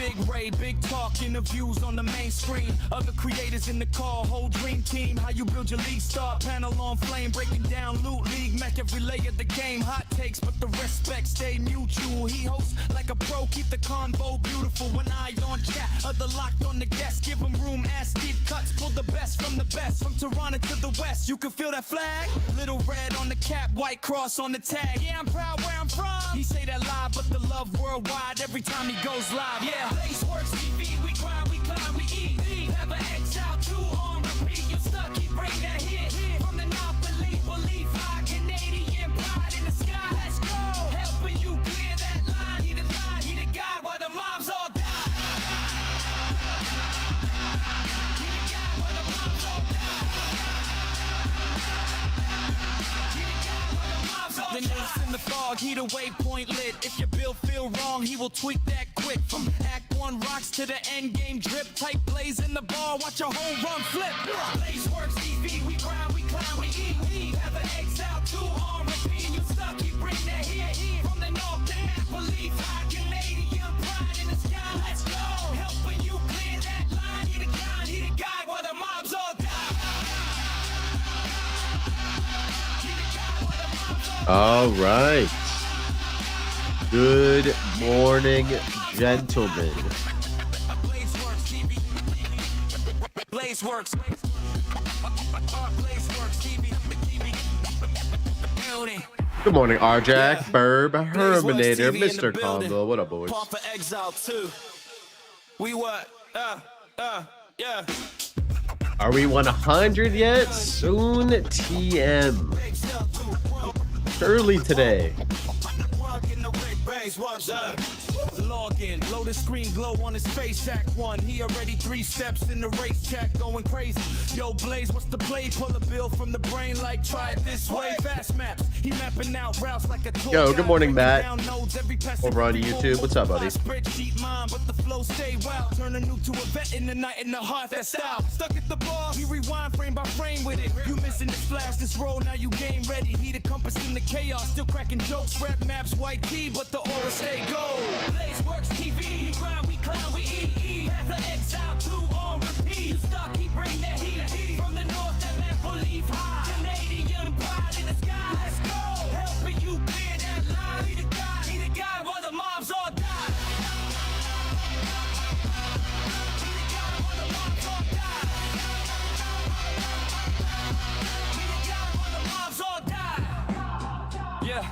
Big Ray, big talk, interviews on the main screen. Other creators in the call, whole dream team. How you build your league, star panel on flame, breaking down loot, league, mech every layer of the game. Hot takes, but the respect stay mutual. He hosts like a pro, keep the convo beautiful. When I on chat, other locked on the guest, give him room, ass deep cuts, pull the best from the best. From Toronto to the west, you can feel that flag. Little red on the cap, white cross on the tag. Yeah, I'm proud where I'm from. He say that live, but the love worldwide every time he goes live. Yeah, Blaze Works TV, we grind, we climb, we eat. Have an Exile 2 on repeat. You stuck, keep bring that hit. From the north, believe high, Canadian pride in the sky. Let's go, helping you clear that line. He the guide while the mobs all die. He the guide while the mobs all die. He the guide while the mobs all die. The niggas in the fog, he the waypoint lit. If your bill feel wrong, he will tweak that quick. From Act 1 rocks to the end game drip. Tight Blaze in the ball, watch your whole run flip. Blaze Works TV, we grind, we climb, we eat. Have an Exile 2 on repeat. You stuck, you bring that here. From the north to Napoli, high, Canadian pride in the sky. Let's go, helping you clear that line. He the guy while the mobs all die. He the guy while the mobs all die. All right. Good morning, gentlemen. Blaze Works. Blaze Works TV. Good morning, Rjack, Burb, Herminator, Mr. Combo. What up, boys? Path of Exile 2. We what? Yeah. Are we 100 yet? Soon, TM. Early today. Log in, load the screen, glow on his face. Act 1, he already 3 steps in the race track, going crazy. Yo, Blaze, what's the play? Pull a bill from the brain like try it this way. Fast maps, he mapping out routes like a tour. Yo, good morning, Matt. Over on YouTube. What's up, buddy? Spreadsheet mind, but the flow stay wild. Turn a new to a vet in the night in the heart that style. Stuck at the bar, he rewind frame by frame with it. You missing this flash, this roll, now you game ready. He the compass in the chaos, still cracking jokes. Rap maps, white key, but the aura stay gold. Blaze Works TV, we grind, we climb, we eat. Have the Exile 2 on repeat. You stuck, he bring that heat. From the north, that man believe high. Canadian pride in the sky. Let's go, helping you clear that line. He the guy while the mobs all die. He the guy while the mobs all die. He the guy while the mobs all die. Yeah.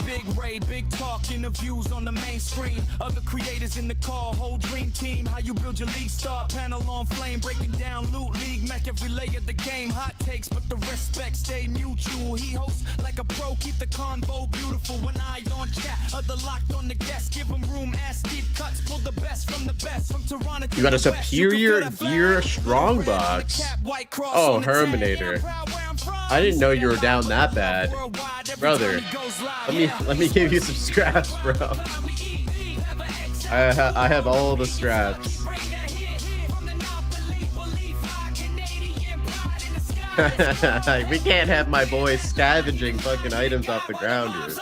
Big Ray, big talk, interviews on the main screen. Other creators in the call, whole dream team. How you build your league, star panel on flame, breaking down loot, league, mech every layer of the game. Hot takes, but the respect stay mutual. He hosts like a pro, keep the convo beautiful. When I on chat, other locked on the guest, give him room, ass deep cuts, pull the best from the best. From Toronto to You got a the west, superior gear strongbox. Oh, Herminator. I didn't know you were down that bad. Brother, let me give you some straps, bro. I have all the straps. We can't have my boys scavenging fucking items off the ground here.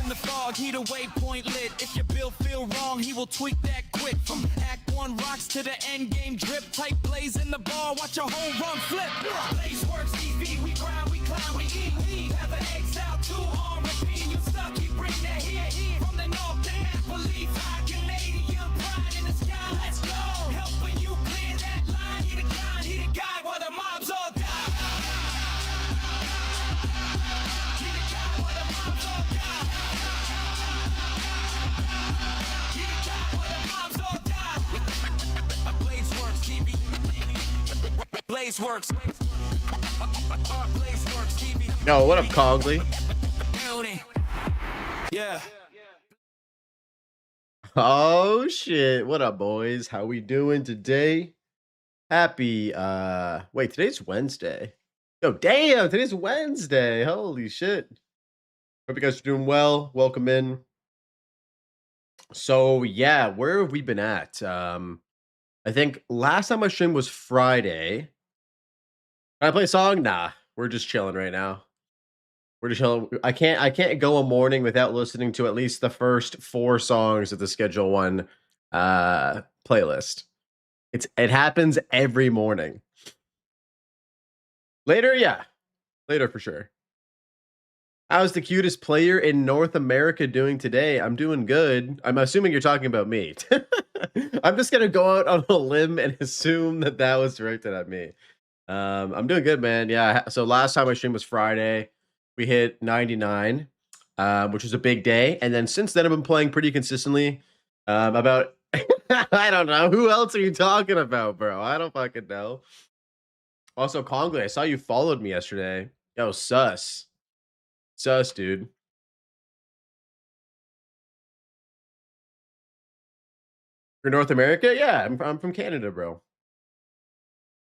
In the fog, he the waypoint lit. If your bill feel wrong, he will tweak that quick. From Act 1 rocks to the end game drip. Tight Blaze in the ball, watch your whole run flip. Blaze Works TV, we grind, we climb, we eat. Have an Exile 2 on repeat. You stuck, he bring that here. From the north to Napoli, high, Canadian pride in the sky. Let's go, helping you clear that line. He the guy while the mobs all die. He the guy while the mobs all die. Blaze Works. Blaze Works TV. Yo, what up, Cogley? Yeah. Oh shit. What up, boys? How we doing today? Happy wait, today's Wednesday. Yo, damn, today's Wednesday. Holy shit. Hope you guys are doing well. Welcome in. So yeah, where have we been at? I think last time I streamed was Friday. Can I play a song? Nah, we're just chilling right now. We're just chilling. I can't go a morning without listening to at least the first 4 songs of the Schedule 1 playlist. It happens every morning. Later, yeah. Later for sure. How's the cutest player in North America doing today? I'm doing good. I'm assuming you're talking about me. I'm just gonna go out on a limb and assume that that was directed at me. I'm doing good, man. Yeah. So last time I streamed was Friday. We hit 99, which was a big day. And then since then, I've been playing pretty consistently. About I don't know. Who else are you talking about, bro? I don't fucking know. Also, Congley, I saw you followed me yesterday. Yo, sus. Sus, dude. For North America? Yeah, I'm from Canada, bro.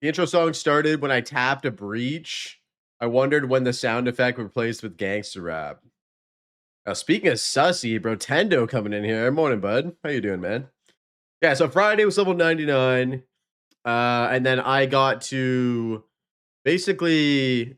The intro song started when I tapped a breach. I wondered when the sound effect replaced with gangster rap. Speaking of sussy, bro, Tendo coming in here. Morning, bud. How you doing, man? Yeah, so Friday was level 99. And then I got to basically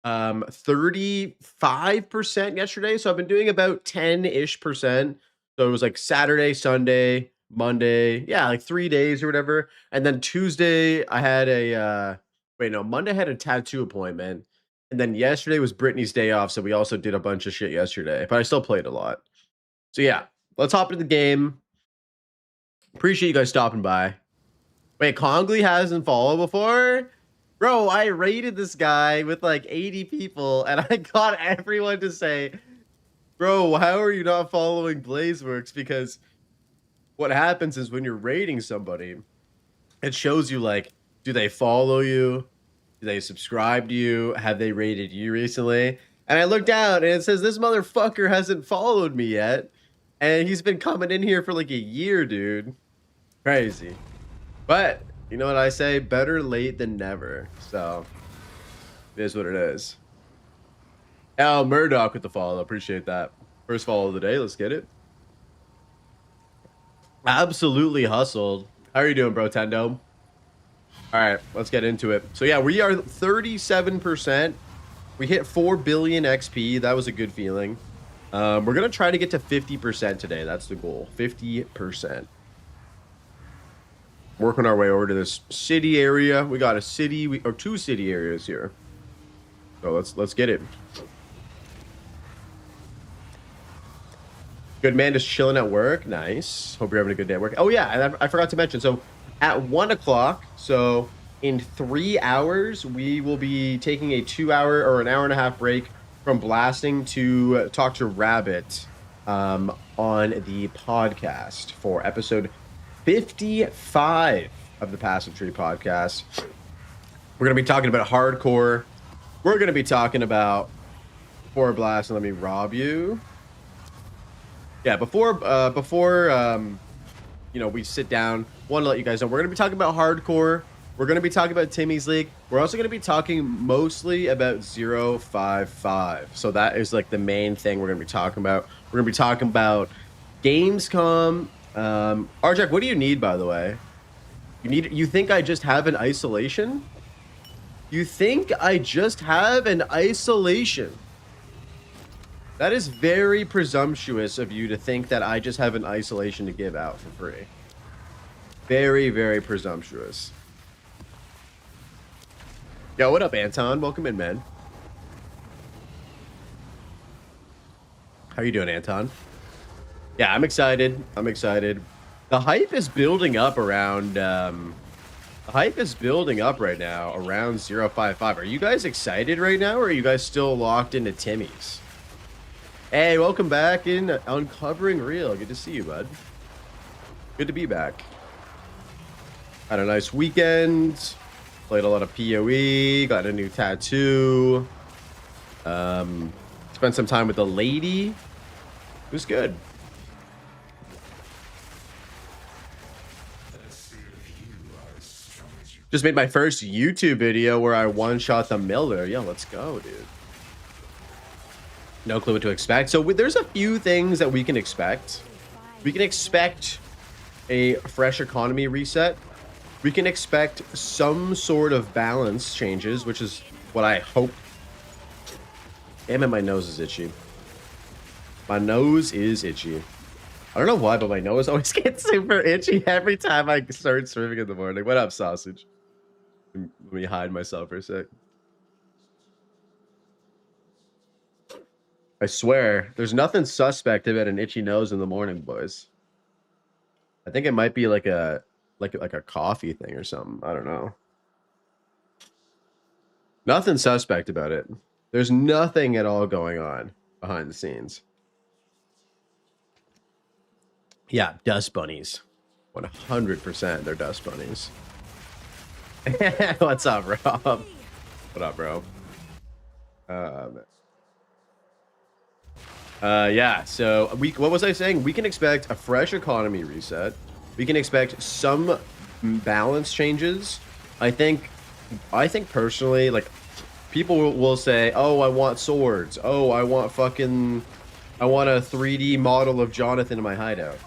35% yesterday. So I've been doing about 10-ish percent. So it was like Saturday, Sunday, Monday. Yeah, like 3 days or whatever. And then Tuesday, I had a Monday I had a tattoo appointment. And then yesterday was Brittany's day off. So we also did a bunch of shit yesterday, but I still played a lot. So yeah, let's hop into the game. Appreciate you guys stopping by. Wait, Congley hasn't followed before? Bro, I raided this guy with like 80 people and I got everyone to say, bro, how are you not following Blazeworks? Because what happens is when you're raiding somebody, it shows you like, do they follow you? Do they subscribe to you? Have they raided you recently? And I looked down and it says this motherfucker hasn't followed me yet. And he's been coming in here for like a year, dude. Crazy. But you know what I say? Better late than never. So it is what it is. Al Murdoch with the follow. Appreciate that. First follow of the day. Let's get it. Absolutely hustled. How are you doing, bro, Tendo? All right, let's get into it. So yeah, we are 37%. We hit 4 billion XP. That was a good feeling. We're gonna try to get to 50% today. That's the goal. 50%. Working our way over to this city area. We got a city, or 2 city areas here. So let's get it. Good man, just chilling at work. Nice. Hope you're having a good day at work. Oh yeah, and I forgot to mention. So at 1 o'clock, so in 3 hours, we will be taking a 2-hour or an hour and a half break from blasting to talk to Rabbit on the podcast for episode 55 of the Passive Tree podcast. We're going to be talking about hardcore. We're going to be talking about before blast and let me rob you. Yeah, before we sit down, want to let you guys know we're going to be talking about hardcore. We're going to be talking about Timmy's League. We're also going to be talking mostly about 055. So that is like the main thing we're going to be talking about. We're going to be talking about Gamescom. Arjack, what do you need, by the way? You think I just have an isolation? You think I just have an isolation? That is very presumptuous of you to think that I just have an isolation to give out for free. Very, very presumptuous. Yo, what up, Anton? Welcome in, man. How you doing, Anton? Yeah, I'm excited. I'm excited. The hype is building up around... the hype is building up right now around 055. Are you guys excited right now, or are you guys still locked into Timmy's? Hey, welcome back in Uncovering Real. Good to see you, bud. Good to be back. Had a nice weekend. Played a lot of PoE. Got a new tattoo. Spent some time with the lady. It was good. Just made my first YouTube video where I one-shot the Miller. Yo, let's go, dude. No clue what to expect. So there's a few things that we can expect. We can expect a fresh economy reset. we can expect some sort of balance changes, which is what I hope. Damn it, my nose is itchy. My nose is itchy. I don't know why, but my nose always gets super itchy every time I start swimming in the morning. What up, sausage? Let me hide myself for a sec. I swear, there's nothing suspect about an itchy nose in the morning, boys. I think it might be like a coffee thing or something. I don't know. Nothing suspect about it. There's nothing at all going on behind the scenes. Yeah, dust bunnies. 100% they're dust bunnies. What's up, Rob? What up, bro? Yeah, so what was I saying? We can expect a fresh economy reset. We can expect some balance changes. I think personally, like, people will say, oh, I want swords. Oh, I want a 3D model of Jonathan in my hideout.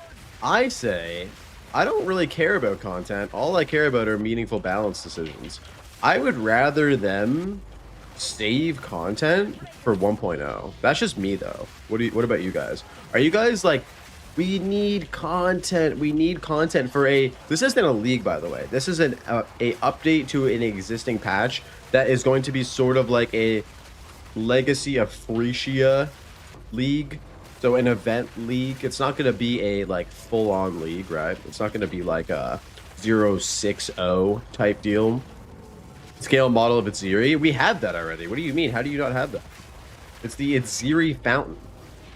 I say, I don't really care about content. All I care about are meaningful balance decisions. I would rather them save content for 1.0. That's just me, though. What about you guys? Are you guys like, we need content. We need content for this isn't a league, by the way. This is a update to an existing patch that is going to be sort of like a Legacy of Frisia league. So an event league. It's not going to be a like full-on league, right? It's not going to be like a 060 type deal. Scale model of Itziri. We have that already. What do you mean? How do you not have that? It's the Itziri fountain.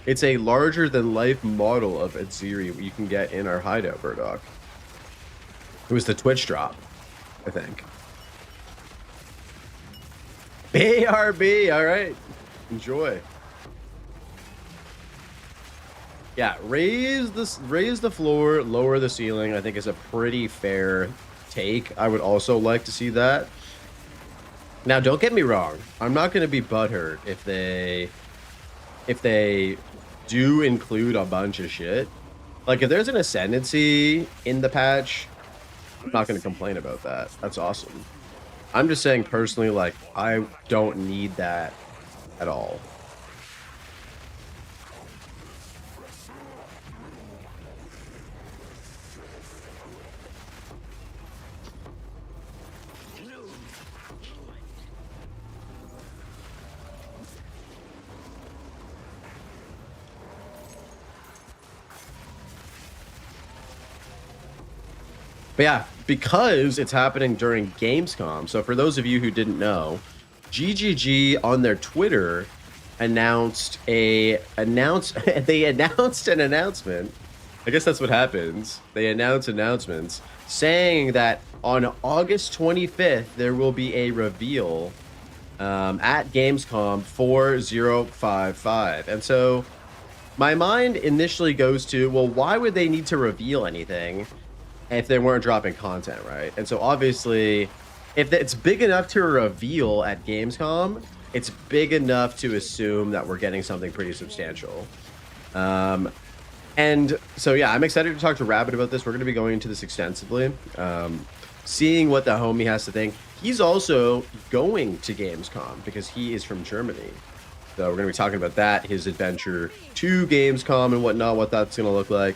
It's a larger than life model of Itziri you can get in our hideout, Burdock. It was the Twitch drop, I think. BRB, all right. Enjoy. Yeah, raise the floor, lower the ceiling, I think is a pretty fair take. I would also like to see that. Now, don't get me wrong. I'm not going to be butthurt if they do include a bunch of shit. Like, if there's an ascendancy in the patch, I'm not going to complain about that. That's awesome. I'm just saying personally, like, I don't need that at all. But yeah, because it's happening during Gamescom. So for those of you who didn't know, GGG on their Twitter announced an announcement. I guess that's what happens. They announce announcements saying that on August 25th there will be a reveal at Gamescom 4055. And so my mind initially goes to, well, why would they need to reveal anything if they weren't dropping content, right? And so obviously, if it's big enough to reveal at Gamescom, it's big enough to assume that we're getting something pretty substantial. And so, yeah, I'm excited to talk to Rabbit about this. We're going to be going into this extensively, seeing what the homie has to think. He's also going to Gamescom because he is from Germany. So we're going to be talking about that, his adventure to Gamescom and whatnot, what that's going to look like.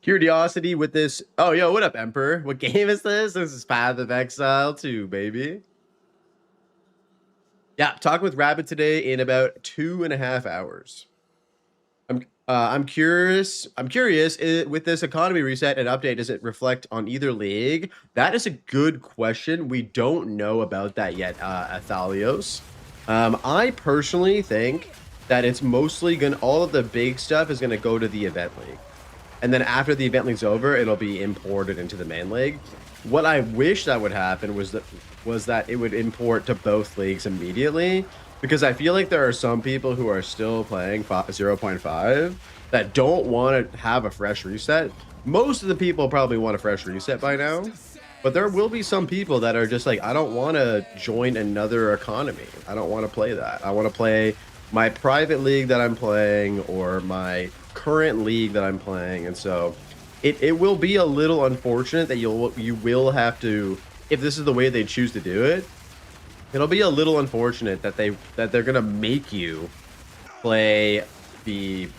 Curiosity with this. Oh, yo, what up, Emperor? What game is this? This is Path of Exile 2, baby. Yeah, talking with Rabbit today in about 2.5 hours. I'm curious. With this economy reset and update, does it reflect on either league? That is a good question. We don't know about that yet, Athalios. I personally think that it's mostly all of the big stuff is gonna go to the event league. And then after the event league's over, it'll be imported into the main league. What I wish that would happen was that it would import to both leagues immediately, because I feel like there are some people who are still playing 0.5 that don't want to have a fresh reset. Most of the people probably want a fresh reset by now, but there will be some people that are just like, I don't want to join another economy. I don't want to play that. I want to play my private league that I'm playing or my current league that I'm playing. And so it will be a little unfortunate that you will have to, if this is the way they choose to do it, it'll be a little unfortunate that they're gonna make you play the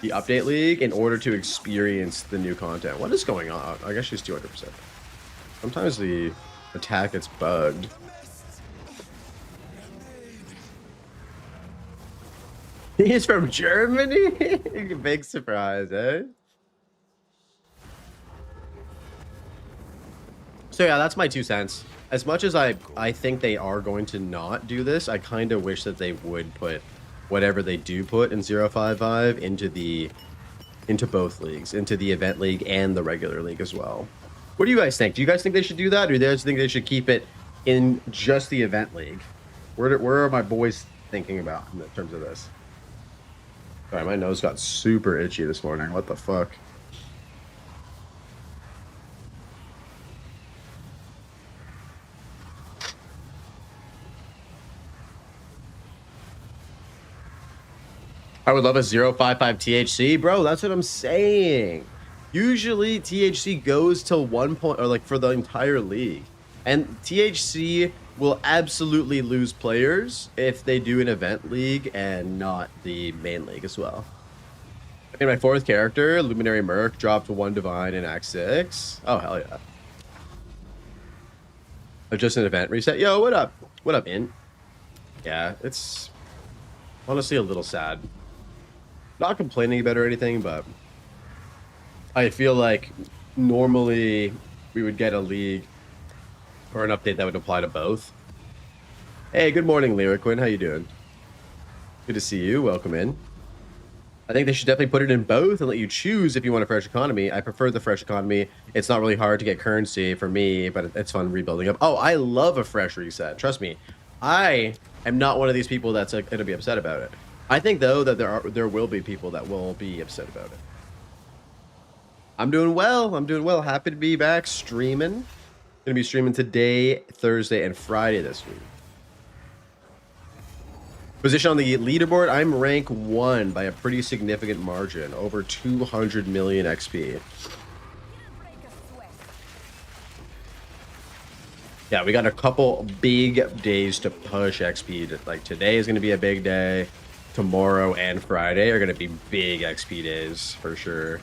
update league in order to experience the new content. What is going on? I guess she's 200%. Sometimes the attack gets bugged. He's from Germany? Big surprise, eh? So yeah, that's my 2 cents. As much as I think they are going to not do this, I kind of wish that they would put whatever they do put in 055 into both leagues, into the event league and the regular league as well. What do you guys think? Do you guys think they should do that, or do you guys think they should keep it in just the event league? Where are my boys thinking about in terms of this? Sorry, my nose got super itchy this morning. What the fuck? I would love a 055 THC, bro. That's what I'm saying. Usually THC goes till 1 point, or like for the entire league, and THC will absolutely lose players if they do an event league and not the main league as well. In my 4th character, Luminary Merc dropped 1 Divine in Act 6. Oh, hell yeah. Just an event reset. Yo, what up? What up, Int? Yeah, it's honestly a little sad. Not complaining about it or anything, but I feel like normally we would get a league or an update that would apply to both. Hey, good morning, Lyriquin. How you doing? Good to see you. Welcome in. I think they should definitely put it in both and let you choose if you want a fresh economy. I prefer the fresh economy. It's not really hard to get currency for me, but it's fun rebuilding up. Oh, I love a fresh reset. Trust me. I am not one of these people that's going to be upset about it. I think, though, that there will be people that will be upset about it. I'm doing well. I'm doing well. Happy to be back streaming. Going to be streaming today, Thursday, and Friday this week. Position on the leaderboard, I'm rank 1 by a pretty significant margin, over 200 million XP. Yeah, we got a couple big days to push XP. Like today is going to be a big day. Tomorrow and Friday are going to be big XP days for sure.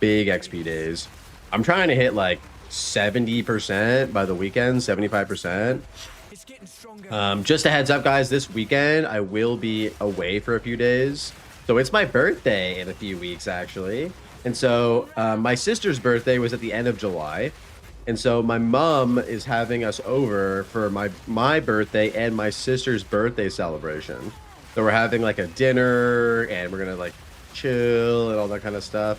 Big XP days. I'm trying to hit like 70% by the weekend, 75%. Just a heads up, guys, this weekend I will be away for a few days. So it's my birthday in a few weeks, actually. And so my sister's birthday was at the end of July. And so my mom is having us over for my birthday and my sister's birthday celebration. So we're having like a dinner and we're gonna like chill and all that kind of stuff.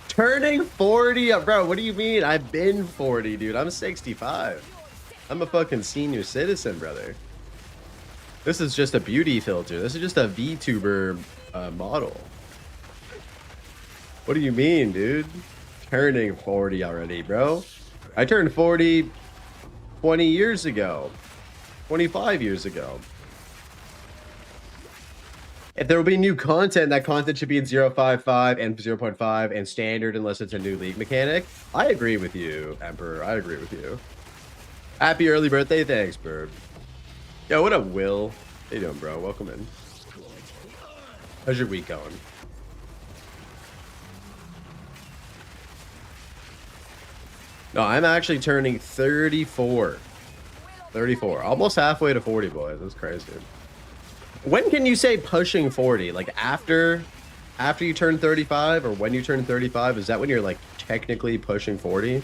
Turning 40, bro, what do you mean? I've been 40, dude. I'm 65. I'm a fucking senior citizen, brother. This is just a beauty filter. This is just a VTuber model. What do you mean, dude? Turning 40 already, bro. I turned 40 20 years ago. 25 years ago. If there will be new content, that content should be in 0.55 and 0.5 and standard unless it's a new league mechanic. I agree with you, Emperor. I agree with you. Happy early birthday. Thanks, Bird. Yo, what up, Will? How you doing, bro? Welcome in. How's your week going? No, I'm actually turning 34. 34. Almost halfway to 40, boys. That's crazy. When can you say pushing 40? Like after you turn 35 or when you turn 35? Is that when you're like technically pushing 40?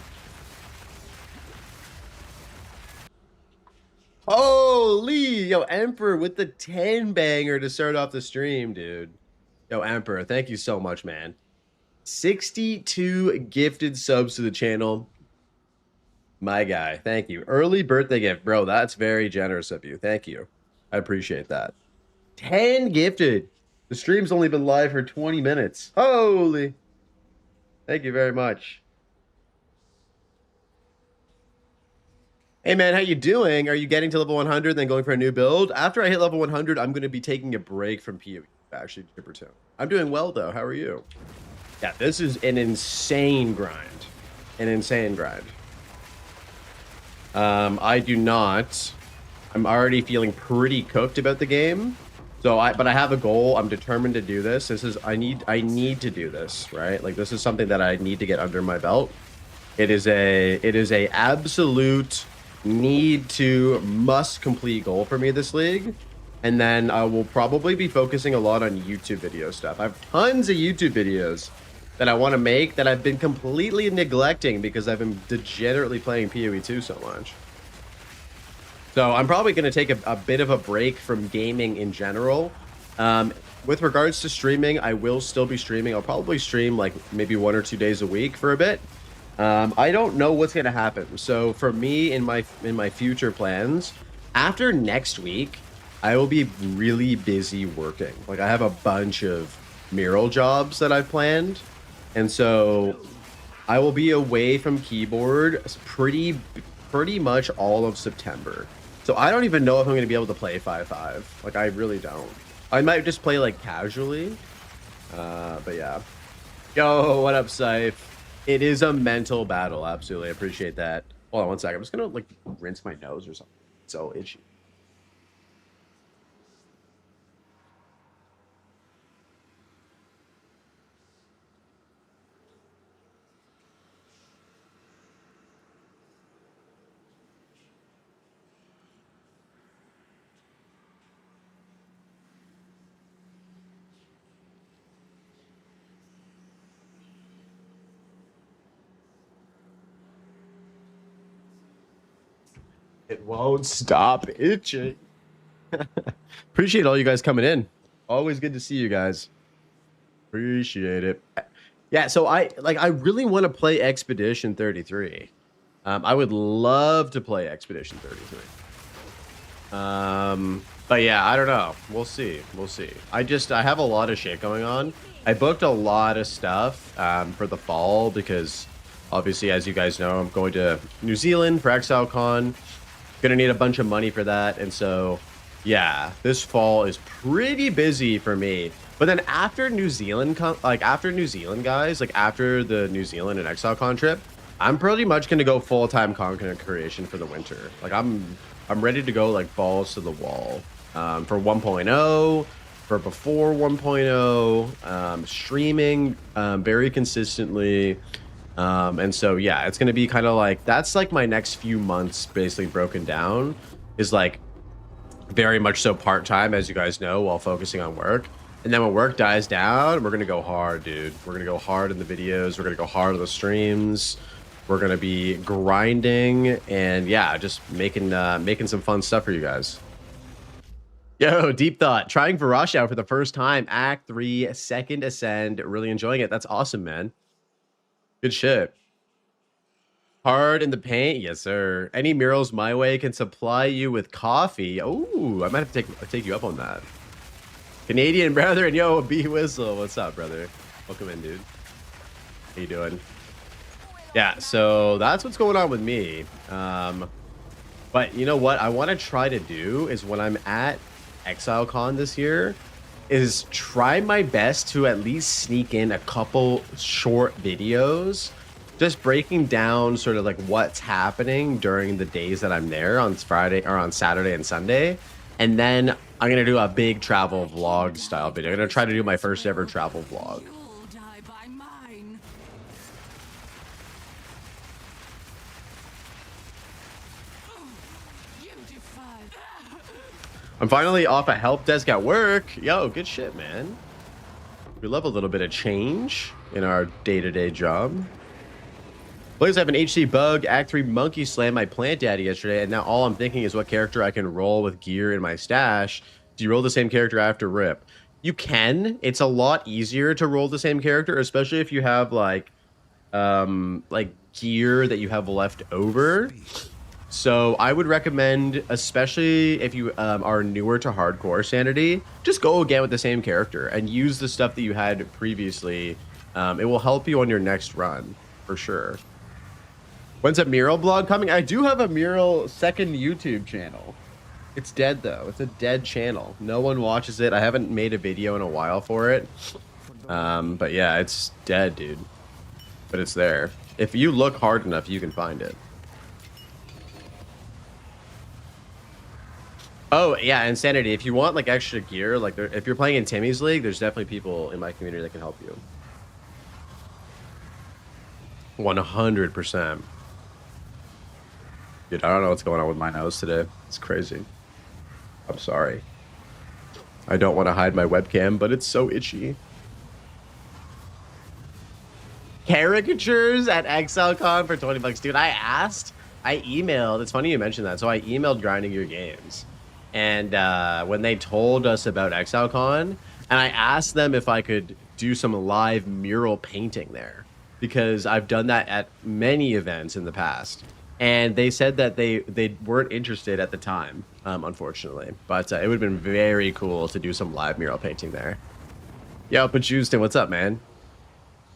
Holy, yo, Emperor with the 10 banger to start off the stream, dude. Yo, Emperor, thank you so much, man. 62 gifted subs to the channel. My guy, thank you. Early birthday gift, bro. That's very generous of you. Thank you. I appreciate that. 10 gifted. The stream's only been live for 20 minutes. Holy. Thank you very much. Hey, man, how you doing? Are you getting to level 100 then going for a new build? After I hit level 100, I'm going to be taking a break from PoE, actually, Chipperton. I'm doing well, though. How are you? Yeah, this is an insane grind. An insane grind. I do not. I'm already feeling pretty cooked about the game. But I have a goal. I'm determined to do this. I need to do this, right? Like, this is something that I need to get under my belt. It is a absolute must complete goal for me this league. And then I will probably be focusing a lot on YouTube video stuff. I have tons of YouTube videos that I want to make that I've been completely neglecting because I've been degenerately playing PoE 2 so much. So I'm probably going to take a bit of a break from gaming in general. With regards to streaming, I will still be streaming. I'll probably stream like maybe 1 or 2 days a week for a bit. I don't know what's going to happen. So for me, in my future plans, after next week, I will be really busy working. Like, I have a bunch of mural jobs that I've planned. And so I will be away from keyboard pretty much all of September. So I don't even know if I'm going to be able to play 5-5. Like, I really don't. I might just play like casually. But yeah. Yo, what up, Scythe? It is a mental battle. Absolutely. I appreciate that. Hold on one second. I'm just going to like rinse my nose or something. It's so itchy. It won't stop itching. Appreciate all you guys coming in. Always good to see you guys. Appreciate it. Yeah, so I really want to play Expedition 33. I would love to play Expedition 33. But yeah, I don't know. We'll see. We'll see. I have a lot of shit going on. I booked a lot of stuff for the fall because obviously, as you guys know, I'm going to New Zealand for ExileCon. Gonna need a bunch of money for that, and so yeah, this fall is pretty busy for me. But then after New Zealand, guys, like after the New Zealand and ExileCon trip, I'm pretty much gonna go full-time content creation for the winter. Like I'm ready to go like balls to the wall for 1.0, for before 1.0, streaming very consistently. And so yeah, it's gonna be kind of like, that's like my next few months basically broken down is like very much so part-time, as you guys know, while focusing on work. And then when work dies down, we're gonna go hard, dude. We're gonna go hard in the videos, we're gonna go hard on the streams, we're gonna be grinding, and yeah, just making some fun stuff for you guys. Yo, Deep Thought, trying Varashta for the first time, Act 3, second ascend, really enjoying it. That's awesome, man. Good shit. Hard in the paint, yes sir. Any murals my way can supply you with coffee. Oh, I might have to take you up on that. Canadian brother, and yo, B Whistle, what's up, brother? Welcome in, dude. How you doing? Yeah, so that's what's going on with me. But you know what I want to try to do is when I'm at ExileCon this year, is try my best to at least sneak in a couple short videos just breaking down sort of like what's happening during the days that I'm there on Friday or on Saturday and Sunday. And then I'm going to do a big travel vlog style video. I'm going to try to do my first ever travel vlog. I'm finally off a help desk at work. Yo, good shit, man. We love a little bit of change in our day-to-day job. Please have an HC bug, Act 3 monkey slam my plant daddy yesterday, and now all I'm thinking is what character I can roll with gear in my stash. Do you roll the same character after rip? You can. It's a lot easier to roll the same character, especially if you have like gear that you have left over. So I would recommend, especially if you are newer to hardcore sanity, just go again with the same character and use the stuff that you had previously. It will help you on your next run for sure. When's a mural blog coming? I do have a mural second YouTube channel. It's dead though. It's a dead channel. No one watches it. I haven't made a video in a while for it. But yeah, it's dead, dude. But it's there. If you look hard enough, you can find it. Oh yeah, Insanity. If you want like extra gear, like if you're playing in Timmy's league, there's definitely people in my community that can help you. 100%. Dude, I don't know what's going on with my nose today. It's crazy. I'm sorry. I don't want to hide my webcam, but it's so itchy. Caricatures at ExileCon for 20 bucks. Dude, I emailed. It's funny you mentioned that. So I emailed Grinding Your Games. And when they told us about ExileCon, and I asked them if I could do some live mural painting there, because I've done that at many events in the past. And they said that they weren't interested at the time, unfortunately. But it would have been very cool to do some live mural painting there. Yo, but Houston, what's up, man?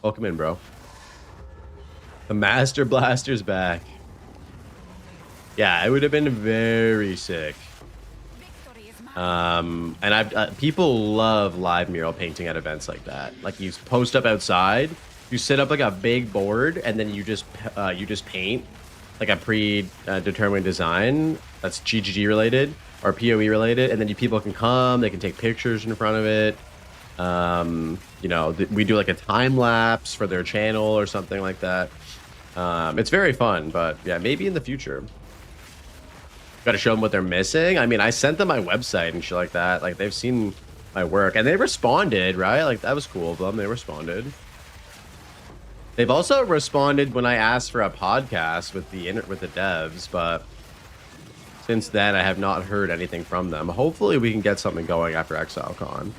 Welcome in, bro. The Master Blaster's back. Yeah, it would have been very sick. And people love live mural painting at events like that. Like you post up outside, you set up like a big board, and then you just paint like a predetermined design that's GGG related or PoE related, and then people can come, they can take pictures in front of it. You know, we do like a time lapse for their channel or something like that. It's very fun, but yeah, maybe in the future. Got to show them what they're missing. I mean, I sent them my website and shit like that. Like they've seen my work and they responded, right? Like that was cool of them. They responded. They've also responded when I asked for a podcast with the devs, but since then I have not heard anything from them. Hopefully we can get something going after ExileCon.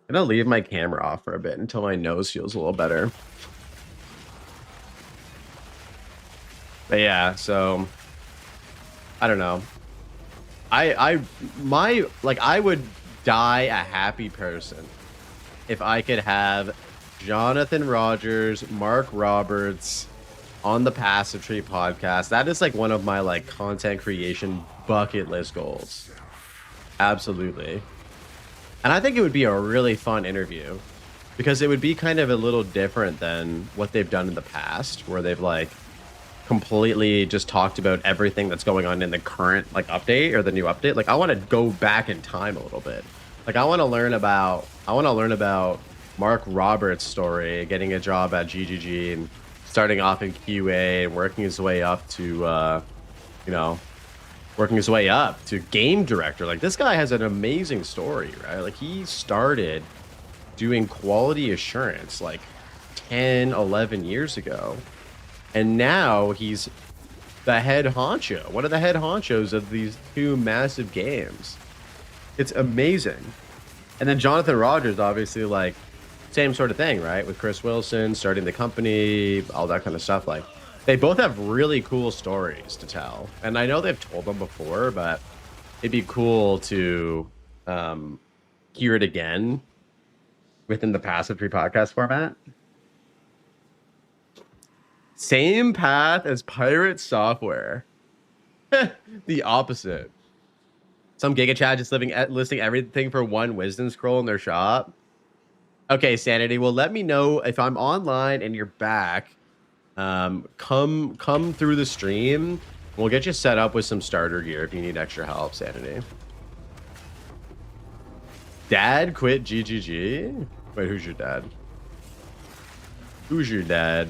I'm gonna leave my camera off for a bit until my nose feels a little better. But yeah, so I don't know. I would die a happy person if I could have Jonathan Rogers, Mark Roberts on the Passive Tree podcast. That is like one of my like content creation bucket list goals. Absolutely. And I think it would be a really fun interview because it would be kind of a little different than what they've done in the past, where they've like completely just talked about everything that's going on in the current like update or the new update. Like I want to go back in time a little bit. Like I want to learn about Mark Roberts' story, getting a job at GGG and starting off in QA and working his way up to game director. Like this guy has an amazing story, right? Like he started doing quality assurance like 10, 11 years ago. And now he's the head honcho, one of the head honchos of these two massive games. It's amazing. And then Jonathan Rogers, obviously, like, same sort of thing, right? With Chris Wilson, starting the company, all that kind of stuff. Like, they both have really cool stories to tell. And I know they've told them before, but it'd be cool to hear it again within the Passive Tree podcast format. Same path as Pirate Software. The opposite. Some Giga Chat just listing everything for one wisdom scroll in their shop. Okay, Sanity. Well, let me know if I'm online and you're back. Come through the stream. We'll get you set up with some starter gear if you need extra help, Sanity. Dad quit GGG? Wait, who's your dad? Who's your dad?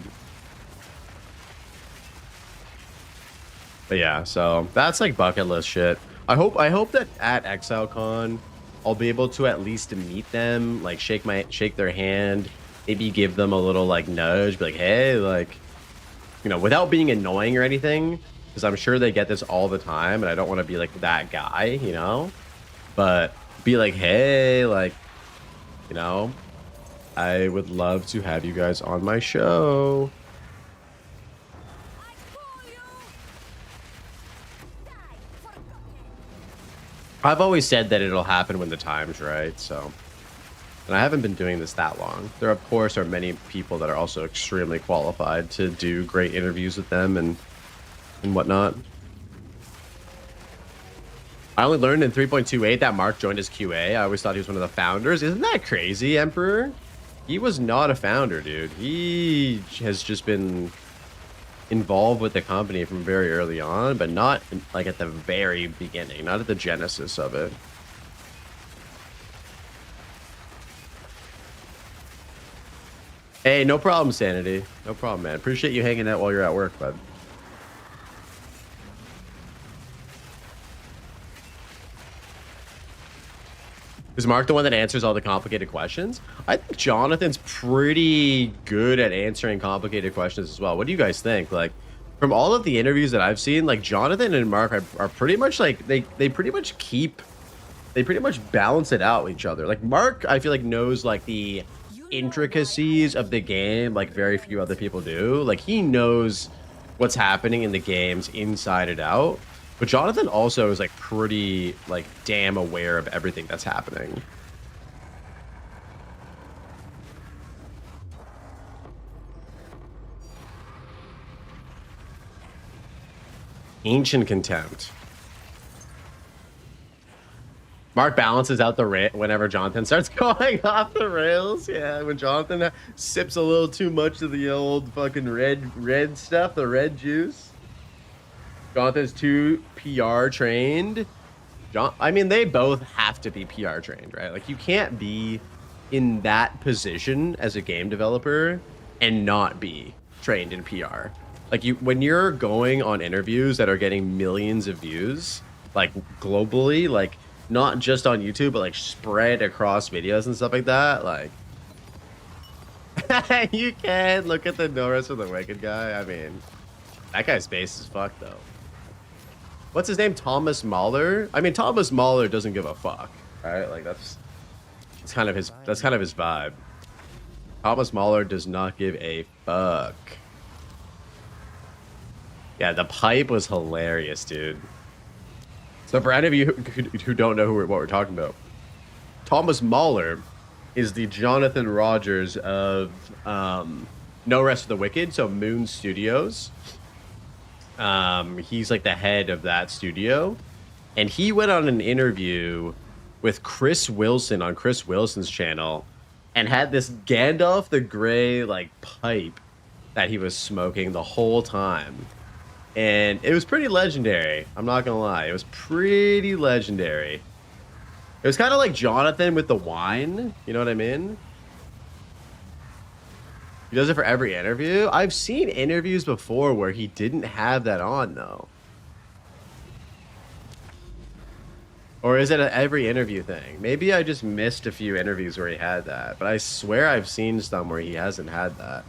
But yeah, so that's like bucket list shit. I hope that at ExileCon I'll be able to at least meet them, like shake their hand, maybe give them a little like nudge, be like, hey, like, you know, without being annoying or anything, because I'm sure they get this all the time and I don't want to be like that guy, you know, but be like, hey, like, you know, I would love to have you guys on my show. I've always said that it'll happen when the time's right, so. And I haven't been doing this that long. There, of course, are many people that are also extremely qualified to do great interviews with them and whatnot. I only learned in 3.28 that Mark joined as QA. I always thought he was one of the founders. Isn't that crazy, Emperor? He was not a founder, dude. He has just been involved with the company from very early on, but not like at the very beginning, not at the genesis of it. Hey, no problem, Sanity. No problem, man. Appreciate you hanging out while you're at work, bud. Is Mark the one that answers all the complicated questions? I think Jonathan's pretty good at answering complicated questions as well. What do you guys think? Like, from all of the interviews that I've seen, like Jonathan and Mark are pretty much like they pretty much balance it out with each other. Like Mark, I feel like knows like the intricacies of the game like very few other people do. Like he knows what's happening in the games inside and out. But Jonathan also is like pretty like damn aware of everything that's happening. Ancient contempt. Mark balances out the whenever Jonathan starts going off the rails. Yeah, when Jonathan sips a little too much of the old fucking red stuff, the red juice. Jonathan's too PR trained. I mean, they both have to be PR trained, right? Like, you can't be in that position as a game developer and not be trained in PR. Like, when you're going on interviews that are getting millions of views, like globally, like not just on YouTube, but like spread across videos and stuff like that, like you can look at the No Rest for the Wicked guy. I mean, that guy's face is fucked though. What's his name? Thomas Mahler. I mean, Thomas Mahler doesn't give a fuck, right? Like that's kind of his vibe. Thomas Mahler does not give a fuck. Yeah, the pipe was hilarious, dude. So for any of you who don't know what we're talking about, Thomas Mahler is the Jonathan Rogers of No Rest for the Wicked, so Moon Studios. He's like the head of that studio, and he went on an interview with Chris Wilson on Chris Wilson's channel and had this Gandalf the Grey like pipe that he was smoking the whole time. And it was pretty legendary. I'm not gonna lie. It was pretty legendary. It was kind of like Jonathan with the wine. You know what I mean? He does it for every interview. I've seen interviews before where he didn't have that on, though. Or is it an every interview thing? Maybe I just missed a few interviews where he had that. But I swear I've seen some where he hasn't had that.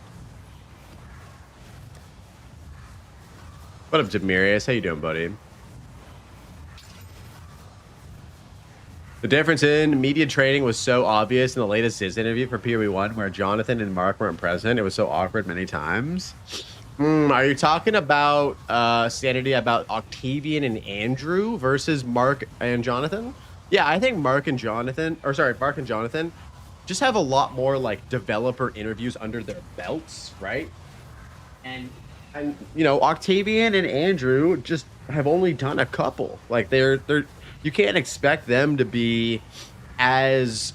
What up, Demirius? How you doing, buddy? The difference in media training was so obvious in the latest Ziz interview for POE1 where Jonathan and Mark weren't present. It was so awkward many times. Are you talking about Sanity about Octavian and Andrew versus Mark and Jonathan? Yeah, I think Mark and Jonathan just have a lot more like developer interviews under their belts, right? And you know, Octavian and Andrew just have only done a couple. Like they're you can't expect them to be as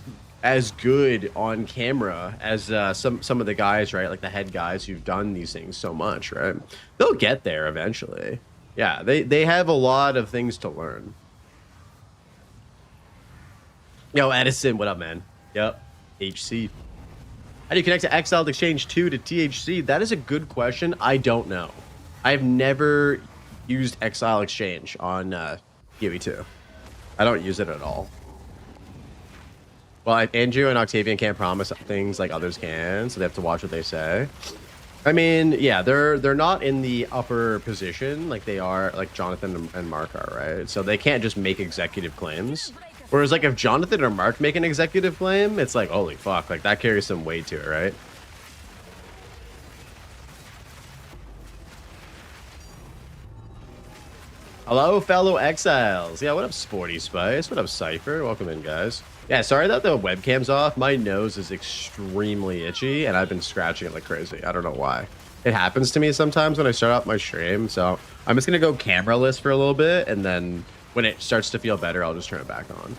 good on camera as some of the guys, right? Like the head guys who've done these things so much, right? They'll get there eventually. Yeah, they have a lot of things to learn. Yo, Edison, what up, man? Yep, HC. How do you connect to Exiled Exchange 2 to THC? That is a good question. I don't know. I've never used Exile Exchange on PoE2. I don't use it at all. Well, Andrew and Octavian can't promise things like others can, so they have to watch what they say. I mean, yeah, they're not in the upper position like they are, like Jonathan and Mark are, right? So they can't just make executive claims. Whereas, like, if Jonathan or Mark make an executive claim, it's like, holy fuck, like, that carries some weight to it, right? Hello, fellow exiles. Yeah, what up, Sporty Spice? What up, Cypher? Welcome in, guys. Yeah, sorry that the webcam's off. My nose is extremely itchy, and I've been scratching it like crazy. I don't know why. It happens to me sometimes when I start out my stream, so I'm just going to go cameraless for a little bit, and then when it starts to feel better, I'll just turn it back on.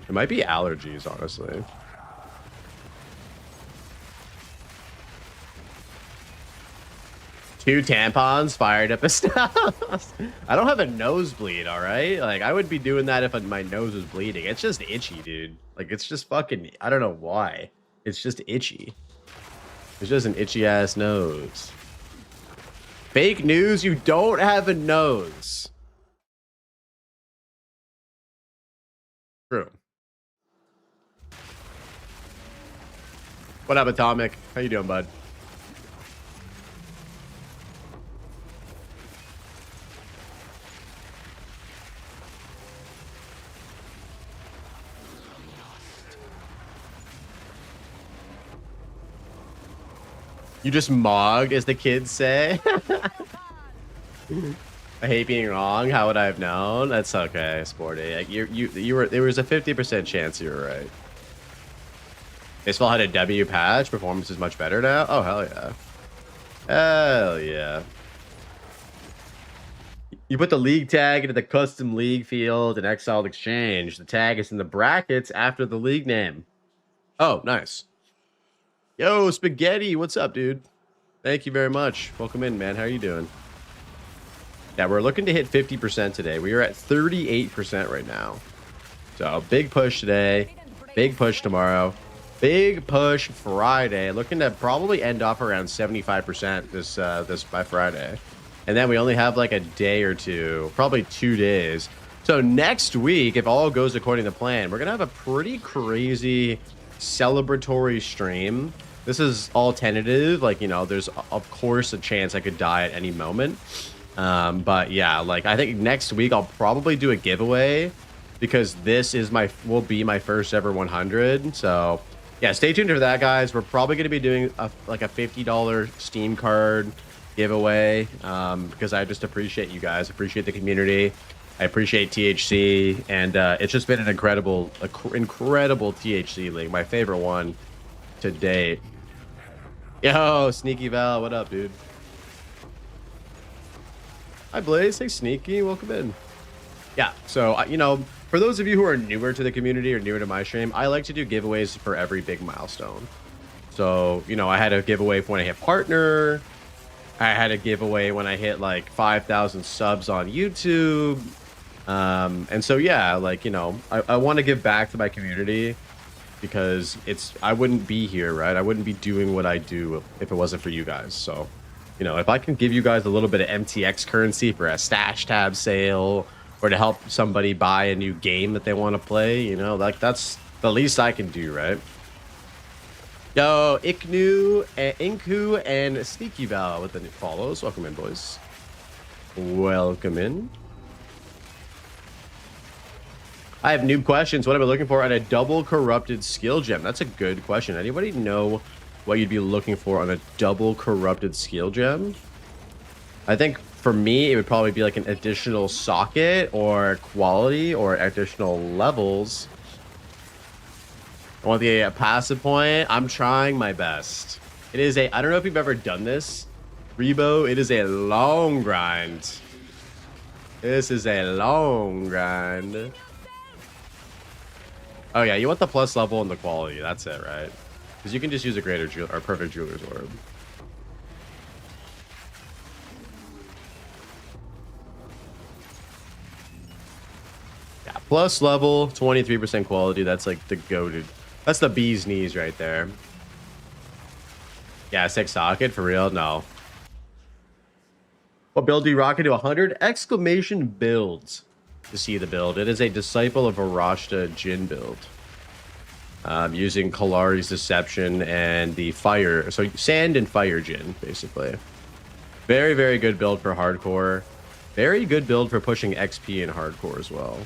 It might be allergies, honestly. Two tampons fired up a stuff. I don't have a nosebleed, all right? Like, I would be doing that if my nose was bleeding. It's just itchy, dude. Like, it's just fucking, I don't know why. It's just itchy. It's just an itchy ass nose. Fake news, you don't have a nose. True. What up, Atomic? How you doing, bud? You just mogged, as the kids say. I hate being wrong. How would I have known? That's okay, Sporty. Like, you were. There was a 50% chance you were right. Baseball had a W patch. Performance is much better now. Oh hell yeah. Hell yeah. You put the league tag into the custom league field in Exiled Exchange. The tag is in the brackets after the league name. Oh, nice. Yo, Spaghetti, what's up, dude? Thank you very much. Welcome in, man. How are you doing? Yeah, we're looking to hit 50% today. We are at 38% right now. So big push today, big push tomorrow, big push Friday. Looking to probably end off around 75% this by Friday. And then we only have like a day or two, probably 2 days. So next week, if all goes according to plan, we're gonna have a pretty crazy celebratory stream. This is all tentative. Like, you know, there's of course a chance I could die at any moment. But yeah, like I think next week I'll probably do a giveaway because this is will be my first ever 100. So yeah, stay tuned for that, guys. We're probably going to be doing like a $50 Steam card giveaway because I just appreciate you guys, appreciate the community. I appreciate THC, and it's just been an incredible THC league, my favorite one to date. Yo, Sneaky Val, what up, dude? Hi, Blaze. Hey, Sneaky. Welcome in. Yeah, so, you know, for those of you who are newer to the community or newer to my stream, I like to do giveaways for every big milestone. So, you know, I had a giveaway for when I hit partner. I had a giveaway when I hit like 5,000 subs on YouTube. And so, yeah, like, you know, I want to give back to my community because I wouldn't be here, right? I wouldn't be doing what I do if it wasn't for you guys. So, you know, if I can give you guys a little bit of MTX currency for a stash tab sale or to help somebody buy a new game that they want to play, you know, like that's the least I can do, right? Yo, Inku and Sneaky Val with the new follows. Welcome in, boys. Welcome in. I have noob questions. What am I looking for on a double corrupted skill gem? That's a good question. Anybody know what you'd be looking for on a double corrupted skill gem? I think for me, it would probably be like an additional socket or quality or additional levels. I want the passive point. I'm trying my best. It is I don't know if you've ever done this, Rebo. It is a long grind. This is a long grind. Oh yeah, you want the plus level and the quality. That's it, right? Because you can just use a greater or perfect jeweler's orb. Yeah, plus level, 23% quality. That's like the goated. That's the bee's knees right there. Yeah, 6 socket for real? No. What build do you rock into 100? Exclamation builds to see the build. It is a Disciple of Varashta Jin build. Using Kalari's Deception and the fire. So sand and fire Jin, basically. Very, very good build for hardcore. Very good build for pushing XP in hardcore as well.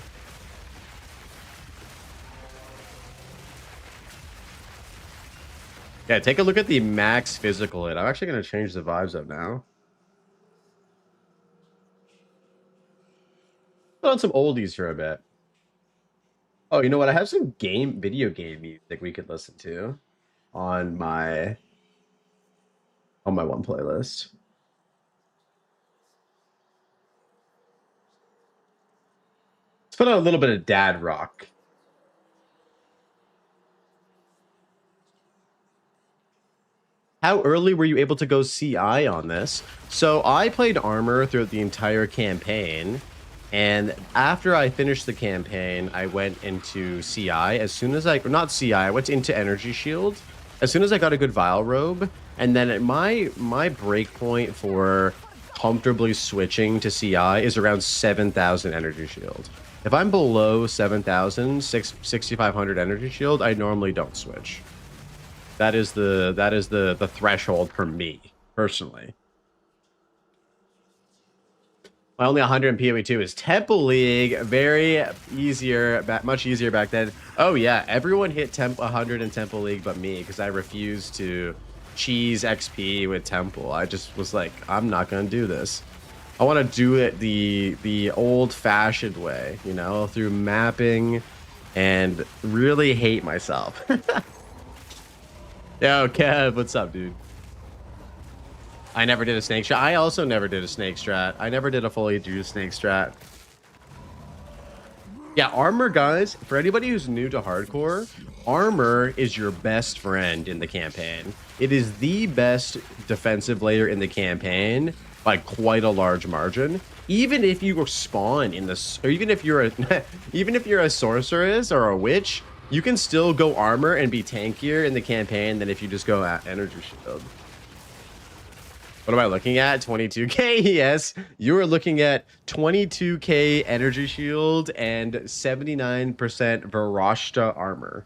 Yeah, take a look at the max physical hit. I'm actually going to change the vibes up now. Put on some oldies for a bit. Oh, you know what? I have some video game music we could listen to on my one playlist. put on a little bit of dad rock. How early were you able to go CI on this? So I played armor throughout the entire campaign, and after I finished the campaign, I went into CI. As soon as not CI, I went into Energy Shield. As soon as I got a good Vile Robe, and then my break point for comfortably switching to CI is around 7,000 Energy Shield. If I'm below 7,000, 6,500 Energy Shield, I normally don't switch. That is the threshold for me personally. My only 100 in PoE 2 is Temple League. Very easier, much easier back then. Oh yeah, everyone hit 100 in Temple League but me, because I refused to cheese XP with Temple. I just was like, I'm not gonna do this. I want to do it the old-fashioned way, you know, through mapping, and really hate myself. Yo, Kev, what's up, dude? I never did a snake strat. I also never did a snake strat. I never did a fully do snake strat. Yeah, armor, guys, for anybody who's new to hardcore, armor is your best friend in the campaign. It is the best defensive layer in the campaign by quite a large margin. Even if you spawn in this, or even if you're a even if you're a sorceress or a witch, you can still go armor and be tankier in the campaign than if you just go at energy shield. What am I looking at? 22k? Yes, you are looking at 22k energy shield and 79% Varashta armor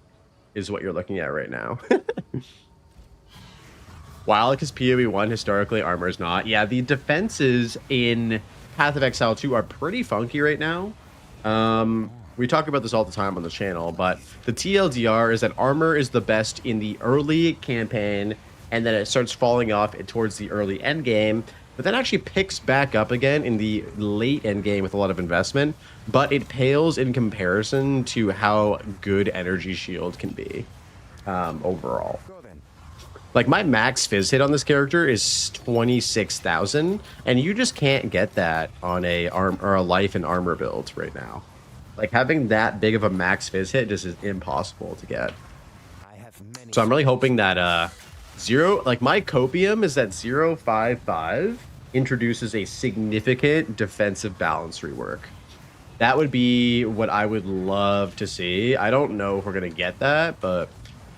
is what you're looking at right now. While because PoE 1 historically armor is not. Yeah, the defenses in Path of Exile 2 are pretty funky right now. We talk about this all the time on the channel, but the TLDR is that armor is the best in the early campaign, and then it starts falling off towards the early end game, but then actually picks back up again in the late end game with a lot of investment, but it pales in comparison to how good energy shield can be overall. Like, my max fizz hit on this character is 26,000, and you just can't get that on a life and armor build right now. Like, having that big of a max fizz hit just is impossible to get. So I'm really hoping that my copium is that 0.55 introduces a significant defensive balance rework. That would be what I would love to see. I don't know if we're gonna get that, but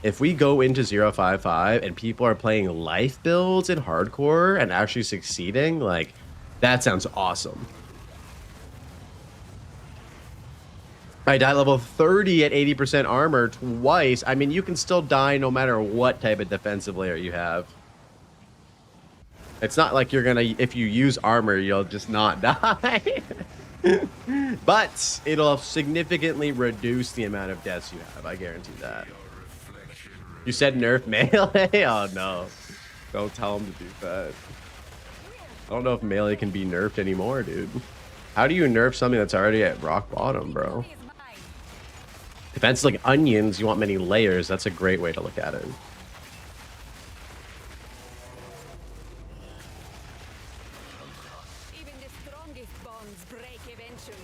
if we go into 0.55 and people are playing life builds in hardcore and actually succeeding, like, that sounds awesome. I die level 30 at 80% armor twice. I mean, you can still die no matter what type of defensive layer you have. It's not like you're gonna, if you use armor, you'll just not die. But it'll significantly reduce the amount of deaths you have. I guarantee that. You said nerf melee? Oh no. Don't tell him to do that. I don't know if melee can be nerfed anymore, dude. How do you nerf something that's already at rock bottom, bro? Defense is like onions, you want many layers. That's a great way to look at it. Even the strongest bonds break eventually.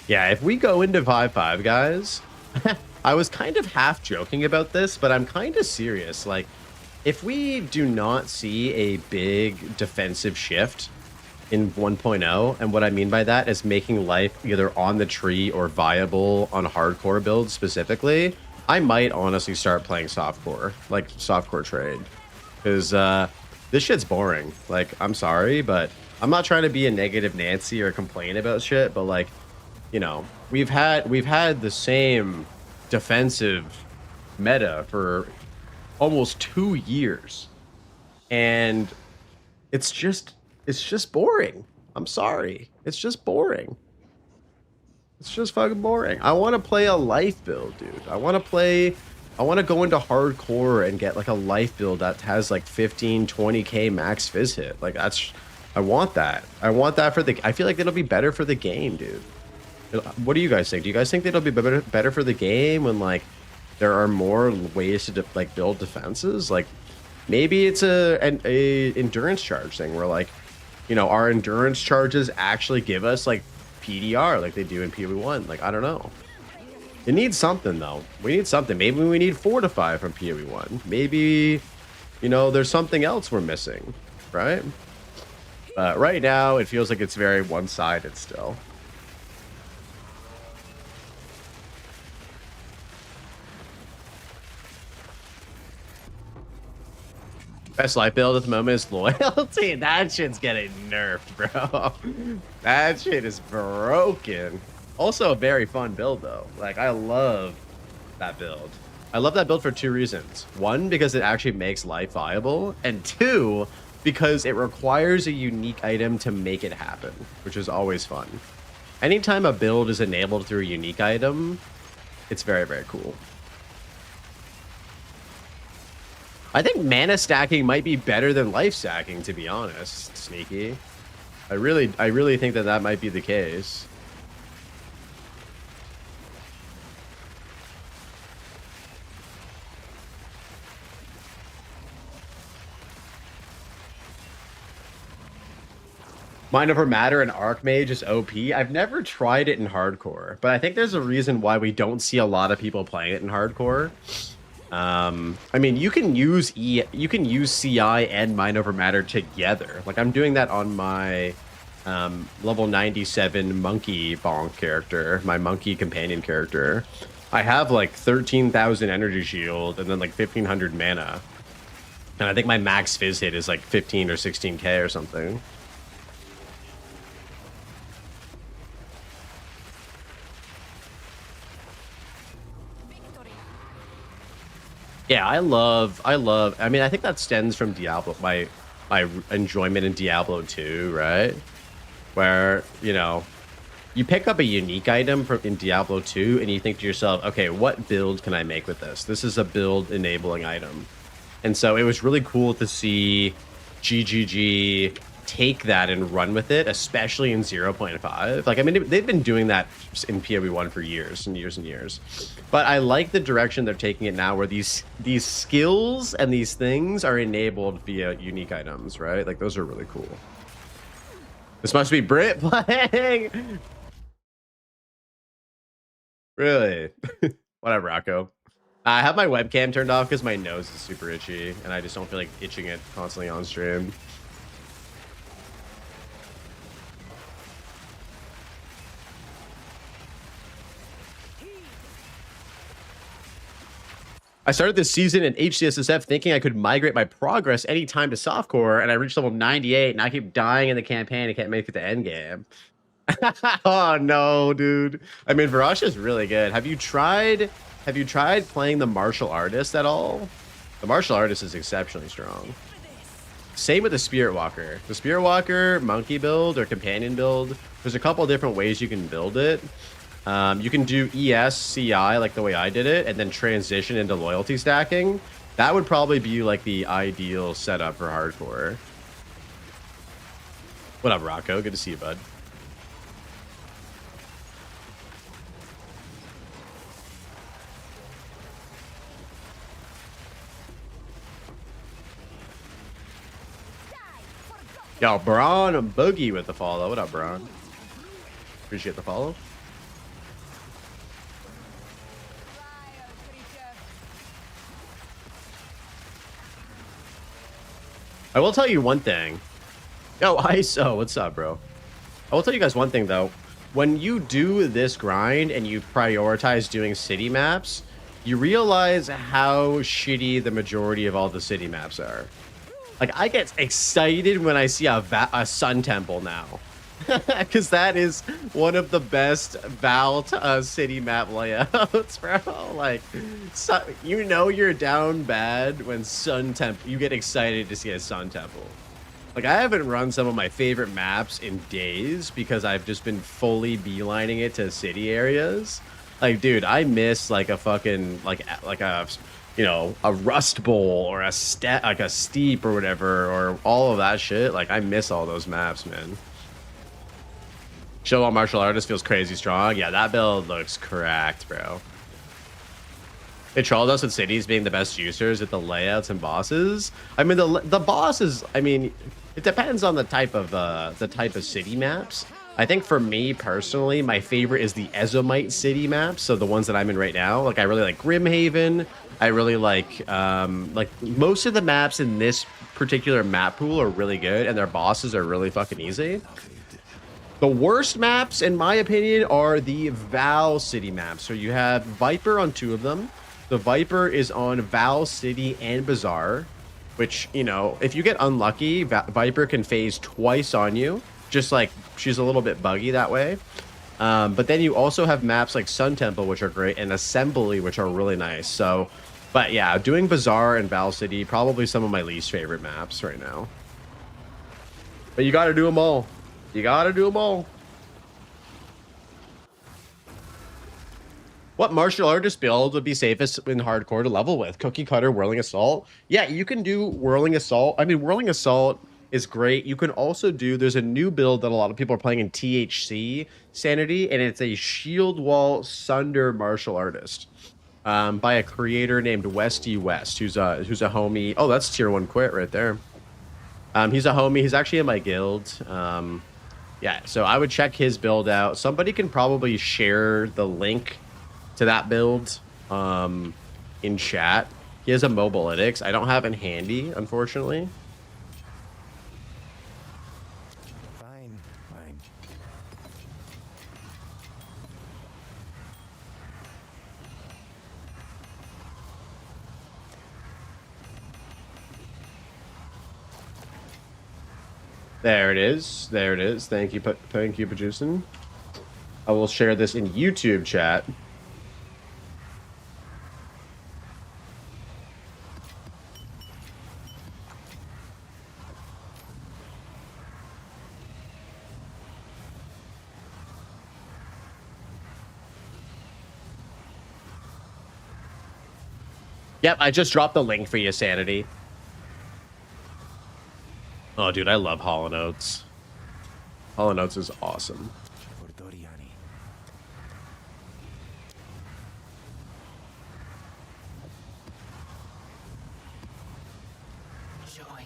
Yeah, if we go into 5-5, guys, I was kind of half joking about this, but I'm kind of serious. Like, if we do not see a big defensive shift in 1.0, and what I mean by that is making life either on the tree or viable on hardcore builds specifically, I might honestly start playing softcore, like softcore trade, because this shit's boring. Like, I'm sorry, but I'm not trying to be a negative Nancy or complain about shit, but like, you know, we've had the same defensive meta for almost 2 years, and it's just boring. I'm sorry, it's just boring. It's just fucking boring. I want to play a life build, dude. I want to go into hardcore and get like a life build that has like 15-20k max fizz hit. Like, I want that for the, I feel like it'll be better for the game, dude. What do you guys think? Do you guys think that it'll be better for the game when, like, there are more ways to like build defenses. Like maybe it's an endurance charge thing where like, you know, our endurance charges actually give us like PDR like they do in PoE1. Like, I don't know. It needs something though. We need something. Maybe we need fortify from PoE1. Maybe, you know, there's something else we're missing, right? Right now, it feels like it's very one-sided still. Best life build at the moment is loyalty. That shit's getting nerfed, bro. That shit is broken. Also a very fun build though. Like I love that build. I love that build for two reasons. One, because it actually makes life viable, and two, because it requires a unique item to make it happen, which is always fun. Anytime a build is enabled through a unique item, it's very, very cool. I think mana stacking might be better than life stacking, to be honest, Sneaky. I really think that that might be the case. Mind over Matter and Archmage is OP. I've never tried it in hardcore, but I think there's a reason why we don't see a lot of people playing it in hardcore. I mean, you can use CI and Mind over Matter together. Like I'm doing that on my level 97 monkey bonk character, my monkey companion character. I have like 13,000 energy shield and then like 1,500 mana, and I think my max fizz hit is like 15 or 16k or something. Yeah, I mean, I think that stems from Diablo, my enjoyment in Diablo 2, right? Where, you know, you pick up a unique item in Diablo 2 and you think to yourself, okay, what build can I make with this? This is a build enabling item. And so it was really cool to see GGG take that and run with it, especially in 0.5. Like, I mean, they've been doing that in PoE1 for years and years and years. But I like the direction they're taking it now, where these skills and these things are enabled via unique items, right? Like, those are really cool. This must be Brit playing. Really? Whatever, Rocco. I have my webcam turned off because my nose is super itchy, and I just don't feel like itching it constantly on stream. I started this season in HCSSF thinking I could migrate my progress anytime to softcore, and I reached level 98, and I keep dying in the campaign and can't make it to end game. Oh no, dude. I mean, Varashta is really good. Have you tried playing the martial artist at all? The martial artist is exceptionally strong. Same with the Spirit Walker. The Spirit Walker monkey build or companion build, there's a couple different ways you can build it. You can do ES CI like the way I did it, and then transition into loyalty stacking. That would probably be like the ideal setup for hardcore. What up, Rocco? Good to see you, bud. Yo, Braun Boogie with the follow. What up, Braun? Appreciate the follow. I will tell you one thing. Yo, ISO, what's up, bro? I will tell you guys one thing, though. When you do this grind and you prioritize doing city maps, you realize how shitty the majority of all the city maps are. Like, I get excited when I see a Sun Temple now. Because that is one of the best Val city map layouts, bro. Like, so, you know you're down bad when Sun Temple... You get excited to see a Sun Temple. Like, I haven't run some of my favorite maps in days because I've just been fully beelining it to city areas. Like, dude, I miss, like, a fucking... Like a... You know, a Rust Bowl or a Steep or whatever, or all of that shit. Like, I miss all those maps, man. Show all martial artist feels crazy strong. Yeah, that build looks cracked, bro. It trolled us with cities being the best juicers at the layouts and bosses. I mean, the bosses. I mean, it depends on the type of city maps. I think for me personally, my favorite is the Ezomite city maps. So the ones that I'm in right now. Like I really like Grimhaven. I really like most of the maps in this particular map pool are really good, and their bosses are really fucking easy. The worst maps, in my opinion, are the Val City maps. So you have Viper on 2 of them. The Viper is on Val City and Bazaar, which, you know, if you get unlucky, Viper can phase twice on you. Just like she's a little bit buggy that way. But then you also have maps like Sun Temple, which are great, and Assembly, which are really nice. So, but yeah, doing Bazaar and Val City, probably some of my least favorite maps right now. But you got to do them all. You got to do them all. What martial artist build would be safest in hardcore to level with? Cookie Cutter, Whirling Assault? Yeah, you can do Whirling Assault. I mean, Whirling Assault is great. You can also do, there's a new build that a lot of people are playing in THC Sanity, and it's a Shield Wall Sunder martial artist by a creator named Westy West, who's a homie. Oh, that's tier 1 quit right there. He's a homie. He's actually in my guild. Yeah, so I would check his build out. Somebody can probably share the link to that build in chat. He has a Mobilytics. I don't have it handy, unfortunately. Fine. There it is. There it is. Thank you, Pajusin. I will share this in YouTube chat. Yep, I just dropped the link for you, Sanity. Oh, dude, I love Hollow Notes. Hollow Notes is awesome.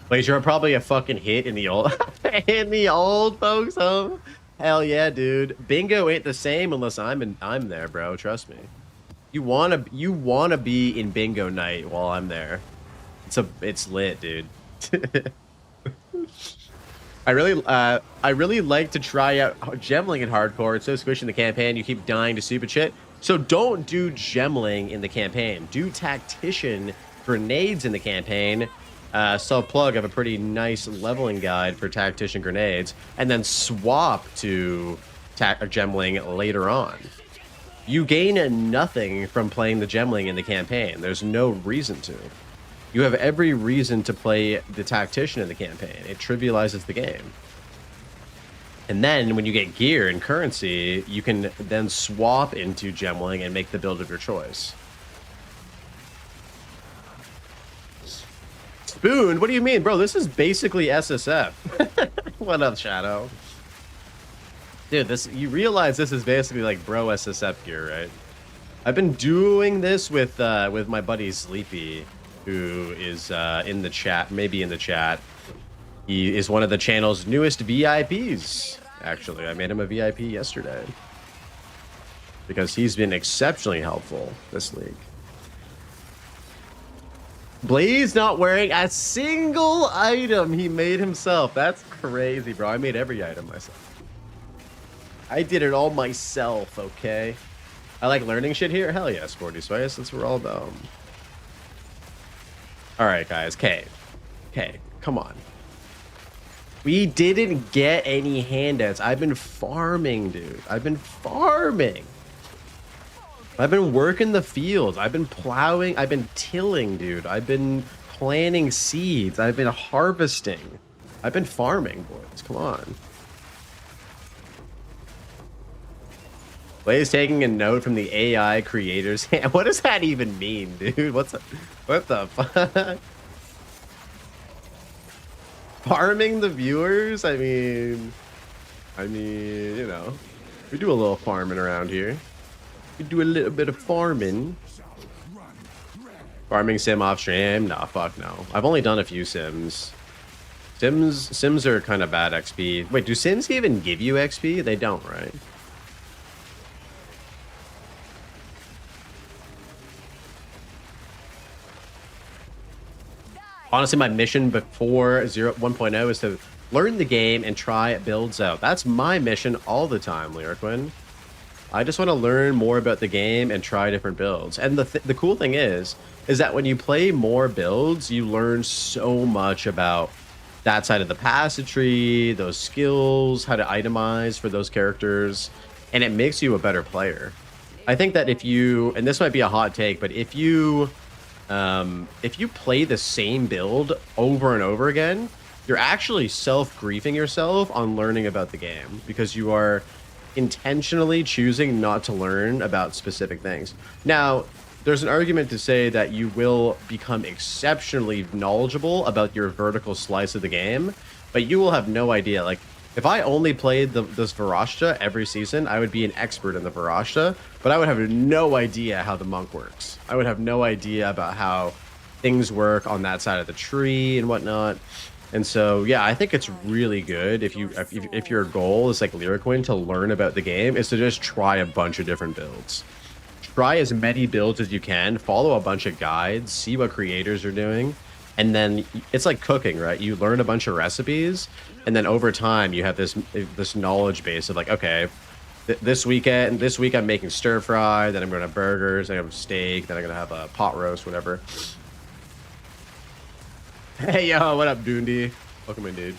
Wait, you're probably a fucking hit in the old in the old folks home. Hell yeah, dude. Bingo ain't the same unless I'm there, bro. Trust me. You wanna be in bingo night while I'm there. It's lit, dude. I really like to try out gemling in hardcore. It's so squishy in the campaign. You keep dying to stupid shit. So don't do gemling in the campaign. Do tactician grenades in the campaign. Self-plug, I have a pretty nice leveling guide for tactician grenades, and then swap to gemling later on. You gain nothing from playing the gemling in the campaign. There's no reason to. You have every reason to play the tactician in the campaign. It trivializes the game. And then when you get gear and currency, you can then swap into gemling and make the build of your choice. Spoon? What do you mean? Bro, this is basically SSF. What up, Shadow? Dude, you realize this is basically like bro SSF gear, right? I've been doing this with my buddy Sleepy, who is in the chat, maybe in the chat. He is one of the channel's newest VIPs, actually. I made him a VIP yesterday. Because he's been exceptionally helpful this league. Blaze not wearing a single item he made himself. That's crazy, bro. I made every item myself. I did it all myself, okay? I like learning shit here. Hell yeah, Sporty Spice. That's what we're all about. All right, guys. Okay, come on. We didn't get any handouts. I've been farming, dude. I've been farming. I've been working the fields. I've been plowing. I've been tilling, dude. I've been planting seeds. I've been harvesting. I've been farming, boys. Come on. Blaze taking a note from the AI creators. What does that even mean, dude? What the fuck? Farming the viewers? I mean, you know, we do a little farming around here. We do a little bit of farming. Farming sim off stream? Nah, fuck no. I've only done a few sims. Sims are kind of bad XP. Wait, do sims even give you XP? They don't, right? Honestly, my mission before 1.0 is to learn the game and try builds out. That's my mission all the time, Lyriquin. I just want to learn more about the game and try different builds. And the cool thing is that when you play more builds, you learn so much about that side of the passage tree, those skills, how to itemize for those characters, and it makes you a better player. I think that if you, and this might be a hot take, but if you play the same build over and over again, you're actually self-griefing yourself on learning about the game because you are intentionally choosing not to learn about specific things. Now, there's an argument to say that you will become exceptionally knowledgeable about your vertical slice of the game, but you will have no idea. Like, if I only played this Varashta every season, I would be an expert in the Varashta, but I would have no idea how the monk works. I would have no idea about how things work on that side of the tree and whatnot. And so, yeah, I think it's really good if your goal is like Lyriquin to learn about the game, is to just try a bunch of different builds. Try as many builds as you can, follow a bunch of guides, see what creators are doing, and then it's like cooking, right? You learn a bunch of recipes, and then over time you have this knowledge base of like, okay, this week I'm making stir fry, then I'm going to burgers, then I'm steak, then I'm going to have a pot roast, whatever. Hey yo, what up, Doondy? Welcome in, dude.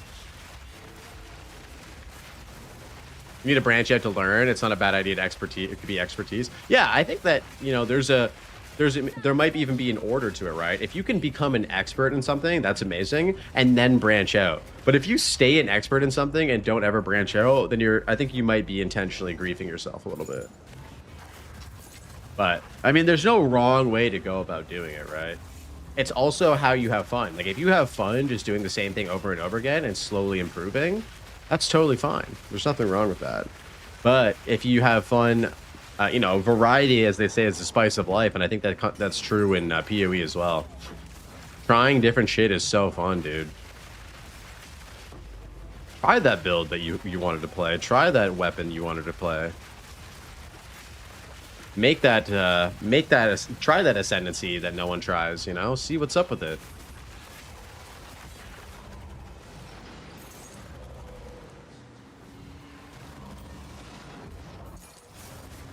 You need to branch out to learn. It's not a bad idea to expertise. It could be expertise. Yeah, I think that, you know, there might even be an order to it, right? If you can become an expert in something, that's amazing, and then branch out. But if you stay an expert in something and don't ever branch out, then I think you might be intentionally griefing yourself a little bit. But I mean, there's no wrong way to go about doing it, right? It's also how you have fun. Like, if you have fun just doing the same thing over and over again and slowly improving, that's totally fine. There's nothing wrong with that. But if you have fun, you know, variety, as they say, is the spice of life, and I think that's true in PoE as well. Trying different shit is so fun, dude. Try that build that you wanted to play. Try that weapon you wanted to play. Try that ascendancy that no one tries, you know? See what's up with it.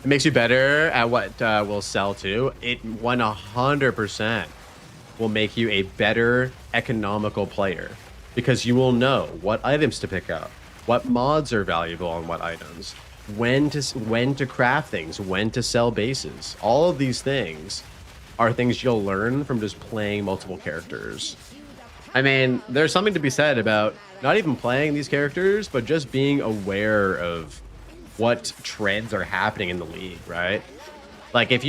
It makes you better at what will sell too. It 100% will make you a better economical player because you will know what items to pick up, what mods are valuable on what items, when to craft things, when to sell bases. All of these things are things you'll learn from just playing multiple characters. I mean, there's something to be said about not even playing these characters, but just being aware of what trends are happening in the league, right? Like if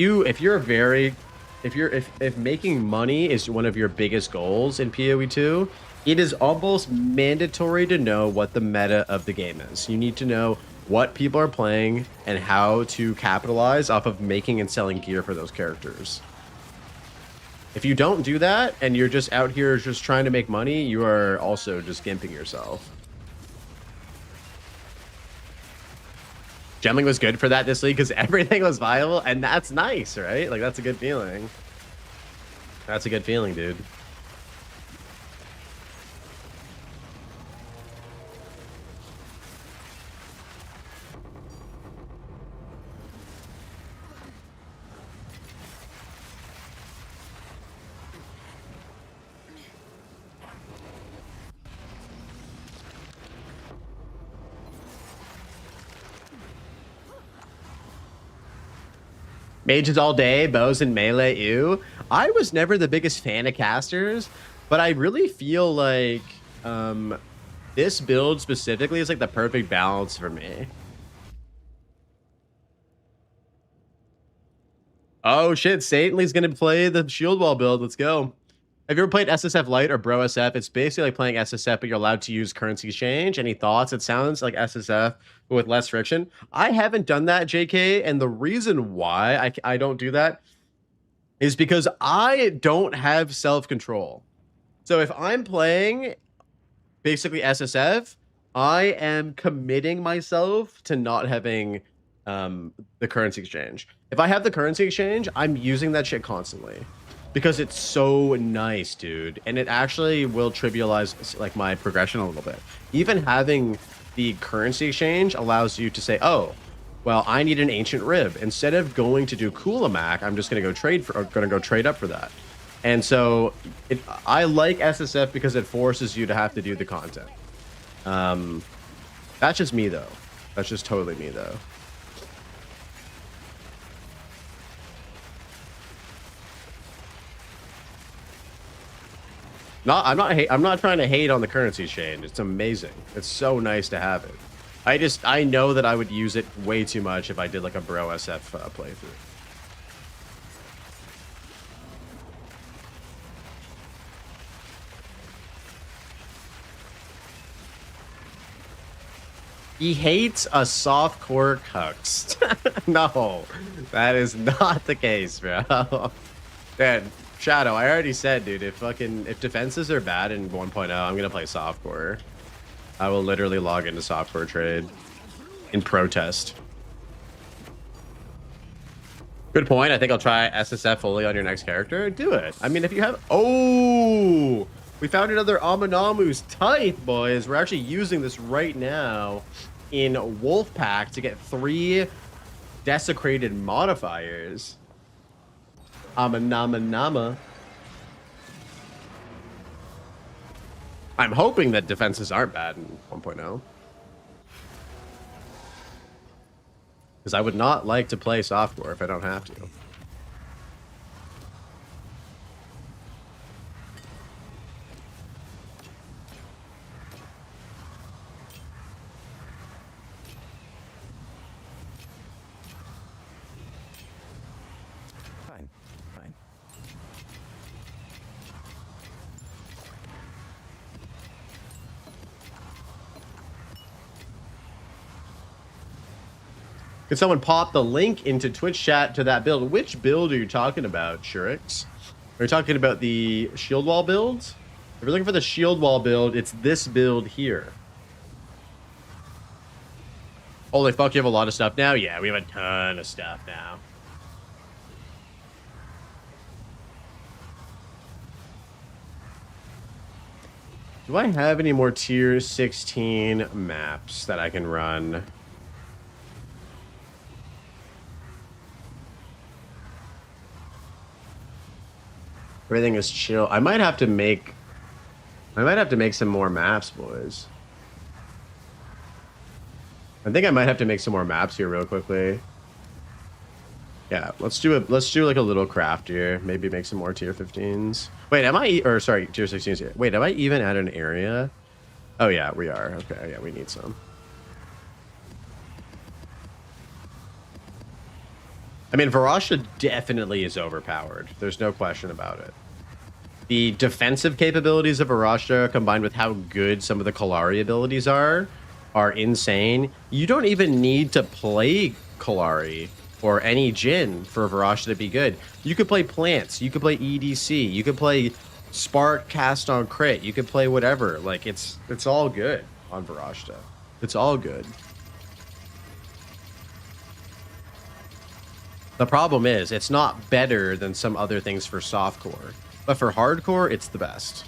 making money is one of your biggest goals in PoE 2, it is almost mandatory to know what the meta of the game is. You need to know what people are playing and how to capitalize off of making and selling gear for those characters. If you don't do that and you're just out here just trying to make money, you are also just gimping yourself. Gemming was good for that this league because everything was viable, and that's nice, right? Like, that's a good feeling. That's a good feeling, dude. Mages all day, bows and melee, ew. I was never the biggest fan of casters, but I really feel like this build specifically is like the perfect balance for me. Oh shit, Satanly's gonna play the shield wall build. Let's go. Have you ever played SSF Lite or Bro SF? It's basically like playing SSF, but you're allowed to use currency exchange. Any thoughts? It sounds like SSF, but with less friction. I haven't done that, JK, and the reason why I don't do that is because I don't have self-control. So if I'm playing basically SSF, I am committing myself to not having the currency exchange. If I have the currency exchange, I'm using that shit constantly because it's so nice, dude. And it actually will trivialize like my progression a little bit. Even having the currency exchange allows you to say, oh, well, I need an ancient rib. Instead of going to do Kulamak, I'm just going to go trade up for that. And so I like SSF because it forces you to have to do the content. That's just me though. That's just totally me though. I'm not trying to hate on the currency exchange. It's amazing. It's so nice to have it. I know that I would use it way too much if I did like a bro SF playthrough. He hates a softcore cucks. No, that is not the case, bro. Man, Shadow, I already said, dude, if defenses are bad in 1.0, I'm gonna play softcore. I will literally log into softcore trade in protest. Good point. I think I'll try SSF fully on your next character. Do it. I mean, if you have... Oh! We found another Aminamu's Tithe, boys. We're actually using this right now in Wolfpack to get 3 desecrated modifiers. Aminamanama. I'm hoping that defenses aren't bad in 1.0. Because I would not like to play softcore if I don't have to. Fine. Fine. Could someone pop the link into Twitch chat to that build? Which build are you talking about, Shurix? Are you talking about the shield wall builds? If you're looking for the shield wall build, it's this build here. Holy fuck, you have a lot of stuff now? Yeah, we have a ton of stuff now. Do I have any more tier 16 maps that I can run? Everything is chill. I might have to make some more maps, boys. I think I might have to make some more maps here real quickly. Yeah, let's do like a little craft here. Maybe make some more tier 15s. Wait, sorry, tier 16s here. Wait, am I even at an area? Oh yeah, we are. Okay, yeah, we need some. I mean, Varashta definitely is overpowered. There's no question about it. The defensive capabilities of Varashta combined with how good some of the Kalari abilities are insane. You don't even need to play Kalari or any Jin for Varashta to be good. You could play plants. You could play EDC. You could play Spark cast on crit. You could play whatever. Like, it's all good on Varashta. It's all good. The problem is, it's not better than some other things for softcore. But for hardcore, it's the best.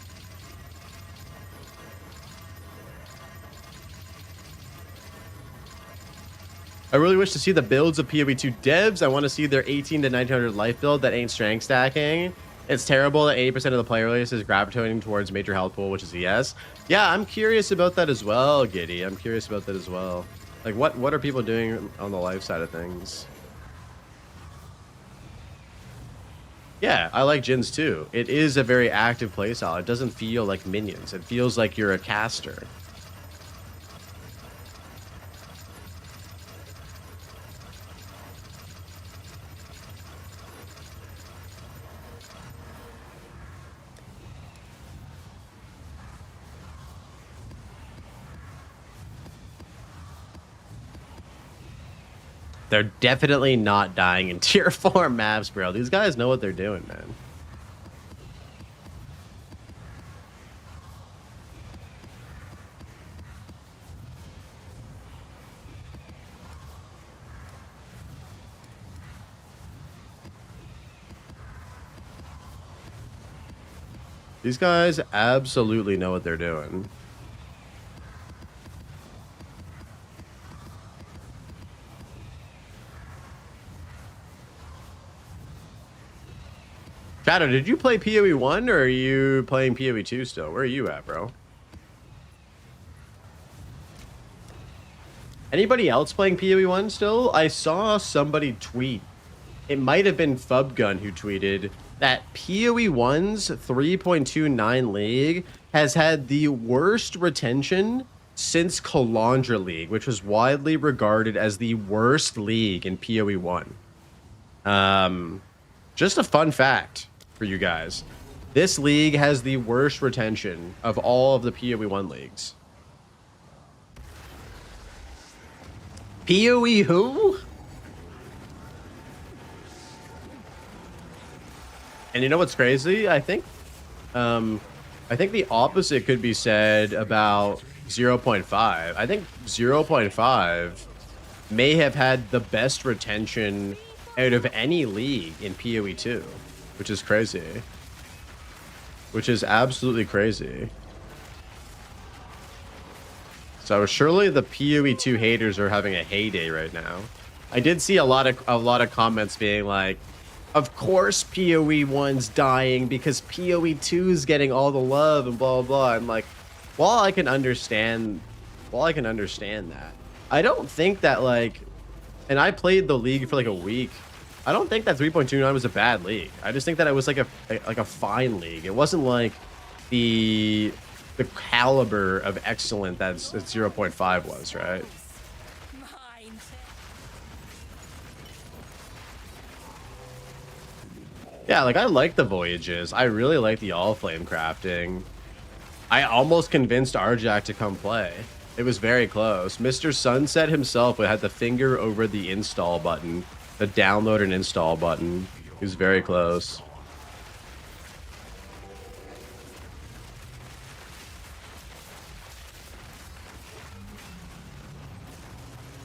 I really wish to see the builds of PoE2 devs. I want to see their 18 to 1900 life build that ain't strength stacking. It's terrible that 80% of the player list is gravitating towards major health pool, which is ES. Yeah, I'm curious about that as well, Giddy. I'm curious about that as well. Like, what are people doing on the life side of things? Yeah, I like Jins too. It is a very active playstyle. It doesn't feel like minions. It feels like you're a caster. They're definitely not dying in tier 4 maps, bro. These guys know what they're doing, man. These guys absolutely know what they're doing. Shadow, did you play PoE 1 or are you playing PoE 2 still? Where are you at, bro? Anybody else playing PoE 1 still? I saw somebody tweet. It might have been Fubgun who tweeted that PoE 1's 3.29 league has had the worst retention since Calandra League, which was widely regarded as the worst league in PoE 1. Just a fun fact for you guys. This league has the worst retention of all of the PoE 1 leagues. PoE who? And you know what's crazy? I think the opposite could be said about 0.5. I think 0.5 may have had the best retention out of any league in PoE 2, which is crazy. Which is absolutely crazy. So surely the PoE 2 haters are having a heyday right now. I did see a lot of comments being like, of course PoE 1's dying because PoE 2's getting all the love and blah blah blah. I'm like, while I can understand that, I don't think that, like, and I played the league for like a week. I don't think that 3.29 was a bad league. I just think that it was like a fine league. It wasn't like the caliber of excellent that 0.5 was, right? Yeah, like I like the voyages. I really like the all flame crafting. I almost convinced Arjak to come play. It was very close. Mr. Sunset himself had the finger over the install button, the download and install button. He was very close.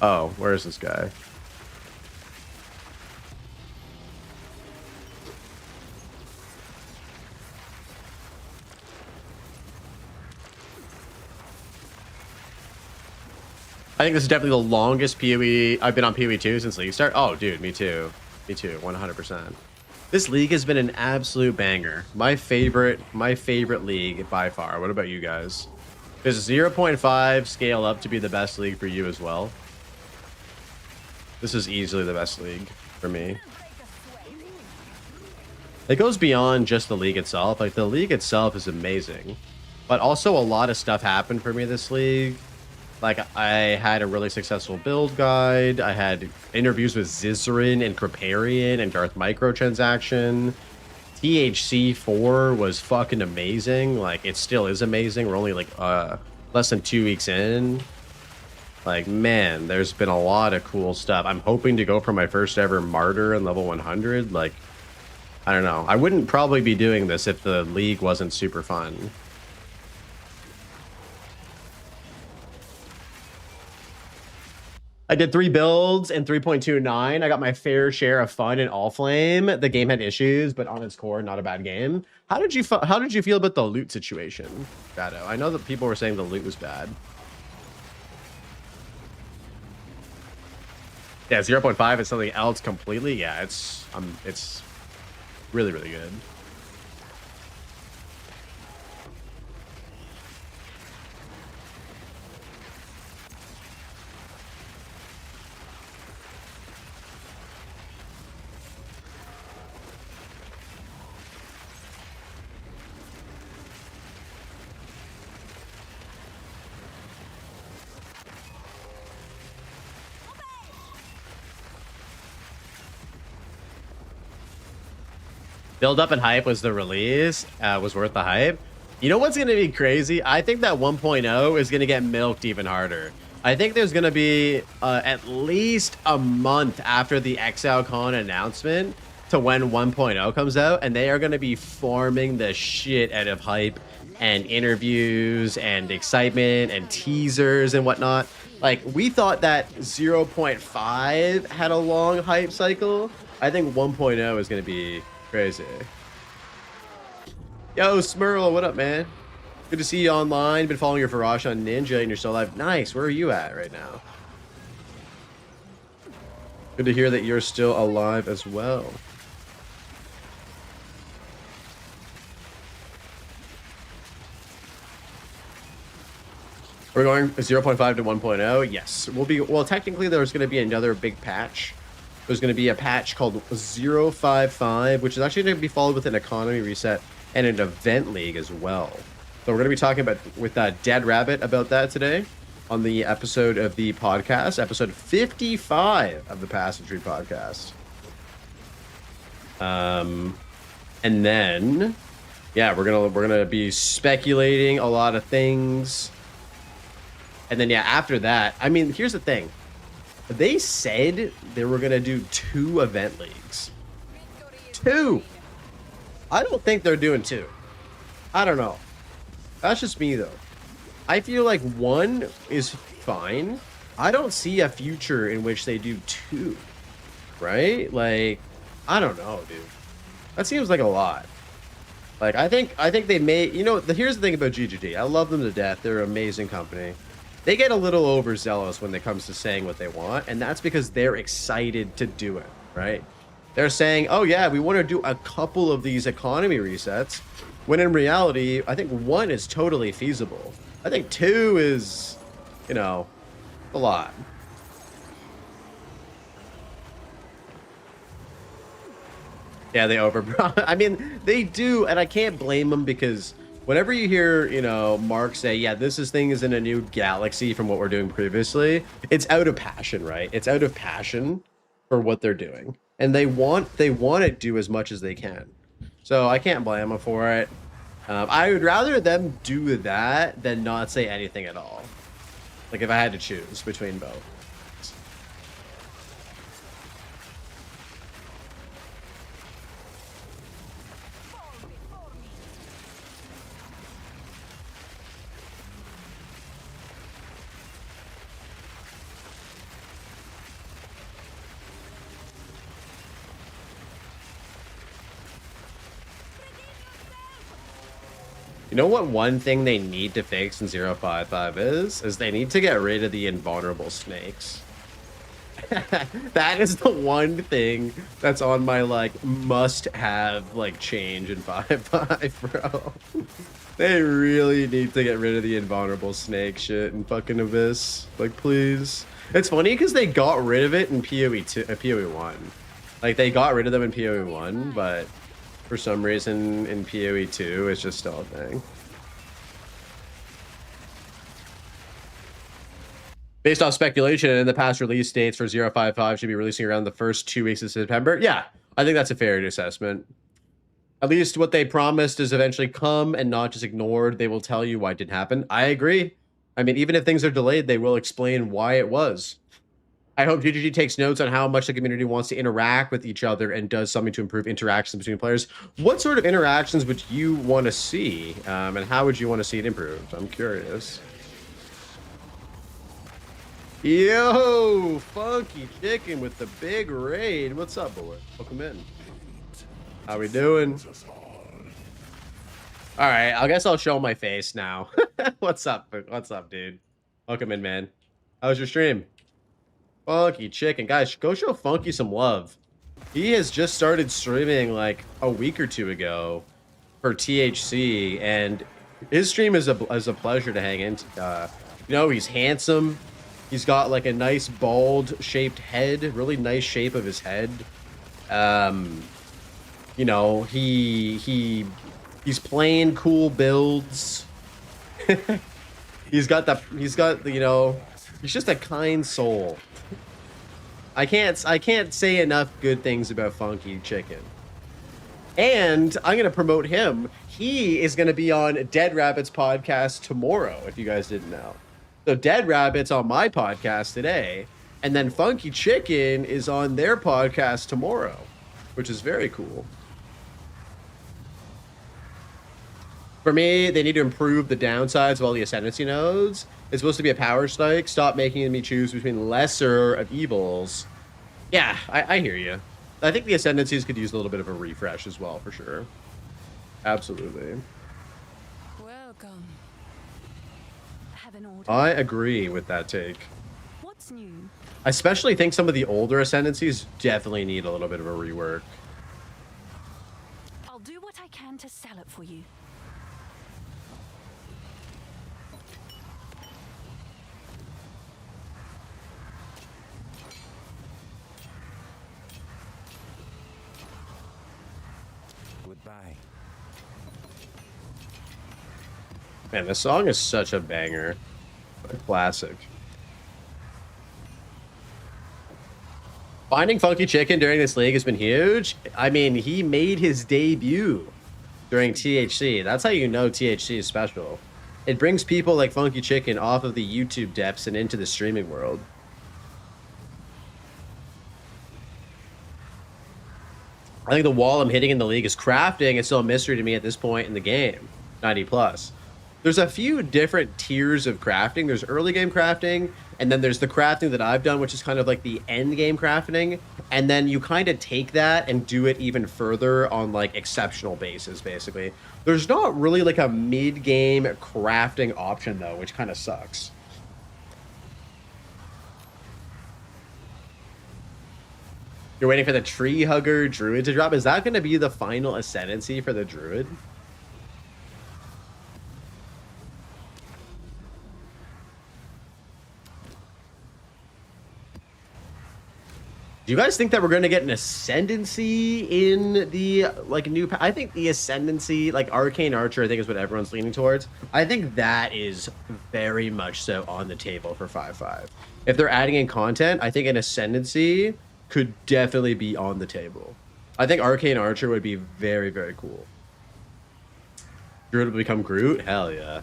Oh, where is this guy? I think this is definitely the longest PoE I've been on PoE 2 since league start. Oh, dude, me too. Me too, 100%. This league has been an absolute banger. My favorite league by far. What about you guys? Does 0.5 scale up to be the best league for you as well? This is easily the best league for me. It goes beyond just the league itself. Like, the league itself is amazing. But also a lot of stuff happened for me this league. Like, I had a really successful build guide. I had interviews with Zizarin and Kriparian and Darth Microtransaction. THC 4 was fucking amazing. Like, it still is amazing. We're only like less than 2 weeks in. Like, man, there's been a lot of cool stuff. I'm hoping to go for my first ever Martyr in level 100. Like, I don't know. I wouldn't probably be doing this if the league wasn't super fun. I did 3 builds in 3.29. I got my fair share of fun in All Flame. The game had issues, but on its core, not a bad game. How did you feel about the loot situation, Shadow? I know that people were saying the loot was bad. Yeah, 0.5 is something else completely. Yeah, it's really, really good. Build up and hype was the release, was worth the hype. You know what's going to be crazy? I think that 1.0 is going to get milked even harder. I think there's going to be at least a month after the ExileCon announcement to when 1.0 comes out, and they are going to be farming the shit out of hype and interviews and excitement and teasers and whatnot. Like, we thought that 0.5 had a long hype cycle. I think 1.0 is going to be crazy. Yo, Smurl, what up, man? Good to see you online. Been following your Varashta Ninja and you're still alive. Nice. Where are you at right now? Good to hear that you're still alive as well. We're going 0.5 to 1.0. Yes. Well, technically there's going to be another big patch. There's going to be a patch called 0.55, which is actually going to be followed with an economy reset and an event league as well. So we're going to be talking about with Dead Rabbit about that today on the episode of the podcast, episode 55 of the Passageway podcast. And then, yeah, we're gonna be speculating a lot of things. And then, yeah, after that, I mean, here's the thing. They said they were gonna do 2 event leagues. 2. I don't think they're doing 2. I don't know. That's just me, though. I feel like 1 is fine. I don't see a future in which they do 2, right? Like, I don't know, dude. That seems like a lot. Like, I think they may, you know, here's the thing about GGD. I love them to death. They're an amazing company. They get a little overzealous when it comes to saying what they want, and that's because they're excited to do it, right? They're saying, oh yeah, we want to do a couple of these economy resets, when in reality, I think 1 is totally feasible. I think 2 is, you know, a lot. Yeah, they I mean, they do, and I can't blame them because whenever you hear, you know, Mark say, yeah, this thing is in a new galaxy from what we're doing previously, it's out of passion, right? It's out of passion for what they're doing. And they want to do as much as they can. So I can't blame them for it. I would rather them do that than not say anything at all. Like if I had to choose between both. You know what one thing they need to fix in 0.55 is they need to get rid of the invulnerable snakes. That is the one thing that's on my, like, must-have, like, change in 5.5, bro. They really need to get rid of the invulnerable snake shit in fucking Abyss. Like, please. It's funny because they got rid of it in PoE 1. Like, they got rid of them in PoE 1, but for some reason in PoE 2, it's just still a thing. Based off speculation, in the past release dates for 0.55 should be releasing around the first 2 weeks of September. Yeah, I think that's a fair assessment. At least what they promised is eventually come and not just ignored. They will tell you why it didn't happen. I agree. I mean, even if things are delayed, they will explain why it was. I hope GGG takes notes on how much the community wants to interact with each other and does something to improve interactions between players. What sort of interactions would you want to see, and how would you want to see it improved? I'm curious. Yo, Funky Chicken with the big raid. What's up, boy? Welcome in. How we doing? All right, I guess I'll show my face now. What's up? What's up, dude? Welcome in, man. How was your stream? Funky Chicken. Guys, go show Funky some love. He has just started streaming like a week or 2 ago for THC, and his stream is a pleasure to hang into. You know, he's handsome. He's got like a nice bald-shaped head, really nice shape of his head. You know, he's playing cool builds. he's got you know, he's just a kind soul. I can't say enough good things about Funky Chicken. And I'm going to promote him. He is going to be on Dead Rabbit's podcast tomorrow, if you guys didn't know. So Dead Rabbit's on my podcast today, and then Funky Chicken is on their podcast tomorrow, which is very cool. For me, they need to improve the downsides of all the ascendancy nodes. It's supposed to be a power strike. Stop making me choose between lesser of evils. Yeah, I hear you. I think the ascendancies could use a little bit of a refresh as well, for sure. Absolutely. Welcome. Have an order. I agree with that take. What's new? I especially think some of the older ascendancies definitely need a little bit of a rework. I'll do what I can to sell it for you. Goodbye. Man, this song is such a banger. A classic. Finding Funky Chicken during this league has been huge. I mean, he made his debut during THC. That's how you know THC is special. It brings people like Funky Chicken off of the YouTube depths and into the streaming world. I think the wall I'm hitting in the league is crafting. It's still a mystery to me at this point in the game. 90 plus. There's a few different tiers of crafting. There's early game crafting, and then there's the crafting that I've done, which is kind of like the end game crafting. And then you kind of take that and do it even further on like exceptional bases, basically. There's not really like a mid-game crafting option though, which kind of sucks. You're waiting for the tree hugger druid to drop. Is that going to be the final ascendancy for the druid? Do you guys think that we're going to get an ascendancy in the like new? I think the ascendancy, like Arcane Archer, I think is what everyone's leaning towards. I think that is very much so on the table for 5.5. If they're adding in content, I think an ascendancy could definitely be on the table. I think Arcane Archer would be very, very cool. Druid will become Groot? Hell yeah.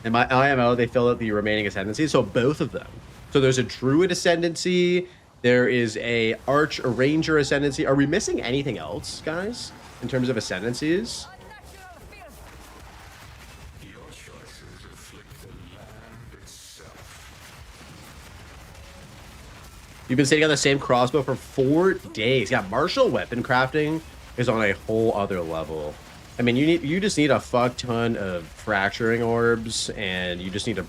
In my IMO, they fill out the remaining ascendancies, so both of them. So there's a Druid ascendancy, there is a Ranger ascendancy. Are we missing anything else, guys, in terms of ascendancies? Your choices afflict the land itself. You've been sitting on the same crossbow for 4 days. Yeah, martial weapon crafting is on a whole other level. I mean, you just need a fuck ton of fracturing orbs, and you just need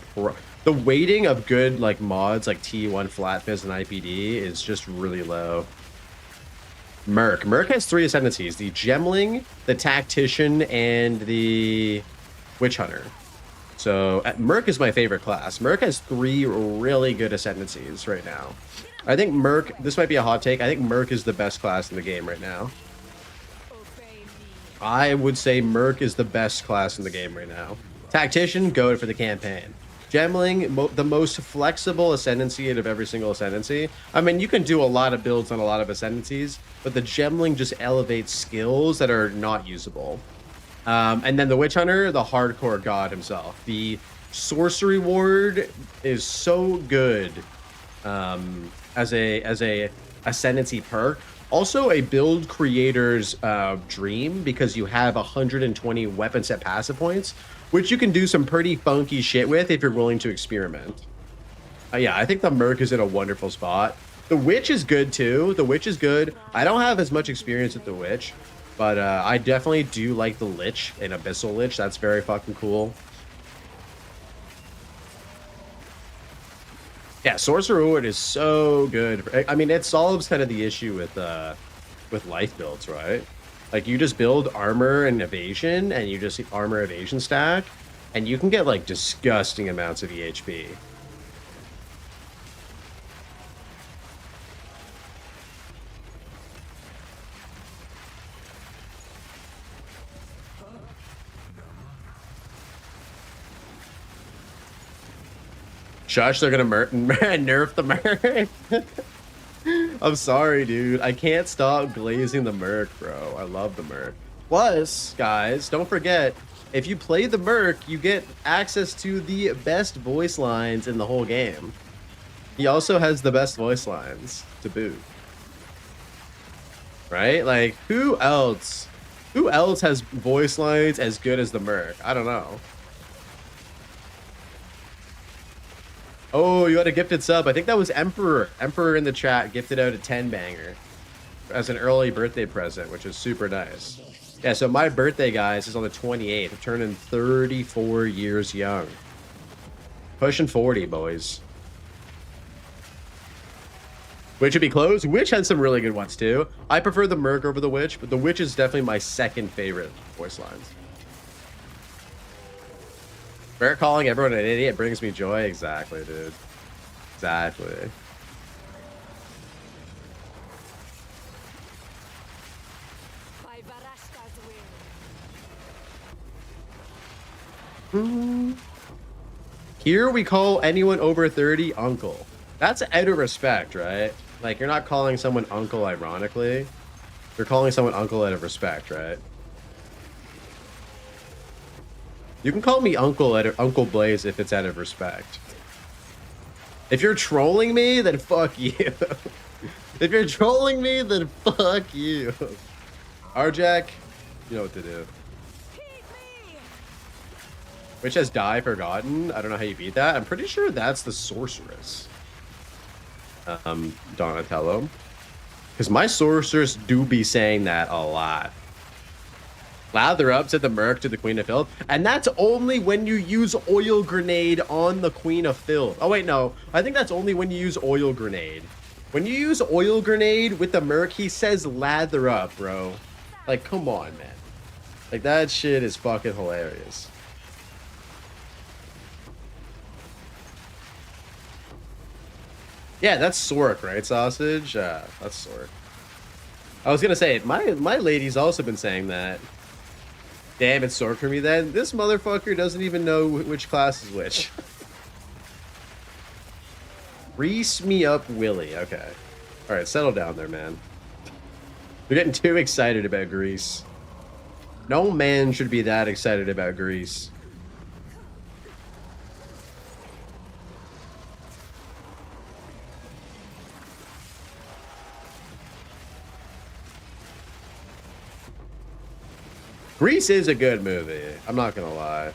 the weighting of good like mods like T1 Flat Fizz and IPD is just really low. Merc has 3 ascendancies: the Gemling, the Tactician, and the Witch Hunter. So Merc is my favorite class. Merc has 3 really good ascendancies right now. I think Merc, this might be a hot take, I think Merc is the best class in the game right now. I would say Merc is the best class in the game right now. Tactician, go for the campaign. Gemling, the most flexible ascendancy out of every single ascendancy. I mean, you can do a lot of builds on a lot of ascendancies, but the Gemling just elevates skills that are not usable. And then the Witch Hunter, the hardcore god himself. The Sorcery Ward is so good as a ascendancy perk. Also a build creator's dream, because you have 120 weapon set passive points, which you can do some pretty funky shit with if you're willing to experiment. Yeah, I think the Merc is in a wonderful spot. The Witch is good too. The Witch is good. I don't have as much experience with the Witch, but I definitely do like the Lich and Abyssal Lich. That's very fucking cool. Yeah, Sorcerer Ward is so good. I mean, it solves kind of the issue with life builds, right? Like, you just build armor and evasion, and you just armor evasion stack, and you can get, like, disgusting amounts of EHP. Shush, they're gonna nerf the Merc. I'm sorry, dude. I can't stop glazing the Merc, bro. I love the Merc. Plus, guys, don't forget, if you play the Merc, you get access to the best voice lines in the whole game. He also has the best voice lines to boot. Right? Like, who else has voice lines as good as the Merc? I don't know. Oh, you got a gifted sub. I think that was Emperor. Emperor in the chat gifted out a 10 banger as an early birthday present, which is super nice. Yeah, so my birthday, guys, is on the 28th. I'm turning 34 years young. Pushing 40, boys. Witch would be close. Witch had some really good ones, too. I prefer the Merc over the Witch, but the Witch is definitely my second favorite voice lines. Bear calling everyone an idiot brings me joy. Exactly, dude. Exactly. By Varashta's will. Here we call anyone over 30 uncle. That's out of respect, right? Like, you're not calling someone uncle ironically. You're calling someone uncle out of respect, right? You can call me Uncle Blaze if it's out of respect. If you're trolling me, then fuck you. If you're trolling me, then fuck you. Arjack, you know what to do. Which has Die Forgotten. I don't know how you beat that. I'm pretty sure that's the Sorceress. Donatello. Because my Sorceress do be saying that a lot. Lather up, said the Merc to the Queen of Filth. And that's only when you use Oil Grenade on the Queen of Filth. Oh, wait, no. I think that's only when you use Oil Grenade. When you use Oil Grenade with the Merc, he says lather up, bro. Like, come on, man. Like, that shit is fucking hilarious. Yeah, that's Sork, right, Sausage? That's Sork. I was gonna say, my lady's also been saying that. Damn, it's Sork for me then. This motherfucker doesn't even know which class is which. Grease me up, Willie. Okay. Alright, settle down there, man. You're getting too excited about Grease. No man should be that excited about Grease. Grease is a good movie. I'm not gonna lie.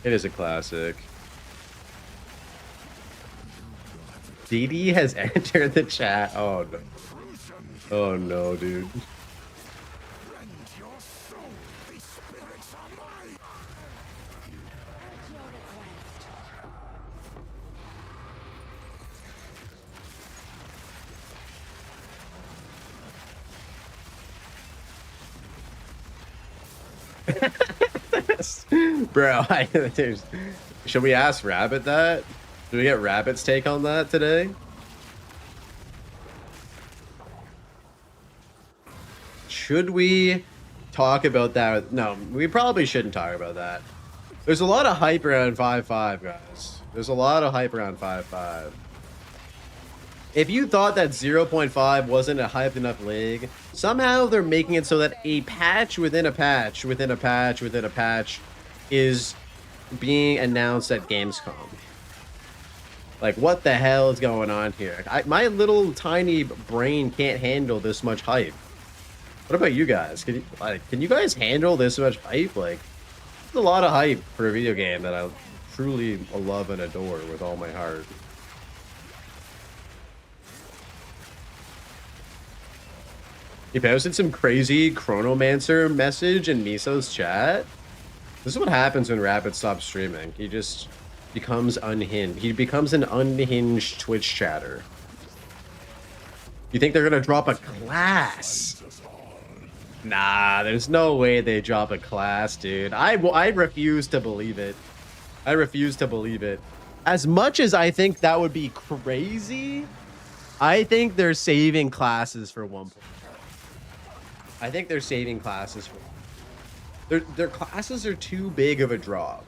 It is a classic. DD has entered the chat. Oh no. Oh no, dude. Bro, should we ask Rabbit that? Do we get Rabbit's take on that today? Should we talk about that? No, we probably shouldn't talk about that. There's a lot of hype around 5-5, guys. There's a lot of hype around 5-5. If you thought that 0.5 wasn't a hyped enough league, somehow they're making it so that a patch within a patch within a patch within a patch is being announced at Gamescom. Like, what the hell is going on here? My little tiny brain can't handle this much hype. What about you guys? Can you guys handle this much hype? Like, it's a lot of hype for a video game that I truly love and adore with all my heart. He posted some crazy Chronomancer message in Miso's chat. This is what happens when Rabbit stops streaming. He just becomes unhinged. He becomes an unhinged Twitch chatter. You think they're gonna drop a class? Nah, there's no way they drop a class, dude. I refuse to believe it. I refuse to believe it. As much as I think that would be crazy, I think they're saving classes for 1.0. I think they're saving classes for... Their classes are too big of a draw.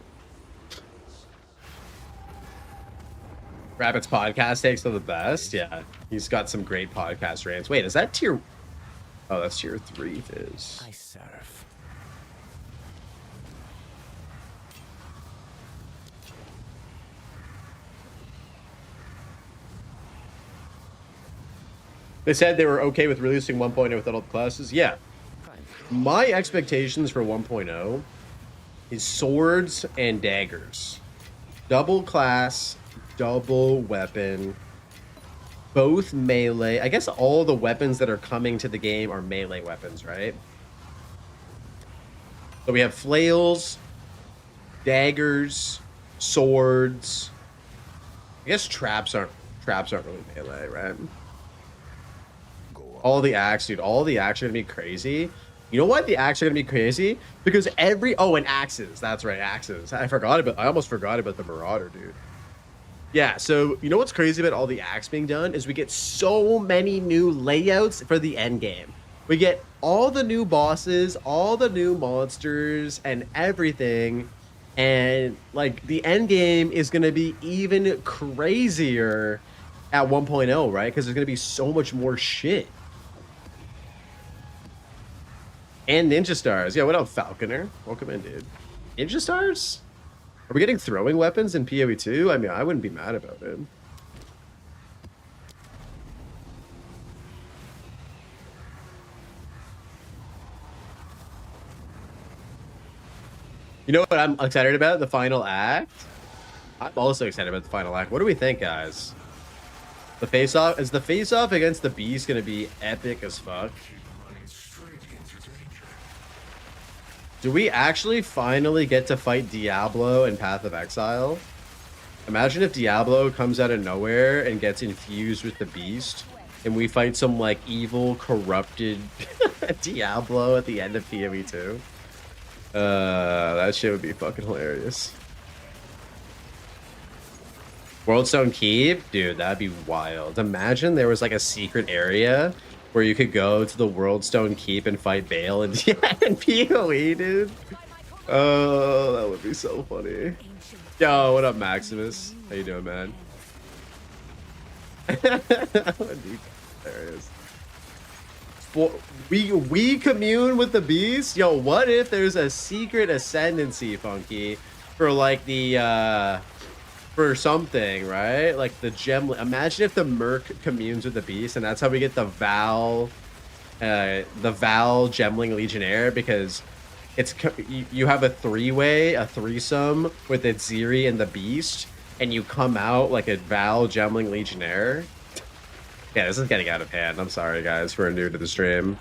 Rabbit's podcast takes are the best. Yeah, he's got some great podcast rants. Wait, is that tier... Oh, that's tier 3, Fizz. I serve. They said they were okay with releasing 1.0 without all the classes. Yeah. My expectations for 1.0 is swords and daggers. Double class, double weapon, both melee. I guess all the weapons that are coming to the game are melee weapons, right? So we have flails, daggers, swords. I guess traps aren't really melee, right? All the axe, dude. All the axe are gonna be crazy. You know what? The axe are gonna be crazy because and axes. That's right, axes. I almost forgot about the Marauder, dude. Yeah. So you know what's crazy about all the axe being done is we get so many new layouts for the end game. We get all the new bosses, all the new monsters, and everything. And like the end game is gonna be even crazier at 1.0, right? Because there's gonna be so much more shit. And Ninja Stars. Yeah, what up, Falconer? Welcome in, dude. Ninja Stars? Are we getting throwing weapons in PoE 2? I mean, I wouldn't be mad about it. You know what I'm excited about? The final act? I'm also excited about the final act. What do we think, guys? The face-off? Is the face-off against the Beast going to be epic as fuck? Do we actually finally get to fight Diablo in Path of Exile? Imagine if Diablo comes out of nowhere and gets infused with the Beast, and we fight some, like, evil, corrupted Diablo at the end of PoE 2. That shit would be fucking hilarious. Worldstone Keep? Dude, that'd be wild. Imagine there was, like, a secret area where you could go to the Worldstone Keep and fight Bale and PoE, dude. Oh, that would be so funny. Yo, what up, Maximus? How you doing, man? That would be hilarious. We commune with the Beast? Yo, what if there's a secret ascendancy, Funky, for like the for something, right? Like the gem. Imagine if the Merc communes with the Beast, and that's how we get the Val Gemling Legionnaire, because it's you have a threesome with Ziri and the Beast, and you come out like a Val Gemling Legionnaire. Yeah, this is getting out of hand. I'm sorry, guys, who are new to the stream.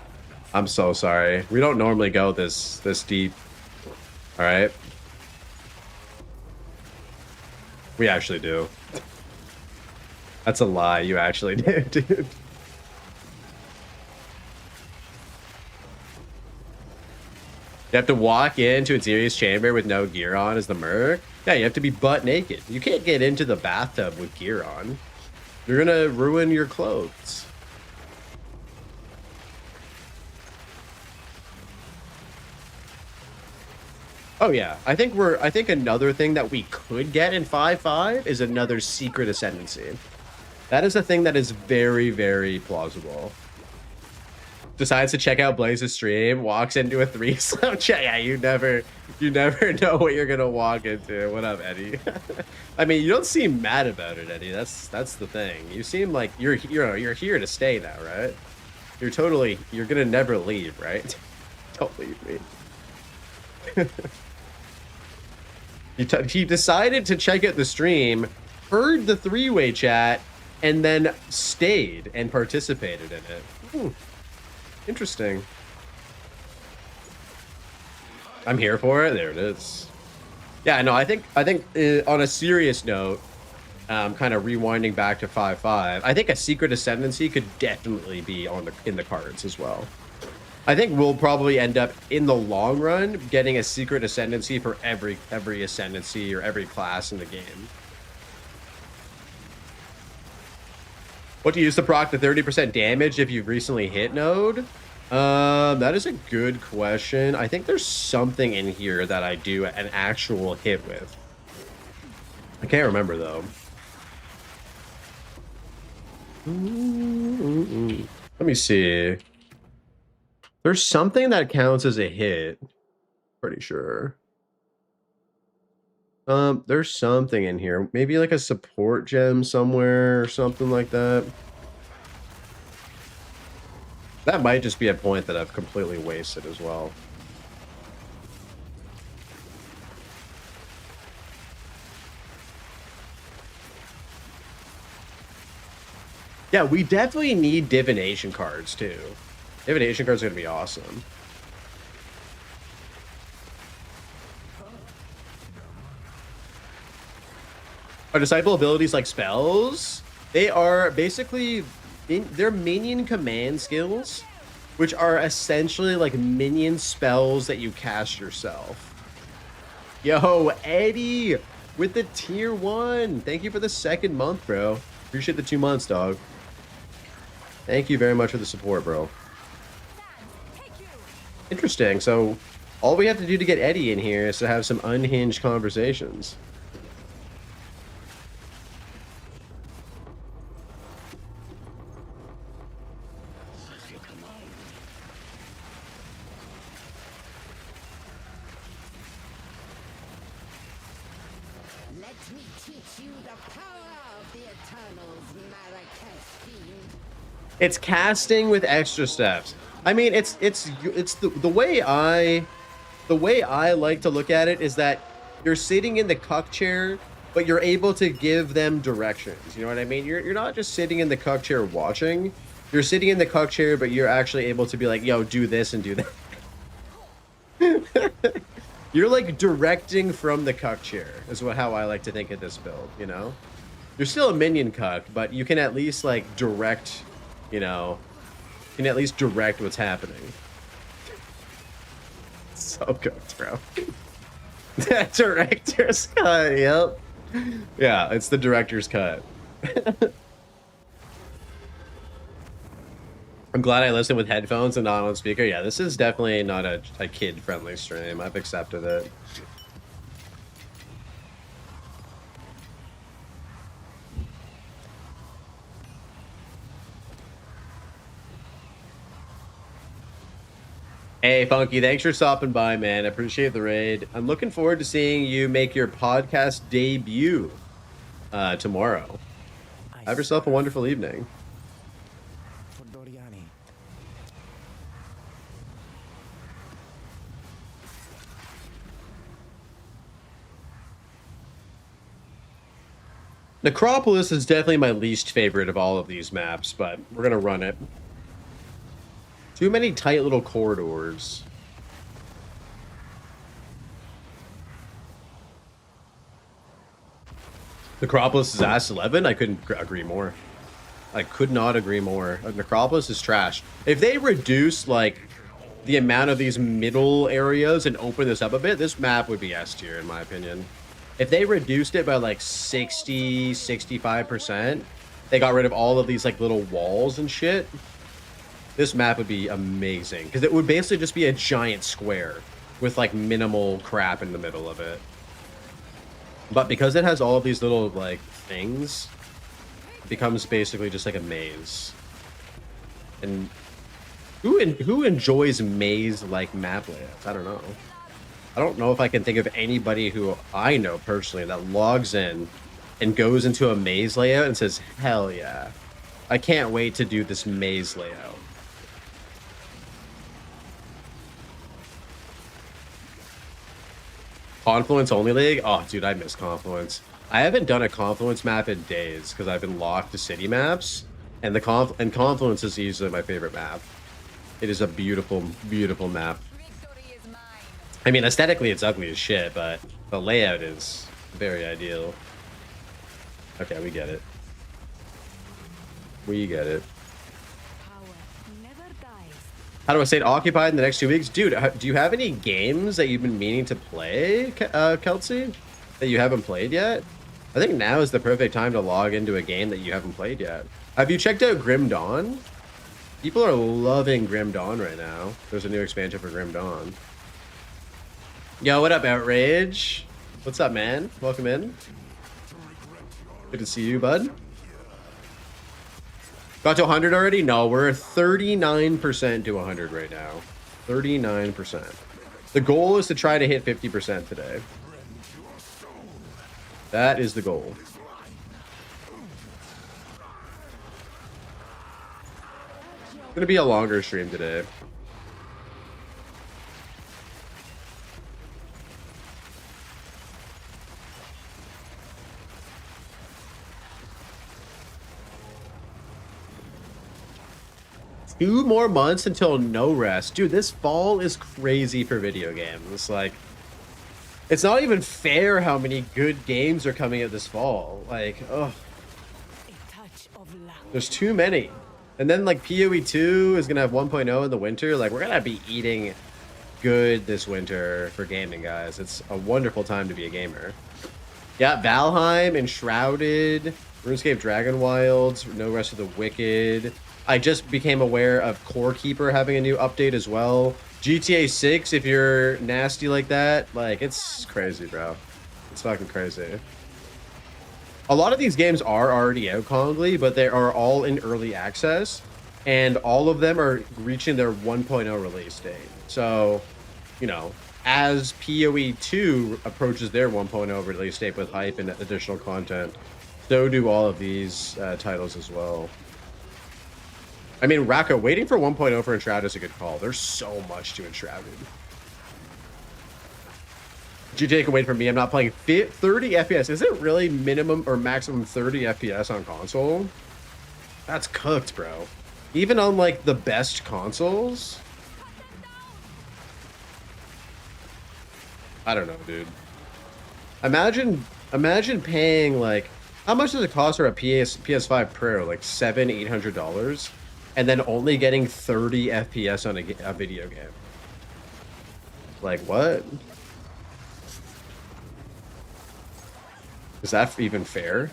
I'm so sorry. We don't normally go this deep. All right. We actually do. That's a lie. You actually do, dude. You have to walk into a Ziri's chamber with no gear on as the Merc. Yeah, you have to be butt naked. You can't get into the bathtub with gear on. You're gonna ruin your clothes. Oh yeah, I think another thing that we could get in 5.5 is another secret ascendancy. That is a thing that is very, very plausible. Decides to check out Blaze's stream, walks into a threesome. Yeah, you never know what you're gonna walk into. What up, Eddie? I mean, you don't seem mad about it, Eddie. That's the thing. You seem like you're here to stay now, right? You're gonna never leave, right? Don't leave me. He decided to check out the stream, heard the three-way chat, and then stayed and participated in it. Interesting. I'm here for it. There it is. Yeah, no, I think on a serious note, kind of rewinding back to 5.5, I think a secret ascendancy could definitely be in the cards as well. I think we'll probably end up in the long run getting a secret ascendancy for every ascendancy or every class in the game. What do you use to proc the 30% damage if you've recently hit node? That is a good question. I think there's something in here that I do an actual hit with. I can't remember though. Let me see. There's something that counts as a hit. Pretty sure. There's something in here. Maybe like a support gem somewhere or something like that. That might just be a point that I've completely wasted as well. Yeah, we definitely need divination cards too. Divination cards are gonna be awesome. Are disciple abilities like spells? They are basically they're minion command skills, which are essentially like minion spells that you cast yourself. Yo, Eddie with the tier 1. Thank you for the 2nd month, bro. Appreciate the 2 months, dog. Thank you very much for the support, bro. Interesting. So all we have to do to get Eddie in here is to have some unhinged conversations. Let me teach you the power of the Eternals, Marrakesh fiend. It's casting with extra steps. I mean, it's the way I like to look at it is that you're sitting in the cuck chair, but you're able to give them directions. You know what I mean? You're not just sitting in the cuck chair watching. You're sitting in the cuck chair, but you're actually able to be like, yo, do this and do that. You're like directing from the cuck chair is how I like to think of this build, you know? You're still a minion cuck, but you can at least like direct, you know, you can at least direct what's happening. So cooked, bro. Director's cut, yep. Yeah, it's the director's cut. I'm glad I listened with headphones and not on speaker. Yeah, this is definitely not a kid-friendly stream. I've accepted it. Hey, Funky, thanks for stopping by, man. I appreciate the raid. I'm looking forward to seeing you make your podcast debut tomorrow. Have yourself a wonderful evening. Necropolis is definitely my least favorite of all of these maps, but we're going to run it. Too many tight little corridors. Necropolis is ass 11? I couldn't agree more. I could not agree more. Necropolis is trash. If they reduce, like, the amount of these middle areas and open this up a bit, this map would be S tier, in my opinion. If they reduced it by, like, 60, 65%, they got rid of all of these, like, little walls and shit, this map would be amazing. Because it would basically just be a giant square with, like, minimal crap in the middle of it. But because it has all of these little, like, things, it becomes basically just like a maze. And who enjoys maze-like map layouts? I don't know. I don't know if I can think of anybody who I know personally that logs in and goes into a maze layout and says, hell yeah, I can't wait to do this maze layout. Confluence only league? Oh, dude, I miss Confluence. I haven't done a Confluence map in days because I've been locked to city maps, and Confluence is easily my favorite map. It is a beautiful, beautiful map. I mean, aesthetically, it's ugly as shit, but the layout is very ideal. Okay, we get it. We get it. How do I stay occupied in the next 2 weeks? Dude, do you have any games that you've been meaning to play, Kelsey, that you haven't played yet? I think now is the perfect time to log into a game that you haven't played yet. Have you checked out Grim Dawn? People are loving Grim Dawn right now. There's a new expansion for Grim Dawn. Yo, what up, Outrage? What's up, man? Welcome in. Good to see you, bud. Got to 100 already? No, we're 39% to 100 right now. 39%. The goal is to try to hit 50% today. That is the goal. gonna be a longer stream today. Two more months until no rest. Dude, this fall is crazy for video games. Like, it's not even fair how many good games are coming out this fall. Like, oh, A touch of luck. there's too many. And then, like, PoE 2 is going to have 1.0 in the winter. Like, we're going to be eating good this winter for gaming, guys. It's a wonderful time to be a gamer. Yeah, Valheim, Enshrouded, RuneScape Dragon Wilds, No Rest of the Wicked. I just became aware of Core Keeper having a new update as well. GTA 6, if you're nasty like that, like, it's crazy, bro. It's fucking crazy. A lot of these games are already out, Kongly, but they are all in early access, and all of them are reaching their 1.0 release date. So, you know, as PoE 2 approaches their 1.0 release date with hype and additional content, so do all of these titles as well. I mean, Raka, waiting for 1.0 for Enshrouded is a good call. There's so much to Enshrouded. GTA can wait for me. I'm not playing 30 FPS. Is it really minimum or maximum 30 FPS on console? That's cooked, bro. Even on, like, the best consoles? I don't know, dude. Imagine paying, like, how much does it cost for a PS5 Pro? Like $700-800? And then only getting 30 FPS on a video game. Like, what? Is that even fair?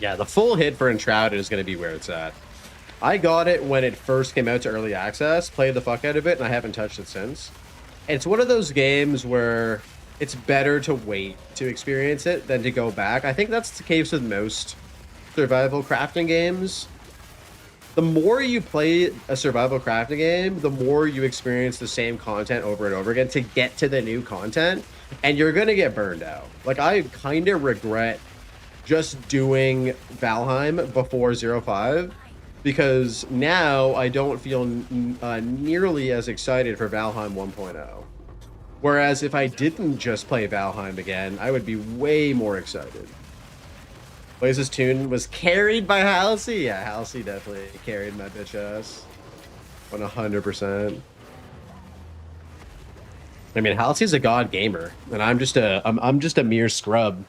Yeah, the full hit for Enshrouded is going to be where it's at. I got it when it first came out to early access, played the fuck out of it, and I haven't touched it since. It's one of those games where it's better to wait to experience it than to go back. I think that's the case with most survival crafting games. The more you play a survival crafting game, the more you experience the same content over and over again to get to the new content, and you're going to get burned out. Like, I kind of regret just doing Valheim before 05, because now I don't feel nearly as excited for Valheim 1.0. Whereas if I didn't just play Valheim again, I would be way more excited. Blaze's tune was carried by Halsey. Yeah, Halsey definitely carried my bitch ass. 100%. I mean, Halsey's a god gamer, and I'm just a mere scrub.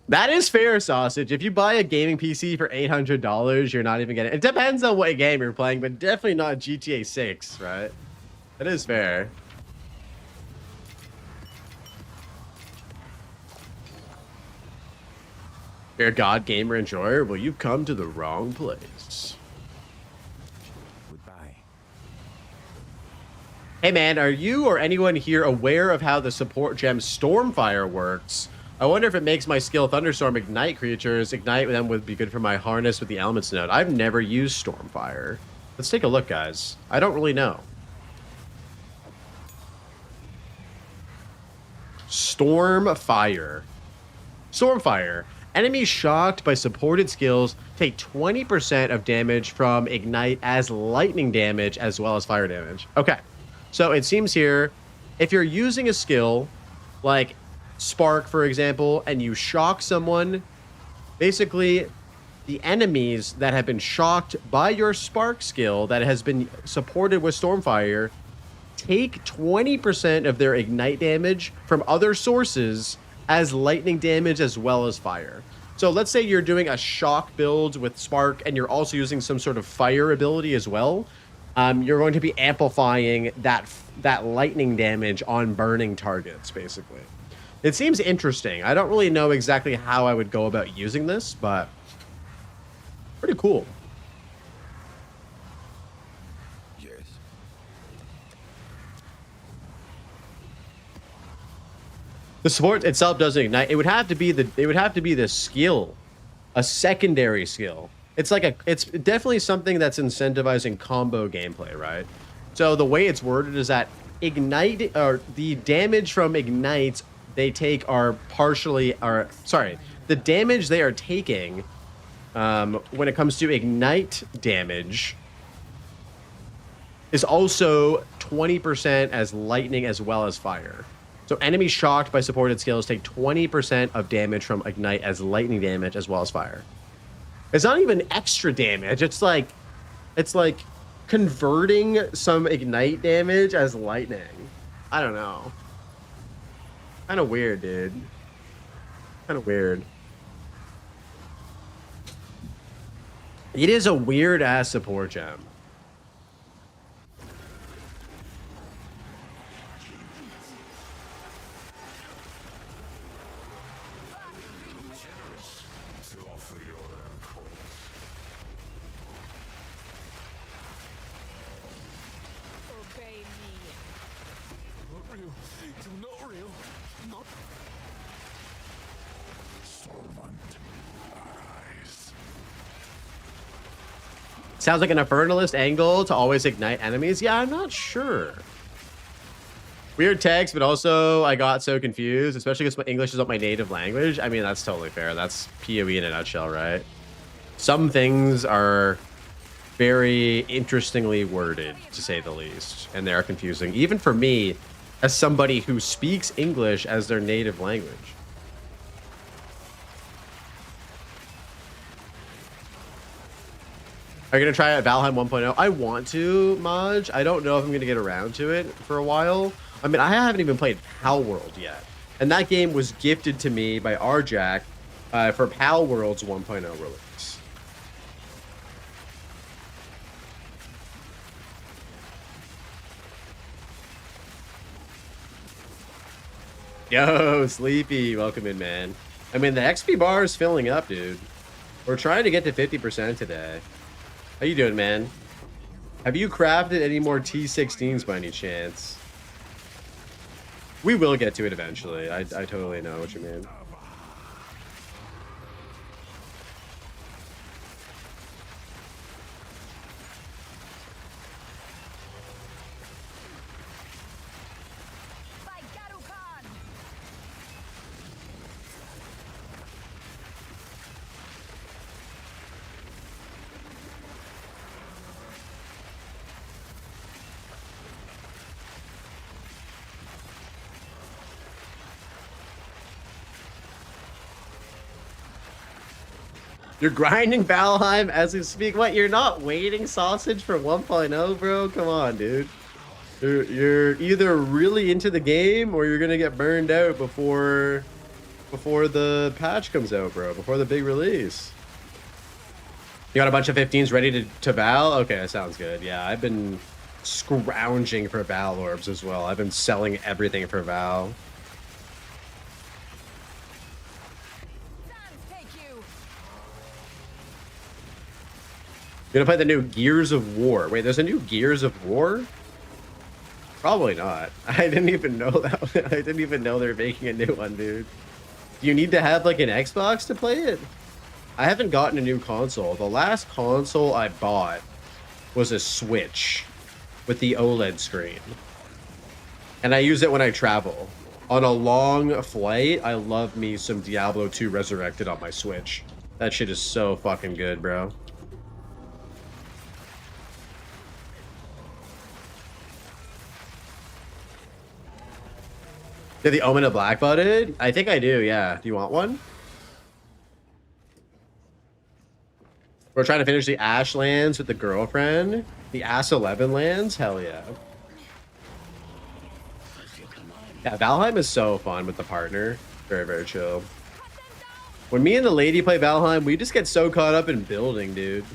That is fair, Sausage. If you buy a gaming PC for $800, you're not even getting... It depends on what game you're playing, but definitely not GTA 6, right? That is fair. You're a god gamer enjoyer? Well, you've come to the wrong place. Goodbye. Hey, man, are you or anyone here aware of how the support gem Stormfire works? I wonder if it makes my skill Thunderstorm ignite creatures. Ignite them would be good for my harness with the elements node. I've never used Stormfire. Let's take a look, guys. I don't really know. Stormfire. Stormfire. Enemies shocked by supported skills take 20% of damage from ignite as lightning damage as well as fire damage. Okay. So it seems here, if you're using a skill like Spark, for example, and you shock someone, basically the enemies that have been shocked by your Spark skill that has been supported with Stormfire take 20% of their ignite damage from other sources as lightning damage as well as fire. So let's say you're doing a shock build with Spark and you're also using some sort of fire ability as well. You're going to be amplifying that lightning damage on burning targets, basically. It seems interesting. I don't really know exactly how I would go about using this, but pretty cool. Yes. The support itself doesn't ignite. It would have to be the skill, a secondary skill. It's definitely something that's incentivizing combo gameplay, right? So the way it's worded is that ignite, or the damage from ignites they take are the damage they are taking when it comes to ignite damage is also 20% as lightning as well as fire. So enemies shocked by supported skills take 20% of damage from ignite as lightning damage as well as fire. It's not even extra damage. It's like converting some ignite damage as lightning. I don't know. Kind of weird, dude. Kind of weird. It is a weird ass support gem. Obey me. Not real. You're not real. Not. Servant, arise. Sounds like an Infernalist angle to always ignite enemies. Yeah, I'm not sure. Weird text, but also I got so confused, especially because my English is not my native language. I mean, that's totally fair. That's PoE in a nutshell, right? Some things are very interestingly worded, to say the least, and they are confusing, even for me, as somebody who speaks English as their native language. Are you going to try out Valheim 1.0? I want to, Maj. I don't know if I'm going to get around to it for a while. I mean, I haven't even played Pal World yet. And that game was gifted to me by RJack for Pal World's 1.0 release. Yo, Sleepy, welcome in, man. I mean, the XP bar is filling up, dude. We're trying to get to 50% today. How you doing, man? Have you crafted any more T16s by any chance? We will get to it eventually. I totally know what you mean. You're grinding Valheim as we speak. What? You're not waiting sausage for 1.0, bro? Come on, dude. You're either really into the game or you're gonna get burned out before the patch comes out, bro. Before the big release. You got a bunch of 15s ready to Val? Okay, that sounds good. Yeah, I've been scrounging for Val orbs as well. I've been selling everything for Val. You're gonna play the new Gears of War. Wait, there's a new Gears of War? Probably not. I didn't even know that. I didn't even know they're making a new one, dude. Do you need to have like an Xbox to play it? I haven't gotten a new console. The last console I bought was a Switch with the OLED screen. And I use it when I travel. On a long flight, I love me some Diablo 2 Resurrected on my Switch. That shit is so fucking good, bro. Did the Omen of Black butted? I think I do, yeah. Do you want one? We're trying to finish the Ash lands with the girlfriend. The Ass 11 lands? Hell yeah. Yeah, Valheim is so fun with the partner. Very, very chill. When me and the lady play Valheim, we just get so caught up in building, dude.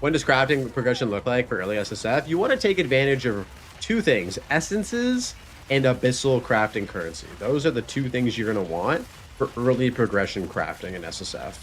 What does crafting progression look like for early SSF? You want to take advantage of two things. Essences and abyssal crafting currency. Those are the two things you're going to want for early progression crafting in SSF.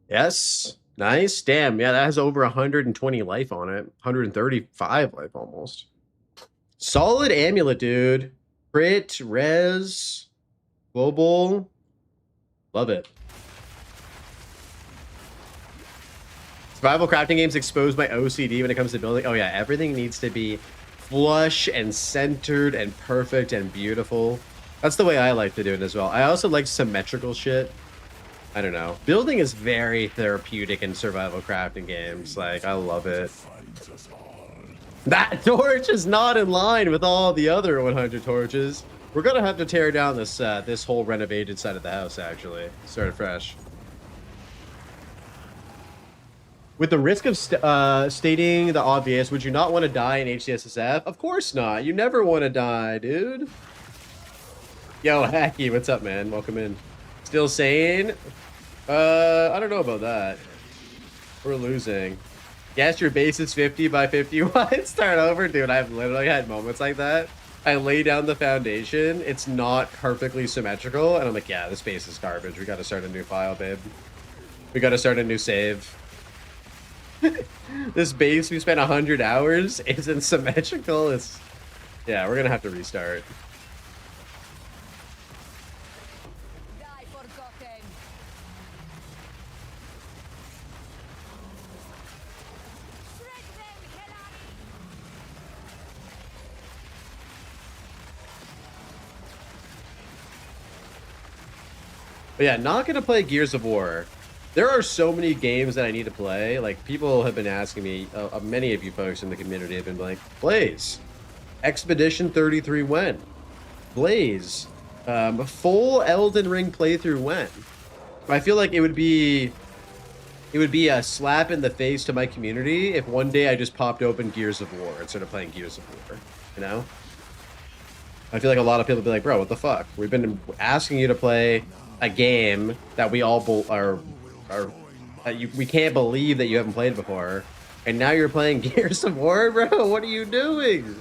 Yes. Nice. Damn. Yeah, that has over 120 life on it. 135 life almost. Solid amulet, dude. Crit, res, global. Love it. Survival crafting games expose my OCD when it comes to building. Oh yeah, everything needs to be flush and centered and perfect and beautiful. That's the way I like to do it as well. I also like symmetrical shit. I don't know. Building is very therapeutic in survival crafting games. Like, I love it. That torch is not in line with all the other 100 torches. We're gonna have to tear down this this whole renovated side of the house, actually. Start fresh. With the risk of stating the obvious, would you not want to die in HCSSF? Of course not. You never want to die, dude. Yo, Hacky, what's up, man? Welcome in. Still sane? I don't know about that. We're losing. Yes, your base is 50 by 51. Start over, dude. I've literally had moments like that. I lay down the foundation. It's not perfectly symmetrical. And I'm like, yeah, this base is garbage. We got to start a new file, babe. We got to start a new save. This base we spent 100 hours isn't symmetrical. It's... yeah, we're going to have to restart. But yeah, not gonna play Gears of War. There are so many games that I need to play. Like, people have been asking me, many of you folks in the community have been like, Blaze, Expedition 33 when? Blaze, full Elden Ring playthrough when? I feel like it would be a slap in the face to my community if one day I just popped open Gears of War instead of playing Gears of War, you know? I feel like a lot of people would be like, bro, what the fuck? We've been asking you to play a game that we all we can't believe that you haven't played before, and now you're playing Gears of War, bro. What are you doing?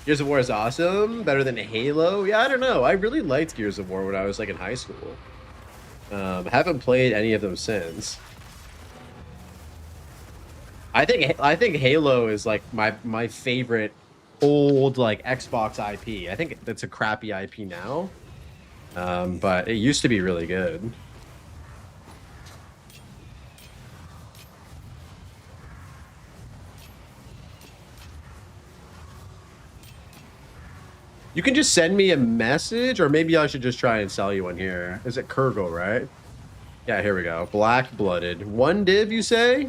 Gears of War is awesome, better than Halo. Yeah, I don't know. I really liked Gears of War when I was like in high school. Haven't played any of them since. I think Halo is like my favorite old like Xbox IP. I think that's a crappy IP now. But it used to be really good. You can just send me a message, or maybe I should just try and sell you one here. Is it Kurgle, right? Yeah, here we go. Black-blooded. One div, you say?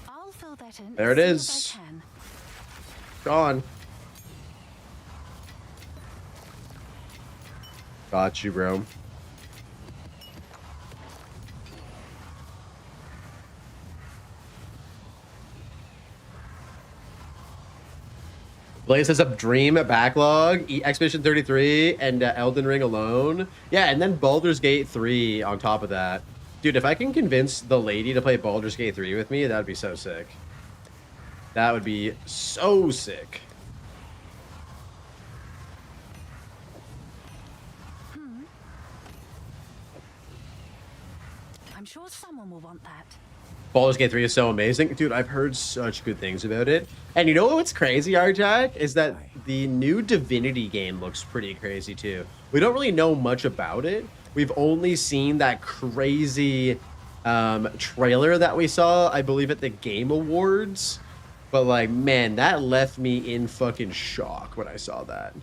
I'll fill that in There it as is. soon as I can. Gone. Got you, bro. Blaze has a Dream backlog, Expedition 33, and Elden Ring alone. Yeah, and then Baldur's Gate 3 on top of that. Dude, if I can convince the lady to play Baldur's Gate 3 with me, that would be so sick. That would be so sick. I'm sure someone will want that. Baldur's Gate 3 is so amazing. Dude, I've heard such good things about it. And you know what's crazy, Arjack? Is that the new Divinity game looks pretty crazy too. We don't really know much about it. We've only seen that crazy trailer that we saw, I believe, at the Game Awards. But like, man, that left me in fucking shock when I saw that.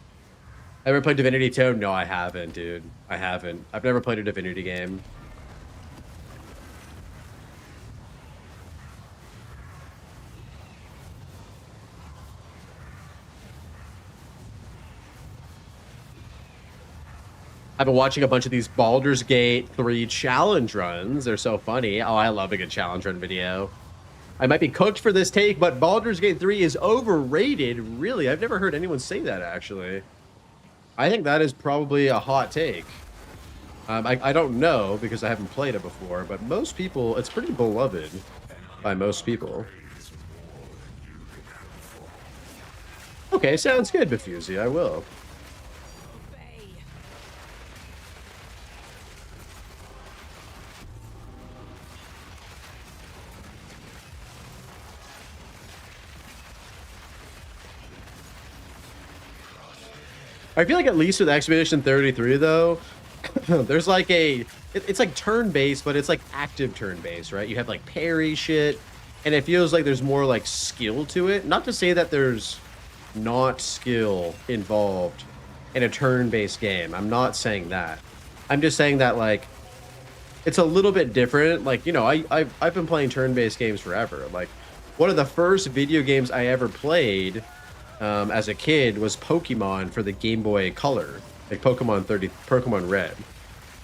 Ever played Divinity 2? No, I haven't, dude. I haven't. I've never played a Divinity game. I've been watching a bunch of these Baldur's Gate 3 challenge runs. They're so funny. Oh, I love a good challenge run video. I might be cooked for this take, but Baldur's Gate 3 is overrated. Really? I've never heard anyone say that, actually. I think that is probably a hot take. I don't know because I haven't played it before, but most people, it's pretty beloved by most people. Okay, sounds good, Bufusey. I will. I feel like at least with Expedition 33 though, there's like it's like turn-based, but it's like active turn-based, right? You have like parry shit, and it feels like there's more like skill to it. Not to say that there's not skill involved in a turn-based game. I'm not saying that. I'm just saying that like it's a little bit different. Like, you know, I've been playing turn-based games forever. Like, one of the first video games I ever played as a kid was Pokemon for the Game Boy Color, like Pokemon Red,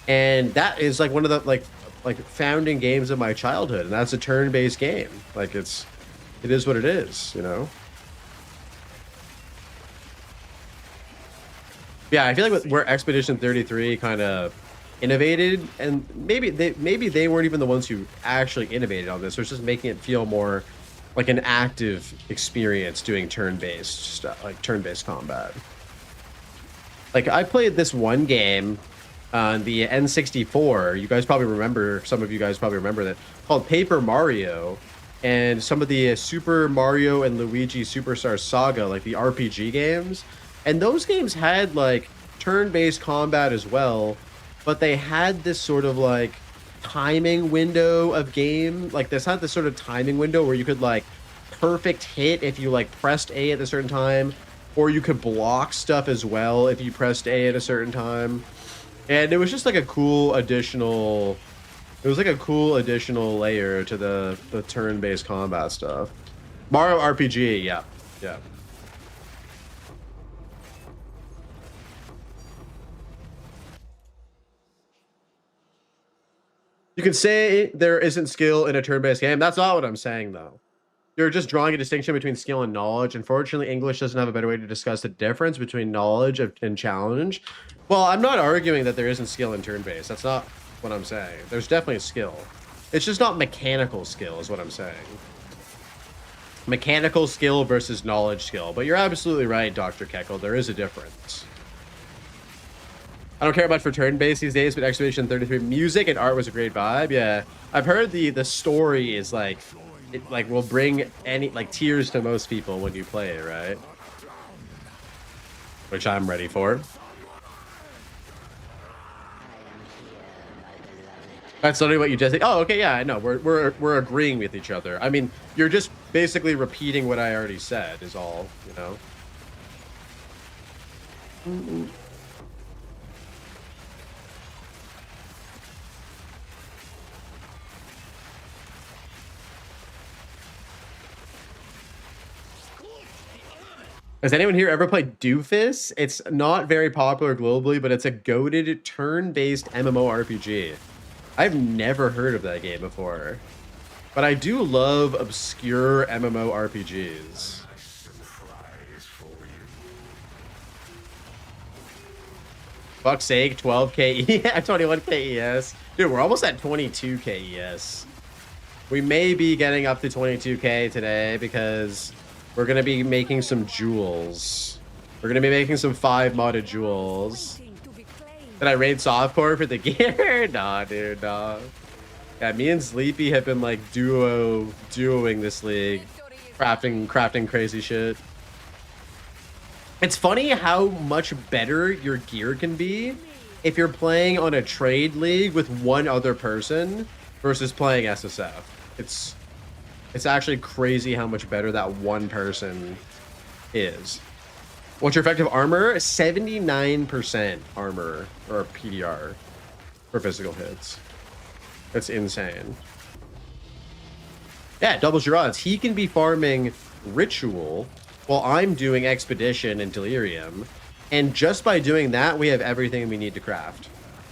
and that is like one of the like founding games of my childhood, and that's a turn-based game. Like, it is what it is, you know. Yeah, I feel like where Expedition 33 kind of innovated, and maybe they weren't even the ones who actually innovated on this. It was just making it feel more like an active experience doing turn-based stuff, like turn-based combat. Like, I played this one game on the N64. You guys probably remember, some of you guys probably remember that, called Paper Mario, and some of the Super Mario and Luigi Superstar Saga, like the RPG games. And those games had like turn-based combat as well, but they had this sort of like timing window of game. Like, this had this sort of timing window where you could like perfect hit if you like pressed A at a certain time, or you could block stuff as well if you pressed A at a certain time. And it was just like a cool additional, it was like a cool additional layer to the turn-based combat stuff. Mario RPG, yeah. You can say there isn't skill in a turn-based game. That's not what I'm saying, though. You're just drawing a distinction between skill and knowledge. Unfortunately, English doesn't have a better way to discuss the difference between knowledge and challenge. Well, I'm not arguing that there isn't skill in turn-based. That's not what I'm saying. There's definitely a skill. It's just not mechanical skill is what I'm saying. Mechanical skill versus knowledge skill. But you're absolutely right, Dr. Keckle. There is a difference. I don't care much for turn-based these days, but Expedition 33 music and art was a great vibe. Yeah, I've heard the story is like, it like will bring any like tears to most people when you play it, right? Which I'm ready for. That's literally what you just said. Oh, okay, yeah, I know. We're agreeing with each other. I mean, you're just basically repeating what I already said. Is all, you know. Has anyone here ever played Doofus? It's not very popular globally, but it's a goated turn-based MMORPG. I've never heard of that game before, but I do love obscure MMORPGs. Fuck's sake, 12k, yeah, 21k ES. Dude, we're almost at 22k ES. We may be getting up to 22k today because we're going to be making some jewels. We're going to be making some 5 modded jewels. Did I raid softcore for the gear? Nah, dude, nah. Yeah, me and Sleepy have been like duoing this league. Crafting crazy shit. It's funny how much better your gear can be if you're playing on a trade league with one other person versus playing SSF. It's actually crazy how much better that one person is. What's your effective armor? 79% armor or PDR for physical hits. That's insane. Yeah, it doubles your odds. He can be farming Ritual while I'm doing Expedition and Delirium. And just by doing that, we have everything we need to craft.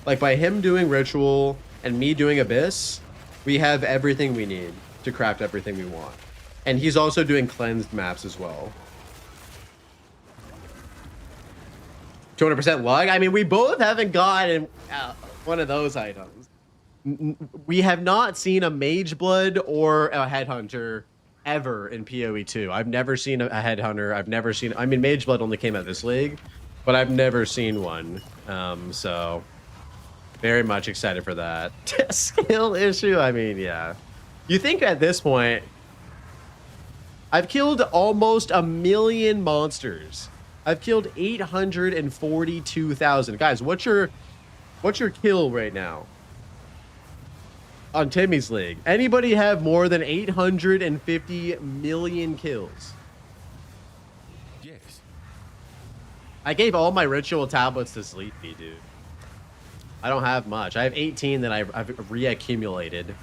Like, by him doing Ritual and me doing Abyss, we have everything we need to craft everything we want. And he's also doing cleansed maps as well. 200% luck? I mean, we both haven't gotten one of those items. We have not seen a Mage Blood or a Headhunter ever in PoE 2. I've never seen a Headhunter. I've never seen... I mean, Mage Blood only came out this league, but I've never seen one. So, very much excited for that. Skill issue? I mean, yeah. You think at this point, I've killed almost 1 million monsters I've killed 842,000. Guys, what's your kill right now on Timmy's League? Anybody have more than 850 million kills? Yes. I gave all my ritual tablets to Sleepy, dude. I don't have much. I have 18 that I've reaccumulated.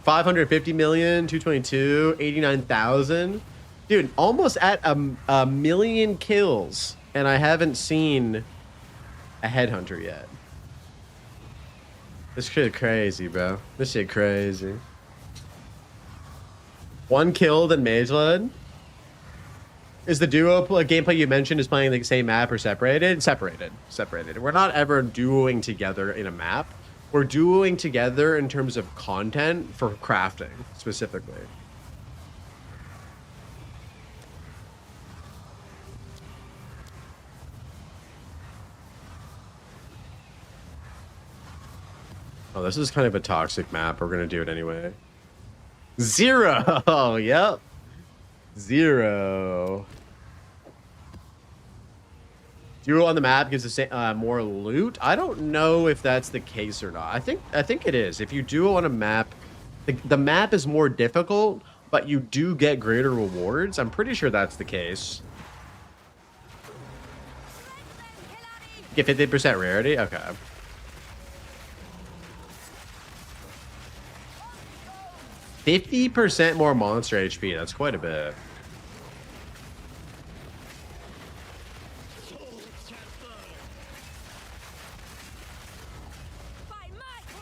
550 million, 222, 89,000. Dude, almost at a million kills, and I haven't seen a headhunter yet. This shit crazy, bro. This shit crazy. One killed in Mageland. Is the duo gameplay you mentioned is playing the same map or separated? Separated. We're not ever duoing together in a map. We're duoing together in terms of content for crafting, specifically. Oh, this is kind of a toxic map. We're going to do it anyway. 0! Oh, yep. 0. Duo on the map gives the same, more loot. I don't know if that's the case or not. I think it is. If you duo on a map, the map is more difficult, but you do get greater rewards. I'm pretty sure that's the case. Get 50% rarity? Okay. %50 more monster HP. That's quite a bit.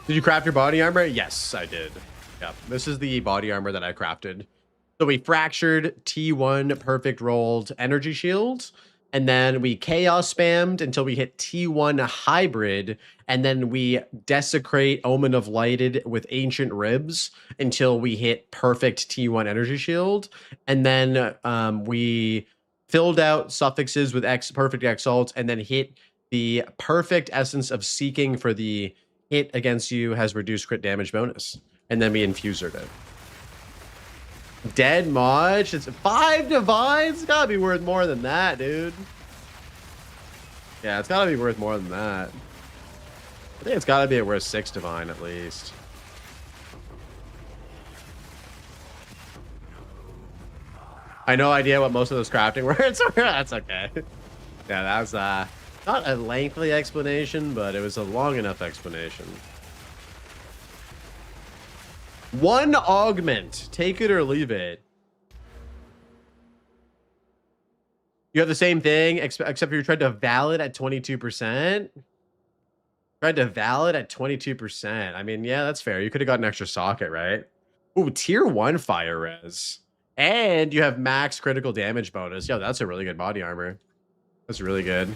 Did you craft your body armor? Yes, I did. Yep. This is the body armor that I crafted. So we fractured T1 perfect rolled energy shields, and then we chaos spammed until we hit T1 hybrid, and then we desecrate Omen of Lighted with ancient ribs until we hit perfect T1 energy shield, and then we filled out suffixes with perfect exalt, and then hit the perfect essence of seeking for the hit against you has reduced crit damage bonus, and then we infusered it. Dead much? It's 5 divines? It's gotta be worth more than that, dude. Yeah, it's gotta be worth more than that. I think it's gotta be worth 6 divine at least. I no idea what most of those crafting words are. That's okay. Yeah, that was not a lengthy explanation, but it was a long enough explanation. 1 augment. Take it or leave it. You have the same thing, except you tried to valid at 22%. Tried to valid at 22%. I mean, yeah, that's fair. You could have got an extra socket, right? Ooh, tier 1 fire res. And you have max critical damage bonus. Yo, that's a really good body armor. That's really good.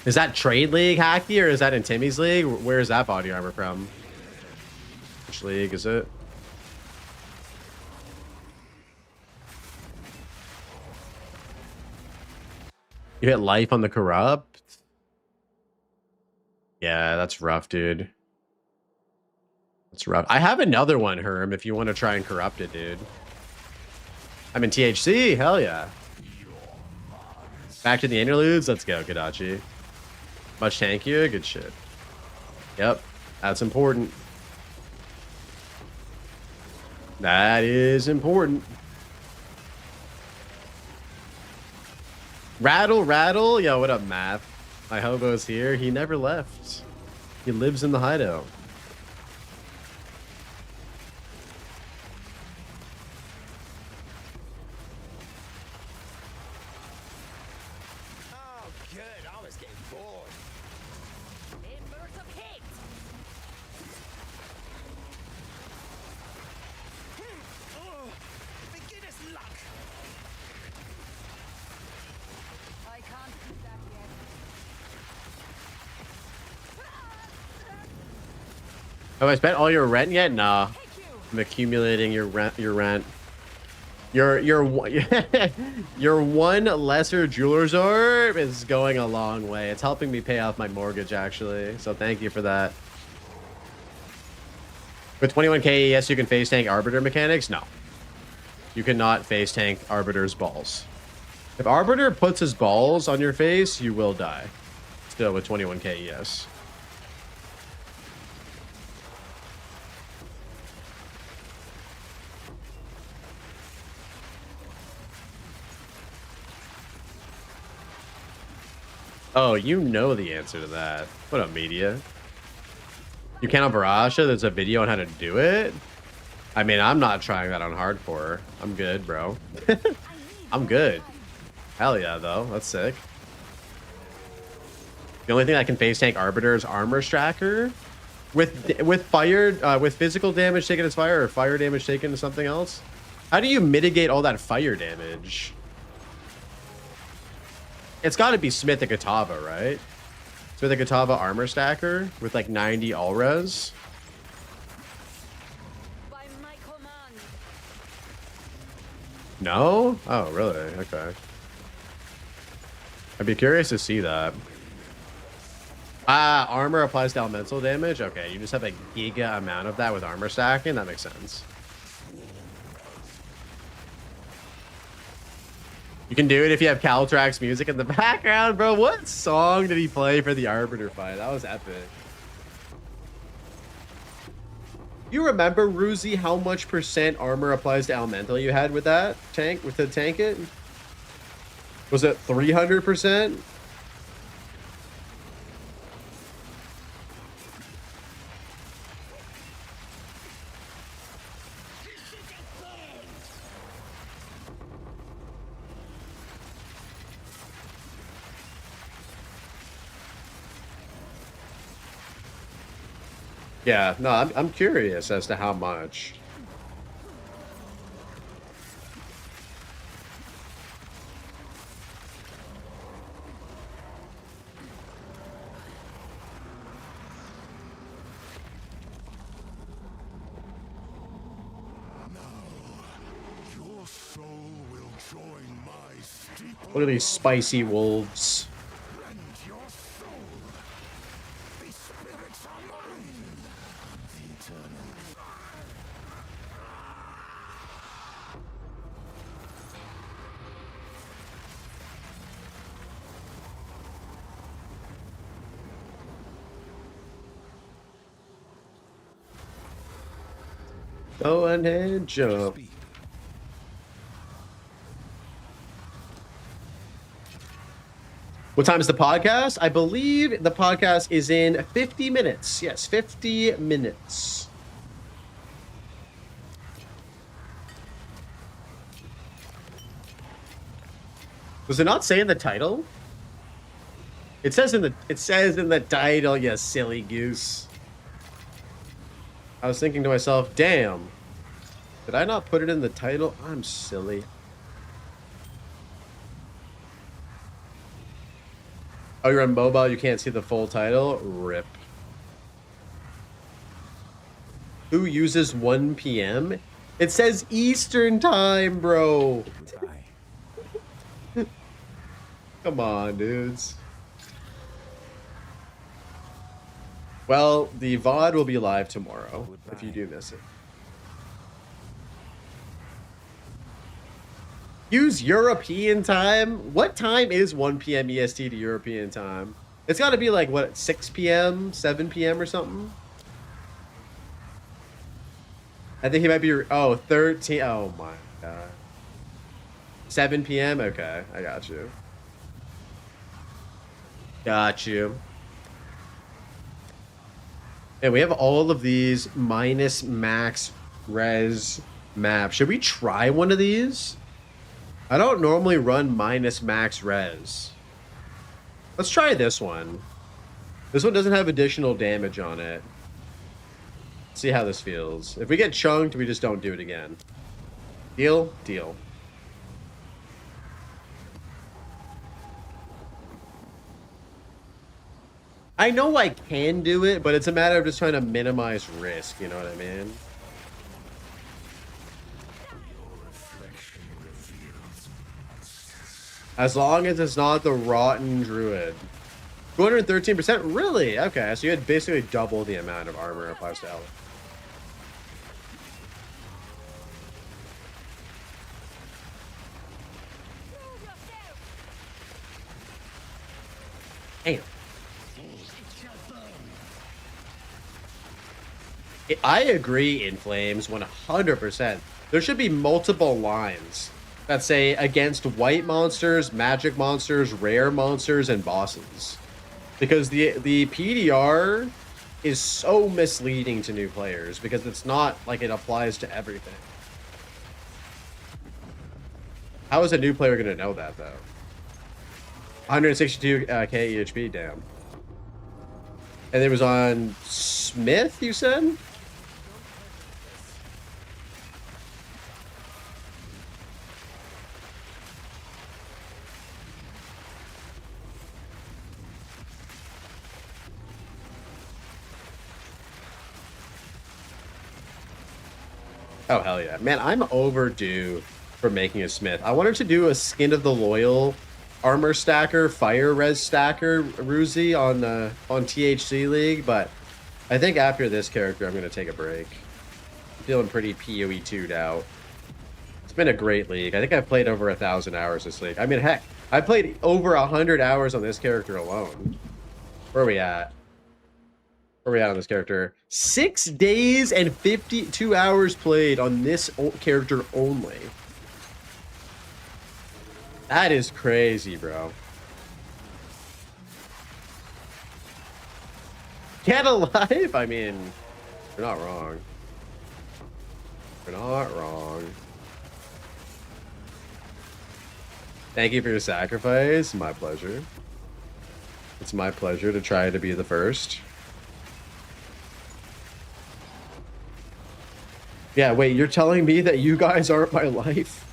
Is that Trade League hacky, or is that in Timmy's League? Where is that body armor from? Which league is it? You hit life on the corrupt? Yeah, that's rough, dude. That's rough. I have another one, Herm, if you want to try and corrupt it, dude. I'm in THC? Hell yeah. Back to the interludes? Let's go, Kadachi. Much thank you. Good shit. Yep. That's important. That is important. Rattle, rattle. Yo, what up, Math? My hobo's here. He never left. He lives in the hideout. Have I spent all your rent yet? Nah. I'm accumulating your rent. Your one lesser jeweler's orb is going a long way. It's helping me pay off my mortgage, actually. So thank you for that. With 21k AES, you can face tank Arbiter mechanics? No. You cannot face tank Arbiter's balls. If Arbiter puts his balls on your face, you will die. Still with 21k AES. Oh, you know the answer to that. What up, media? You can't on Varashta? There's a video on how to do it? I mean, I'm not trying that on hardcore. I'm good, bro. I'm good. Hell yeah, though. That's sick. The only thing that can face tank Arbiter is Armor Stracker. With fire, with physical damage taken as fire or fire damage taken as something else. How do you mitigate all that fire damage? It's got to be Smith and Katava, right? Smith and Katava Armor Stacker with like 90 all res. By my command. No? Oh, really? Okay. I'd be curious to see that. Ah, armor applies to elemental damage. Okay, you just have a giga amount of that with armor stacking. That makes sense. You can do it if you have Caltrax music in the background, bro. What song did he play for the Arbiter fight? That was epic. You remember, Ruzi, how much percent armor applies to elemental you had with that tank, with the tank it? Was it 300%? Yeah, no, I'm curious as to how much. Your soul will join my steeple. What are these spicy wolves? Rend your soul. These spirits are mine. The eternal. Go ahead, jump. Speed. What time is the podcast? I believe the podcast is in 50 minutes. Yes, 50 minutes. Does it not say in the title? It says in the title, you silly goose. I was thinking to myself, damn. Did I not put it in the title? I'm silly. Oh, you're on mobile, you can't see the full title? RIP. Who uses 1 p.m.? It says Eastern time, bro. Die. Come on, dudes. Well, the VOD will be live tomorrow if you do miss it. Use European time? What time is 1 p.m. EST to European time? It's got to be like, what, 6 p.m., 7 p.m. or something? I think he might be, oh, 13. Oh my God. 7 p.m.? Okay, I got you. Got you. And we have all of these minus max res maps. Should we try one of these? I don't normally run minus max res. Let's try this one. This one doesn't have additional damage on it. See how this feels. If we get chunked, we just don't do it again. Deal? Deal. I know I can do it, but it's a matter of just trying to minimize risk, you know what I mean? As long as it's not the Rotten Druid. 213%? Really? Okay, so you had basically double the amount of armor applies to health. Damn. I agree, In Flames, 100%. There should be multiple lines that say against white monsters, magic monsters, rare monsters, and bosses. Because the PDR is so misleading to new players because it's not like it applies to everything. How is a new player going to know that, though? 162k EHP, damn. And it was on Smith, you said? Oh, hell yeah. Man, I'm overdue for making a Smith. I wanted to do a Skin of the Loyal armor stacker, fire res stacker Ruzi on THC League, but I think after this character, I'm going to take a break. I'm feeling pretty PoE 2'd out. It's been a great league. I think I've played over 1,000 hours this league. I mean, heck, I played over 100 hours on this character alone. Where are we at? Where are we at on this character? 6 days and 52 hours played on this character only. That is crazy, bro. Get alive? I mean, you're not wrong. You're not wrong. Thank you for your sacrifice. My pleasure. It's my pleasure to try to be the first. Yeah, wait, you're telling me that you guys aren't my life?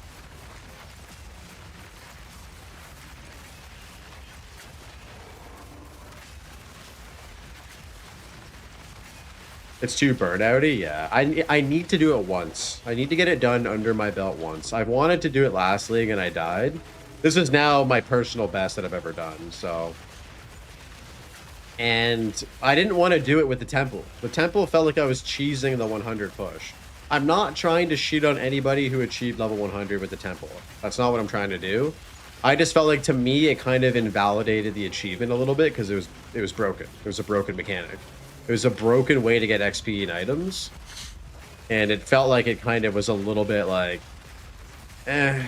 It's too burnouty? Yeah. I need to do it once. I need to get it done under my belt once. I've wanted to do it last league and I died. This is now my personal best that I've ever done, so... And I didn't want to do it with the temple. The temple felt like I was cheesing the 100 push. I'm not trying to shit on anybody who achieved level 100 with the temple. That's not what I'm trying to do. I just felt like, to me, it kind of invalidated the achievement a little bit because it was broken. It was a broken mechanic. It was a broken way to get XP and items. And it felt like it kind of was a little bit like, eh.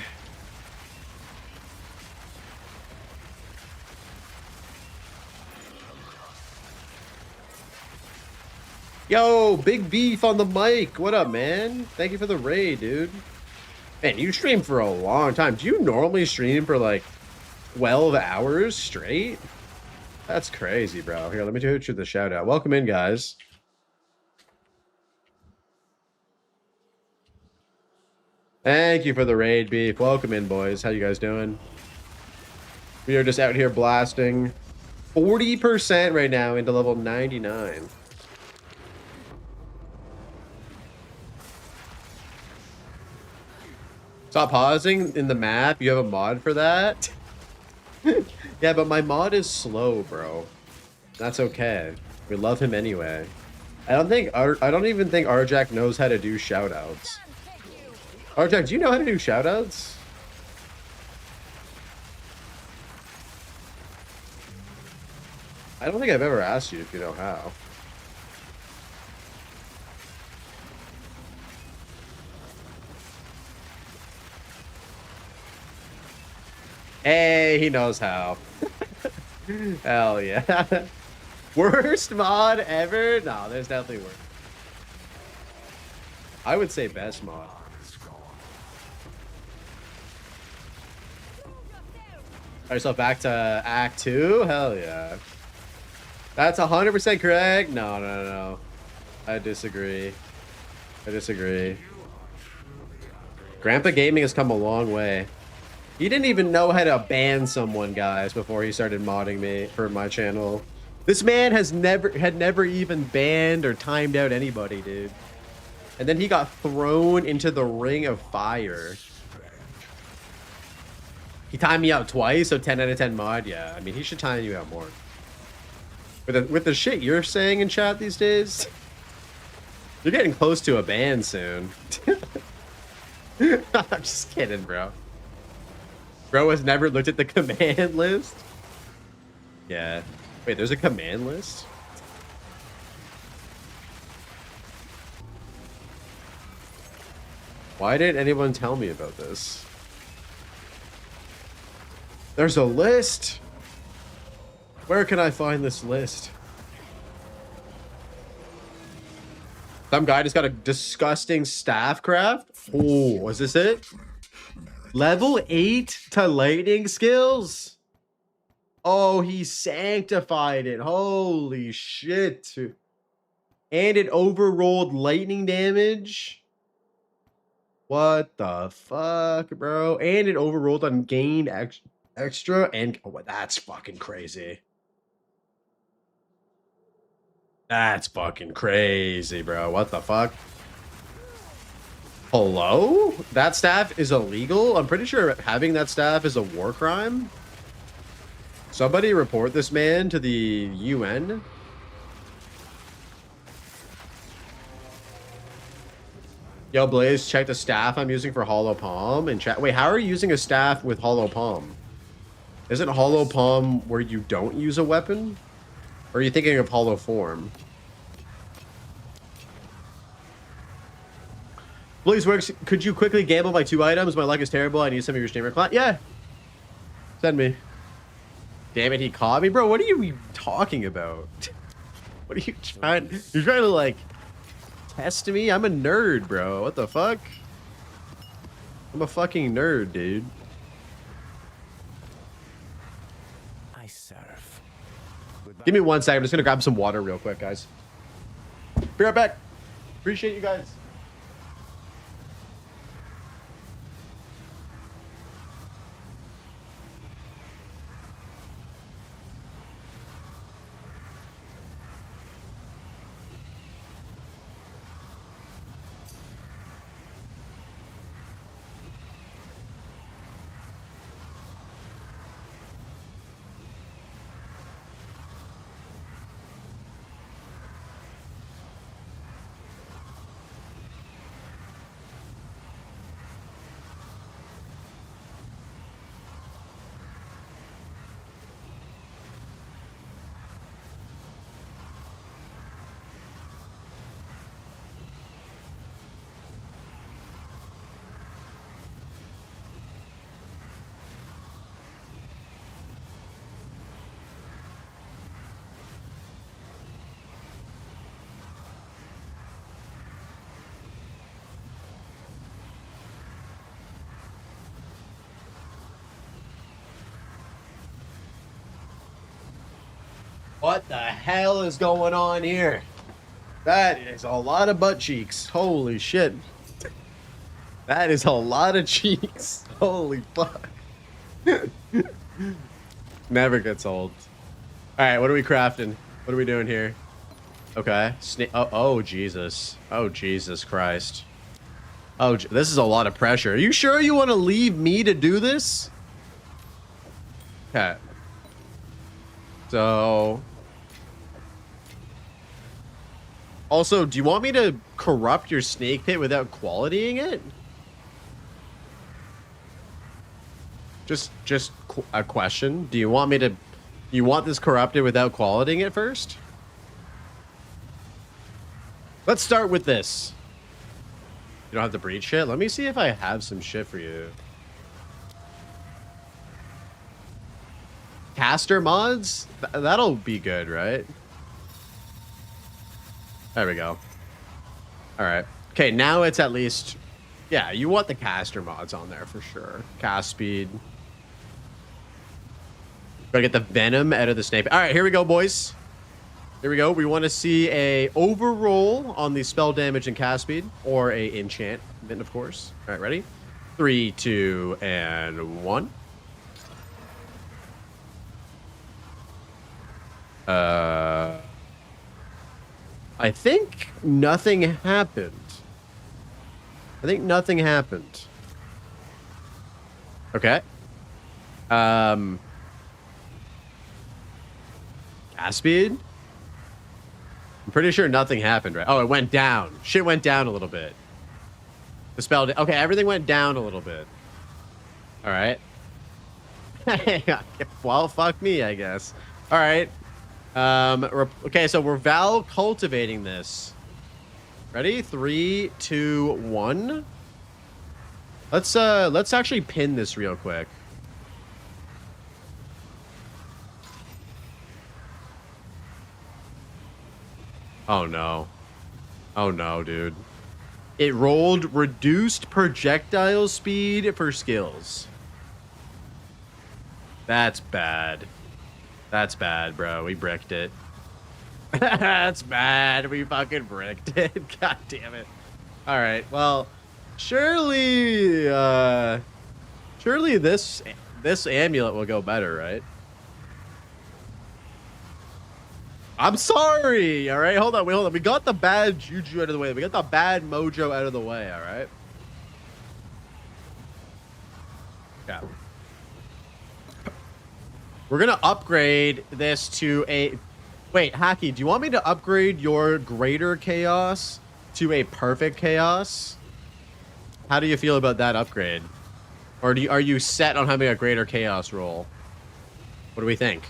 Yo, Big Beef on the mic. What up, man? Thank you for the raid, dude. Man, you stream for a long time. Do you normally stream for like 12 hours straight? That's crazy, bro. Here, let me do you the shout out. Welcome in, guys. Thank you for the raid, Beef. Welcome in, boys. How you guys doing? We are just out here blasting 40% right now into level 99. Stop pausing in the map. You have a mod for that? Yeah, but my mod is slow, bro. That's okay. We love him anyway. I don't even think Arjack knows how to do shoutouts. Arjack, do you know how to do shoutouts? I don't think I've ever asked you if you know how. Hey, he knows how. Hell yeah. Worst mod ever? No, there's definitely worse. I would say best mod. Alright, so back to Act 2? Hell yeah. That's 100% correct? No. I disagree. Grandpa Gaming has come a long way. He didn't even know how to ban someone, guys, before he started modding me for my channel. This man had never even banned or timed out anybody, dude. And then he got thrown into the ring of fire. He timed me out twice, so 10 out of 10 mod. Yeah, I mean, he should time you out more. With the shit you're saying in chat these days, you're getting close to a ban soon. I'm just kidding, bro. Bro has never looked at the command list. Yeah. Wait, there's a command list? Why didn't anyone tell me about this? There's a list. Where can I find this list? Some guy just got a disgusting staff craft. Oh, is this it? Level 8 to lightning skills. Oh, he sanctified it. Holy shit. And it overrolled lightning damage. What the fuck, bro? And it overrolled on gained extra. And oh, that's fucking crazy. That's fucking crazy, bro. What the fuck? Hello? That staff is illegal? I'm pretty sure having that staff is a war crime. Somebody report this man to the UN. Yo, Blaze, check the staff I'm using for Hollow Palm and chat. Wait, how are you using a staff with Hollow Palm? Isn't Hollow Palm where you don't use a weapon? Or are you thinking of Hollow Form? Blaze works. Could you quickly gamble my 2 items? My luck is terrible. I need some of your streamer client. Yeah. Send me. Damn it, he caught me. Bro, what are you talking about? What are you trying? You're trying to, like, test me? I'm a nerd, bro. What the fuck? I'm a fucking nerd, dude. I serve. Give me 1 second. I'm just gonna grab some water real quick, guys. Be right back. Appreciate you guys. What the hell is going on here? That is a lot of butt cheeks. Holy shit. That is a lot of cheeks. Holy fuck. Never gets old. All right, what are we crafting? What are we doing here? Okay. Oh, Jesus. Oh, Jesus Christ. Oh, this is a lot of pressure. Are you sure you want to leave me to do this? Okay. So... Also, do you want me to corrupt your snake pit without qualitying it? Just a question. Do you want me to... You want this corrupted without qualitying it first? Let's start with this. You don't have to breed shit? Let me see if I have some shit for you. Caster mods? That'll be good, right? There we go. All right. Okay, now it's at least... Yeah, you want the caster mods on there for sure. Cast speed. Gotta get the venom out of the snake. All right, here we go, boys. Here we go. We want to see a overroll on the spell damage and cast speed, or a enchantment, of course. All right, ready? 3, 2, and 1. I think nothing happened. I think nothing happened. Okay. Cast speed? I'm pretty sure nothing happened, right? Oh, it went down. Shit went down a little bit. The spell... Okay, everything went down a little bit. All right. Well, fuck me, I guess. All right. Okay, so we're Val cultivating this. Ready? 3, 2, 1. Let's actually pin this real quick. Oh no. Oh no, dude. It rolled reduced projectile speed for skills. That's bad. That's bad, bro. We bricked it. That's bad. We fucking bricked it. God damn it. All right. Well, surely surely this amulet will go better, right? I'm sorry. All right. Hold on. Hold on. We got the bad juju out of the way. We got the bad mojo out of the way, all right? Yeah. We're going to upgrade this to a... Wait, Hacky, do you want me to upgrade your greater chaos to a perfect chaos? How do you feel about that upgrade? Or are you set on having a greater chaos roll? What do we think?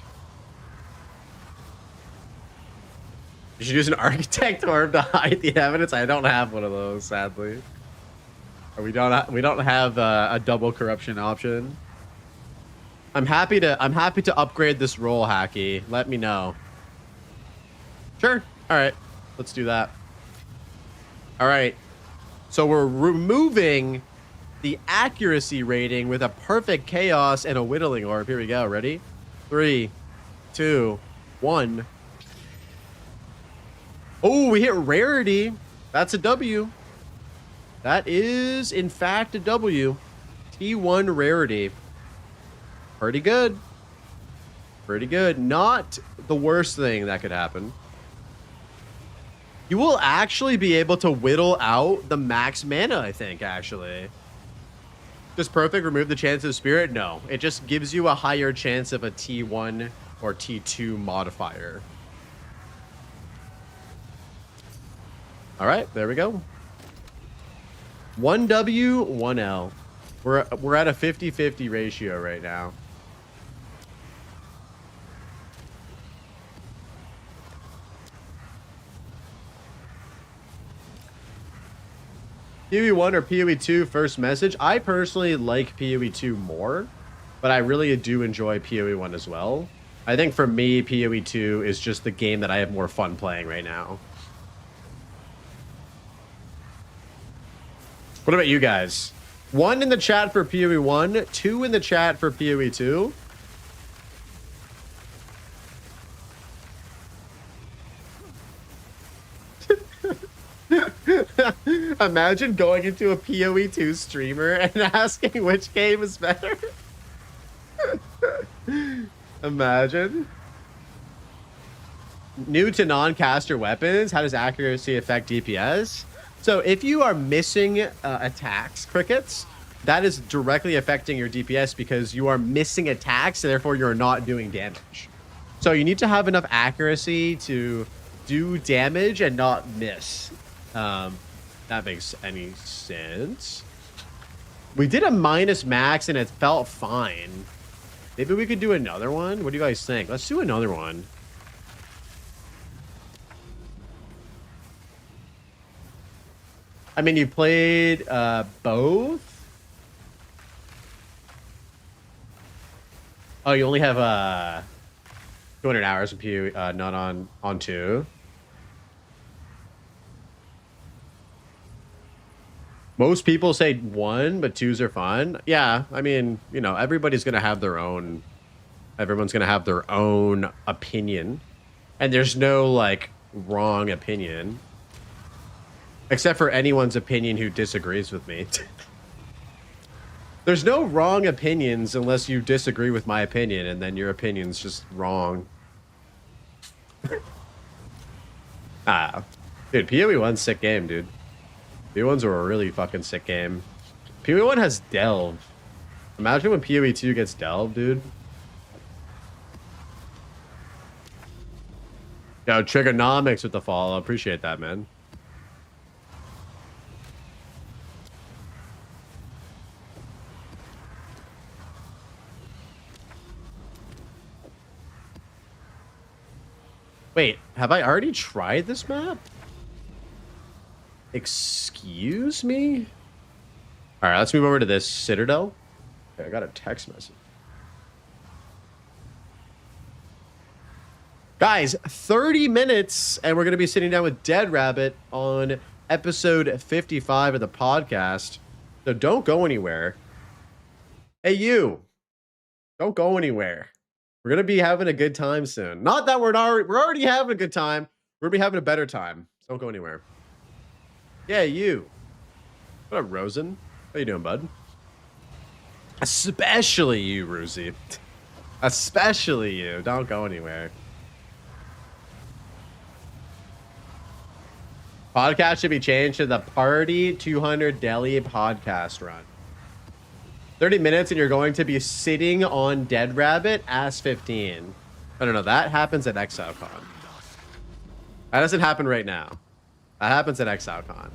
You should use an architect orb to hide the evidence. I don't have one of those, sadly. Or we don't have a double corruption option. I'm happy to upgrade this roll, Hacky. Let me know. Sure. All right. Let's do that. All right. So we're removing the accuracy rating with a perfect chaos and a whittling orb. Here we go. Ready? 3, 2, 1. Oh, we hit rarity. That's a W. That is, in fact, a W. T1 rarity. Pretty good. Pretty good. Not the worst thing that could happen. You will actually be able to whittle out the max mana, I think, actually. Just perfect, remove the chance of spirit? No. It just gives you a higher chance of a T1 or T2 modifier. All right, there we go. 1W, 1L. We're at a 50-50 ratio right now. PoE 1 or PoE 2 first message? I personally like PoE 2 more, but I really do enjoy PoE 1 as well. I think for me, PoE 2 is just the game that I have more fun playing right now. What about you guys? 1 in the chat for PoE 1, 2 in the chat for PoE 2. Imagine going into a PoE 2 streamer and asking which game is better. Imagine. New to non-caster weapons. How does accuracy affect DPS? So if you are missing attacks, crickets, that is directly affecting your DPS because you are missing attacks, and therefore you're not doing damage. So you need to have enough accuracy to do damage and not miss. That makes any sense. We did a minus max and it felt fine. Maybe we could do another one. What do you guys think? Let's do another one. I mean, you played both? Oh, you only have 200 hours of PoE, not on 2. Most people say 1, but 2s are fun. Yeah, I mean, you know, everybody's gonna have their own. Everyone's gonna have their own opinion, and there's no like wrong opinion. Except for anyone's opinion who disagrees with me. There's no wrong opinions unless you disagree with my opinion, and then your opinion's just wrong. Dude, PoE 1's sick game, dude. PoE 1's are a really fucking sick game. PoE 1 has Delve. Imagine when PoE 2 gets Delve, dude. Yo, Trigonomics with the follow. Appreciate that, man. Wait, have I already tried this map? Excuse me? All right, let's move over to this Citadel. Okay, I got a text message. Guys, 30 minutes, and we're going to be sitting down with Dead Rabbit on episode 55 of the podcast. So don't go anywhere. Hey, you. Don't go anywhere. We're going to be having a good time soon. Not that we're already having a good time. We're going to be having a better time. So don't go anywhere. Yeah, you. What up, Rosen? How you doing, bud? Especially you, Ruzy. Especially you. Don't go anywhere. Podcast should be changed to the Party 200 Deli podcast run. 30 minutes and you're going to be sitting on Dead Rabbit as 15. I don't know. That happens at ExileCon. That doesn't happen right now. That happens at ExileCon.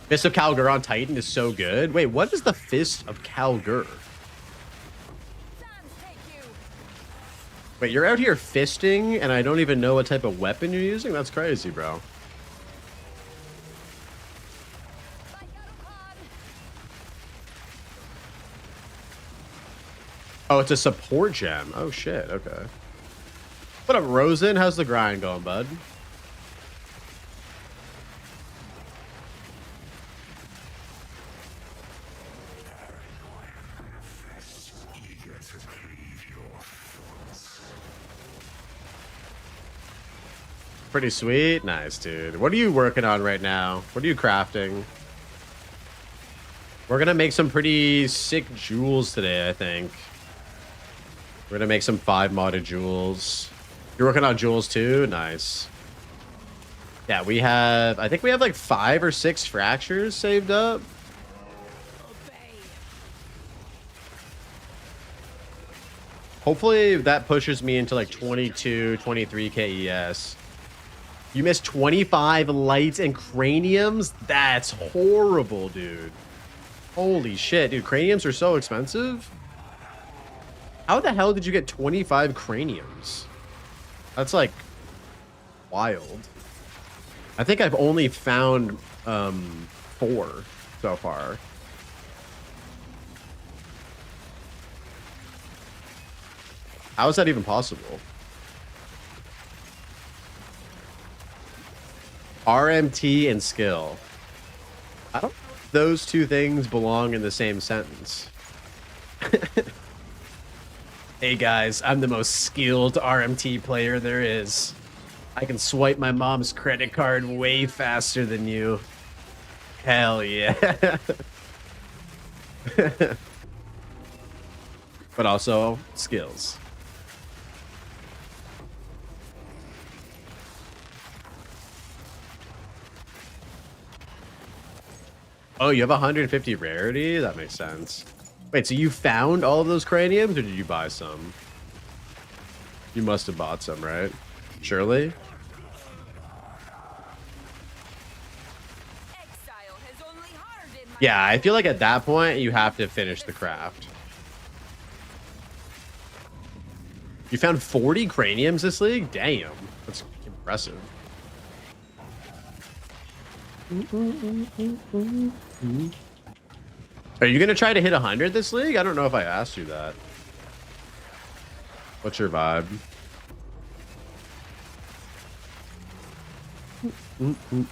Fist of Kalgur on Titan is so good. Wait, what is the Fist of Kalgur? Wait, you're out here fisting and I don't even know what type of weapon you're using? That's crazy, bro. Oh, it's a support gem. Oh, shit. Okay. What up, Rosen? How's the grind going, bud? Pretty sweet. Nice, dude. What are you working on right now? What are you crafting? We're gonna make some pretty sick jewels today, I think. We're gonna make some 5 modded jewels. You're working on jewels too? Nice. Yeah, we have... I think we have like 5 or 6 fractures saved up. Hopefully that pushes me into like 22, 23 KES. You missed 25 lights and craniums? That's horrible, dude. Holy shit, dude. Craniums are so expensive. How the hell did you get 25 craniums? That's like wild. I think I've only found 4 so far. How is that even possible? RMT and skill. I don't know if those two things belong in the same sentence. Hey guys, I'm the most skilled RMT player there is. I can swipe my mom's credit card way faster than you. Hell yeah. But also skills. Oh, you have 150 rarity? That makes sense. Wait, so you found all of those craniums, or did you buy some? You must have bought some, right? Surely? Yeah, I feel like at that point, you have to finish the craft. You found 40 craniums this league? Damn. That's impressive. Are you gonna try to hit 100 this league? I don't know if I asked you that. What's your vibe?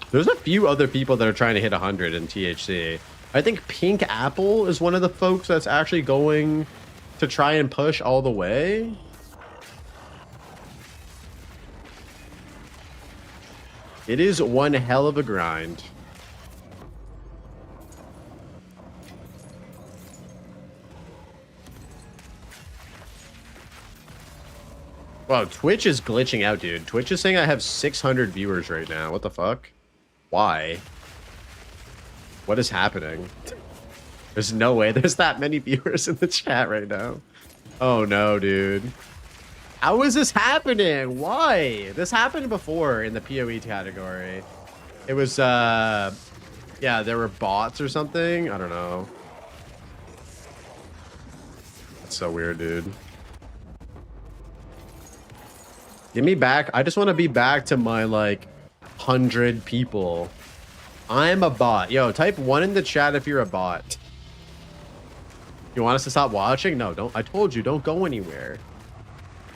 There's a few other people that are trying to hit 100 in THC. I think Pink Apple is one of the folks that's actually going to try and push all the way. It is one hell of a grind. Wow, Twitch is glitching out, dude. Twitch is saying I have 600 viewers right now. What the fuck? Why? What is happening? There's no way there's that many viewers in the chat right now. Oh no, dude. How is this happening? Why? This happened before in the PoE category. It was, yeah, there were bots or something. I don't know. That's so weird, dude. Give me back. I just want to be back to my, like, 100 people. I'm a bot. Yo, type 1 in the chat if you're a bot. You want us to stop watching? No, don't. I told you, don't go anywhere.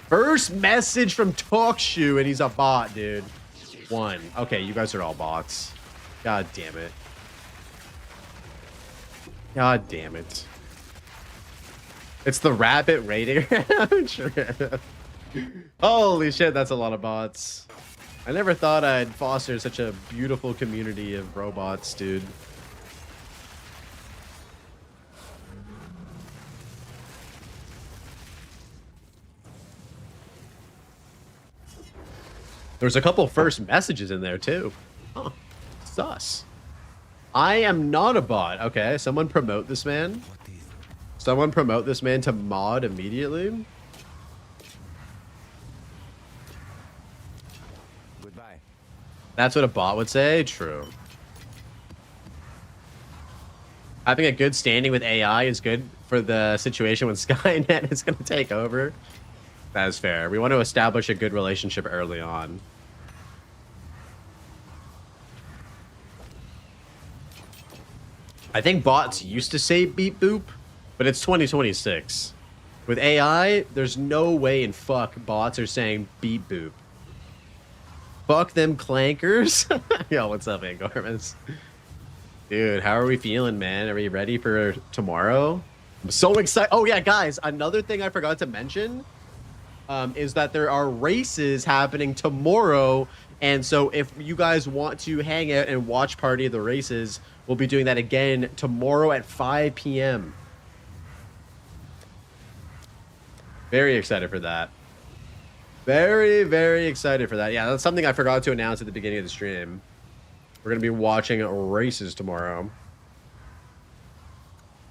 First message from TalkShoe, and he's a bot, dude. 1. Okay, you guys are all bots. God damn it. God damn it. It's the rabbit rating. Holy shit, that's a lot of bots. I never thought I'd foster such a beautiful community of robots, dude. There's a couple first messages in there too. Huh. Sus. I am not a bot. Okay, someone promote this man. Someone promote this man to mod immediately. Goodbye. That's what a bot would say. True. Having a good standing with AI is good for the situation when Skynet is going to take over. That is fair. We want to establish a good relationship early on. I think bots used to say beep boop, but it's 2026. With AI, there's no way in fuck bots are saying beep boop. Fuck them clankers. Yo, what's up, Angormus? Dude, how are we feeling, man? Are we ready for tomorrow? I'm so excited. Oh yeah, guys, another thing I forgot to mention is that there are races happening tomorrow. And so if you guys want to hang out and watch party of the races, we'll be doing that again tomorrow at 5 p.m. Very excited for that. Very, very excited for that. Yeah, that's something I forgot to announce at the beginning of the stream. We're going to be watching races tomorrow.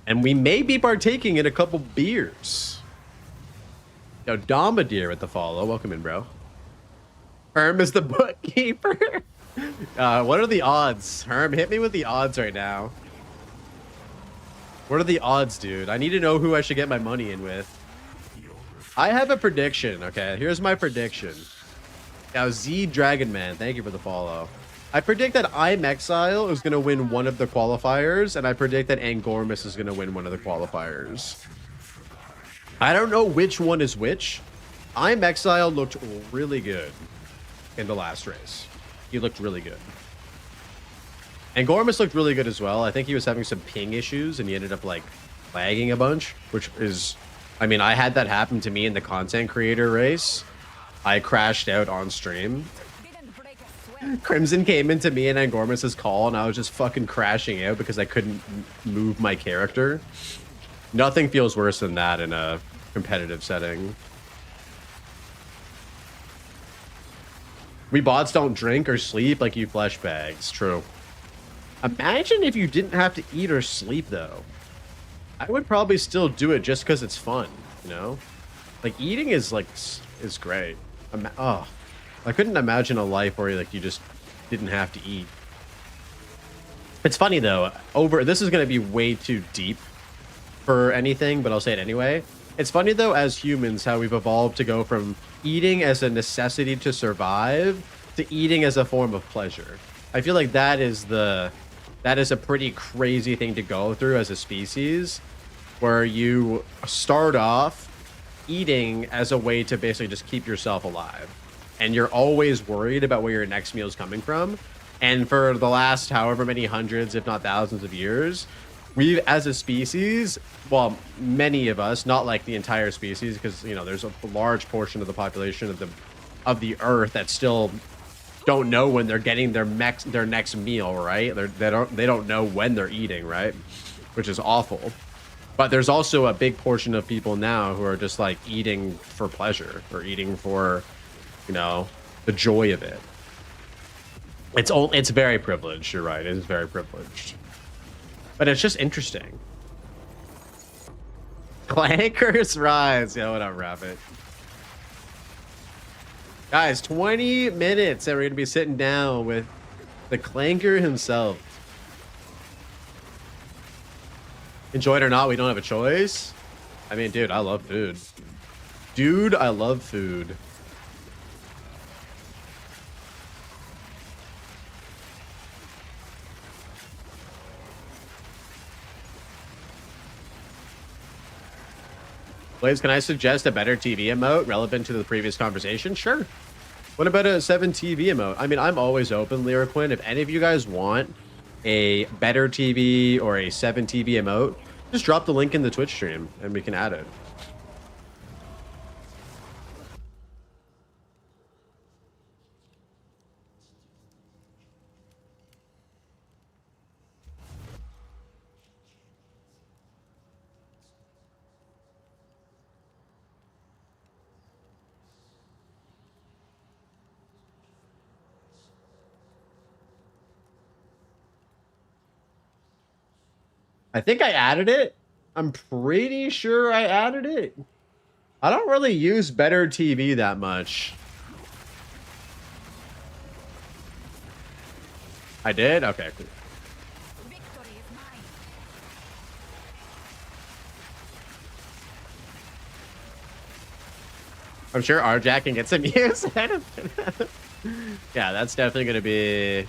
And we may be partaking in a couple beers. Yo, Domadeer with the follow. Welcome in, bro. Herm is the bookkeeper. What are the odds? Herm, hit me with the odds right now. What are the odds, dude? I need to know who I should get my money in with. I have a prediction, okay? Here's my prediction. Now, Z Dragon Man, thank you for the follow. I predict that I'm Exile is going to win one of the qualifiers, and I predict that Angormus is going to win one of the qualifiers. I don't know which one is which. I'm Exile looked really good in the last race. He looked really good. Angormus looked really good as well. I think he was having some ping issues, and he ended up, like, lagging a bunch, which is... I mean, I had that happen to me in the content creator race. I crashed out on stream. Crimson came into me and Angormus's call, and I was just fucking crashing out because I couldn't move my character. Nothing feels worse than that in a competitive setting. We bots don't drink or sleep like you flesh bags. True. Imagine if you didn't have to eat or sleep, though. I would probably still do it just because it's fun, you know? Like, eating is, like, is great. Oh, I couldn't imagine a life where, like, you just didn't have to eat. It's funny, though. This is going to be way too deep for anything, but I'll say it anyway. It's funny, though, as humans, how we've evolved to go from eating as a necessity to survive to eating as a form of pleasure. I feel like that is a pretty crazy thing to go through as a species, where you start off eating as a way to basically just keep yourself alive. And you're always worried about where your next meal is coming from. And for the last however many hundreds, if not thousands of years, we've, as a species, well, many of us, not like the entire species, because, you know, there's a large portion of the population of the Earth that still don't know when they're getting their next meal, right? They don't know when they're eating, right? Which is awful. But there's also a big portion of people now who are just like eating for pleasure or eating for, you know, the joy of it. It's very privileged. You're right. It is very privileged. But it's just interesting. Clankers rise. Yo, what up, Rabbit? Guys, 20 minutes and we're gonna be sitting down with the clanker himself. Enjoy it or not, we don't have a choice. I mean, dude, I love food. Dude, I love food. Blaze, can I suggest a better TV emote relevant to the previous conversation? Sure. What about a 7 TV emote? I mean, I'm always open, Lyra Quinn. If any of you guys want a better TV or a 7 TV emote, just drop the link in the Twitch stream and we can add it. I think I added it. I'm pretty sure I added it. I don't really use better TV that much. I did? Okay, cool. Victory is mine. I'm sure RJack can get some use out of it. Yeah, that's definitely going to be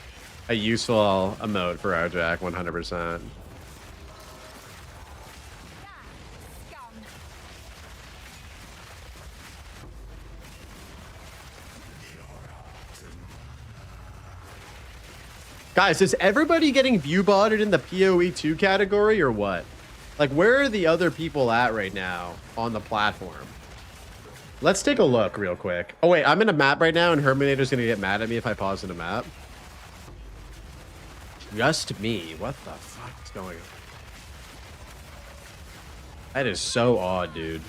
a useful emote for RJack, 100%. Guys, is everybody getting view botted in the PoE 2 category or what? Like, where are the other people at right now on the platform? Let's take a look real quick. Oh, wait, I'm in a map right now, and Herminator's going to get mad at me if I pause in a map. Just me. What the fuck is going on? That is so odd, dude.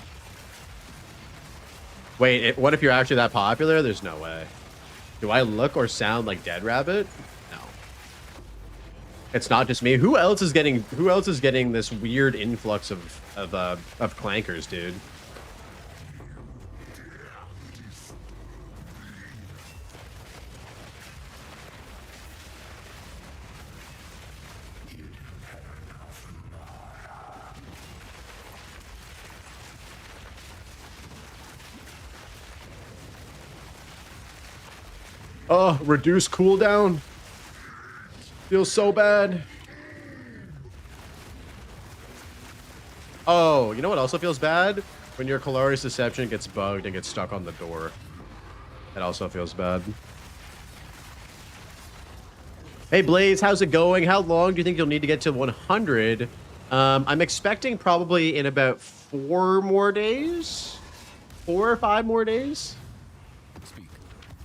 Wait, what if you're actually that popular? There's no way. Do I look or sound like Dead Rabbit? No. It's not just me. Who else is getting this weird influx of clankers, dude? Oh, reduce cooldown. Feels so bad. Oh, you know what also feels bad? When your Calori's Deception gets bugged and gets stuck on the door. That also feels bad. Hey Blaze, how's it going? How long do you think you'll need to get to 100? I'm expecting probably in about 4 more days. 4 or 5 more days.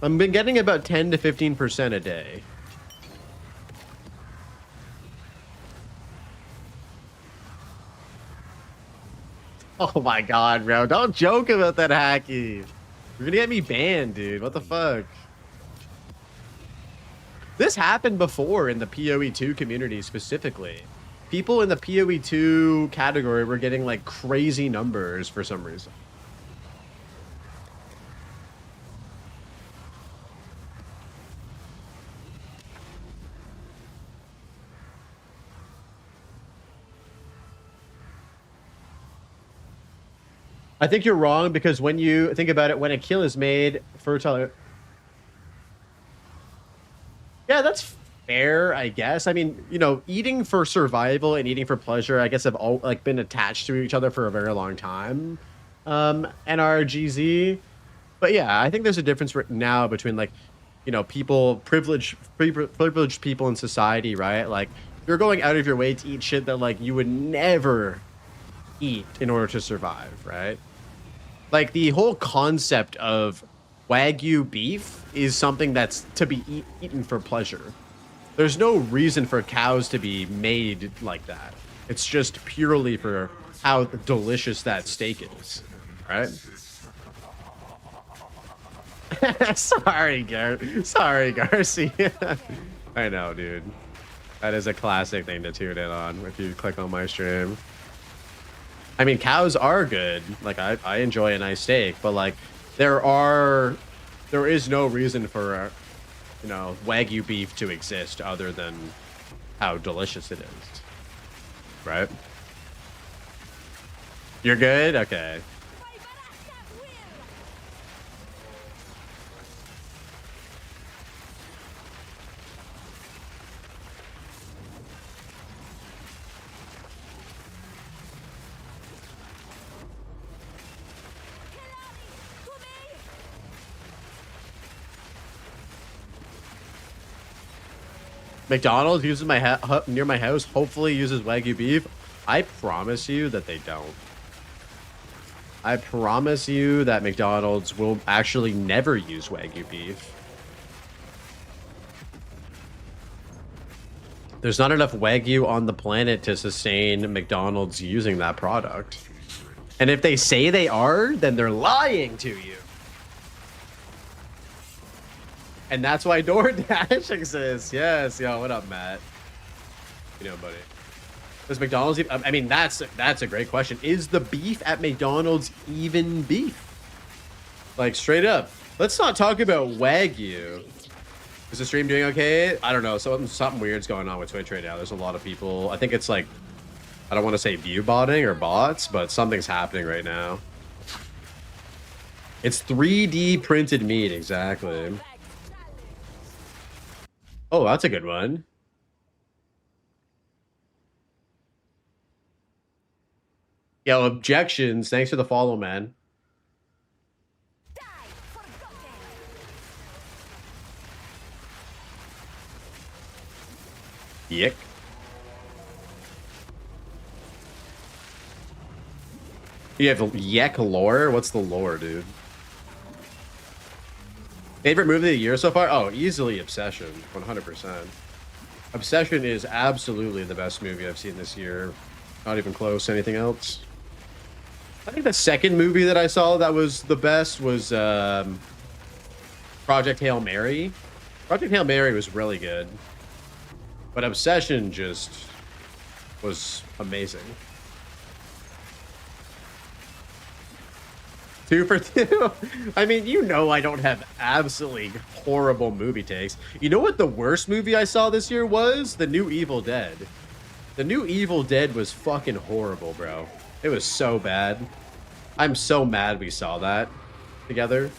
I've been getting about 10 to 15% a day. Oh my god, bro. Don't joke about that, Hacky. You're gonna get me banned, dude. What the fuck? This happened before in the PoE2 community specifically. People in the PoE2 category were getting like crazy numbers for some reason. I think you're wrong because when you think about it, when a kill is made, fertile. Yeah, that's fair, I guess. I mean, you know, eating for survival and eating for pleasure, I guess have all like been attached to each other for a very long time. NRGZ. But yeah, I think there's a difference now between like, you know, people, privileged people in society, right? Like, you're going out of your way to eat shit that like you would never eat in order to survive, right? Like the whole concept of Wagyu beef is something that's to be eaten for pleasure. There's no reason for cows to be made like that. It's just purely for how delicious that steak is, right? Sorry, Garcia. I know, dude. That is a classic thing to tune in on if you click on my stream. I mean, cows are good. Like, I enjoy a nice steak, but like, there are there is no reason for, you know, Wagyu beef to exist other than how delicious it is. Right? You're good? Okay. By Varashta's will! Kelani, to me! McDonald's uses my near my house, hopefully uses Wagyu beef. I promise you that they don't. I promise you that McDonald's will actually never use Wagyu beef. There's not enough Wagyu on the planet to sustain McDonald's using that product. And if they say they are, then they're lying to you. And that's why DoorDash exists. Yes, yo, what up, Matt? You know, buddy. Does McDonald's even, I mean, that's a great question. Is the beef at McDonald's even beef? Like, straight up. Let's not talk about Wagyu. Is the stream doing okay? I don't know. Something weird's going on with Twitch right now. There's a lot of people. I think it's like, I don't want to say view botting or bots, but something's happening right now. It's 3D printed meat, exactly. Oh, that's a good one. Yo, objections. Thanks for the follow, man. Die, forgotten! Yick. You have Yek lore? What's the lore, dude? Favorite movie of the year so far? Oh, easily Obsession. 100%. Obsession is absolutely the best movie I've seen this year. Not even close to anything else. I think the second movie that I saw that was the best was Project Hail Mary. Project Hail Mary was really good. But Obsession just was amazing. 2 for 2. I mean, you know I don't have absolutely horrible movie takes. You know what the worst movie I saw this year was? The new Evil Dead. The new Evil Dead was fucking horrible, bro. It was so bad. I'm so mad we saw that together.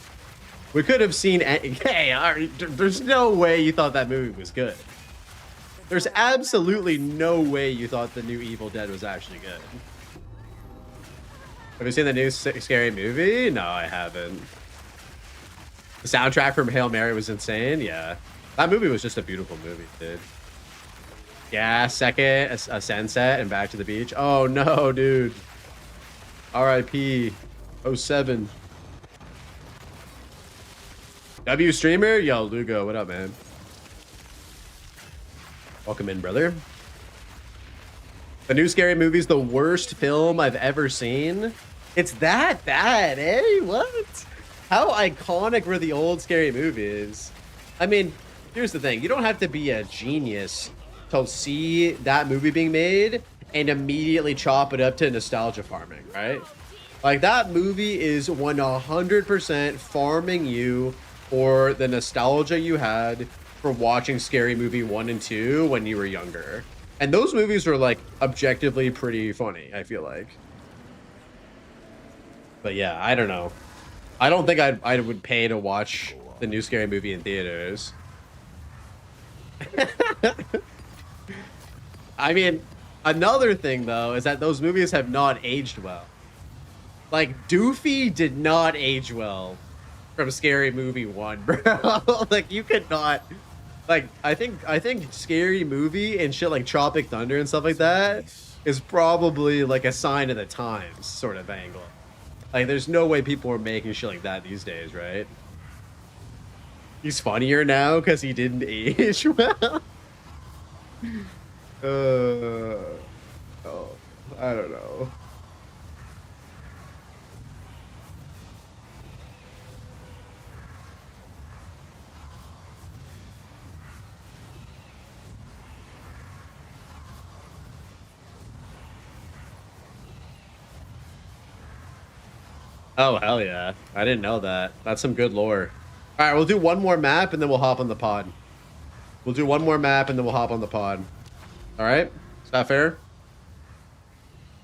We could have seen... Hey, there's no way you thought that movie was good. There's absolutely no way you thought the new Evil Dead was actually good. Have you seen the new scary movie? No, I haven't. The soundtrack from Hail Mary was insane. Yeah. That movie was just a beautiful movie, dude. Yeah, second, a sunset and back to the beach. Oh, no, dude. RIP 07. W streamer? Yo, Lugo, what up, man? Welcome in, brother. The new scary movie's the worst film I've ever seen. It's that bad, eh? What? How iconic were the old scary movies? I mean, here's the thing. You don't have to be a genius to see that movie being made and immediately chop it up to nostalgia farming, right? Like, that movie is 100% farming you for the nostalgia you had for watching Scary Movie 1 and 2 when you were younger. And those movies are, like, objectively pretty funny, I feel like. But yeah, I don't know. I don't think I would pay to watch the new Scary Movie in theaters. I mean, another thing, though, is that those movies have not aged well. Like, Doofy did not age well from Scary Movie 1, bro. Like, you could not... Like, I think Scary Movie and shit like Tropic Thunder and stuff like that is probably like a sign of the times sort of angle. Like, there's no way people are making shit like that these days, right? He's funnier now because he didn't age well. Oh, I don't know. Oh, hell yeah. I didn't know that. That's some good lore. All right, we'll do one more map and then we'll hop on the pod. We'll do one more map and then we'll hop on the pod. All right? Is that fair?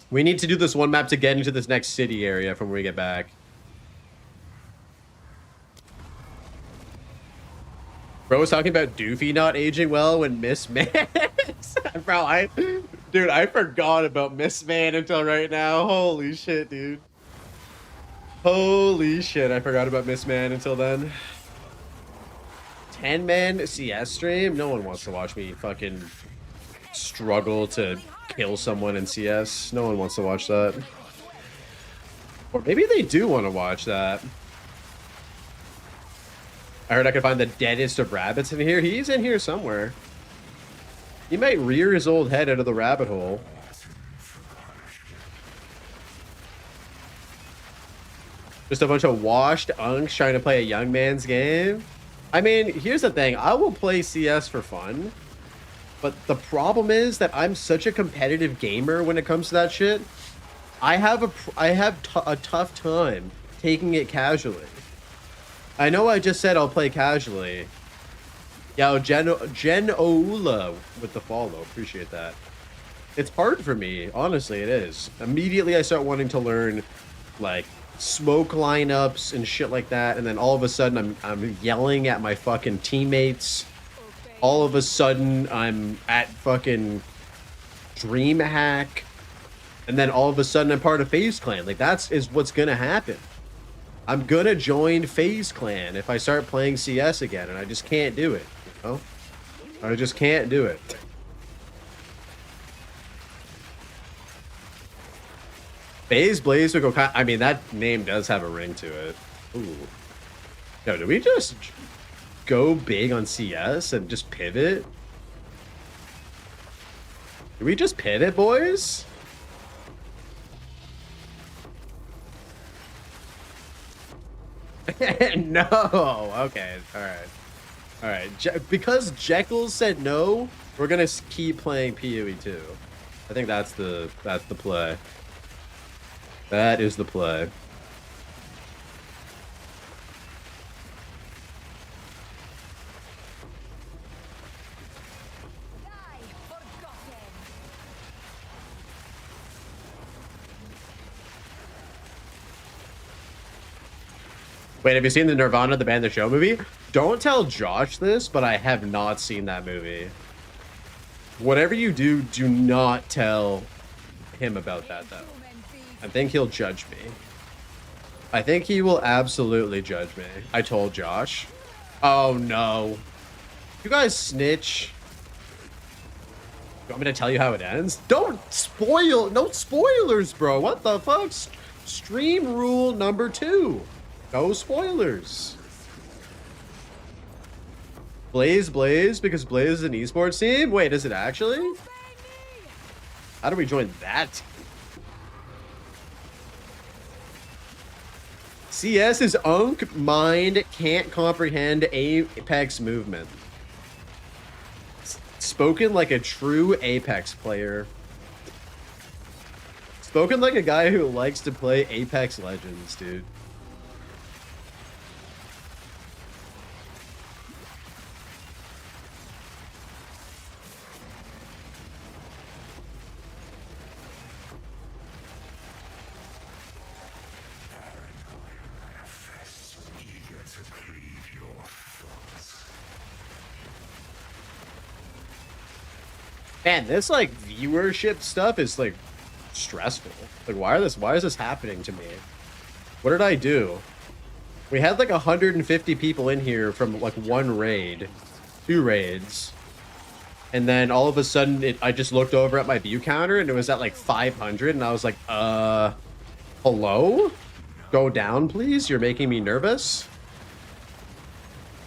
We need to do this one map to get into this next city area from when we get back. Bro was talking about Doofy not aging well when Miss Man. Bro, dude, I forgot about Miss Man until right now. Holy shit, dude. Holy shit, I forgot about Miss Man until then. 10-man CS stream? No one wants to watch me fucking struggle to kill someone in CS. No one wants to watch that. Or maybe they do want to watch that. I heard I could find the deadest of rabbits in here. He's in here somewhere. He might rear his old head out of the rabbit hole. Just a bunch of washed unks trying to play a young man's game. I mean, here's the thing. I will play CS for fun. But the problem is that I'm such a competitive gamer when it comes to that shit. I have a tough time taking it casually. I know I just said I'll play casually. Yo, Jen Oula with the follow. Appreciate that. It's hard for me. Honestly, it is. Immediately I start wanting to learn, like, smoke lineups and shit like that. And then all of a sudden I'm yelling at my fucking teammates. All of a sudden I'm at fucking DreamHack. And then all of a sudden I'm part of FaZe Clan. Like, is what's gonna happen. I'm gonna join FaZe Clan if I start playing CS again, and I just can't do it, you know? I just can't do it. FaZe Blaze would go I mean, that name does have a ring to it. Ooh. Yo, did we just go big on CS and just pivot? Did we just pivot, boys? No. Okay. All right. Because Jekyll said no, we're gonna keep playing PoE 2. I think that's the play. That is the play. Die forgotten. Wait, have you seen the Nirvana, the band, the show movie? Don't tell Josh this, but I have not seen that movie. Whatever you do, do not tell him about that, though. I think he'll judge me. I think he will absolutely judge me. I told Josh. Oh, no. You guys snitch. You want me to tell you how it ends? Don't spoil. No spoilers, bro. What the fuck? Stream rule number 2. No spoilers. Blaze, because Blaze is an esports team? Wait, is it actually? How do we join that team? CS is unk, mind, can't comprehend Apex movement. Spoken like a true Apex player. Spoken like a guy who likes to play Apex Legends, dude. Man, this like viewership stuff is like stressful. Like, why is this happening to me? What did I do? We had like 150 people in here from like one raid, 2 raids, and then all of a sudden I just looked over at my view counter and it was at like 500, and I was like, hello? Go down, please. You're making me nervous.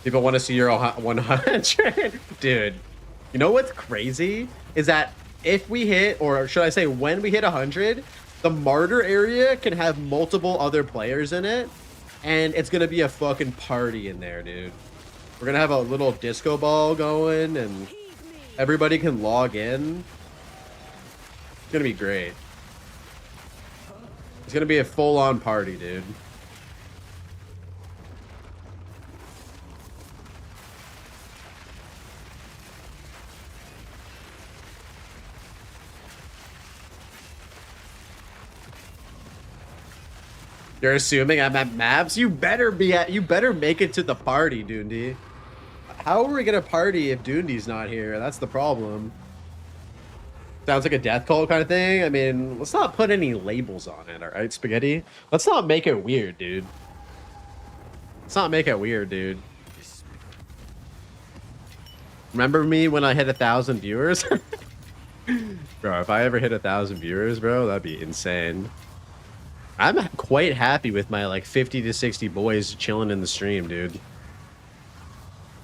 People want to see your 100, dude. You know what's crazy is that if we hit, or should I say when we hit 100, the martyr area can have multiple other players in it, and it's gonna be a fucking party in there, dude. We're gonna have a little disco ball going, and everybody can log in. It's gonna be great. It's gonna be a full-on party, dude. You're assuming I'm at Mavs? You better be at. You better make it to the party, Doondy. How are we gonna party if Doondy's not here? That's the problem. Sounds like a death cult kind of thing. I mean, let's not put any labels on it, all right, Spaghetti? Let's not make it weird, dude. Let's not make it weird, dude. Remember me when I hit 1,000 viewers? Bro, if I ever hit 1,000 viewers, bro, that'd be insane. I'm quite happy with my like 50 to 60 boys chilling in the stream, dude.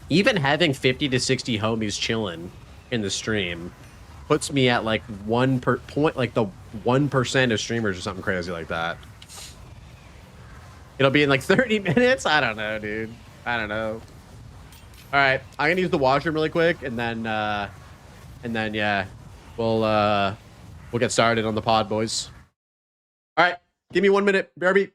Even having 50 to 60 homies chilling in the stream puts me at like the 1% of streamers or something crazy like that. It'll be in like 30 minutes. I don't know, dude. I don't know. All right, I'm gonna use the washroom really quick, and then yeah, we'll get started on the pod, boys. All right, give me 1 minute, BRB.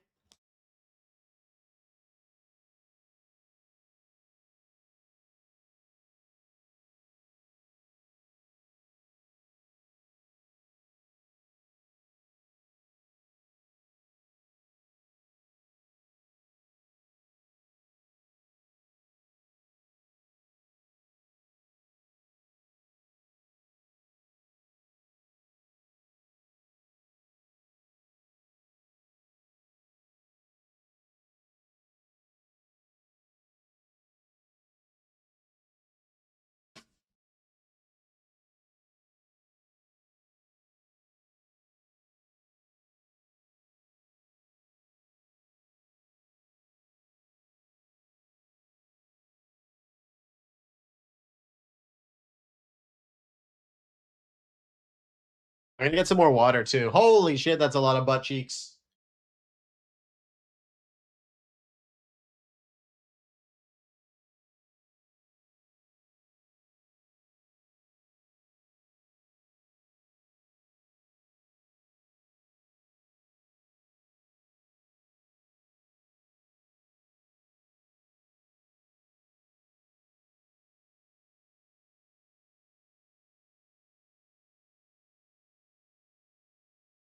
I'm gonna get some more water too. Holy shit, that's a lot of butt cheeks.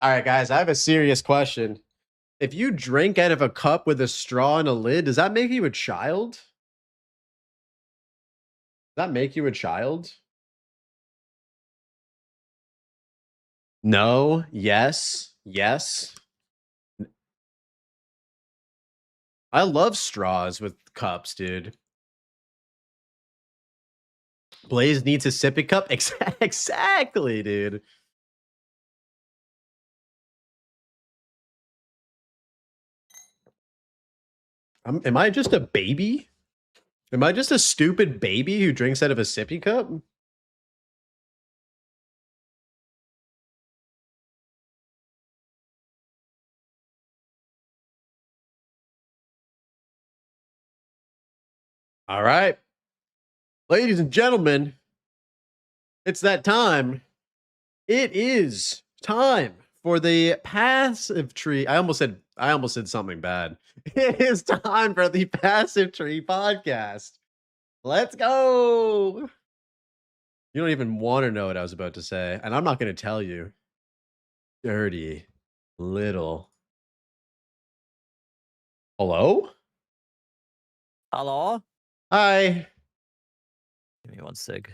All right, guys, I have a serious question. If you drink out of a cup with a straw and a lid, does that make you a child? Does that make you a child? No, yes, yes. I love straws with cups, dude. Blaze needs a sippy cup? Exactly, dude. Am I just a baby? Am I just a stupid baby who drinks out of a sippy cup? All right. Ladies and gentlemen, it's that time. It is time for the passive tree. I almost said something bad. It is time for the Passive Tree podcast. Let's go. You don't even want to know what I was about to say, and I'm not going to tell you. Dirty little. Hello? Hello? Hi. Give me one sec.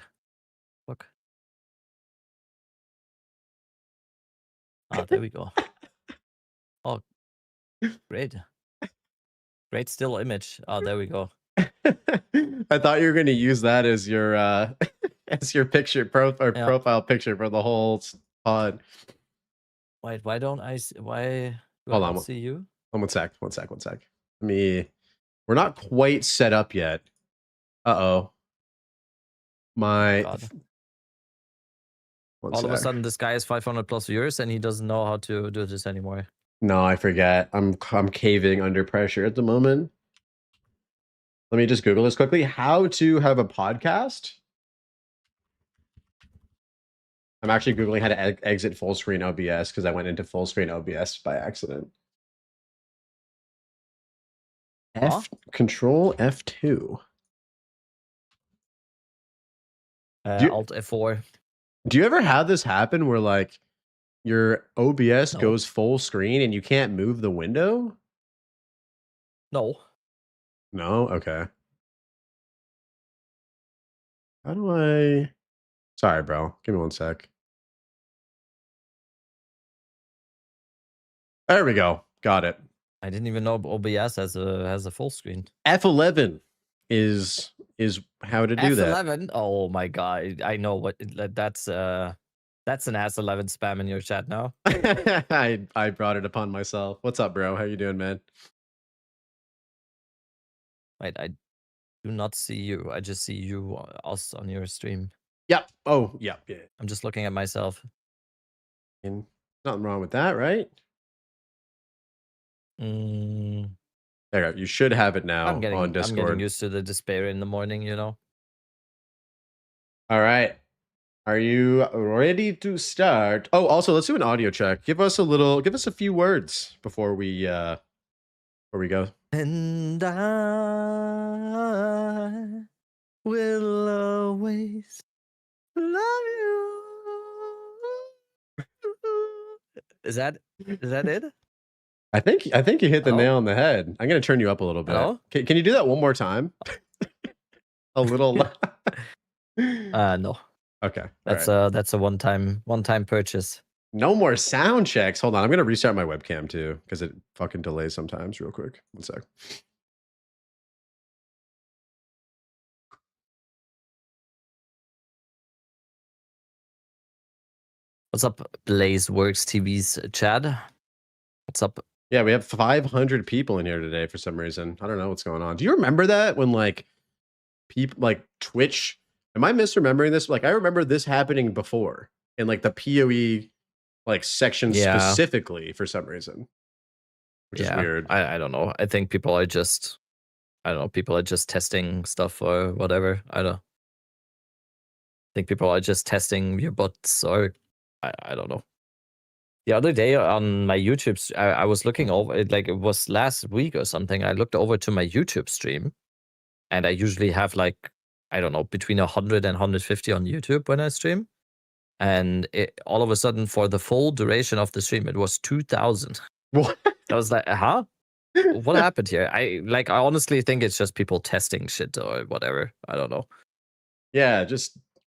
Look. Ah, there we go. Oh, great. Great still image. Oh, there we go. I thought you were going to use that as your as your picture profile picture for the whole pod. Wait, why don't I why do Hold I on. not see you? One sec. We're not quite set up yet. Uh-oh. My God. One All of a sec. sudden this guy is 500 plus viewers and he doesn't know how to do this anymore. No, I forget. I'm caving under pressure at the moment. Let me just Google this quickly. How to have a podcast? I'm actually Googling how to exit full screen OBS because I went into full screen OBS by accident. Huh? Control F2. Alt F4. Do you ever have this happen where like your OBS No. goes full screen and you can't move the window? No. No? Okay. How do I... Sorry, bro. Give me one sec. There we go. Got it. I didn't even know OBS has a full screen. F11 is how to do that. F11. Oh my god! I know what that's an S11 spam in your chat now. I brought it upon myself. What's up, bro? How you doing, man? Wait, I do not see you. I just see you us on your stream. Yep. Oh, yeah. I'm just looking at myself. And nothing wrong with that, right? Mm, There you go. You should have it now I'm getting Discord. used to the despair in the morning, you know. All right. Are you ready to start? Oh, also, let's do an audio check. Give us a few words before we go. And I will always love you. Is that it? I think you hit the Hello? nail on the head. I'm gonna turn you up a little bit. Hello? Can you do that one more time? A little. No. Okay. That's all right. that's a one-time purchase. No more sound checks. Hold on. I'm gonna restart my webcam too because it fucking delays sometimes. Real quick. One sec. What's up, Blaze Works TV's Chad? What's up? Yeah, we have 500 people in here today for some reason. I don't know what's going on. Do you remember that when like people like Twitch? Am I misremembering this? Like I remember this happening before in like the PoE like section specifically for some reason, which is weird. I don't know. I think people are just testing stuff or whatever. I don't think people are just testing your bots or I don't know. The other day on my YouTube, I was looking over it, like it was last week or something. I looked over to my YouTube stream, and I usually have like, I don't know, between 100 and 150 on YouTube when I stream. And all of a sudden, for the full duration of the stream, it was 2,000. What? I was like, huh? What happened here? I honestly think it's just people testing shit or whatever. I don't know. Yeah,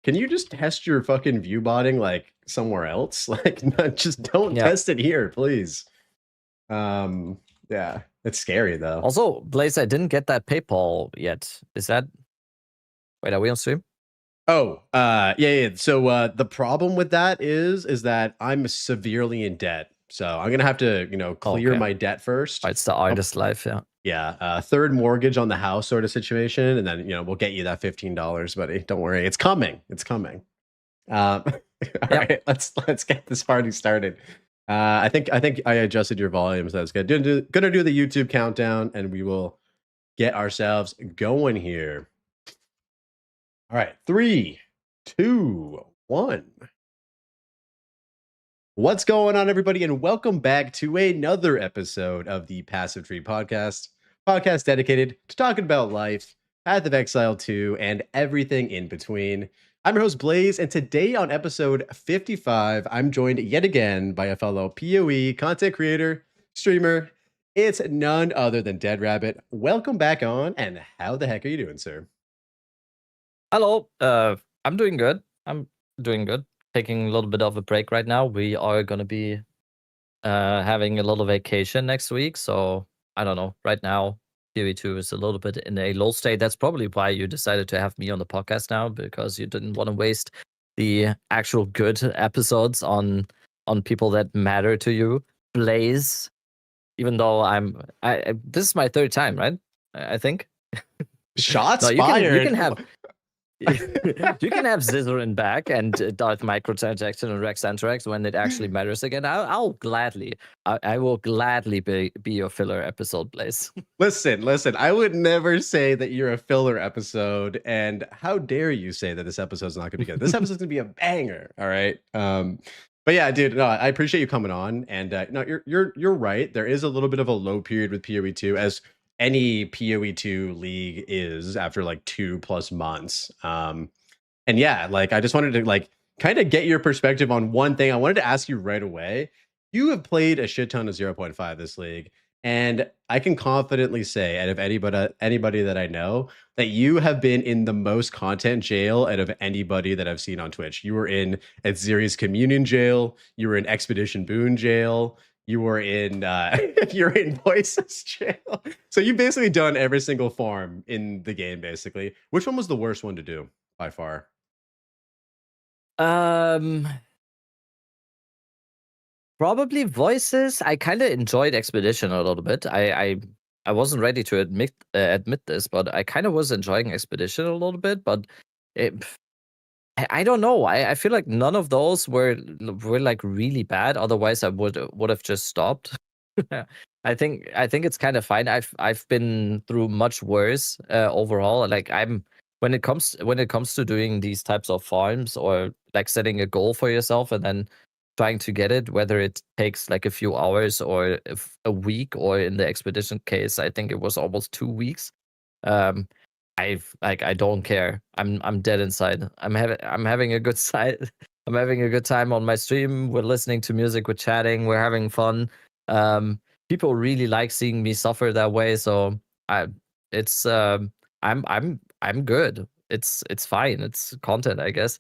can you just test your fucking view botting like somewhere else? Like, just don't test it here, please. Yeah, it's scary though. Also, Blaze, I didn't get that PayPal yet. Is that? Wait, are we on stream? Oh, yeah. So the problem with that is that I'm severely in debt. So I'm gonna have to, clear my debt first. It's the artist life, yeah. Yeah, third mortgage on the house sort of situation, and then we'll get you that $15, buddy. Don't worry, it's coming. It's coming. All right, let's get this party started. I think I adjusted your volume, so that's good. Gonna do the YouTube countdown, and we will get ourselves going here. All right, 3, 2, 1. What's going on, everybody, and welcome back to another episode of the Passive Tree Podcast dedicated to talking about life, Path of Exile 2, and everything in between. I'm your host, Blaze, and today on episode 55, I'm joined yet again by a fellow PoE content creator, streamer. It's none other than Dead Rabbit. Welcome back on, and how the heck are you doing, sir? Hello. I'm doing good. Taking a little bit of a break right now. We are going to be having a little vacation next week, so I don't know. Right now, PoE2 is a little bit in a low state. That's probably why you decided to have me on the podcast now, because you didn't want to waste the actual good episodes on people that matter to you. Blaze, even though this is my third time, right? I think. Shots fired. You can have. You can have Zizarin back and Darth Microtransaction and Rex Anthrax when it actually matters again. I'll gladly, I will gladly be your filler episode, Blaze. Listen. I would never say that you're a filler episode, and how dare you say that this episode's not going to be good? This episode's going to be a banger. All right. But yeah, dude, no, I appreciate you coming on, and no, you're right. There is a little bit of a low period with PoE2, as any PoE2 league is after like 2+ months. And yeah, like I just wanted to like kind of get your perspective on one thing. I wanted to ask you right away. You have played a shit ton of 0.5 this league, And I can confidently say, out of anybody that I know, that you have been in the most content jail out of anybody that I've seen on Twitch. You were in Aziri's Communion jail. You were in Expedition Boon jail. You were in you're in Voices jail. So you've basically done every single farm in the game, basically. Which one was the worst one to do by far? Probably Voices. I kind of enjoyed Expedition a little bit. I wasn't ready to admit this, but I kind of was enjoying Expedition a little bit. But it, I don't know. I feel like none of those were like really bad. Otherwise, I would have just stopped. I think it's kind of fine. I've been through much worse overall. Like when it comes to doing these types of farms or like setting a goal for yourself and then trying to get it, whether it takes like a few hours or a week, or in the expedition case, I think it was almost 2 weeks. Um, I don't care. I'm dead inside. I'm having a good side. I'm having a good time on my stream. We're listening to music. We're chatting. We're having fun. People really like seeing me suffer that way. So it's I'm good. It's fine. It's content, I guess.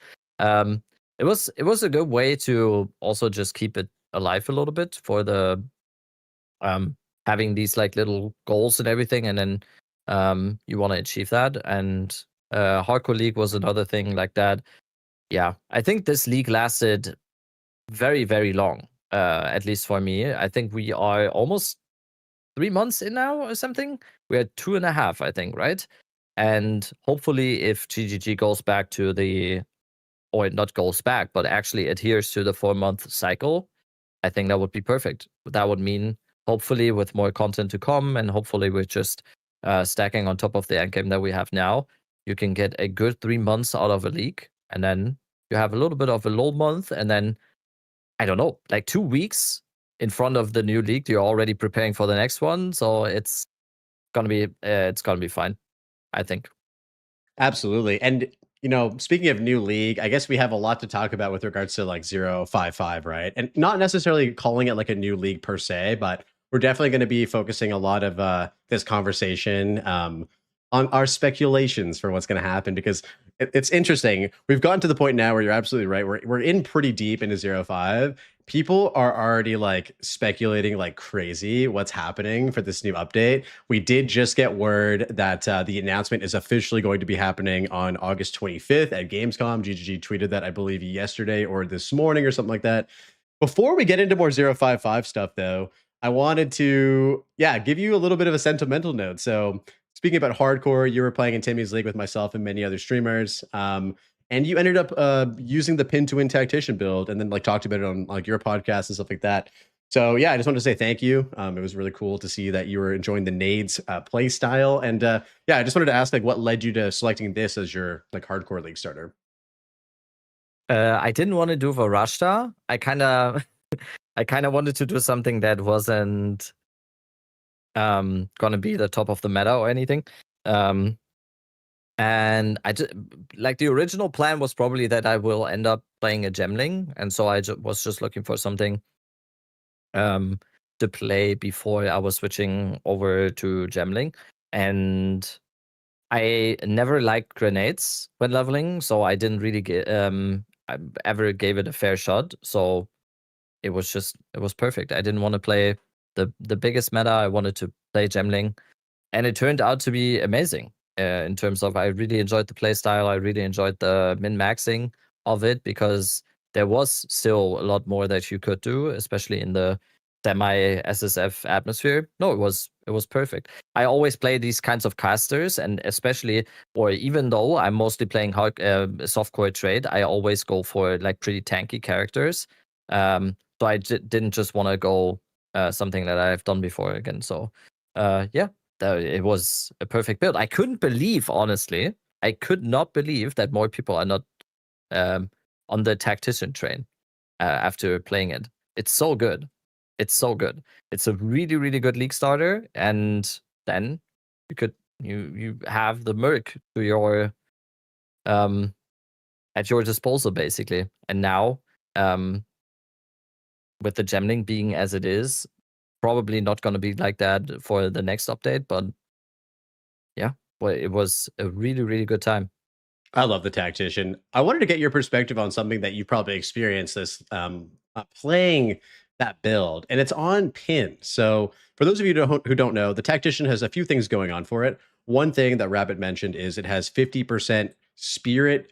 It was a good way to also just keep it alive a little bit for the having these like little goals and everything, and then you want to achieve that. And Hardcore League was another thing like that. Yeah, I think this league lasted very, very long. At least for me, I think we are almost 3 months in now or something. We are 2.5, I think, right? And hopefully, if GGG goes back to the, or not goes back, but actually adheres to the 4-month cycle, I think that would be perfect. That would mean hopefully with more content to come, and hopefully with just stacking on top of the endgame that we have now, you can get a good 3 months out of a league, and then you have a little bit of a lull month, and then I don't know, like 2 weeks in front of the new league, you're already preparing for the next one. So it's gonna be fine, I think. Absolutely. And speaking of new league, I guess we have a lot to talk about with regards to like 055, right? And not necessarily calling it like a new league per se, but we're definitely going to be focusing a lot of this conversation on our speculations for what's going to happen, because it's interesting. We've gotten to the point now where you're absolutely right. We're in pretty deep into 05. People are already like speculating like crazy what's happening for this new update. We did just get word that the announcement is officially going to be happening on August 25th at Gamescom. GGG tweeted that, I believe, yesterday or this morning or something like that. Before we get into more 055 stuff, though, I wanted to, give you a little bit of a sentimental note. So speaking about hardcore, you were playing in Timmy's League with myself and many other streamers. And you ended up using the pin to win tactician build, and then like talked about it on like your podcast and stuff like that. So I just wanted to say thank you. It was really cool to see that you were enjoying the nades play style. And I just wanted to ask like what led you to selecting this as your like hardcore league starter. I didn't want to do Varashta. I kind of wanted to do something that wasn't gonna be the top of the meta or anything. And I just, like, the original plan was probably that I will end up playing a gemling, and so I was just looking for something to play before I was switching over to gemling. And I never liked grenades when leveling, so I didn't really I ever gave it a fair shot. So it was perfect. I didn't want to play the biggest meta. I wanted to play gemling, and it turned out to be amazing. In terms of, I really enjoyed the playstyle. I really enjoyed the min-maxing of it, because there was still a lot more that you could do, especially in the semi-SSF atmosphere. No, it was perfect. I always play these kinds of casters, and especially, or even though I'm mostly playing hard softcore trade, I always go for like pretty tanky characters. So I didn't just want to go something that I've done before again. So it was a perfect build. I couldn't believe, honestly, I could not believe that more people are not on the tactician train after playing it. It's so good. It's so good. It's a really, really good league starter, and then you have the Merc to your at your disposal, basically. And now with the gemling being as it is, probably not going to be like that for the next update, but yeah, well, it was a really, really good time. I love the tactician. I wanted to get your perspective on something that you probably experienced this playing that build, and it's on pin. So for those of you who don't know, the tactician has a few things going on for it. One thing that Rabbit mentioned is it has 50% spirit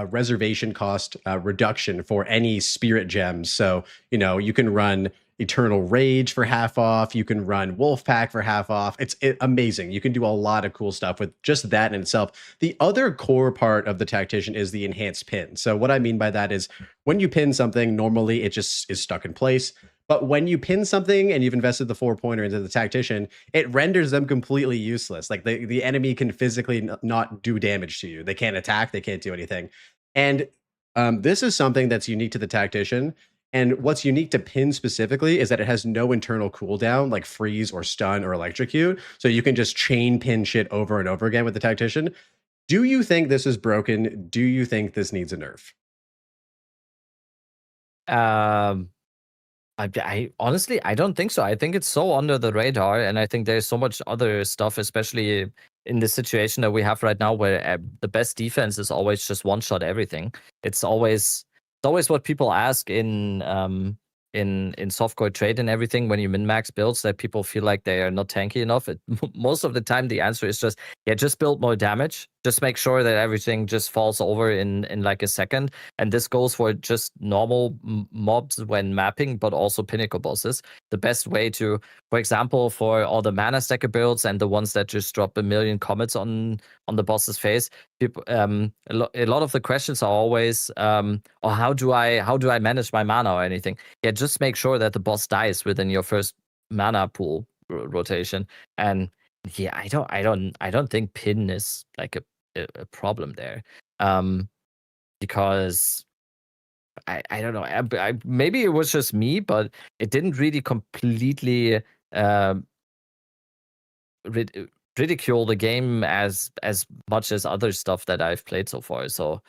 reservation cost reduction for any spirit gems. So, you can run Eternal Rage for half off. You can run Wolfpack for half off. It's amazing. You can do a lot of cool stuff with just that in itself. The other core part of the tactician is the enhanced pin. So what I mean by that is when you pin something, normally it just is stuck in place. But when you pin something and you've invested the 4-pointer into the tactician, it renders them completely useless. Like the enemy can physically not do damage to you. They can't attack. They can't do anything. And this is something that's unique to the tactician. And what's unique to pin specifically is that it has no internal cooldown like freeze or stun or electrocute. So you can just chain pin shit over and over again with the tactician. Do you think this is broken? Do you think this needs a nerf? I honestly, I don't think so. I think it's so under the radar, and I think there's so much other stuff, especially in the situation that we have right now, where the best defense is always just one shot everything. It's always what people ask in softcore trade and everything when you min-max builds, that people feel like they are not tanky enough. Most of the time the answer is just build more damage, just make sure that everything just falls over in like a second. And this goes for just normal mobs when mapping, but also pinnacle bosses. The best way to, for example, for all the mana stacker builds and the ones that just drop a million comets on the boss's face, people a lot of the questions are always or how do I manage my mana or anything. Yeah, just make sure that the boss dies within your first mana pool rotation. And yeah, I don't think pin is like a problem there, because I don't know. I maybe it was just me, but it didn't really completely ridicule the game as much as other stuff that I've played so far. So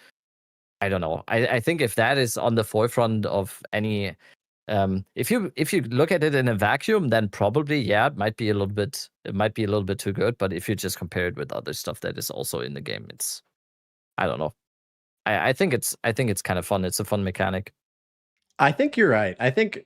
I don't know. I think if that is on the forefront of any, if you look at it in a vacuum, then probably it might be a little bit too good. But if you just compare it with other stuff that is also in the game, it's, I don't know. I think it's kind of fun. It's a fun mechanic. I think you're right. I think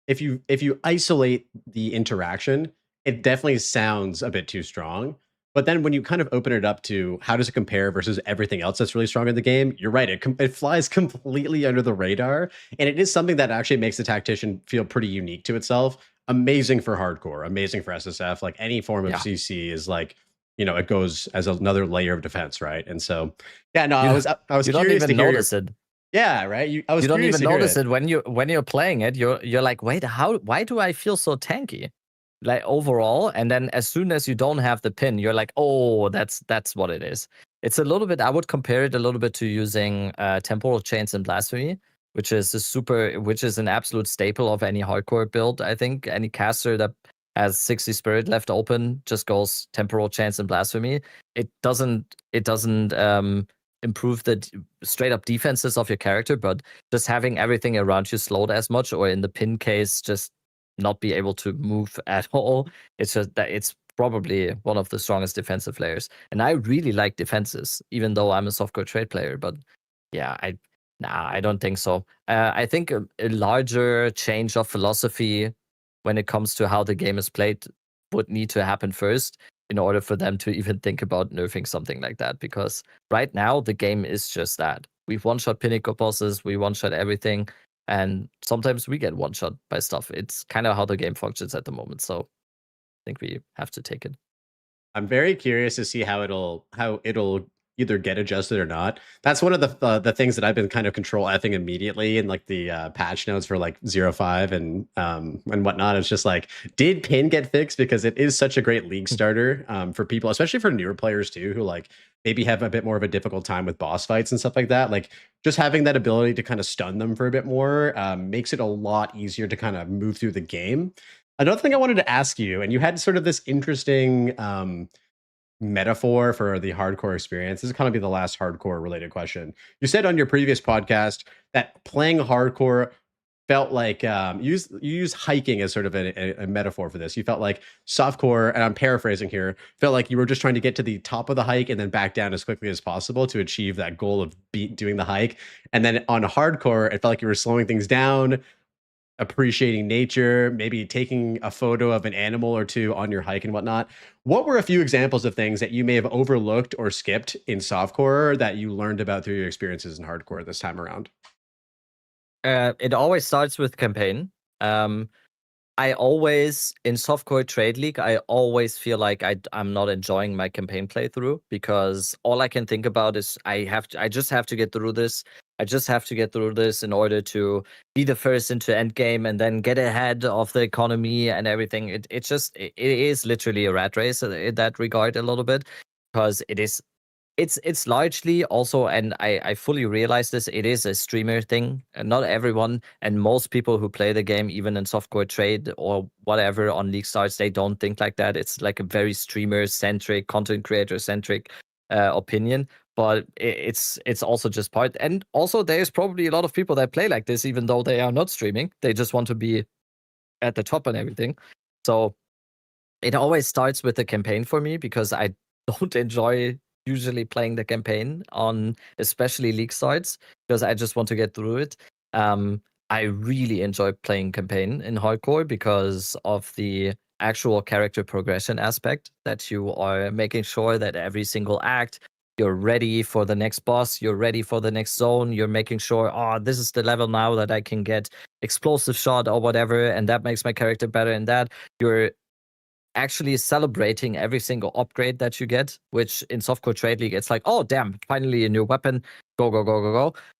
if you isolate the interaction, it definitely sounds a bit too strong. But then when you kind of open it up to how does it compare versus everything else that's really strong in the game, you're right. It flies completely under the radar. And it is something that actually makes the tactician feel pretty unique to itself. Amazing for hardcore, amazing for SSF. Like any form of CC is like, it goes as another layer of defense, right? And so, yeah, no, I was you don't curious even to hear notice it. Yeah, right. You don't even notice it when you're playing it. You're like, wait, why do I feel so tanky? Like overall, and then as soon as you don't have the pin, you're like, oh, that's what it is. It's a little bit, I would compare it a little bit to using temporal chains and blasphemy, which is an absolute staple of any hardcore build. I think any caster that has 60 spirit left open just goes temporal chains and blasphemy. It doesn't improve the straight up defenses of your character, but just having everything around you slowed as much, or in the pin case, just not be able to move at all. It's just that it's probably one of the strongest defensive layers. And I really like defenses, even though I'm a softcore trade player. But yeah, I don't think so. I think a larger change of philosophy when it comes to how the game is played would need to happen first in order for them to even think about nerfing something like that. Because right now, the game is just that. We one-shot pinnacle bosses, we one-shot everything. And sometimes we get one-shot by stuff. It's kind of how the game functions at the moment. So I think we have to take it. I'm very curious to see how it'll either get adjusted or not. That's one of the things that I've been kind of control Fing immediately in like the patch notes for like 0.5 and whatnot. It's just like, did pin get fixed? Because it is such a great league starter for people, especially for newer players too, who like maybe have a bit more of a difficult time with boss fights and stuff like that. Like just having that ability to kind of stun them for a bit more makes it a lot easier to kind of move through the game. Another thing I wanted to ask you, and you had sort of this interesting metaphor for the hardcore experience. This is kind of be the last hardcore related question. You said on your previous podcast that playing hardcore felt like you use hiking as sort of a metaphor for this. You felt like softcore, and I'm paraphrasing here, felt like you were just trying to get to the top of the hike and then back down as quickly as possible to achieve that goal of doing the hike. And then on hardcore, it felt like you were slowing things down, appreciating nature, maybe taking a photo of an animal or two on your hike and whatnot. What were a few examples of things that you may have overlooked or skipped in softcore that you learned about through your experiences in hardcore this time around? It always starts with campaign. I always, in softcore trade league, I always feel like I'm not enjoying my campaign playthrough, because all I can think about is I just have to get through this. I just have to get through this in order to be the first into end game and then get ahead of the economy and everything. It is literally a rat race in that regard a little bit, because it's largely also, and I fully realize this, it is a streamer thing. And not everyone, and most people who play the game, even in softcore trade or whatever on League Starts, they don't think like that. It's like a very streamer-centric, content creator-centric opinion. But it's also just part. And also there's probably a lot of people that play like this, even though they are not streaming. They just want to be at the top and everything. So it always starts with the campaign for me, because I don't enjoy usually playing the campaign on especially League Starts, because I just want to get through it. I really enjoy playing campaign in hardcore because of the actual character progression aspect, that you are making sure that every single act you're ready for the next boss, you're ready for the next zone, you're making sure, oh, this is the level now that I can get explosive shot or whatever, and that makes my character better, and that you're actually celebrating every single upgrade that you get, which in softcore trade league, it's like, oh damn, finally a new weapon, go go go go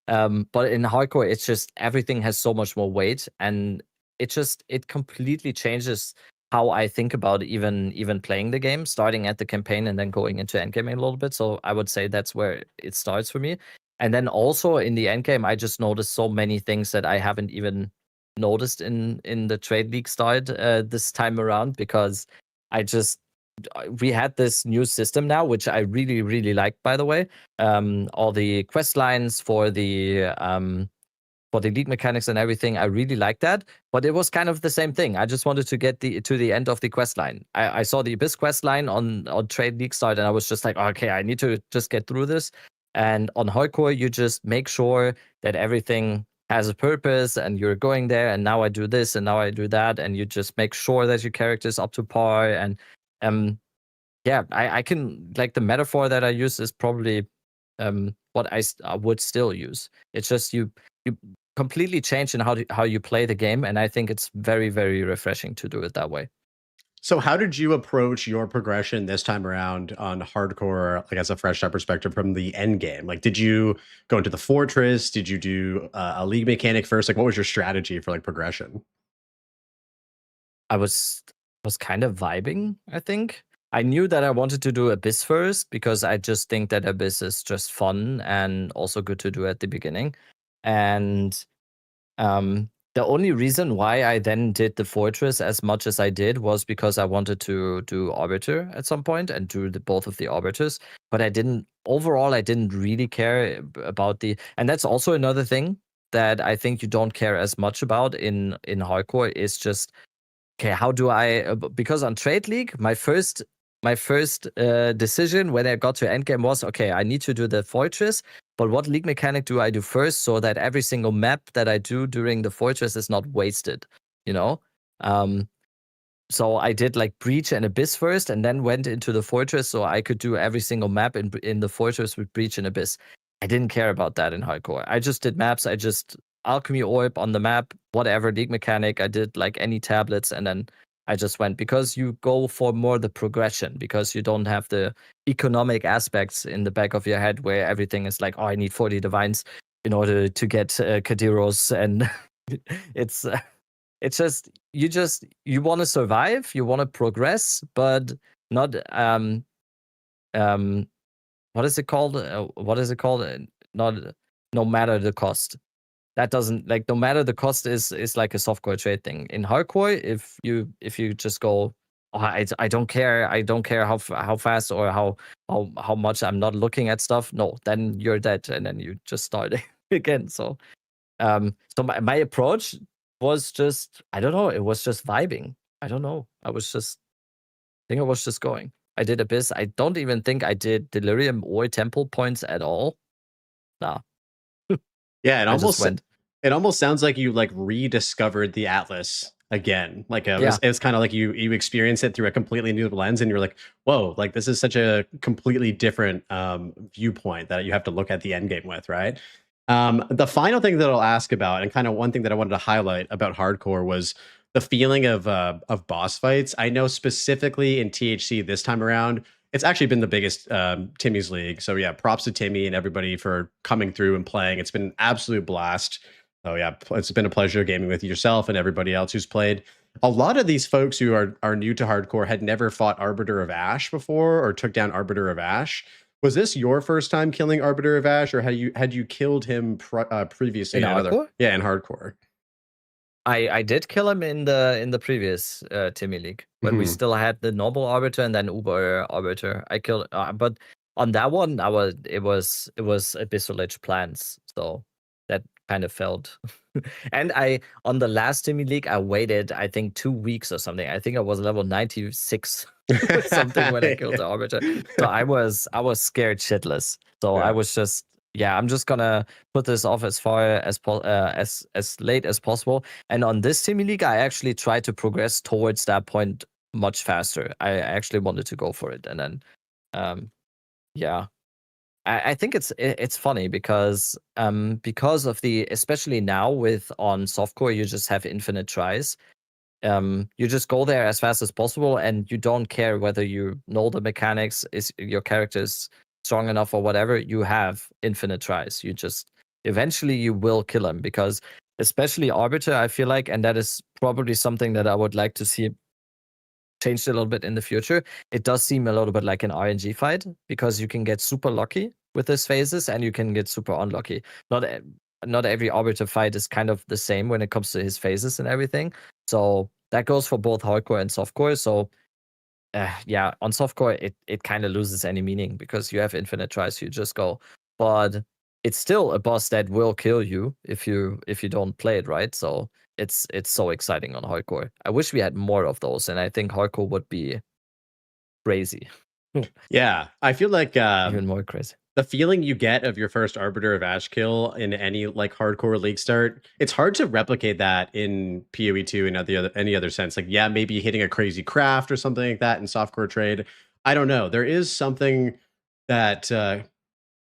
go. But in hardcore, it's just everything has so much more weight, and it completely changes how I think about even playing the game, starting at the campaign and then going into endgame a little bit. So I would say that's where it starts for me. And then also in the endgame, I just noticed so many things that I haven't even noticed in the trade league start this time around, because we had this new system now, which I really, really like, by the way. All the quest lines for the league mechanics and everything, I really like that. But it was kind of the same thing. I just wanted to get to the end of the quest line. I saw the Abyss quest line on trade league start, and I was just like, okay, I need to just get through this. And on hardcore, you just make sure that everything has a purpose, and you're going there, and now I do this and now I do that, and you just make sure that your character is up to par. And yeah, I can, like, the metaphor that I use is probably what I would still use. It's just you completely change in how you play the game, and I think it's very, very refreshing to do it that way. So how did you approach your progression this time around on hardcore, like as a fresh start perspective from the end game? Like, did you go into the fortress? Did you do a league mechanic first? Like, what was your strategy for like progression? I was kind of vibing, I think. I knew that I wanted to do Abyss first, because I just think that Abyss is just fun and also good to do at the beginning. And the only reason why I then did the fortress as much as I did was because I wanted to do Arbiter at some point and do both of the Arbiters. But I didn't really care about and that's also another thing that I think you don't care as much about in hardcore, is just, okay, how do I, because on Trade League, my first decision when I got to endgame was, okay, I need to do the fortress, but what league mechanic do I do first, so that every single map that I do during the fortress is not wasted, you know? So I did like Breach and Abyss first, and then went into the fortress, so I could do every single map in the fortress with Breach and Abyss. I didn't care about that in hardcore. I just did maps. I just Alchemy Orb on the map, whatever league mechanic. I did like any tablets, and then I just went, because you go for more the progression, because you don't have the economic aspects in the back of your head where everything is like, oh, I need 40 divines in order to get Kadiros, and it's just you want to survive, you want to progress, but not what is it called? Not no matter the cost. That doesn't, like, no matter the cost is like a softcore trade thing. In hardcore, if you just go, oh, I don't care how fast or how much I'm not looking at stuff, no, then you're dead, and then you just start again. So my approach was just, I don't know, it was just vibing. I don't know. I was just, I think I was just going. I did Abyss. I don't even think I did Delirium or Temple points at all. Nah. Yeah, I just went. it almost sounds like you like rediscovered the Atlas again. Like it's kind of like you experience it through a completely new lens, and you're like, whoa, like this is such a completely different viewpoint that you have to look at the end game with, right? The final thing that I'll ask about, and kind of one thing that I wanted to highlight about hardcore, was the feeling of boss fights. I know specifically in THC this time around, it's actually been the biggest Timmy's League. So yeah, props to Timmy and everybody for coming through and playing. It's been an absolute blast. So yeah, it's been a pleasure gaming with yourself and everybody else who's played. A lot of these folks who are new to hardcore had never fought Arbiter of Ash before or took down Arbiter of Ash. Was this your first time killing Arbiter of Ash, or had you killed him previously in hardcore? Yeah, in hardcore. I did kill him in the previous Timmy League when we still had the normal Arbiter and then Uber Arbiter. I killed, but on that one, it was Abyssal Lich plans, so that kind of felt. And on the last Timmy League, I waited, I think 2 weeks or something. I think I was level 96 or something when I killed the Arbiter. So I was scared shitless. So I was just, I'm just gonna put this off as far as late as possible. And on this Timmy League, I actually tried to progress towards that point much faster. I actually wanted to go for it, and then, I think it's funny because of the, especially now with on softcore, you just have infinite tries. You just go there as fast as possible, and you don't care whether you know the mechanics, is your character is strong enough or whatever. You have infinite tries. You just eventually you will kill him, because especially Arbiter, I feel like, and that is probably something that I would like to see changed a little bit in the future. It does seem a little bit like an RNG fight, because you can get super lucky with his phases and you can get super unlucky. Not every Arbiter fight is kind of the same when it comes to his phases and everything. So that goes for both hardcore and softcore. So on softcore it kind of loses any meaning because you have infinite tries. You just go, but it's still a boss that will kill you if you don't play it right. So it's so exciting on hardcore. I wish we had more of those, and I think hardcore would be crazy. Yeah, I feel like even more crazy. The feeling you get of your first Arbiter of Ash kill in any like hardcore league start, it's hard to replicate that in PoE2 and any other sense. Like, yeah, maybe hitting a crazy craft or something like that in softcore trade. I don't know. There is something that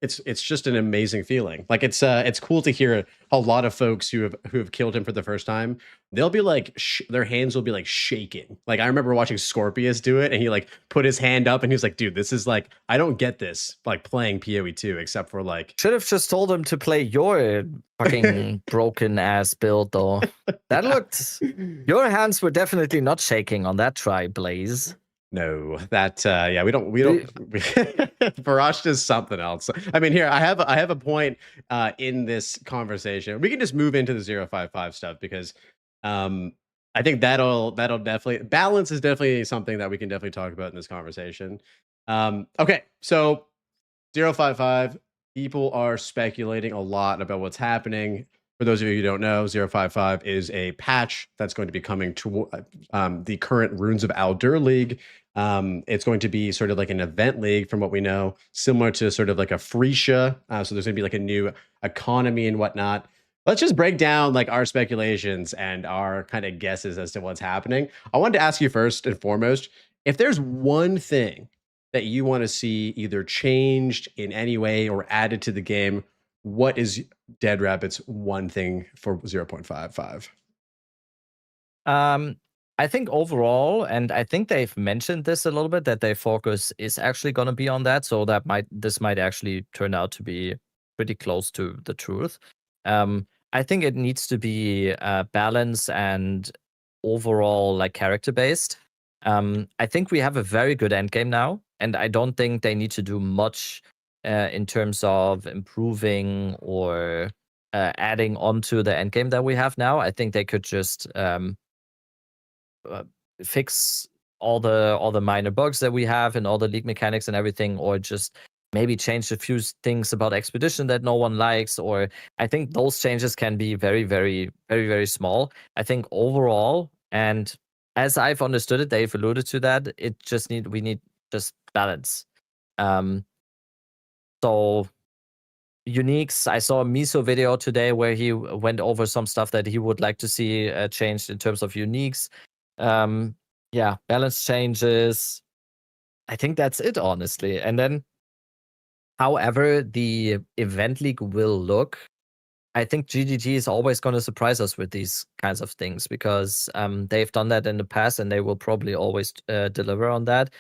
it's just an amazing feeling. Like it's cool to hear a lot of folks who have killed him for the first time. They'll be like their hands will be like shaking. Like I remember watching Scorpius do it, and he like put his hand up and he was like, dude, this is like, I don't get this like playing PoE2 except for like, should have just told him to play your fucking broken ass build though. That looked, your hands were definitely not shaking on that try, Blaze. No, that we don't Varashta is something else. I mean, here I have a point in this conversation. We can just move into the 055 stuff, because I think that'll definitely, balance is definitely something that we can definitely talk about in this conversation. Okay, so 055, people are speculating a lot about what's happening. For those of you who don't know, 055 is a patch that's going to be coming to the current Runes of Aldur League. It's going to be sort of like an event league, from what we know, similar to sort of like a Freesia. So there's going to be like a new economy and whatnot. Let's just break down like our speculations and our kind of guesses as to what's happening. I wanted to ask you first and foremost, if there's one thing that you want to see either changed in any way or added to the game, what is Dead Rabbit's one thing for 0.55? I think overall, and I think they've mentioned this a little bit, that their focus is actually going to be on that. So this might actually turn out to be pretty close to the truth. I think it needs to be balanced and overall like character based. I think we have a very good endgame now, and I don't think they need to do much in terms of improving or adding on to the endgame that we have now. I think they could just fix all the minor bugs that we have and all the league mechanics and everything, or just maybe changed a few things about expedition that no one likes, or I think those changes can be very, very, very, very small. I think overall, and as I've understood it, they've alluded to that. We need just balance. So uniques. I saw a Miso video today where he went over some stuff that he would like to see changed in terms of uniques. Yeah, balance changes. I think that's it, honestly. And then, however, the event league will look, I think GGG is always going to surprise us with these kinds of things because they've done that in the past and they will probably always deliver on that.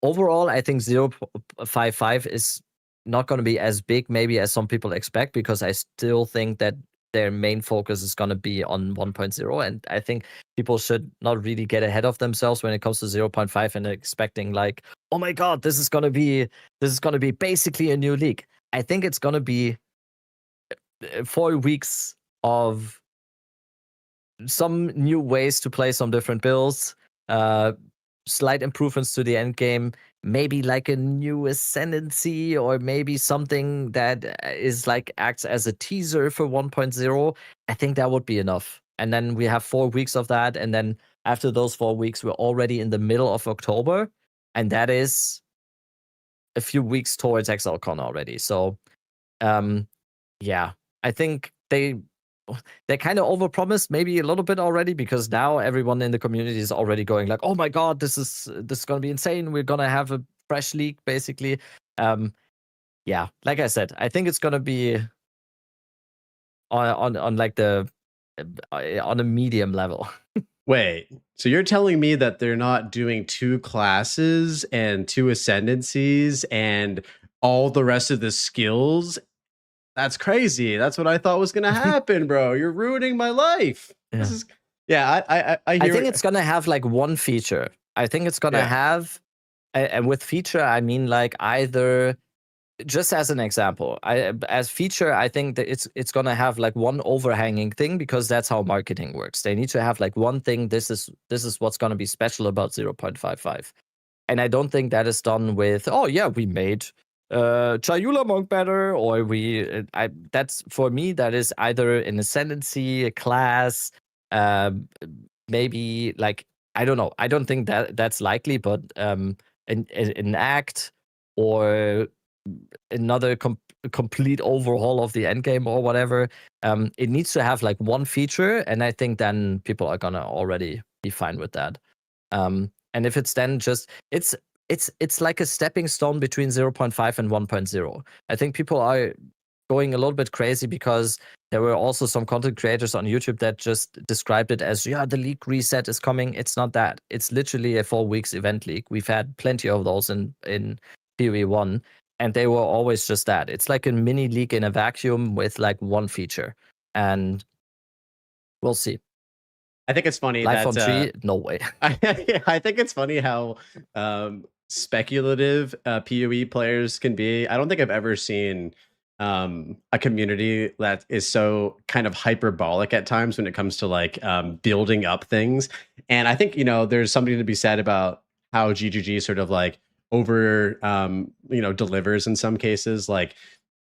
Overall, I think 0.55 is not going to be as big maybe as some people expect because I still think that their main focus is going to be on 1.0, and I think people should not really get ahead of themselves when it comes to 0.5 and expecting like, oh my god, this is going to be basically a new league. I think it's going to be 4 weeks of some new ways to play some different builds, slight improvements to the end game, maybe like a new ascendancy, or maybe something that is like acts as a teaser for 1.0. I think that would be enough. And then we have 4 weeks of that, and then after those 4 weeks, we're already in the middle of October, and that is a few weeks towards ExileCon already. So, yeah, I think they kind of overpromised maybe a little bit already because now everyone in the community is already going like, oh my god, this is going to be insane. We're going to have a fresh league basically. Yeah, like I said, I think it's going to be on like the on a medium level. Wait, so you're telling me that they're not doing 2 classes and 2 ascendancies and all the rest of the skills? That's crazy. That's what I thought was gonna happen, bro. You're ruining my life. Yeah. This is, yeah. I I hear. think it's gonna have like one feature. I think it's gonna have, and with feature I mean like either, just as an example, as feature I think that it's gonna have like one overhanging thing because that's how marketing works. They need to have like one thing. This is what's gonna be special about 0.55, and I don't think that is done with, oh yeah, we made Chayula Monk better, or that's for me, that is either an ascendancy, a class, maybe like, I don't know. I don't think that that's likely, but an act or another complete overhaul of the end game or whatever. It needs to have like one feature, and I think then people are gonna already be fine with that. And if it's then just it's like a stepping stone between 0.5 and 1.0. I think people are going a little bit crazy because there were also some content creators on YouTube that just described it as, yeah, the league reset is coming. It's not that. It's literally a 4 weeks event league. We've had plenty of those in PoE 1, and they were always just that. It's like a mini league in a vacuum with like one feature, and we'll see. I think it's funny Life that on Tree, no way. I think it's funny how speculative PoE players can be. I don't think I've ever seen a community that is so kind of hyperbolic at times when it comes to like building up things. And I think, there's something to be said about how GGG sort of like over delivers in some cases, like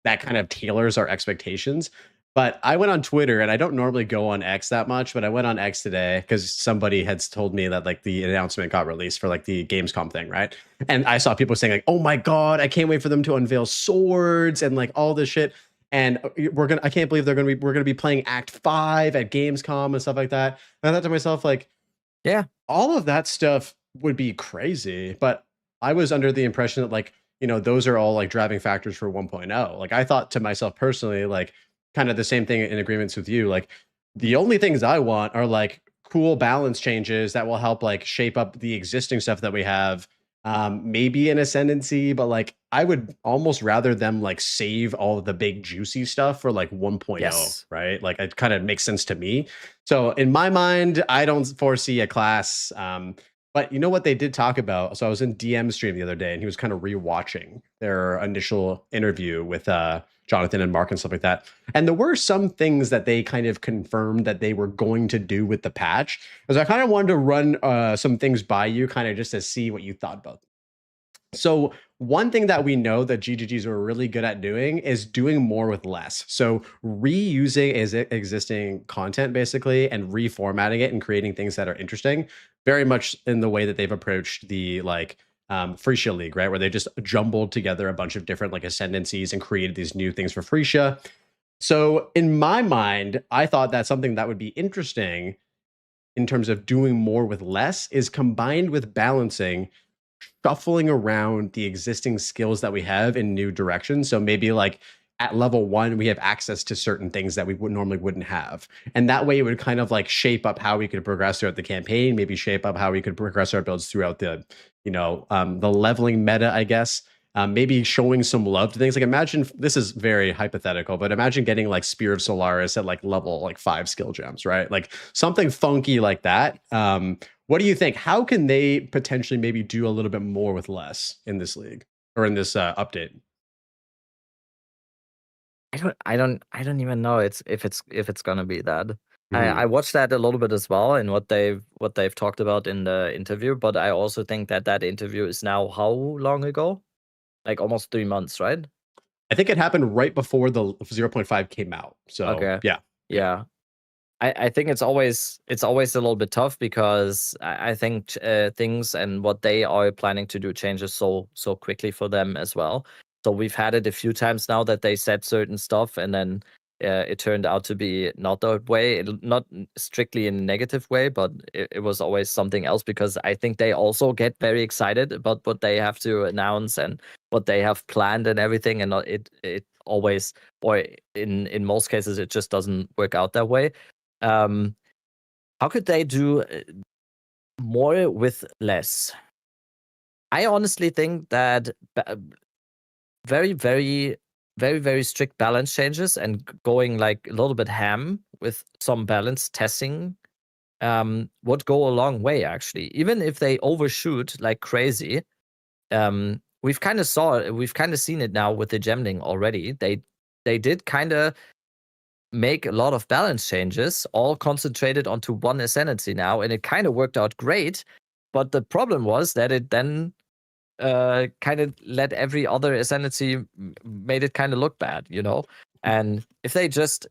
that kind of tailors our expectations. But I went on Twitter, and I don't normally go on X that much, but I went on X today because somebody had told me that like the announcement got released for like the Gamescom thing, right? And I saw people saying like, "Oh my god, I can't wait for them to unveil swords and like all this shit." And I can't believe we're gonna be playing Act 5 at Gamescom and stuff like that. And I thought to myself, like, yeah, all of that stuff would be crazy. But I was under the impression that like, those are all like driving factors for 1.0. Like I thought to myself personally, like, kind of the same thing in agreements with you. Like the only things I want are like cool balance changes that will help like shape up the existing stuff that we have. Maybe an ascendancy, but like I would almost rather them like save all of the big juicy stuff for like 1.0, yes. right? Like it kind of makes sense to me. So in my mind, I don't foresee a class. But you know what they did talk about? So I was in DM stream the other day, and he was kind of rewatching their initial interview with Jonathan and Mark and stuff like that. And there were some things that they kind of confirmed that they were going to do with the patch. Because I kind of wanted to run some things by you, kind of just to see what you thought about them. So one thing that we know that GGGs are really good at doing is doing more with less. So reusing existing content basically and reformatting it and creating things that are interesting, very much in the way that they've approached the like Frisia League, right? Where they just jumbled together a bunch of different like ascendancies and created these new things for Frisia. So in my mind, I thought that something that would be interesting in terms of doing more with less is combined with balancing shuffling around the existing skills that we have in new directions. So maybe like at level 1 we have access to certain things that we would normally wouldn't have, and that way it would kind of like shape up how we could progress throughout the campaign, maybe shape up how we could progress our builds throughout the the leveling meta, I guess. Maybe showing some love to things. Like imagine, this is very hypothetical, but imagine getting like Spear of Solaris at like level like 5 skill gems, right? Like something funky like that. What do you think? How can they potentially maybe do a little bit more with less in this league or in this update? I don't even know if it's gonna be that. Mhm. I watched that a little bit as well, and what they've talked about in the interview. But I also think that interview is now how long ago? Like almost 3 months, right? I think it happened right before the 0.5 came out. So Okay. yeah. Yeah. I think it's always a little bit tough because I think things and what they are planning to do changes so quickly for them as well. So we've had it a few times now that they said certain stuff and then it turned out to be not that way, not strictly in a negative way, but it was always something else because I think they also get very excited about what they have to announce and what they have planned and everything, and it always, or in most cases, it just doesn't work out that way. How could they do more with less? I honestly think that very, very, very, very strict balance changes and going like a little bit ham with some balance testing would go a long way, actually. Even if they overshoot like crazy, we've kind of seen it now with the gemling already. They did kind of make a lot of balance changes, all concentrated onto one ascendancy now, and it kind of worked out great. But the problem was that it then kind of let every other ascendancy made it kind of look bad, you know. And if they just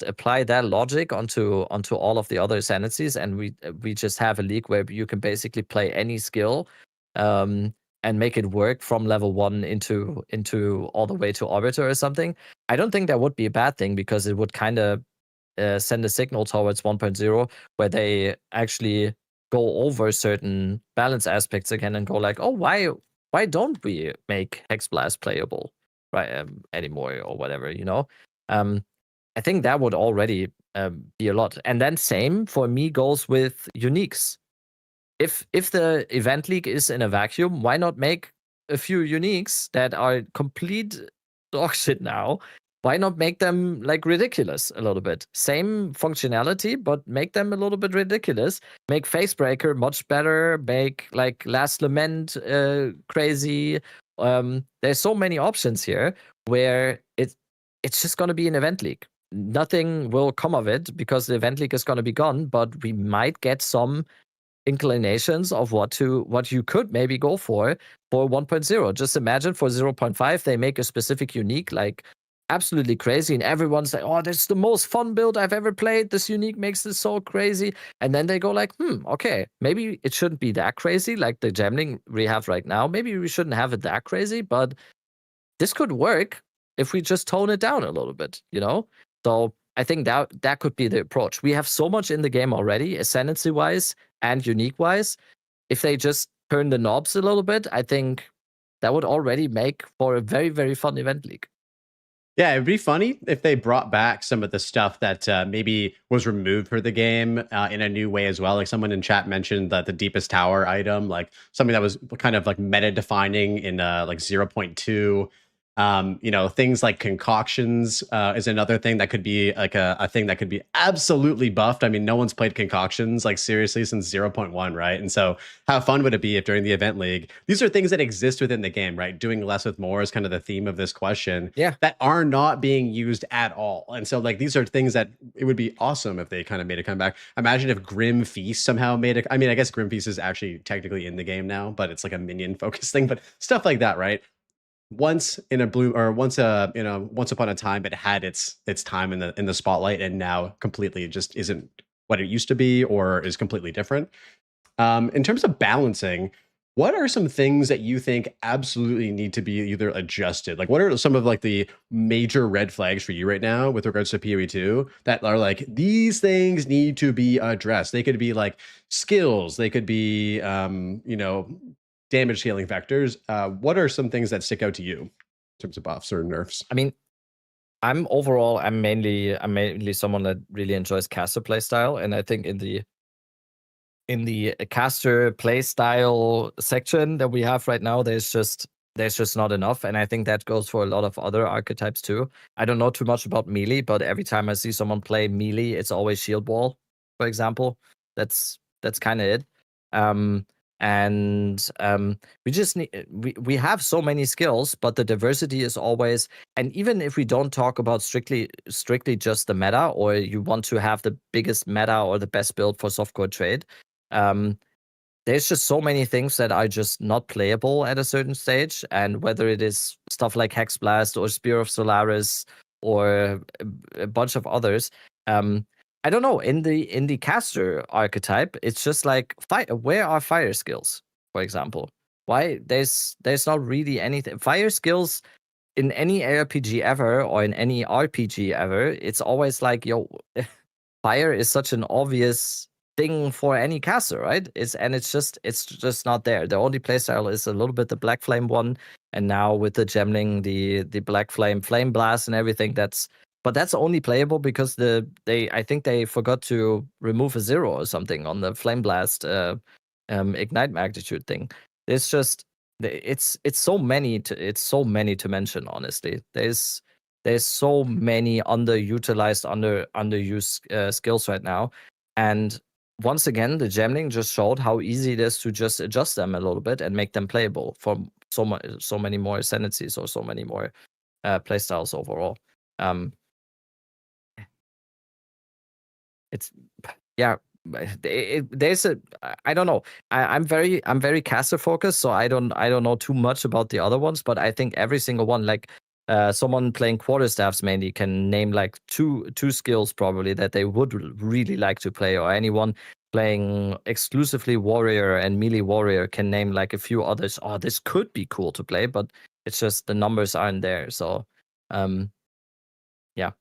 apply that logic onto all of the other ascendancies, and we just have a league where you can basically play any skill, and make it work from level 1 into all the way to Arbiter or something, I don't think that would be a bad thing because it would kind of send a signal towards 1.0 where they actually go over certain balance aspects again and go like, oh, why don't we make Hexblast playable right anymore or whatever, you know? I think that would already be a lot. And then same for me goes with uniques. If the event league is in a vacuum, why not make a few uniques that are complete dog shit now? Why not make them like ridiculous a little bit? Same functionality, but make them a little bit ridiculous. Make Facebreaker much better. Make like Last Lament crazy. There's so many options here where it's just gonna be an event league. Nothing will come of it because the event league is gonna be gone, but we might get some inclinations of what you could maybe go for 1.0. Just imagine for 0.5 they make a specific unique like absolutely crazy and everyone's like, oh, this is the most fun build I've ever played, this unique makes this so crazy, and then they go like, okay, maybe it shouldn't be that crazy like the gemling we have right now, maybe we shouldn't have it that crazy, but this could work if we just tone it down a little bit, you know? So I think that could be the approach. We have so much in the game already, ascendancy wise and unique wise. If they just turn the knobs a little bit, I think that would already make for a very, very fun event league. Yeah, it'd be funny if they brought back some of the stuff that maybe was removed for the game in a new way as well. Like someone in chat mentioned that the deepest tower item, like something that was kind of like meta defining in like 0.2. Things like concoctions is another thing that could be like a thing that could be absolutely buffed. I mean, no one's played concoctions like seriously since 0.1, right? And so how fun would it be if during the event league, these are things that exist within the game, right? Doing less with more is kind of the theme of this question. Yeah. That are not being used at all. And so like these are things that it would be awesome if they kind of made a comeback. Imagine if Grim Feast somehow made it. I mean, I guess Grim Feast is actually technically in the game now, but it's like a minion focused thing, but stuff like that, right? Once in a blue or once upon a time it had its time in the spotlight, and now completely just isn't what it used to be or is completely different. In terms of balancing, what are some things that you think absolutely need to be either adjusted? Like, what are some of like the major red flags for you right now with regards to PoE2 that are like, these things need to be addressed? They could be like skills, they could be, damage scaling vectors. What are some things that stick out to you in terms of buffs or nerfs? I mean, I'm mainly someone that really enjoys caster playstyle, and I think in the caster playstyle section that we have right now, there's just not enough, and I think that goes for a lot of other archetypes too. I don't know too much about melee, but every time I see someone play melee, it's always shield wall, for example. That's kind of it. We just need we have so many skills, but the diversity is always, and even if we don't talk about strictly just the meta, or you want to have the biggest meta or the best build for softcore trade, there's just so many things that are just not playable at a certain stage, and whether it is stuff like Hex Blast or Spear of Solaris or a bunch of others. I don't know. In the caster archetype, it's just like where are fire skills, for example? Why there's not really anything. Fire skills in any ARPG ever or in any RPG ever, it's always like, yo, fire is such an obvious thing for any caster, right? It's just not there. The only playstyle is a little bit the Black Flame one, and now with the gemling, the Black Flame Blast and everything, but that's only playable because I think they forgot to remove a 0 or something on the Flame Blast ignite magnitude thing. It's just it's so many to mention, honestly. There's so many underutilized, underused skills right now, and once again, the gemling just showed how easy it is to just adjust them a little bit and make them playable for so many more ascendancies or so many more playstyles overall. It's yeah. There's a I don't know. I'm very caster focused, so I don't know too much about the other ones, but I think every single one, like someone playing quarterstaffs mainly, can name like two skills probably that they would really like to play, or anyone playing exclusively warrior and melee warrior can name like a few others. Oh, this could be cool to play, but it's just the numbers aren't there. So yeah.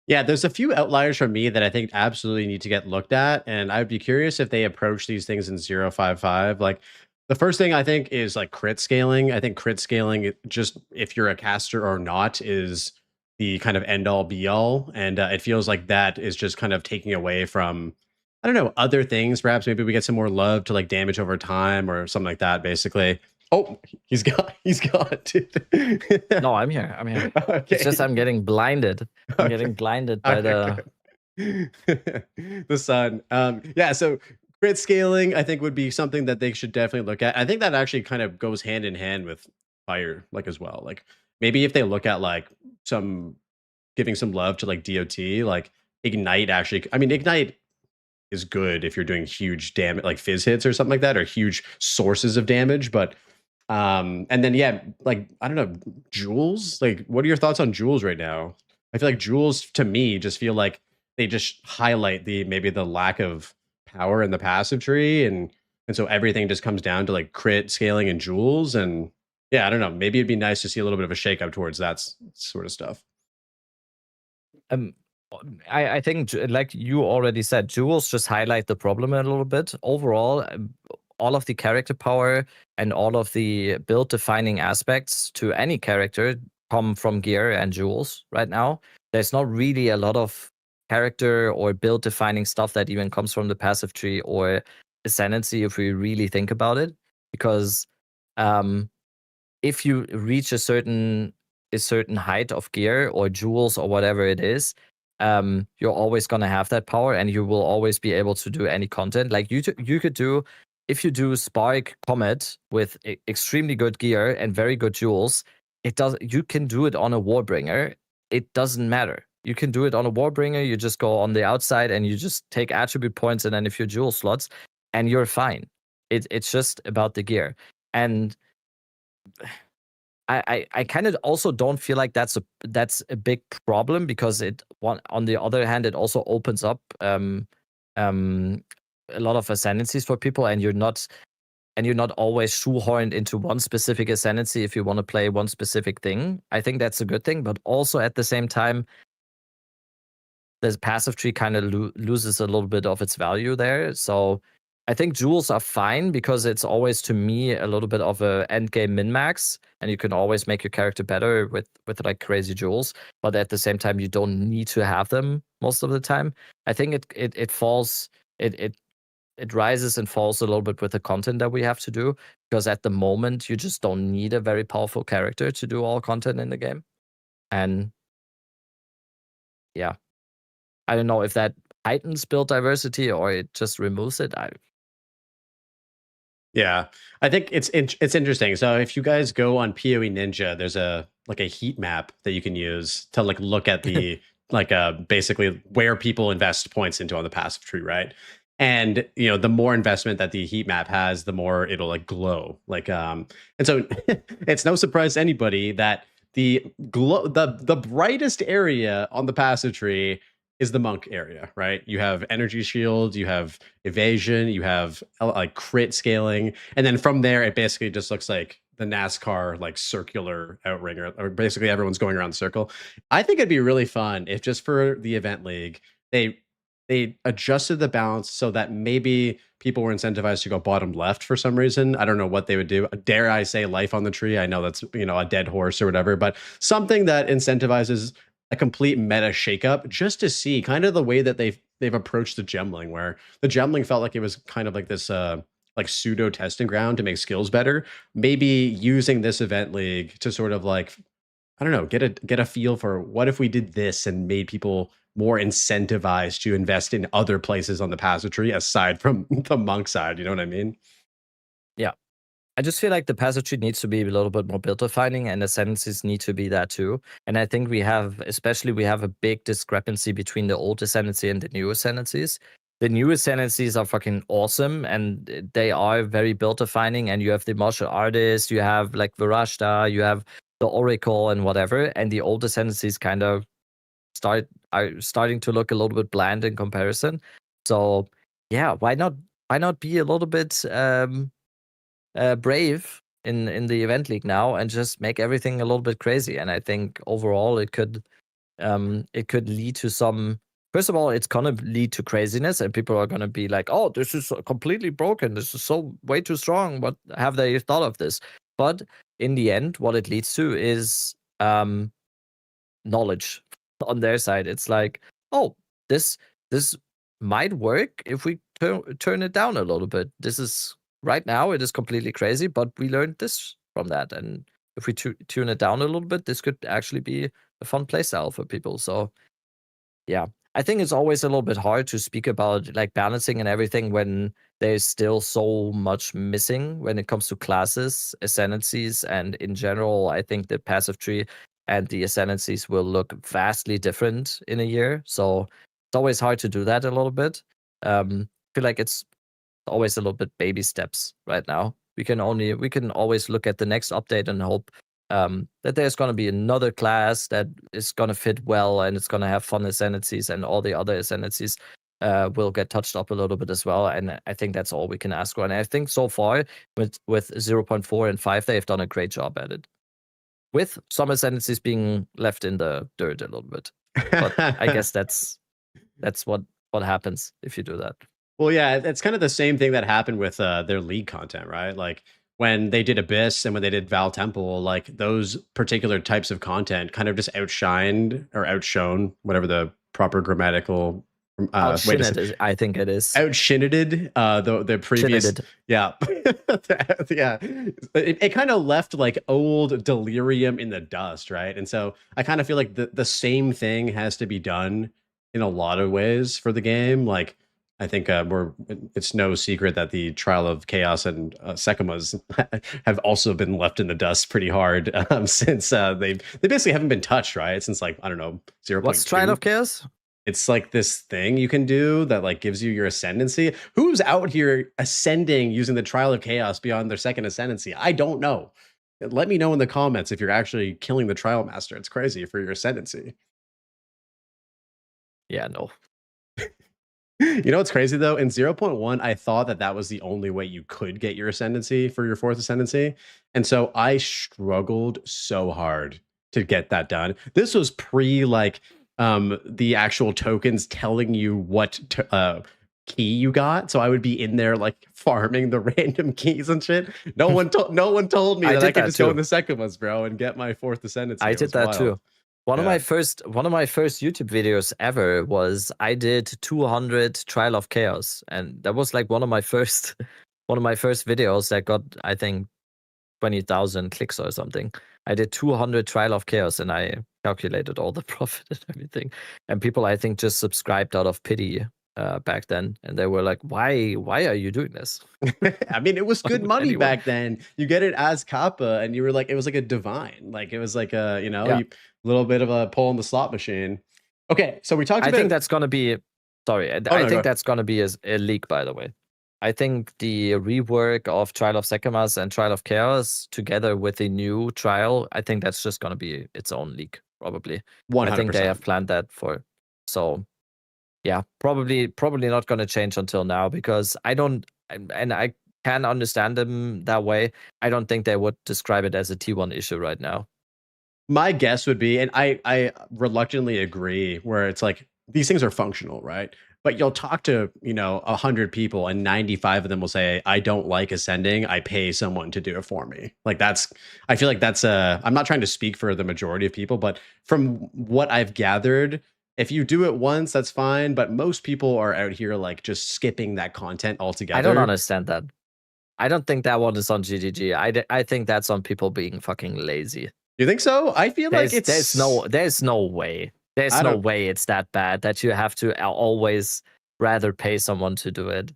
Yeah, there's a few outliers for me that I think absolutely need to get looked at, and I'd be curious if they approach these things in 0.55. Like, the first thing I think is like crit scaling. I think crit scaling, just if you're a caster or not, is the kind of end all be all, and it feels like that is just kind of taking away from, I don't know, other things. Perhaps maybe we get some more love to like damage over time or something like that. Basically, oh, he's gone, dude. No, I'm here. Okay. It's just I'm getting blinded. I'm getting blinded by the sun. Yeah, so crit scaling, I think, would be something that they should definitely look at. I think that actually kind of goes hand in hand with fire, like, as well. Like, maybe if they look at like giving some love to like DOT, like ignite. Actually, I mean, ignite is good if you're doing huge damage, like fizz hits or something like that, or huge sources of damage. But and then yeah, like, I don't know, jewels. Like, what are your thoughts on jewels right now? I feel like jewels, to me, just feel like they just highlight maybe the lack of power in the passive tree, and so everything just comes down to like crit scaling and jewels. And yeah, I don't know, maybe it'd be nice to see a little bit of a shakeup towards that sort of stuff. I think, like you already said, jewels just highlight the problem a little bit. Overall, all of the character power and all of the build defining aspects to any character come from gear and jewels right now. There's not really a lot of character or build defining stuff that even comes from the passive tree or ascendancy, if we really think about it, because if you reach a certain height of gear or jewels or whatever it is, you're always gonna have that power, and you will always be able to do any content. Like you could do, if you do Spark Comet with extremely good gear and very good jewels, you can do it on a Warbringer. It doesn't matter. You can do it on a Warbringer. You just go on the outside and you just take attribute points and then a few jewel slots, and you're fine. It's just about the gear. And I kind of also don't feel like that's a big problem, because on the other hand, it also opens up a lot of ascendancies for people, and you're not always shoehorned into one specific ascendancy if you want to play one specific thing. I think that's a good thing, but also at the same time, the passive tree kind of loses a little bit of its value there. So I think jewels are fine, because it's always, to me, a little bit of a end game min max, and you can always make your character better with like crazy jewels. But at the same time, you don't need to have them most of the time. I think it falls, it rises and falls a little bit with the content that we have to do, because at the moment you just don't need a very powerful character to do all content in the game. And yeah, I don't know if that heightens build diversity or it just removes it. Yeah, I think it's interesting. So if you guys go on PoE Ninja, there's a heat map that you can use to look at the basically where people invest points into on the passive tree, right? And the more investment that the heat map has, the more it'll glow. And so it's no surprise to anybody that the brightest area on the passive tree is the monk area, right? You have energy shield, you have evasion, you have crit scaling, and then from there it basically just looks like the NASCAR circular outringer, or basically everyone's going around the circle. I think it'd be really fun if, just for the event league, they adjusted the balance so that maybe people were incentivized to go bottom left for some reason. I don't know what they would do. Dare I say life on the tree? I know that's a dead horse or whatever, but something that incentivizes a complete meta shakeup, just to see kind of the way that they've approached the gemling, where the gemling felt like it was kind of like this pseudo testing ground to make skills better. Maybe using this event league to sort of I don't know, get a feel for what if we did this and made people more incentivized to invest in other places on the passive tree aside from the monk side. You know what I mean? Yeah. I just feel like the passive tree needs to be a little bit more build defining, and ascendancies need to be that too. And I think we have a big discrepancy between the old ascendancy and the new ascendancies. The new ascendancies are fucking awesome, and they are very build defining. And you have the martial artist, you have Varashta, you have the oracle and whatever. And the old ascendancies kind of are starting to look a little bit bland in comparison. So yeah, why not be a little bit brave in the event league now and just make everything a little bit crazy? And I think overall it could lead to some. First of all, it's gonna lead to craziness, and people are gonna be like, "Oh, this is completely broken. This is so way too strong. What have they thought of this?" But in the end, what it leads to is knowledge on their side. It's like, "Oh, this might work if we turn it down a little bit. This is right now it is completely crazy, but we learned this from that, and if we tune it down a little bit, this could actually be a fun playstyle for people." So yeah, I think it's always a little bit hard to speak about balancing and everything when there's still so much missing when it comes to classes, ascendancies, and in general, I think the passive tree and the ascendancies will look vastly different in a year. So it's always hard to do that a little bit. I feel like it's always a little bit baby steps right now. We can always look at the next update and hope that there's going to be another class that is going to fit well, and it's going to have fun ascendancies, and all the other ascendancies will get touched up a little bit as well. And I think that's all we can ask for. And I think so far with 0.4 and 5, they've done a great job at it, with some ascendancies being left in the dirt a little bit. But I guess that's what happens if you do that. Well, yeah, it's kind of the same thing that happened with their league content, right? When they did Abyss and when they did Val Temple, those particular types of content kind of just outshined or outshone, whatever the proper grammatical Outshined, I think it is. Outshined the previous Shinned. yeah yeah it kind of left like old delirium in the dust, right? And so I kind of feel like the same thing has to be done in a lot of ways for the game. Like I think it's no secret that the Trial of Chaos and Sekimas have also been left in the dust pretty hard since they basically haven't been touched, right? Since like I don't know 0.2. What's Trial of Chaos? It's like this thing you can do that like gives you your ascendancy. Who's out here ascending using the Trial of Chaos beyond their second ascendancy? I don't know. Let me know in the comments if you're actually killing the Trial Master. It's crazy for your ascendancy. Yeah, no. You know what's crazy though? In 0.1, I thought that was the only way you could get your ascendancy for your fourth ascendancy. And so I struggled so hard to get that done. This was pre like the actual tokens telling you what key you got. So I would be in there like farming the random keys and shit. No one told me that I could just go in the second ones, bro, and get my fourth ascendancy. I did that too. One of my first YouTube videos ever was I did 200 Trial of Chaos, and that was like one of my first videos that got, I think, 20,000 clicks or something. I did 200 Trial of Chaos, and I calculated all the profit and everything. And people, I think, just subscribed out of pity back then, and they were like, "Why are you doing this?" I mean, it was good money back then. You get it as Kappa, and you were like, it was like a divine, like it was like a a little bit of a pull in the slot machine. Okay, so we talked. I think that's gonna be. Sorry, I think that's gonna be a leak. By the way, I think the rework of Trial of Sekimas and Trial of Chaos together with the new trial, I think that's just gonna be its own leak, probably. 100%. I think they have planned that for. So, yeah, probably not gonna change until now because I don't, and I can understand them that way. I don't think they would describe it as a T1 issue right now. My guess would be, and I reluctantly agree, where it's like these things are functional, right? But you'll talk to 100 people, and 95 of them will say, "I don't like ascending. I pay someone to do it for me." Like I feel like that's I'm not trying to speak for the majority of people, but from what I've gathered, if you do it once, that's fine. But most people are out here like just skipping that content altogether. I don't understand that. I don't think that one is on GGG. I think that's on people being fucking lazy. You think so? I feel like there's no way. There's no way it's that bad that you have to always rather pay someone to do it.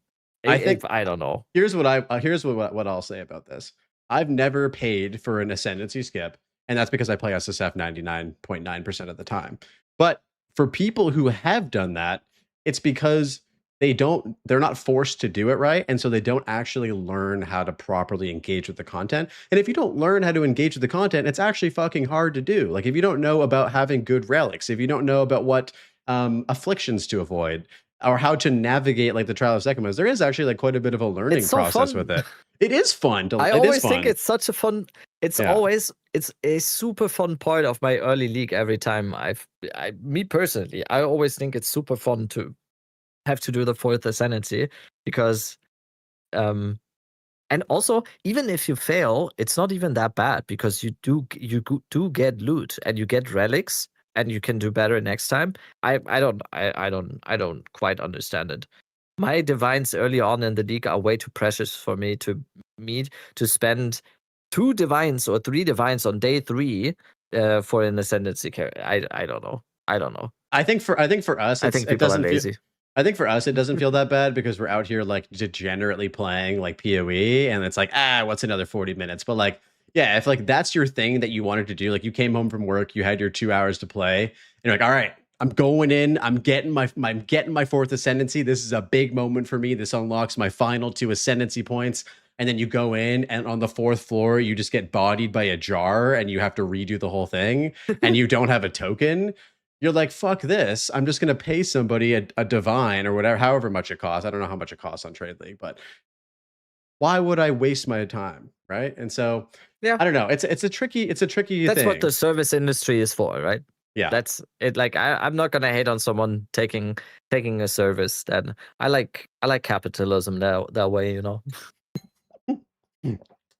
I don't know. Here's what I'll say about this. I've never paid for an ascendancy skip, and that's because I play SSF 99.9% of the time. But for people who have done that, it's because they're not forced to do it right, and so they don't actually learn how to properly engage with the content. And if you don't learn how to engage with the content, it's actually fucking hard to do. Like if you don't know about having good relics, if you don't know about what afflictions to avoid, or how to navigate like the Trial of Sekimas, there is actually like quite a bit of a learning process with it. It is fun. I always think it's such a fun. It's a super fun part of my early league. Every time me personally, I always think it's super fun to have to do the fourth ascendancy because and also even if you fail, it's not even that bad because you do get loot and you get relics and you can do better next time. I don't quite understand it. My divines early on in the league are way too precious for me to spend 2 divines or 3 divines on day 3 for an ascendancy carry. I don't know. I think for us, it doesn't feel lazy. I think for us, it doesn't feel that bad because we're out here like degenerately playing like PoE, and it's like, what's another 40 minutes? But like, yeah, if like that's your thing that you wanted to do, like you came home from work, you had your 2 hours to play, and you're like, all right, I'm going in, I'm getting my fourth ascendancy. This is a big moment for me. This unlocks my final 2 ascendancy points. And then you go in, and on the 4th floor, you just get bodied by a jar, and you have to redo the whole thing, and you don't have a token. You're like, fuck this. I'm just going to pay somebody a divine or whatever, however much it costs. I don't know how much it costs on Trade League, but why would I waste my time? Right. And so, yeah, I don't know. It's a tricky That's thing. what the service industry is for, right? Yeah. That's it. Like, I'm not going to hate on someone taking a service. Then I like capitalism that way,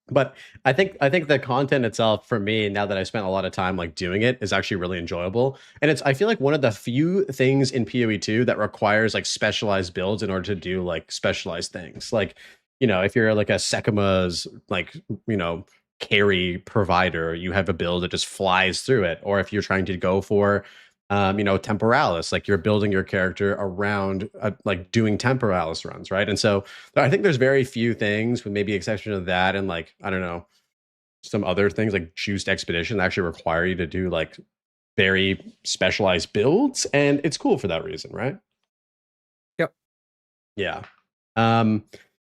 But I think the content itself for me, now that I spent a lot of time like doing it, is actually really enjoyable. And it's I feel like one of the few things in PoE 2 that requires like specialized builds in order to do like specialized things. Like, if you're like a Sekama's like, carry provider, you have a build that just flies through it. Or if you're trying to go for temporalis, like you're building your character around like doing temporalis runs, right? And so I think there's very few things, with maybe exception of that, and like I don't know, some other things like juiced expedition that actually require you to do like very specialized builds, and it's cool for that reason, right? Yep. Yeah.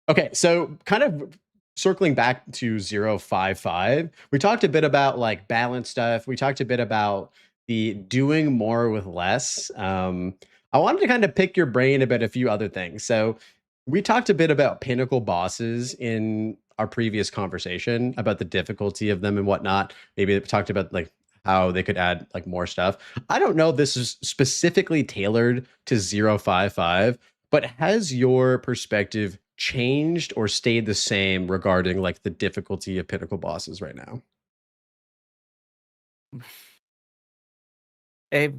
Okay, so kind of circling back to 055, we talked a bit about like balance stuff. We talked a bit about the doing more with less. I wanted to kind of pick your brain about a few other things. So we talked a bit about pinnacle bosses in our previous conversation about the difficulty of them and whatnot. Maybe we talked about like how they could add like more stuff. I don't know if this is specifically tailored to 055, but has your perspective changed or stayed the same regarding like the difficulty of pinnacle bosses right now? Eh,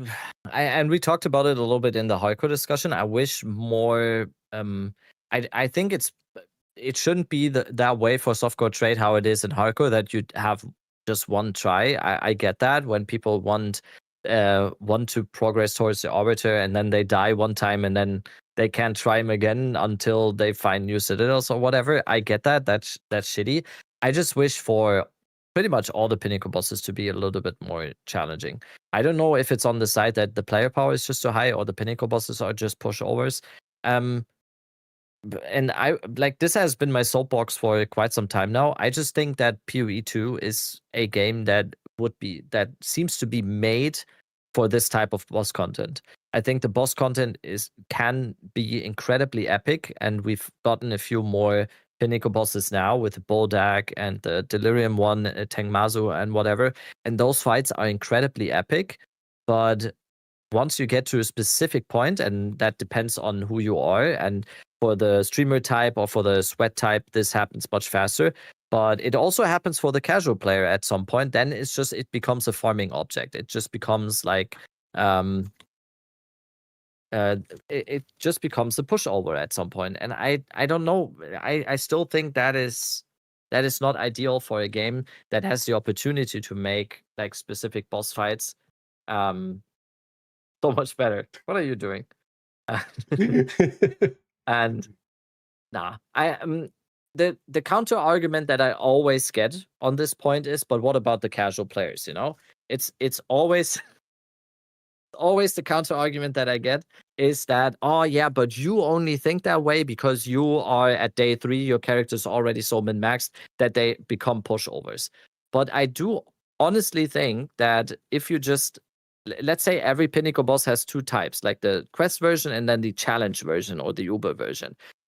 and we talked about it a little bit in the hardcore discussion. I wish more. I think it shouldn't be that way for softcore trade how it is in hardcore, that you have just one try. I get that when people want to progress towards the arbiter and then they die one time and then they can't try him again until they find new citadels or whatever. I get that. That's shitty. I just wish for pretty much all the pinnacle bosses to be a little bit more challenging. I don't know if it's on the side that the player power is just too high or the pinnacle bosses are just pushovers. And I like, this has been my soapbox for quite some time now. I just think that PoE 2 is a game that seems to be made for this type of boss content. I think the boss content can be incredibly epic, and we've gotten a few more pinnacle bosses now with the Boldak and the Delirium one, Tengmazu and whatever. And those fights are incredibly epic, but once you get to a specific point, and that depends on who you are, and for the streamer type or for the sweat type, this happens much faster. But it also happens for the casual player at some point. Then it becomes a farming object. It just becomes like it just becomes a pushover at some point. And I don't know. I still think that is not ideal for a game that has the opportunity to make like specific boss fights so much better. What are you doing? And the counter argument that I always get on this point is, but what about the casual players? It's always always the counter argument that I get is that, oh yeah, but you only think that way because you are at day 3, your character's already so min-maxed that they become pushovers. But I do honestly think that if you just, let's say every pinnacle boss has 2 types, like the quest version and then the challenge version or the Uber version.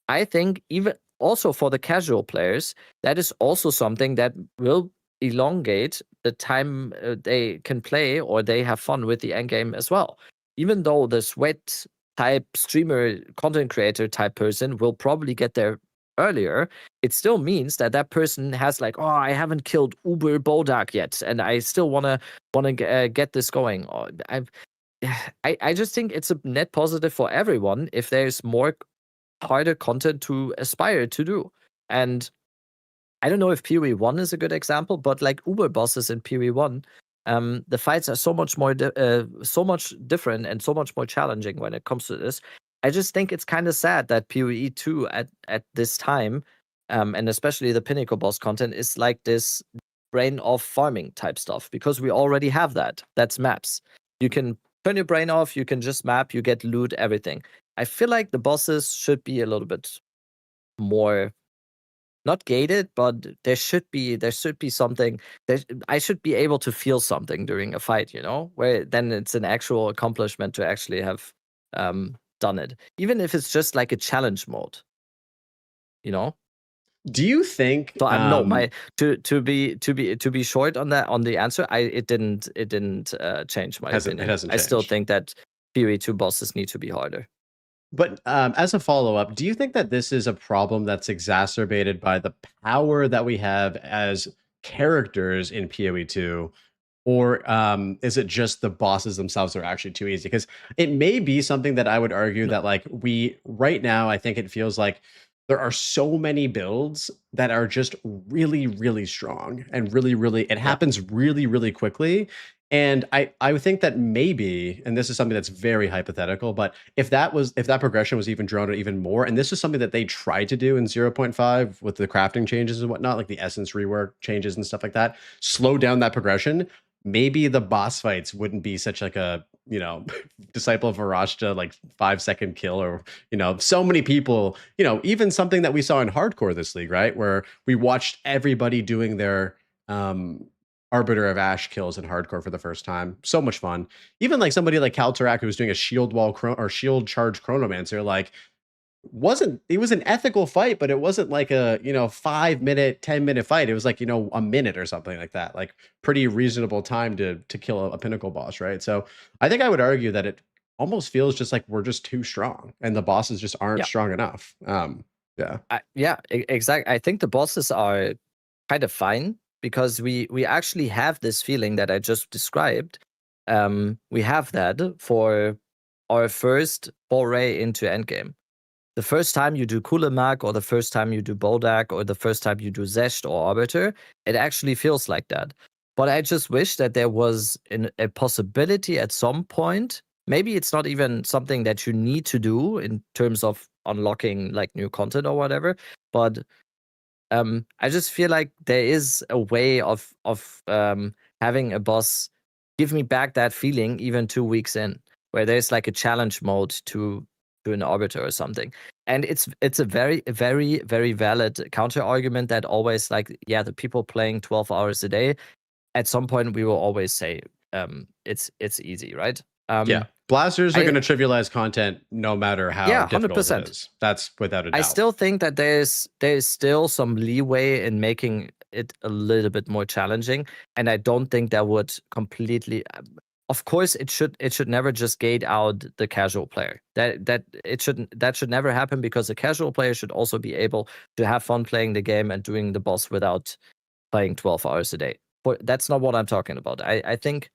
I think even also for the casual players, that is also something that will elongate the time they can play or they have fun with the endgame as well. Even though the sweat type streamer content creator type person will probably get there earlier, it still means that person has like, oh, I haven't killed Uber Bodak yet, and I still wanna get this going. I just think it's a net positive for everyone if there's more harder content to aspire to do. And I don't know if PoE 1 is a good example, but like Uber bosses in PoE 1, the fights are so much more so much different and so much more challenging when it comes to this. I just think it's kind of sad that PoE 2 at this time, and especially the pinnacle boss content, is like this brain off farming type stuff, because we already have that. That's maps. You can turn your brain off, you can just map, you get loot, everything. I feel like the bosses should be a little bit more, not gated, but there should be something. I should be able to feel something during a fight, where then it's an actual accomplishment to actually have done it, even if it's just like a challenge mode. Do you think? So no, my to be short on that, on the answer, it didn't change my opinion. It hasn't I still changed. think that PoE 2 bosses need to be harder. But as a follow-up, do you think that this is a problem that's exacerbated by the power that we have as characters in PoE2? Or is it just the bosses themselves are actually too easy? Because it may be something that I would argue No. that like we right now, I think it feels like there are so many builds that are just really, really strong and really, really it Yeah. happens really, really quickly. And I would think that maybe, and this is something that's very hypothetical, but if that progression was even drawn out even more, and this is something that they tried to do in 0.5 with the crafting changes and whatnot, like the essence rework changes and stuff like that, slow down that progression, maybe the boss fights wouldn't be such like a, you know, Disciple of Varashta like 5-second kill, or, you know, so many people, you know, even something that we saw in hardcore this league, right? Where we watched everybody doing their Arbiter of Ash kills in hardcore for the first time. So much fun. Even like somebody like Kaltarak who was doing a shield wall or shield charge chronomancer, like it was an ethical fight, but it wasn't like a, you know, 5-minute, 10-minute fight. It was like, you know, a minute or something like that. Like pretty reasonable time to kill a pinnacle boss, right? So I think I would argue that it almost feels just like we're just too strong and the bosses just aren't Yeah. strong enough. Yeah. Exactly. I think the bosses are kind of fine because we actually have this feeling that I just described. We have that for our first foray into endgame. The first time you do Kulemak, or the first time you do Bodak, or the first time you do Zesht or Arbiter, it actually feels like that. But I just wish that there was a possibility at some point. Maybe it's not even something that you need to do in terms of unlocking like new content or whatever. But I just feel like there is a way of having a boss give me back that feeling even 2 weeks in, where there's like a challenge mode to an arbiter or something. And it's a very, very, very valid counter argument that always like, yeah, the people playing 12 hours a day, at some point we will always say it's easy, right? Yeah. Blasters are I- going to trivialize content no matter how Yeah, difficult 100%. it is. That's without a doubt. I still think that there's still some leeway in making it a little bit more challenging, and I don't think that would completely. Of course, it should never just gate out the casual player. That should never happen, because a casual player should also be able to have fun playing the game and doing the boss without playing 12 hours a day. But that's not what I'm talking about. I think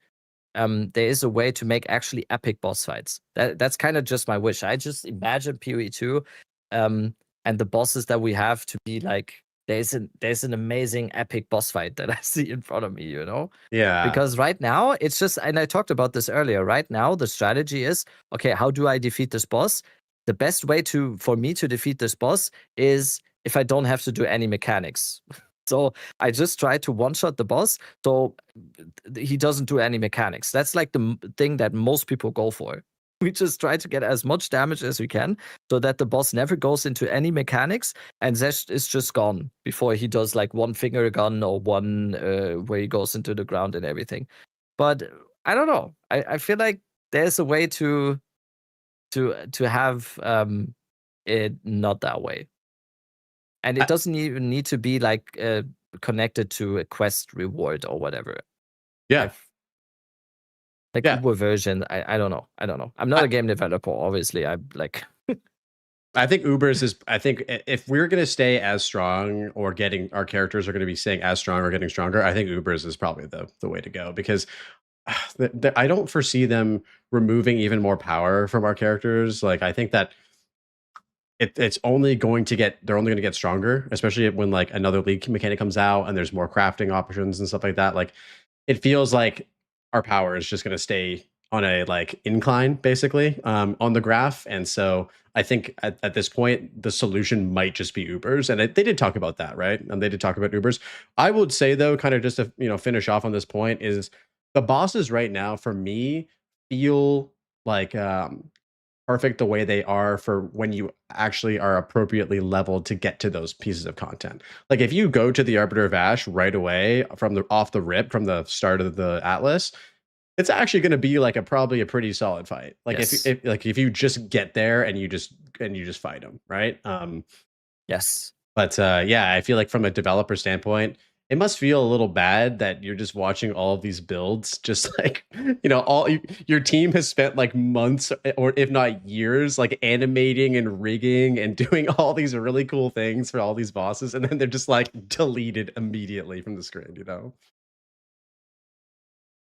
there is a way to make actually epic boss fights. That's kind of just my wish. I just imagine PoE2 and the bosses that we have to be like, there's an amazing epic boss fight that I see in front of me, you know? Yeah. Because right now it's just, and I talked about this earlier, right now the strategy is, okay, how do I defeat this boss? The best way for me to defeat this boss is if I don't have to do any mechanics. So I just try to one-shot the boss, so he doesn't do any mechanics. That's like the thing that most people go for. We just try to get as much damage as we can, so that the boss never goes into any mechanics, and Zesh is just gone before he does like one finger gun or one where he goes into the ground and everything. But I don't know. I feel like there's a way to have it not that way. And it doesn't even need to be like connected to a quest reward or whatever. Yeah. Like Uber version. I don't know. I'm not a game developer, obviously. I'm like I think Ubers is, I think if we're going to stay as strong, or getting our characters are going to be staying as strong or getting stronger, I think Ubers is probably the way to go, because I don't foresee them removing even more power from our characters. Like, I think that it's only going to they're only going to get stronger, especially when like another league mechanic comes out and there's more crafting options and stuff like that. Like, it feels like our power is just going to stay on a like incline, basically, on the graph. And so I think at this point the solution might just be Ubers, and they did talk about that, right? And they did talk about Ubers. I would say though, kind of just to, you know, finish off on this point, is the bosses right now for me feel like perfect the way they are for when you actually are appropriately leveled to get to those pieces of content. Like, if you go to the Arbiter of Ash right away from off the rip from the start of the Atlas, it's actually going to be like probably a pretty solid fight. Like, yes. if you just get there and you just fight them, right? Yes. But yeah, I feel like from a developer standpoint, it must feel a little bad that you're just watching all of these builds, just like, your team has spent like months or if not years, like animating and rigging and doing all these really cool things for all these bosses. And then they're just like deleted immediately from the screen,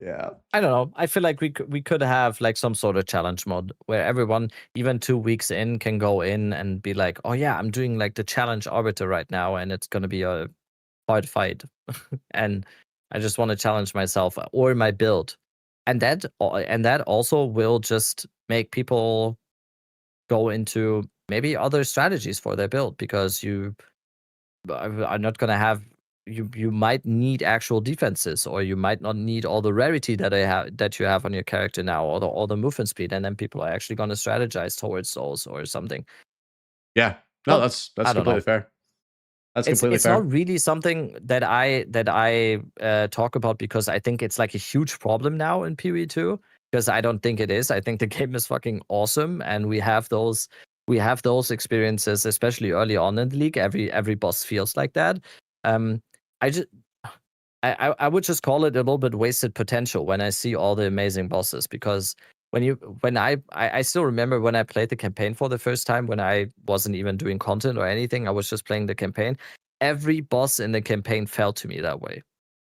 Yeah. I don't know. I feel like we could have like some sort of challenge mode where everyone, even 2 weeks in, can go in and be like, "Oh yeah, I'm doing like the challenge arbiter right now, and it's gonna be a hard fight, and I just want to challenge myself or my build," and that also will just make people go into maybe other strategies for their build because you are not gonna have you might need actual defenses, or you might not need all the rarity that you have on your character now, or all the movement speed, and then people are actually gonna strategize towards those or something. Yeah. No, Well, that's I don't know. completely fair. That's It's completely it's fair. not really something that I talk about because I think it's like a huge problem now in PvE2, because I don't think it is. I think the game is fucking awesome, and we have those experiences, especially early on in the league. Every boss feels like that. Um, I just I would just call it a little bit wasted potential when I see all the amazing bosses, because when I still remember when I played the campaign for the first time, when I wasn't even doing content or anything, I was just playing the campaign. Every boss in the campaign felt to me that way.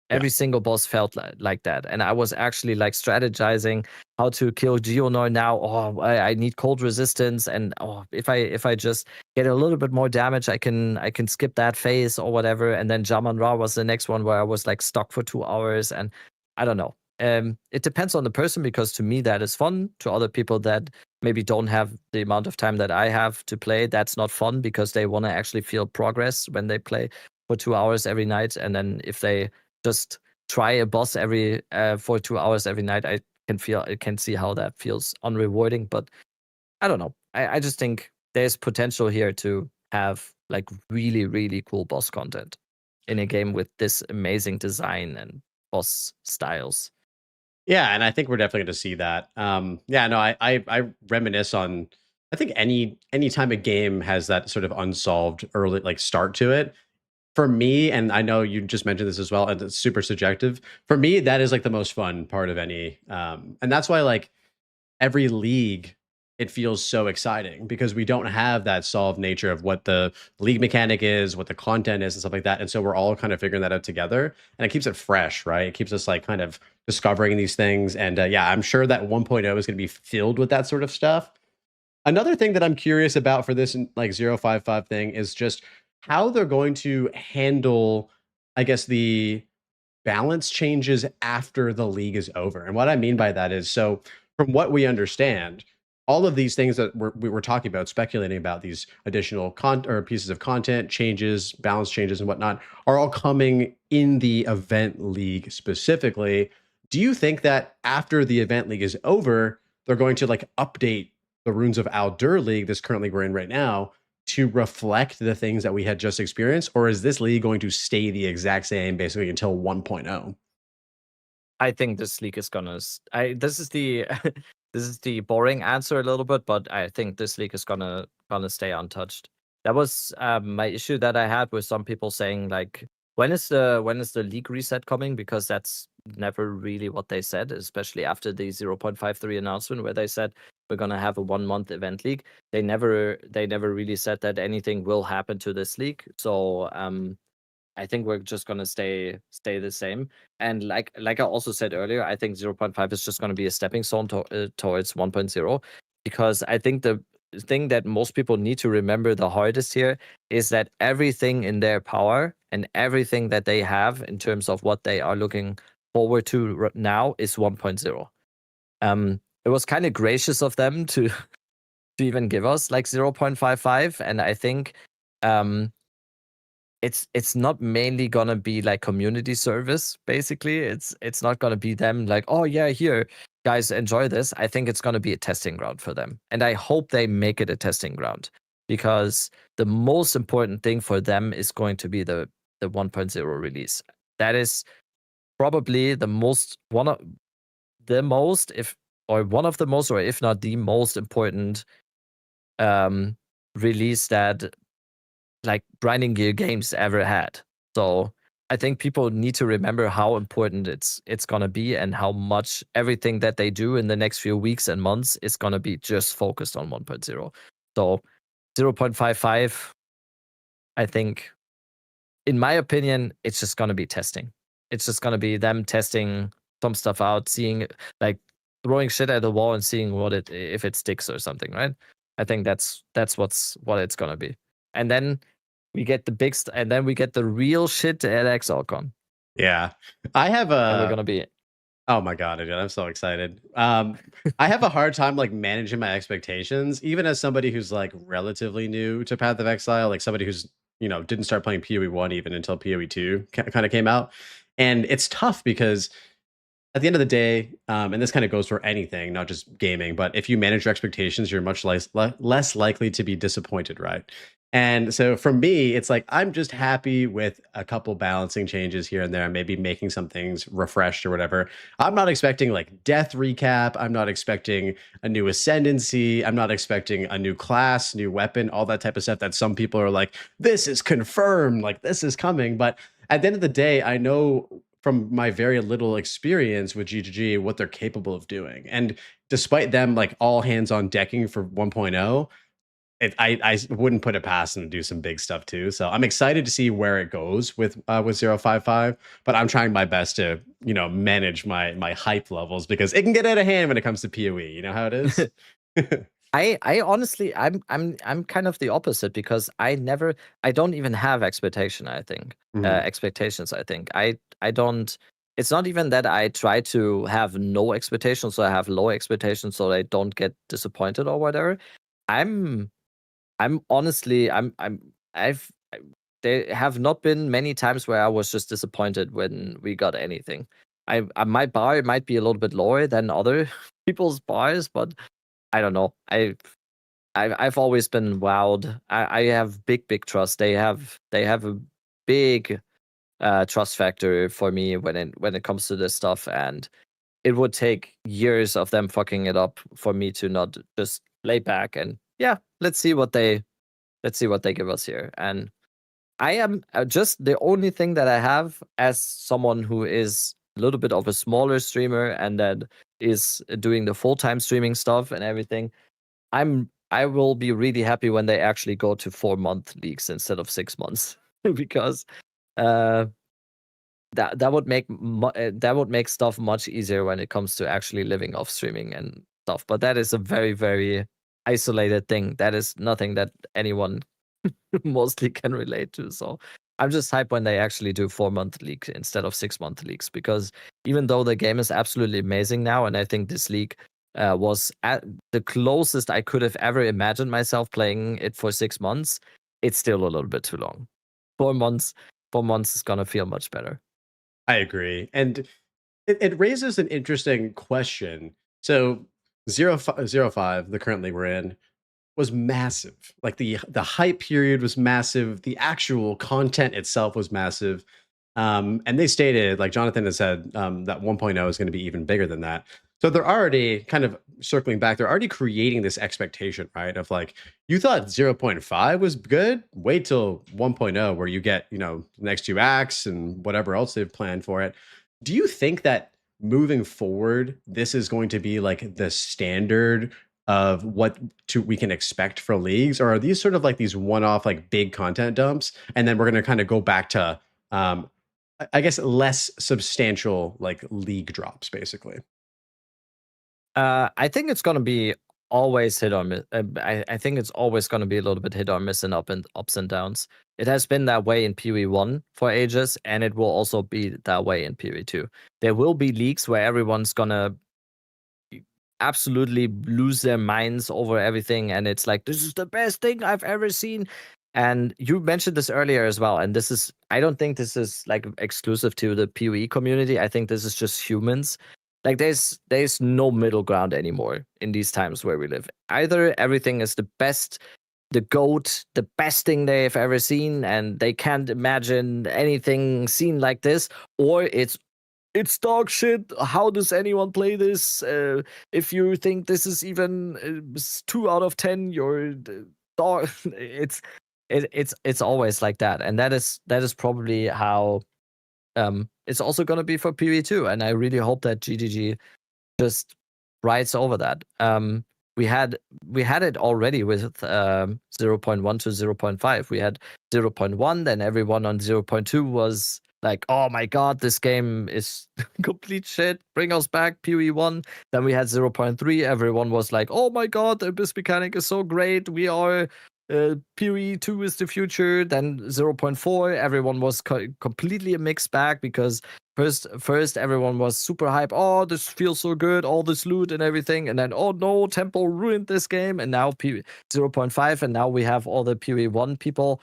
Yeah. Every single boss felt like that, and I was actually like strategizing how to kill Geonor now. Oh, I need cold resistance, and if I just get a little bit more damage, I can skip that phase or whatever. And then Jaman Ra was the next one where I was like stuck for 2 hours, and I don't know. It depends on the person, because to me that is fun. To other people that maybe don't have the amount of time that I have to play, that's not fun, because they want to actually feel progress when they play for 2 hours every night. And then if they just try a boss every for 2 hours every night, I can see how that feels unrewarding. But I don't know. I just think there's potential here to have like really, really cool boss content in a game with this amazing design and boss styles. Yeah, and I think we're definitely going to see that. Yeah, no, I reminisce on. I think any time a game has that sort of unsolved early like start to it, for me, and I know you just mentioned this as well, and it's super subjective. For me, that is like the most fun part of any, and that's why like every league, it feels so exciting because we don't have that solved nature of what the league mechanic is, what the content is, and stuff like that. And so we're all kind of figuring that out together, and it keeps it fresh, right? It keeps us like kind of discovering these things. And yeah, I'm sure that 1.0 is going to be filled with that sort of stuff. Another thing that I'm curious about for this like 055 thing is just how they're going to handle, I guess, the balance changes after the league is over. And what I mean by that is, so from what we understand, all of these things that we were talking about, speculating about, these additional or pieces of content changes, balance changes, and whatnot, are all coming in the event league specifically. Do you think that after the event league is over, they're going to like update the Runes of Aldur league, this currently we're in right now, to reflect the things that we had just experienced? Or is this league going to stay the exact same basically until 1.0? I think this league is gonna. This is the this is the boring answer a little bit, but I think this league is gonna stay untouched. That was my issue that I had with some people saying like, when is the league reset coming? Because that's never really what they said, especially after the 0.53 announcement where they said we're gonna have a 1 month event league. They never really said that anything will happen to this league. So I think we're just gonna stay the same. And like I also said earlier, I think 0.5 is just gonna be a stepping stone towards 1.0, because I think the thing that most people need to remember the hardest here is that everything in their power and everything that they have in terms of what they are looking forward to now is 1.0. It was kind of gracious of them to even give us like 0.55, and I think it's not mainly gonna be like community service. Basically, it's not gonna be them like, oh yeah, here guys, enjoy this. I think it's gonna be a testing ground for them, and I hope they make it a testing ground, because the most important thing for them is going to be the 1.0 release. That is probably one of the most, or if not the most important release that like Grinding Gear Games ever had. So I think people need to remember how important it's gonna be, and how much everything that they do in the next few weeks and months is gonna be just focused on 1.0. So 0.55, I think, in my opinion, it's just gonna be testing. It's just gonna be them testing some stuff out, seeing, like, throwing shit at the wall and seeing if it sticks or something, right? I think that's what it's gonna be. And then we get and then we get the real shit at ExileCon. Yeah. I have And we're a gonna be Oh my god, dude, I'm so excited. I have a hard time like managing my expectations, even as somebody who's like relatively new to Path of Exile, like somebody who's didn't start playing PoE 1 even until PoE 2 kind of came out. And it's tough because at the end of the day, and this kind of goes for anything, not just gaming, but if you manage your expectations, you're much less likely to be disappointed, right? And so for me, it's like I'm just happy with a couple balancing changes here and there, maybe making some things refreshed or whatever. I'm not expecting like death recap. I'm not expecting a new ascendancy. I'm not expecting a new class, new weapon, all that type of stuff that some people are like, this is confirmed, like this is coming. But at the end of the day, I know from my very little experience with GGG what they're capable of doing. And despite them like all hands on decking for 1.0, I wouldn't put it past them to do some big stuff too. So I'm excited to see where it goes with 055, but I'm trying my best to, manage my hype levels because it can get out of hand when it comes to PoE. You know how it is? I honestly, I'm kind of the opposite, because I don't even have expectations. I think I don't. It's not even that I try to have no expectations, or I have low expectations so I don't get disappointed or whatever. I'm honestly, there have not been many times where I was just disappointed when we got anything. My bar might be a little bit lower than other people's bars, but I don't know. I've always been wowed. I have big trust. They have a big trust factor for me when it comes to this stuff, and it would take years of them fucking it up for me to not just lay back and let's see what they give us here. And I am just the only thing that I have, as someone who is a little bit of a smaller streamer and that is doing the full-time streaming stuff and everything. I will be really happy when they actually go to 4-month leagues instead of 6 months, because that would make stuff much easier when it comes to actually living off streaming and stuff. But that is a very, very isolated thing. That is nothing that anyone mostly can relate to. So I'm just hyped when they actually do 4-month leagues instead of 6-month leagues, because even though the game is absolutely amazing now, and I think this league was at the closest I could have ever imagined myself playing it for 6 months, it's still a little bit too long. 4 months is gonna feel much better. I agree. And it raises an interesting question. So 0.5, the current league we're in, was massive. Like the hype period was massive. The actual content itself was massive. And they stated, like Jonathan has said, that 1.0 is going to be even bigger than that. So they're already kind of circling back. They're already creating this expectation, right? Of like, you thought 0.5 was good. Wait till 1.0, where you get, the next 2 acts and whatever else they've planned for it. Do you think that moving forward, this is going to be like the standard of what we can expect for leagues, or are these sort of like these one-off like big content dumps, and then we're going to kind of go back to I guess less substantial like league drops, basically? I think it's gonna be always hit or miss. I think it's always gonna be a little bit hit or miss and ups and downs. It has been that way in PoE 1 for ages, and it will also be that way in PoE 2. There will be leagues where everyone's gonna absolutely lose their minds over everything, and it's like, this is the best thing I've ever seen. And you mentioned this earlier as well, and I don't think this is like exclusive to the PoE community. I think this is just humans. Like there's no middle ground anymore in these times where we live. Either everything is the best, the GOAT, the best thing they've ever seen, and they can't imagine anything seen like this, or it's dog shit. How does anyone play this? If you think this is even 2 out of 10, you're dog. It's always like that, and that is probably how it's also going to be for PvE2, and I really hope that GGG just rides over that. We had it already with 0.1 to 0.5. We had 0.1, then everyone on 0.2 was like, oh my god, this game is complete shit, bring us back PvE1. Then we had 0.3, everyone was like, oh my god, the abyss mechanic is so great, we are PvE2 is the future. Then 0.4, everyone was completely a mixed bag, because first everyone was super hype. Oh, this feels so good, all this loot and everything. And then, oh no, Temple ruined this game. And now 0.5, and now we have all the PvE1 people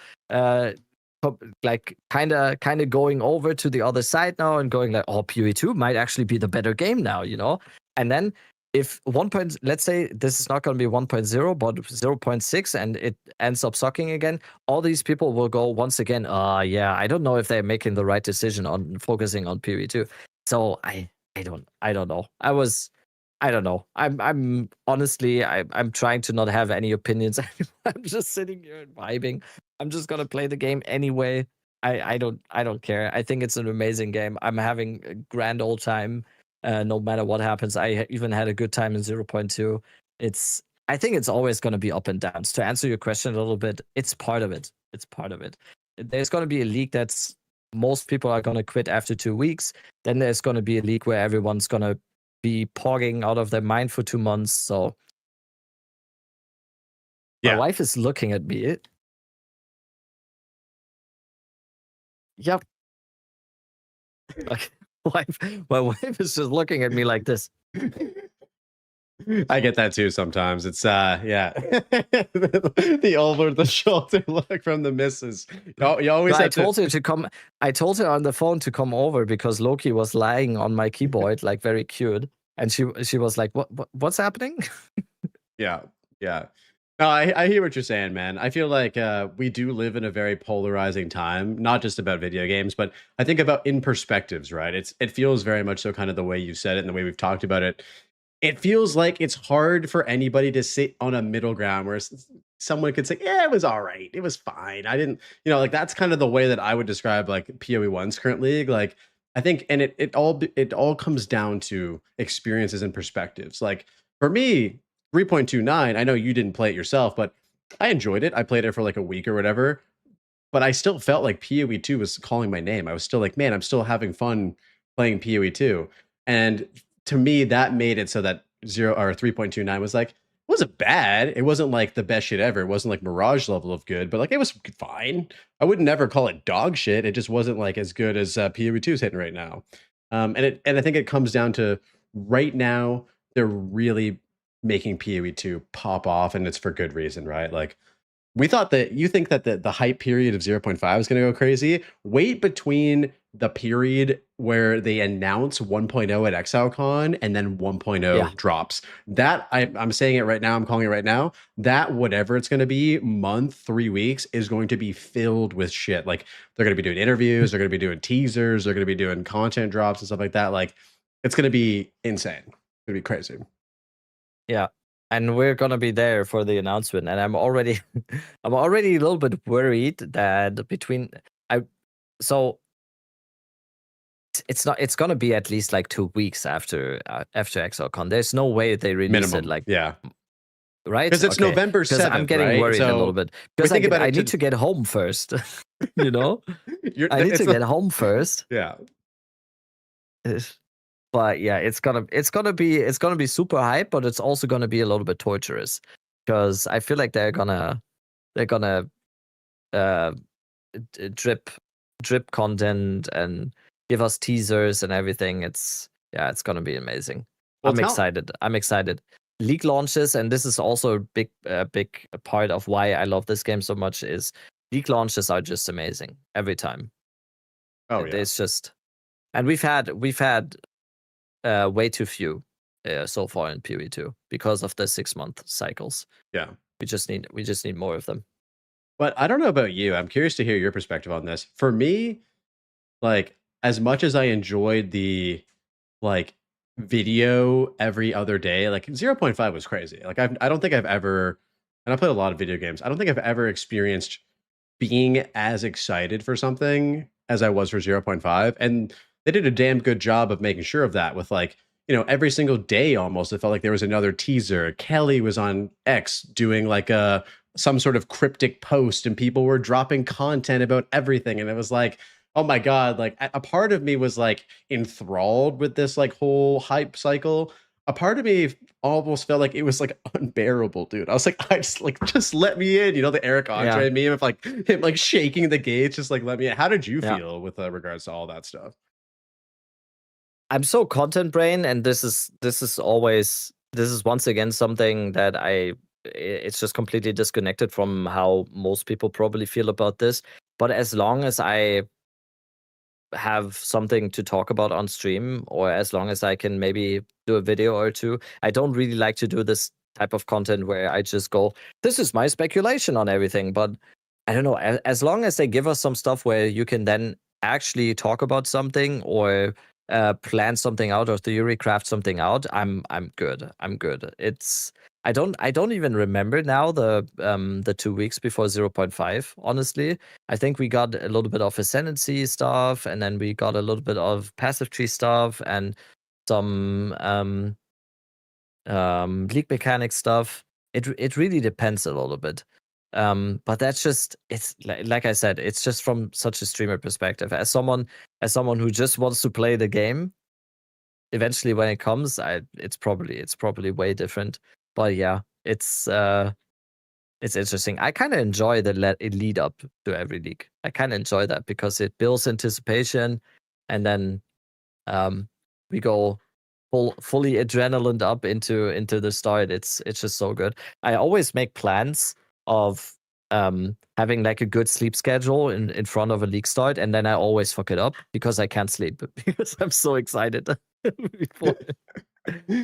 like kind of going over to the other side now and going like, oh, PvE2 might actually be the better game now, you know? And then if let's say this is not going to be 1.0, but 0.6, and it ends up sucking again, all these people will go once again, yeah, I don't know if they're making the right decision on focusing on PvE2. So I don't know. I don't know. I'm honestly, I'm trying to not have any opinions. I'm just sitting here and vibing. I'm just gonna play the game anyway. I don't care. I think it's an amazing game. I'm having a grand old time. No matter what happens, I even had a good time in 0.2. I think it's always going to be up and downs. To answer your question a little bit, it's part of it. It's part of it. There's going to be a league that's most people are going to quit after 2 weeks. Then there's going to be a league where everyone's going to be pogging out of their mind for 2 months. So my wife is looking at me. Yep. Like, my wife is just looking at me like this. I get that too sometimes. It's yeah. The over the shoulder look from the missus. You always I told her to come. I told her on the phone to come over because Loki was lying on my keyboard, like very cute. And she was like, what's happening? Yeah. No, I hear what you're saying, man. I feel like we do live in a very polarizing time, not just about video games, but I think about in perspectives, right? It feels very much so kind of the way you said it and the way we've talked about it. It feels like it's hard for anybody to sit on a middle ground where someone could say, yeah, it was all right. It was fine. I didn't, like that's kind of the way that I would describe like PoE1's current league. Like I think, and it all comes down to experiences and perspectives. Like for me, 3.29, I know you didn't play it yourself, but I enjoyed it. I played it for like a week or whatever, but I still felt like PoE2 was calling my name. I was still like, man, I'm still having fun playing PoE2. And to me, that made it so that 3.29 was like, wasn't bad. It wasn't like the best shit ever. It wasn't like Mirage level of good, but like it was fine. I would never call it dog shit. It just wasn't like as good as PoE2 is hitting right now. And I think it comes down to right now, they're really making PoE2 pop off, and it's for good reason, right? Like we thought that you think that the hype period of 0.5 is going to go crazy. Wait between the period where they announce 1.0 at ExileCon and then 1.0 drops. That I'm saying it right now. I'm calling it right now. That whatever it's going to be, month, 3 weeks is going to be filled with shit. Like they're going to be doing interviews. They're going to be doing teasers. They're going to be doing content drops and stuff like that. Like it's going to be insane. It's going to be crazy. Yeah. And we're gonna be there for the announcement. And I'm already a little bit worried that it's gonna be at least like 2 weeks after ExileCon. There's no way they release Minimum. it like right? Because it's November 7th. I'm getting worried a little bit because I need to get home first. You know, I need to get home first. Yeah. But yeah, it's gonna be super hype, but it's also gonna be a little bit torturous because I feel like they're gonna drip content and give us teasers and everything. It's gonna be amazing. Well, I'm excited. League launches, and this is also a big part of why I love this game so much, is league launches are just amazing every time. Oh yeah. It's just, and we've had way too few so far in PoE2 because of the 6-month cycles. Yeah. We just need more of them. But I don't know about you. I'm curious to hear your perspective on this. For me, like as much as I enjoyed the like video every other day, like 0.5 was crazy. Like I don't think I've ever, and I played a lot of video games, I don't think I've ever experienced being as excited for something as I was for 0.5. And they did a damn good job of making sure of that with like, every single day almost it felt like there was another teaser. Kelly was on X doing like some sort of cryptic post and people were dropping content about everything. And it was like, oh my God, like a part of me was like enthralled with this like whole hype cycle. A part of me almost felt like it was like unbearable, dude. I was like, just let me in. The Eric Andre meme of like him like shaking the gates, just like let me in. How did you feel with regards to all that stuff? I'm so content brain, and this is once again something that it's just completely disconnected from how most people probably feel about this. But as long as I have something to talk about on stream, or as long as I can maybe do a video or two, I don't really like to do this type of content where I just go, this is my speculation on everything. But I don't know, as long as they give us some stuff where you can then actually talk about something or plan something out or theory craft something out, I'm good. I'm good. I don't even remember now the 2 weeks before 0.5, honestly. I think we got a little bit of ascendancy stuff, and then we got a little bit of passive tree stuff and some league mechanic stuff. It really depends a little bit. But that's just, it's like I said, it's just from such a streamer perspective. As someone who just wants to play the game, eventually when it comes, it's probably way different. But yeah, it's interesting. I kind of enjoy the lead up to every league. I kind of enjoy that because it builds anticipation, and then we go fully adrenaline up into the start. It's just so good. I always make plans of having like a good sleep schedule in front of a league start, and then I always fuck it up because I can't sleep because I'm so excited before.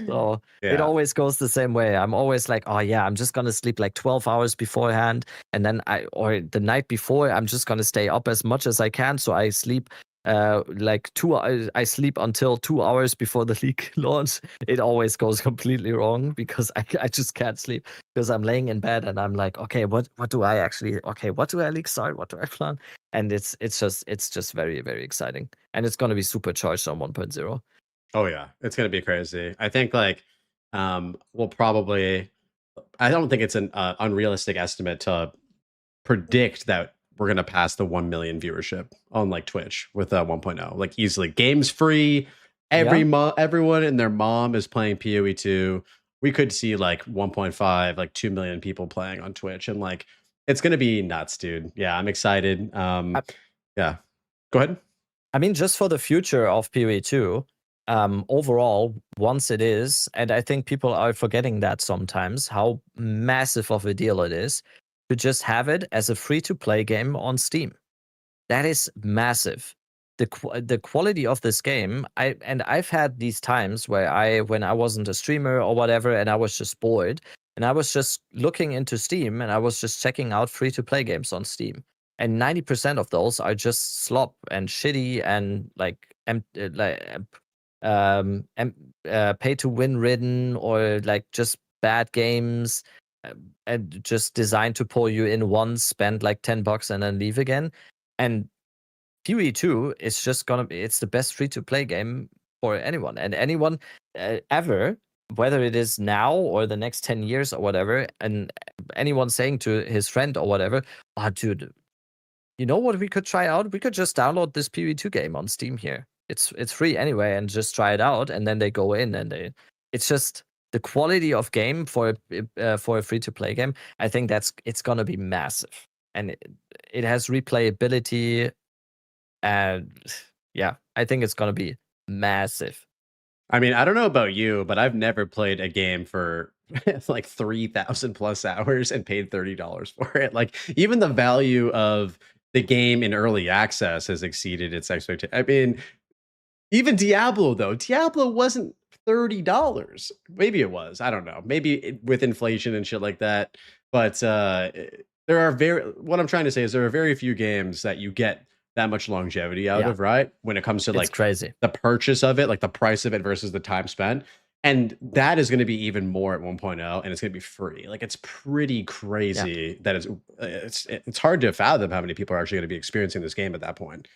So it always goes the same way. I'm always like, oh yeah, I'm just gonna sleep like 12 hours beforehand, and then or the night before, I'm just gonna stay up as much as I can, so I sleep like 2 hours. I sleep until 2 hours before the league launch. It always goes completely wrong because I just can't sleep because I'm laying in bed and I'm like, okay, what do I league start? What do I plan? And it's just very, very exciting, and it's gonna be supercharged on 1.0. Oh yeah, it's gonna be crazy. I think like we'll probably. I don't think it's an unrealistic estimate to predict that we're gonna pass the 1 million viewership on like Twitch with 1.0, like easily. Games free. Everyone and their mom is playing PoE 2. We could see like 1.5, like 2 million people playing on Twitch, and like it's gonna be nuts, dude. Yeah, I'm excited. Yeah, go ahead. I mean, just for the future of PoE 2. Overall, once it is, and I think people are forgetting that sometimes, how massive of a deal it is to just have it as a free-to-play game on Steam. That is massive. The quality of this game, I've had these times where when I wasn't a streamer or whatever, and I was just bored, and I was just looking into Steam, and I was just checking out free-to-play games on Steam. And 90% of those are just slop and shitty and pay to win ridden, or like just bad games, and just designed to pull you in once, spend like $10 and then leave again. And PoE 2 is just it's the best free to play game for anyone, and anyone ever, whether it is now or the next 10 years or whatever, and anyone saying to his friend or whatever, oh dude, you know what we could try out? We could just download this PoE 2 game on Steam here. It's free anyway, and just try it out, and then they go in and it's just the quality of game for a free to play game. I think it's gonna be massive, and it has replayability, and yeah, I think it's gonna be massive. I mean, I don't know about you, but I've never played a game for like 3,000 plus hours and paid $30 for it. Like even the value of the game in early access has exceeded its expectation. I mean, even Diablo though, Diablo wasn't $30. Maybe it was. I don't know. Maybe with inflation and shit like that. But what I'm trying to say is there are very few games that you get that much longevity out of, right? When it comes to like crazy, the purchase of it, like the price of it versus the time spent. And that is going to be even more at 1.0, and it's going to be free. Like it's pretty crazy that it's hard to fathom how many people are actually going to be experiencing this game at that point.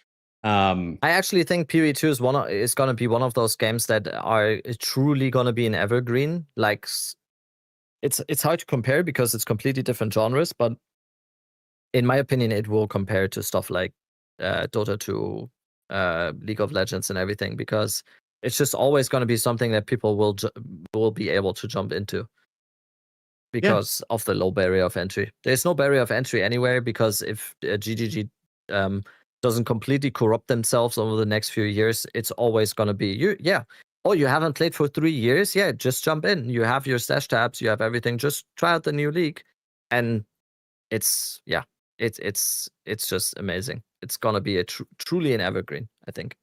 I actually think PoE2 is gonna be one of those games that are truly gonna be an evergreen. Like, it's hard to compare because it's completely different genres, but in my opinion, it will compare to stuff like Dota 2, League of Legends, and everything, because it's just always going to be something that people will be able to jump into because of the low barrier of entry. There's no barrier of entry anywhere, because if GGG doesn't completely corrupt themselves over the next few years, it's always going to be you. Yeah. Oh, you haven't played for 3 years? Yeah, just jump in. You have your stash tabs, you have everything. Just try out the new league, and it's just amazing. It's gonna be a truly an evergreen, I think.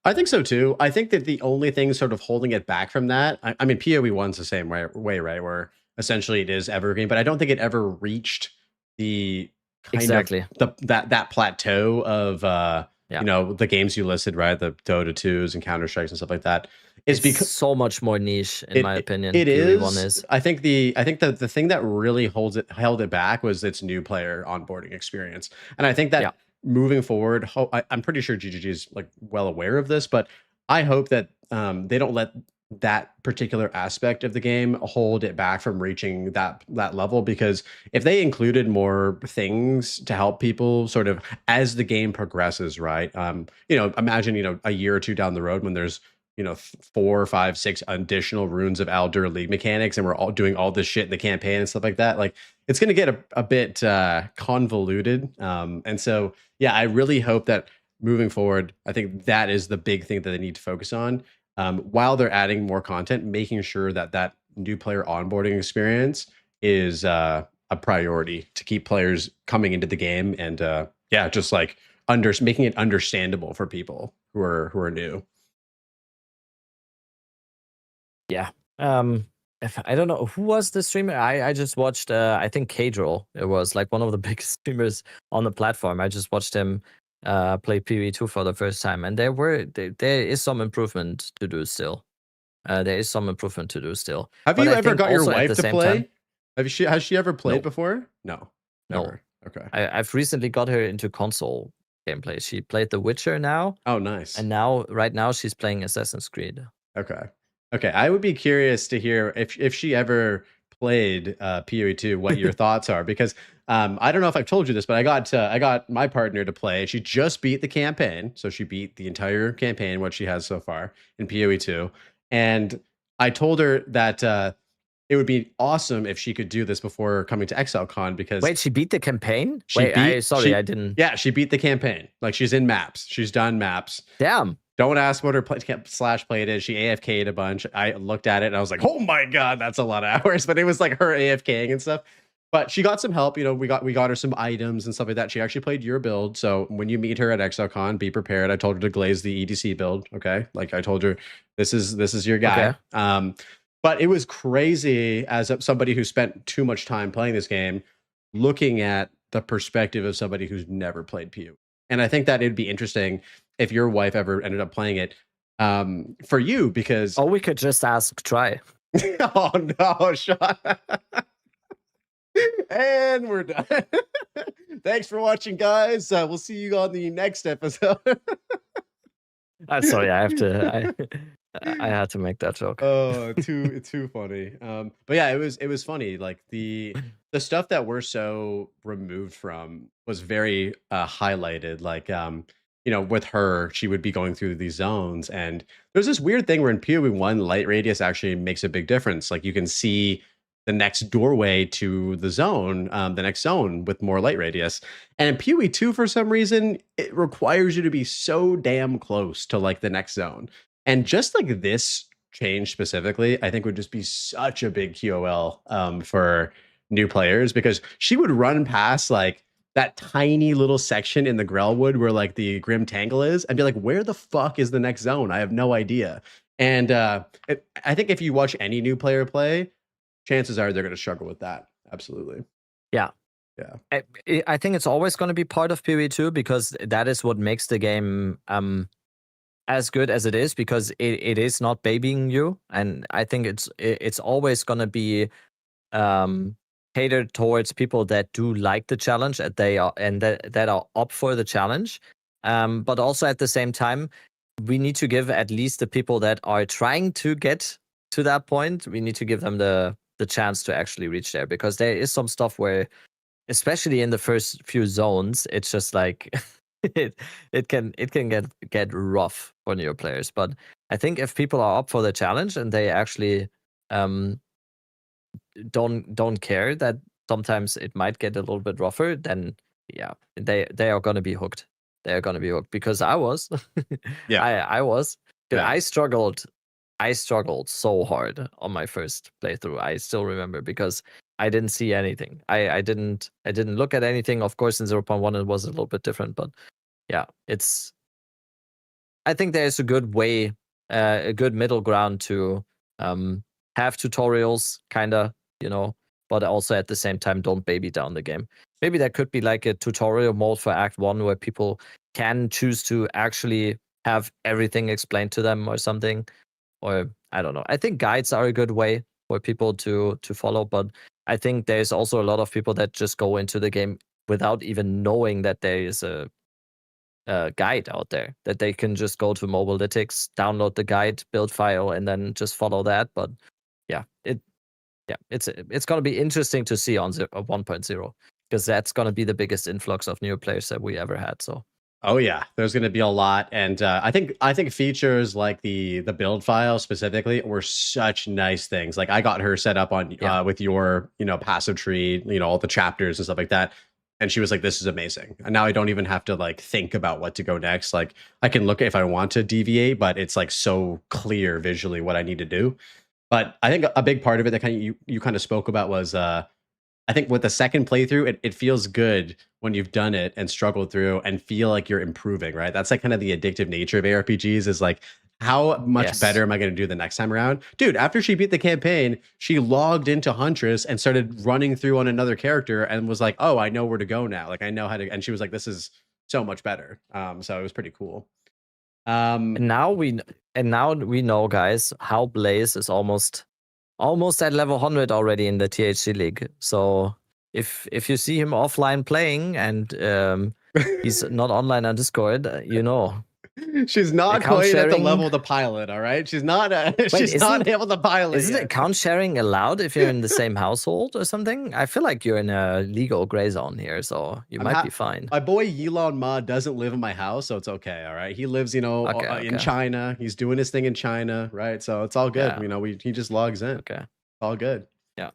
I think so too. I think that the only thing sort of holding it back from that, I mean, PoE1's the same way, right? Where essentially it is evergreen, but I don't think it ever reached the kind of that plateau of you know, the games you listed, right? The Dota 2s and Counter Strikes and stuff like that. Is because so much more niche, in my opinion. It is. One is. I think the thing that really held it back was its new player onboarding experience, and I think that moving forward, I'm pretty sure GGG is like well aware of this, but I hope that they don't let that particular aspect of the game hold it back from reaching that level, because if they included more things to help people sort of as the game progresses, right? You know, imagine, you know, a year or two down the road when there's, you know, 4, 5, 6 additional runes of Elder League mechanics, and we're all doing all this shit in the campaign and stuff like that. Like, it's going to get a bit convoluted. And so, yeah, I really hope that moving forward, I think that is the big thing that they need to focus on. While they're adding more content, making sure that that new player onboarding experience is a priority to keep players coming into the game, and yeah, just like making it understandable for people who are new. Yeah. I don't know who was the streamer. I just watched. I think Kadril. It was like one of the biggest streamers on the platform. I just watched him play PoE2 for the first time, and there is some improvement to do still. Have you ever got your wife to play? Has she ever played before? No, never. No. Okay. I've recently got her into console gameplay. She played The Witcher now. Oh, nice. And right now she's playing Assassin's Creed. Okay. I would be curious to hear if she ever played PoE2, what your thoughts are, because I don't know if I've told you this, but I got my partner to play. She just beat the campaign, so she beat the entire campaign, what she has so far in PoE2, and I told her that it would be awesome if she could do this before coming to ExileCon, because wait, she beat the campaign? I didn't. Yeah, she beat the campaign. Like, she's in maps. She's done maps. Damn. Don't ask what her slash played is. She AFK'd a bunch. I looked at it and I was like, oh my God, that's a lot of hours. But it was like her AFKing and stuff. But she got some help. You know, we got her some items and stuff like that. She actually played your build. So when you meet her at ExileCon, be prepared. I told her to glaze the EDC build. Okay. Like, I told her, this is your guy. Okay. But it was crazy as somebody who spent too much time playing this game, looking at the perspective of somebody who's never played PoE. And I think that it'd be interesting if your wife ever ended up playing it for you, because... Oh, we could just ask Try. Oh, no, Sean. And we're done. Thanks for watching, guys. We'll see you on the next episode. Sorry, I had to make that joke. Oh, too funny. But yeah, it was funny. Like, the stuff that we're so removed from was very highlighted. Like, you know, with her, she would be going through these zones, and there's this weird thing where in PoE1, light radius actually makes a big difference. Like, you can see the next doorway to the zone, the next zone with more light radius. And in PoE2, for some reason, it requires you to be so damn close to like the next zone. And just like this change specifically, I think would just be such a big QOL for new players, because she would run past like that tiny little section in the Grellwood where like the Grim Tangle is, and be like, where the fuck is the next zone? I have no idea. And I think if you watch any new player play, chances are they're going to struggle with that. Absolutely. Yeah. I think it's always going to be part of PoE2, because that is what makes the game as good as it is, because it is not babying you. And I think it's always going to be catered towards people that do like the challenge, that are up for the challenge. But also at the same time, we need to give at least the people that are trying to get to that point, we need to give them the chance to actually reach there, because there is some stuff where, especially in the first few zones, it's just like it can get rough for new players. But I think if people are up for the challenge and they actually don't care that sometimes it might get a little bit rougher, then yeah, they are gonna be hooked. They are gonna be hooked, because I was, Yeah. I was. Yeah. I struggled so hard on my first playthrough. I still remember, because I didn't see anything. I didn't look at anything. Of course, in 0.1 it was a little bit different, but yeah, I think there's a good way, a good middle ground to have tutorials, kinda, but also at the same time don't baby down the game. Maybe there could be like a tutorial mode for Act 1 where people can choose to actually have everything explained to them or something. Or I don't know. I think guides are a good way for people to follow, but I think there's also a lot of people that just go into the game without even knowing that there is a guide out there, that they can just go to Mobilytics, download the guide, build file, and then just follow that. But yeah, it's going to be interesting to see on 1.0, because that's going to be the biggest influx of new players that we ever had. So Oh yeah, there's going to be a lot, and I think features like the build file specifically were such nice things. Like I got her set up on with your passive tree, all the chapters and stuff like that, and she was like, "This is amazing." And now I don't even have to like think about what to go next. Like I can look if I want to deviate, but it's like so clear visually what I need to do. But I think a big part of it that you kind of spoke about was I think with the second playthrough, it feels good when you've done it and struggled through and feel like you're improving, right? That's like kind of the addictive nature of ARPGs, is like, how much better am I going to do the next time around? Dude, after she beat the campaign, she logged into Huntress and started running through on another character and was like, oh, I know where to go now. Like I know how to, and she was like, this is so much better. So it was pretty cool. and now we know, guys, how Blaze is almost at level 100 already in the THC League. So if you see him offline playing and he's not online on Discord, She's not account quite at the sharing- level of the pilot, all right? She's not she's isn't- not able to pilot Isn't yet. account sharing allowed if you're in the same household or something? I feel like you're in a legal gray zone here, so you might be fine. My boy Yilon Ma doesn't live in my house, so it's okay, all right? He lives, in China. He's doing his thing in China, right? So it's all good. Yeah. He just logs in. Okay. All good. Yeah.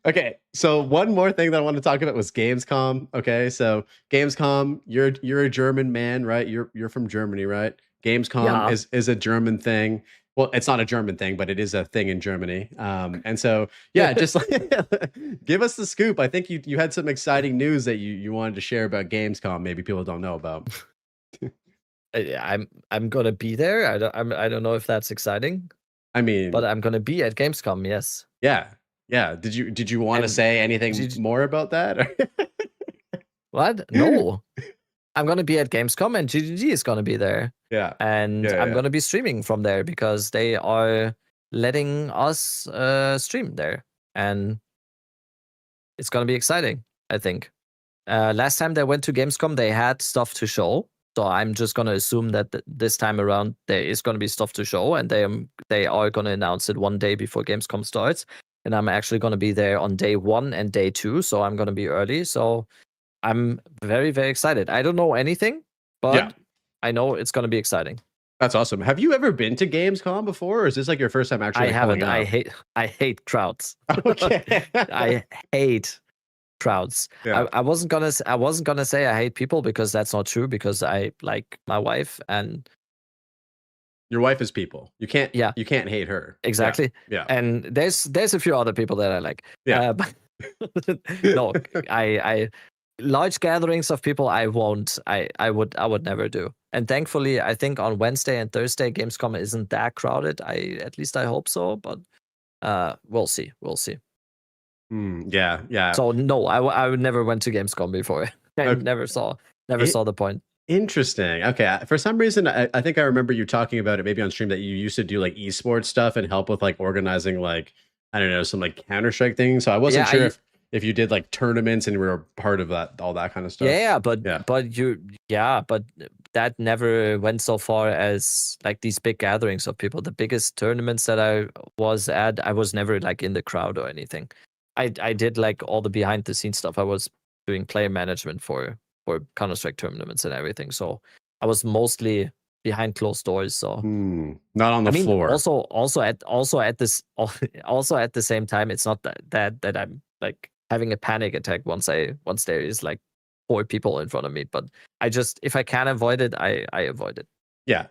Okay, so one more thing that I want to talk about was Gamescom. Okay, so Gamescom, you're a German man, right? You're from Germany, right? Gamescom is a German thing. Well, it's not a German thing, but it is a thing in Germany. And so just give us the scoop. I think you had some exciting news that you wanted to share about Gamescom. Maybe people don't know about. I'm gonna be there. I don't know if that's exciting. I mean, but I'm gonna be at Gamescom. Yes. Yeah. Did you want to say anything more about that? What? No. I'm gonna be at Gamescom, and GGG is gonna be there. Yeah. And I'm gonna be streaming from there, because they are letting us stream there, and it's gonna be exciting, I think. Last time they went to Gamescom, they had stuff to show. So I'm just gonna assume that this time around there is gonna be stuff to show, and they are gonna announce it one day before Gamescom starts. And I'm actually gonna be there on day 1 and day 2, so I'm gonna be early. So I'm very, very excited. I don't know anything, but I know it's gonna be exciting. That's awesome. Have you ever been to Gamescom before, or is this like your first time actually? I haven't. I hate crowds. Okay. I hate crowds. Yeah. I wasn't gonna say I hate people, because that's not true, because I like my wife, and your wife is people. You can't hate her. Exactly. Yeah. And there's a few other people that I like. Yeah. But no, I large gatherings of people I won't. I would never do. And thankfully, I think on Wednesday and Thursday Gamescom isn't that crowded. At least I hope so, but we'll see. Yeah. So no, I would never went to Gamescom before. I never saw the point. Interesting. Okay. For some reason, I think I remember you talking about it maybe on stream, that you used to do like esports stuff and help with like organizing, like, I don't know, some like Counter-Strike things. So I wasn't sure if you did like tournaments and you were a part of that, all that kind of stuff. Yeah, but Yeah. but that never went so far as like these big gatherings of people. The biggest tournaments that I was at, I was never like in the crowd or anything. I did like all the behind the scenes stuff. I was doing player management for Counter-Strike tournaments and everything. So I was mostly behind closed doors. So not on the floor. Also at the same time, it's not that I'm like having a panic attack once there is like 4 people in front of me. But if I can avoid it, I avoid it. Yeah.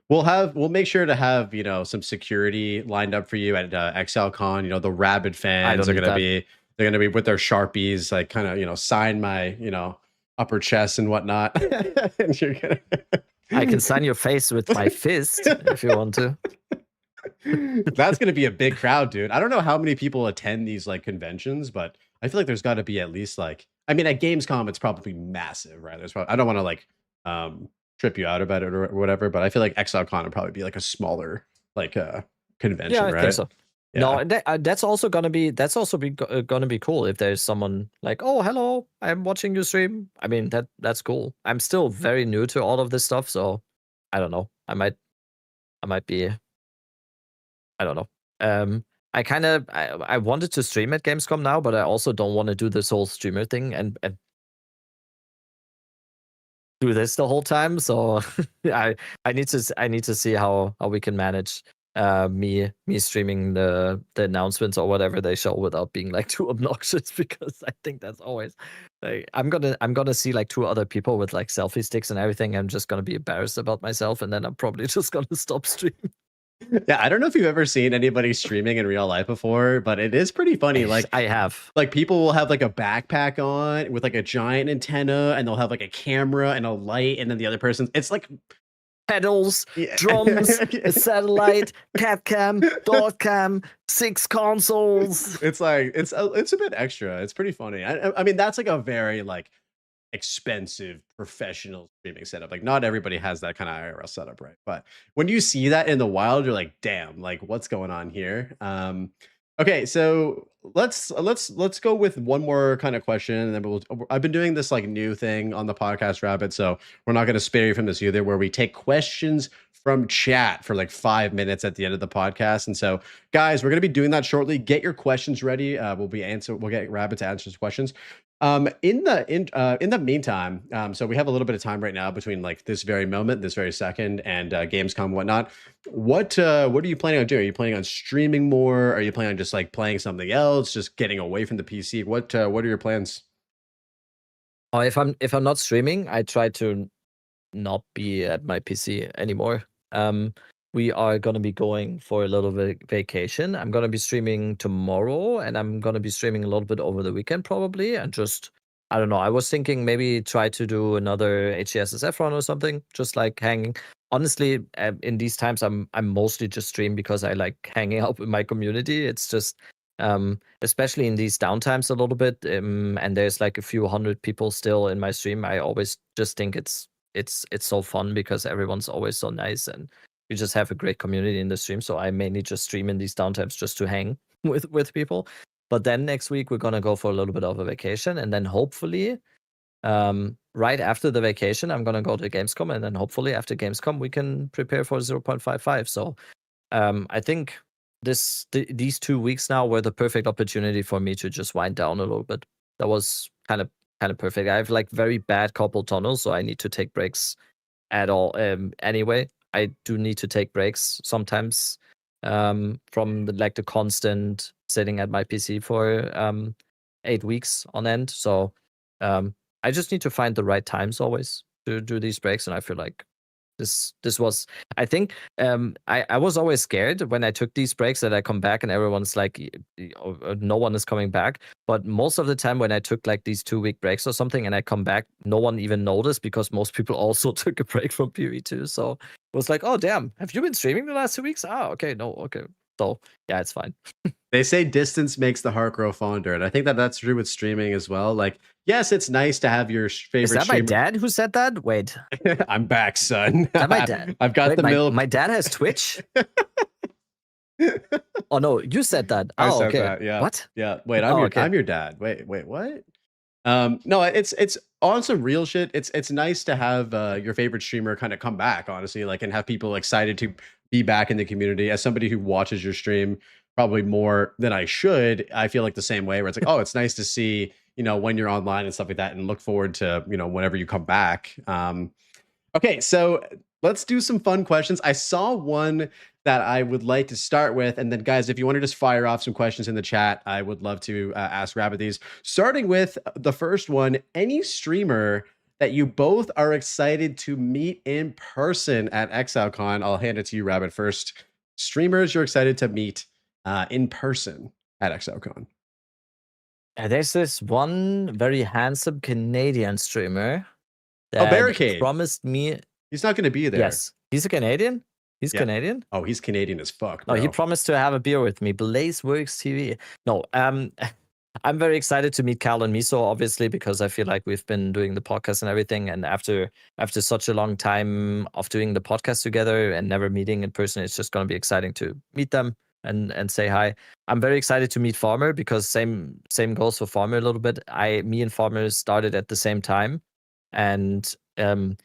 We'll make sure to have, some security lined up for you at ExileCon. The rabid fans are gonna be with their Sharpies, like kind of, sign my, upper chest and whatnot. And you're gonna I can sign your face with my fist if you want to. That's gonna be a big crowd, dude. I don't know how many people attend these like conventions, but I feel like there's got to be at least like, I mean, at Gamescom it's probably massive, right? I don't want to like trip you out about it or whatever, but I feel like ExileCon would probably be like a smaller like convention, yeah, I right? think so. Yeah. No, that's also gonna be cool if there's someone like, oh, hello, I'm watching you stream. I mean, that's cool. I'm still very new to all of this stuff, so I don't know. I might be. I don't know. I wanted to stream at Gamescom now, but I also don't want to do this whole streamer thing and do this the whole time. So I need to see how we can manage me streaming the announcements or whatever they show without being like too obnoxious, because I think that's always like I'm gonna see like 2 other people with like selfie sticks and everything. I'm just gonna be embarrassed about myself, and then I'm probably just gonna stop streaming. Yeah, I don't know if you've ever seen anybody streaming in real life before, but it is pretty funny. Like I have. Like people will have like a backpack on with like a giant antenna, and they'll have like a camera and a light, and then the other person, it's like pedals, drums, a satellite, cat cam, dog cam, 6 consoles. It's like it's a bit extra. It's pretty funny. I mean, that's like a very like expensive professional streaming setup. Like not everybody has that kind of IRL setup, right? But when you see that in the wild, you're like, damn, like what's going on here? Okay, so let's go with one more kind of question, and then I've been doing this like new thing on the podcast, Rabbit, so we're not going to spare you from this either, where we take questions from chat for like 5 minutes at the end of the podcast. And so guys, we're going to be doing that shortly. Get your questions ready. We'll get Rabbit to answer his questions. In the meantime, so we have a little bit of time right now between like this very moment, this very second, and Gamescom and whatnot. What are you planning on doing? Are you planning on streaming more? Are you planning on just like playing something else, just getting away from the PC? What are your plans? Oh, if I'm not streaming, I try to not be at my PC anymore. We are gonna be going for a little vacation. I'm gonna be streaming tomorrow, and I'm gonna be streaming a little bit over the weekend probably, and just I don't know. I was thinking maybe try to do another HCSSF run or something, just like hanging. Honestly, in these times, I'm mostly just stream because I like hanging out with my community. It's just especially in these downtimes a little bit, and there's like a few hundred people still in my stream. I always just think it's so fun because everyone's always so nice, and we just have a great community in the stream. So I mainly just stream in these downtimes just to hang with people. But then next week we're gonna go for a little bit of a vacation, and then hopefully right after the vacation I'm gonna go to Gamescom, and then hopefully after Gamescom we can prepare for 0.55. So I think these 2 weeks now were the perfect opportunity for me to just wind down a little bit. That was kind of perfect. I have like very bad carpal tunnel, so I need to take breaks at all. Anyway, I do need to take breaks sometimes from the constant sitting at my PC for 8 weeks on end. So I just need to find the right times always to do these breaks, and I feel like this was, I think I was always scared when I took these breaks that I come back and everyone's like, no one is coming back. But most of the time when I took like these 2-week breaks or something and I come back, no one even noticed because most people also took a break from PvE2. So it was like, oh damn, have you been streaming the last 2 weeks? Okay, no, okay. So yeah, it's fine. They say distance makes the heart grow fonder, and I think that's true with streaming as well. Like, yes, it's nice to have your favorite. Is that streamer. my dad who said that? Wait, I'm back, son. Is that my dad? I've got Wait, the milk. My dad has Twitch. Oh no, you said that. I Oh, said okay. that. Yeah. What? Yeah. Wait, Oh, okay. I'm your dad. Wait, what? No, it's on some real shit. It's nice to have your favorite streamer kind of come back, honestly, like and have people excited to be back in the community. As somebody who watches your stream probably more than I should, I feel like the same way where it's like, oh, it's nice to see, when you're online and stuff like that and look forward to, whenever you come back. Okay, so let's do some fun questions. I saw one that I would like to start with. And then, guys, if you want to just fire off some questions in the chat, I would love to ask Rabbit these. Starting with the first one, any streamer that you both are excited to meet in person at ExileCon? I'll hand it to you, Rabbit, first. Streamers you're excited to meet in person at ExileCon. There's this one very handsome Canadian streamer Oh, that Barricade. promised me. He's not going to be there. Yes, he's a Canadian. He's Yeah. Canadian. Oh, he's Canadian as fuck, No, bro. he promised to have a beer with me. Blazeworks TV. No, I'm very excited to meet Cal and Miso, obviously, because I feel like we've been doing the podcast and everything. And after such a long time of doing the podcast together and never meeting in person, it's just going to be exciting to meet them and say hi. I'm very excited to meet Farmer because same goes for Farmer a little bit. Me and Farmer started at the same time, and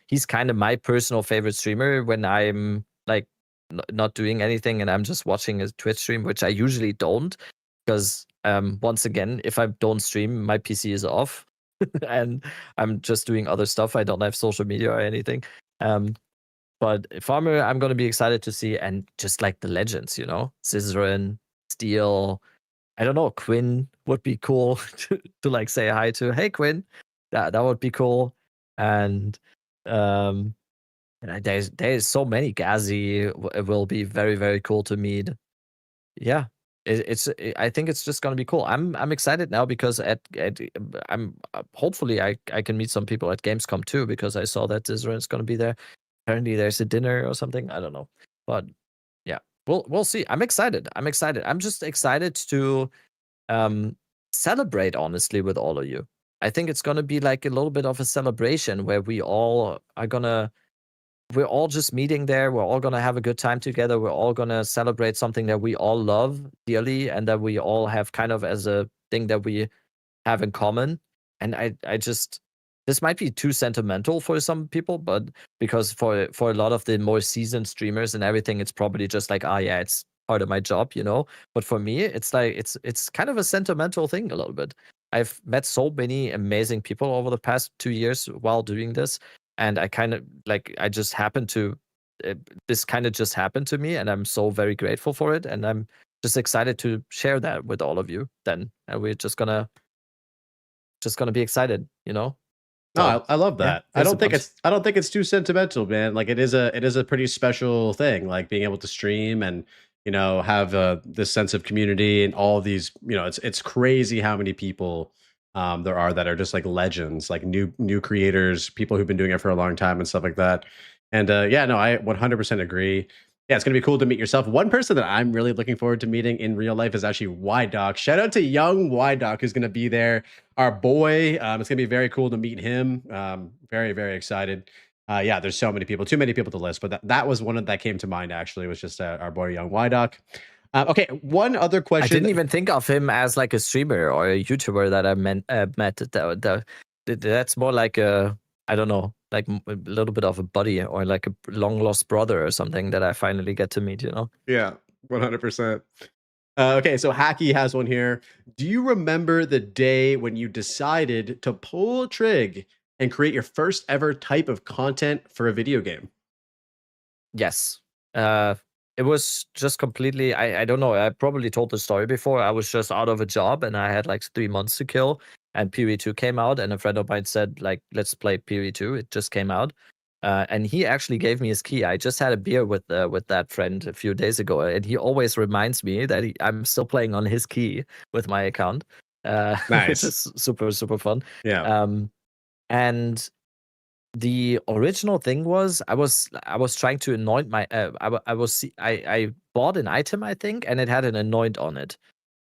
he's kind of my personal favorite streamer when I'm like not doing anything and I'm just watching a Twitch stream, which I usually don't, because once again, if I don't stream, my PC is off and I'm just doing other stuff. I don't have social media or anything. But Farmer, I'm going to be excited to see, and just like the legends, Scissorin, Steel, I don't know, Quinn would be cool to like say hi to. Hey, Quinn, that would be cool. And there's so many. Gazi will be very, very cool to meet. Yeah, I think it's just gonna be cool. I'm excited now because I'm hopefully I can meet some people at Gamescom too, because I saw that Israel's gonna be there. Apparently there's a dinner or something. I don't know, but yeah, we'll see. I'm excited. I'm just excited to celebrate honestly with all of you. I think it's gonna be like a little bit of a celebration where we're all just meeting there. We're all going to have a good time together. We're all going to celebrate something that we all love dearly and that we all have kind of as a thing that we have in common. And I just, this might be too sentimental for some people, but because for a lot of the more seasoned streamers and everything, it's probably just like, yeah, it's part of my job, But for me, it's like, it's kind of a sentimental thing a little bit. I've met so many amazing people over the past 2 years while doing this. And I kind of like, this kind of just happened to me, and I'm so very grateful for it. And I'm just excited to share that with all of you then. And we're just gonna be excited, No, So, I love that. yeah, I don't think it's too sentimental, man. Like it is a pretty special thing, like being able to stream and have this sense of community and all these. It's crazy how many people there are that are just like legends, like new creators, people who've been doing it for a long time and stuff like that. And yeah, no, I 100% agree. Yeah, it's gonna be cool to meet yourself. One person that I'm really looking forward to meeting in real life is actually Y-Doc. Shout out to young Y-Doc who's gonna be there. Our boy. It's gonna be very cool to meet him. Very, very excited. Yeah, there's so many people, too many people to list, but that was one that came to mind actually, was just our boy young Y-Doc. Okay, one other question. I didn't even think of him as like a streamer or a YouTuber that I met. That's more like I don't know, like a little bit of a buddy or like a long lost brother or something that I finally get to meet. Yeah, 100%. Okay, so Hacky has one here. Do you remember the day when you decided to pull a trig and create your first ever type of content for a video game? Yes. It was just completely, I don't know, I probably told the story before. I was just out of a job and I had like 3 months to kill, and PoE2 came out, and a friend of mine said, like, let's play PoE2. It just came out. And he actually gave me his key. I just had a beer with that friend a few days ago, and he always reminds me that I'm still playing on his key with my account. Nice. Which is super, super fun. Yeah. And the original thing was I was trying to anoint my I bought an item, I think, and it had an anoint on it,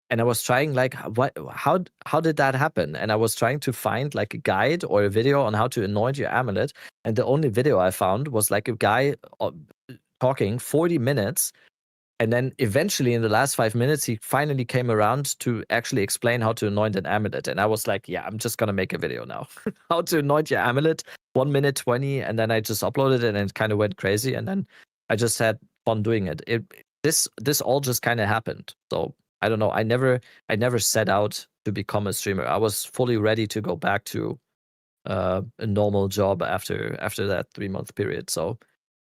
and I was trying like how did that happen, and I was trying to find like a guide or a video on how to anoint your amulet, and the only video I found was like a guy talking 40 minutes And then eventually in the last 5 minutes, he finally came around to actually explain how to anoint an amulet. And I was like, yeah, I'm just going to make a video now. How to anoint your amulet, 1 minute 20. And then I just uploaded it and it kind of went crazy. And then I just had fun doing it. This all just kind of happened. So I don't know. I never set out to become a streamer. I was fully ready to go back to a normal job after that 3-month period. So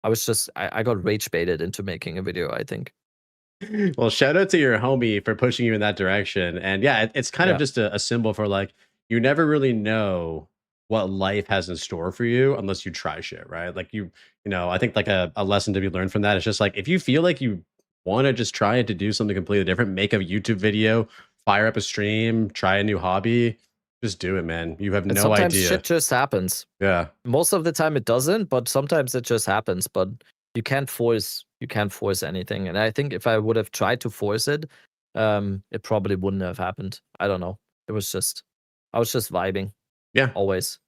I was just I got rage baited into making a video, I think. Well, shout out to your homie for pushing you in that direction. And yeah, it's kind of just a symbol for like, you never really know what life has in store for you unless you try shit, right? Like I think like a lesson to be learned from that is just like, if you feel like you want to just try to do something completely different, make a YouTube video, fire up a stream, try a new hobby, just do it, man. You have And no sometimes idea. shit just happens. Yeah. Most of the time it doesn't, but sometimes it just happens. But you can't force anything. And I think if I would have tried to force it, it probably wouldn't have happened. I don't know. I was just vibing. Yeah. Always.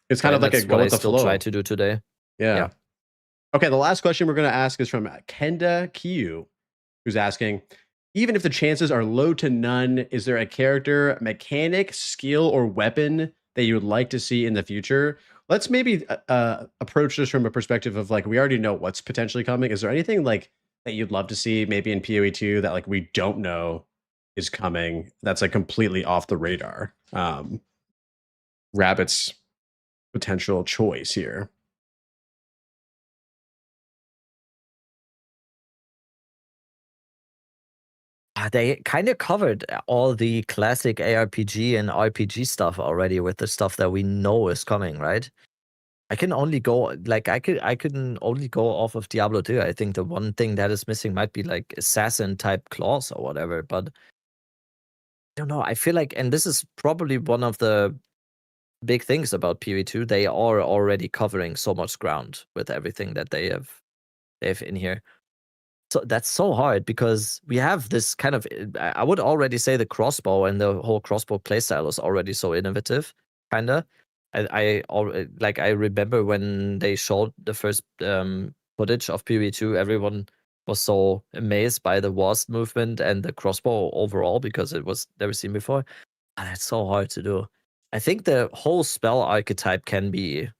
It's kind of like a That's go what with I the still flow. try to do today. Yeah. Okay, the last question we're going to ask is from Kenda Kiyu, who's asking, even if the chances are low to none, is there a character, mechanic, skill, or weapon that you would like to see in the future? Let's maybe approach this from a perspective of like, we already know what's potentially coming. Is there anything like that you'd love to see maybe in PoE 2 that like we don't know is coming that's like completely off the radar? Rabbit's potential choice here. They kind of covered all the classic ARPG and RPG stuff already with the stuff that we know is coming, right? I can only go I couldn't only go off of Diablo 2. I think the one thing that is missing might be like assassin type claws or whatever, but I don't know. I feel like, and this is probably one of the big things about PoE2, they are already covering so much ground with everything that they have in here. So that's so hard because we have this kind of, I would already say the crossbow and the whole crossbow playstyle is already so innovative, kind of. I remember when they showed the first footage of PoE2, everyone was so amazed by the WASD movement and the crossbow overall because it was never seen before. And it's so hard to do. I think the whole spell archetype can be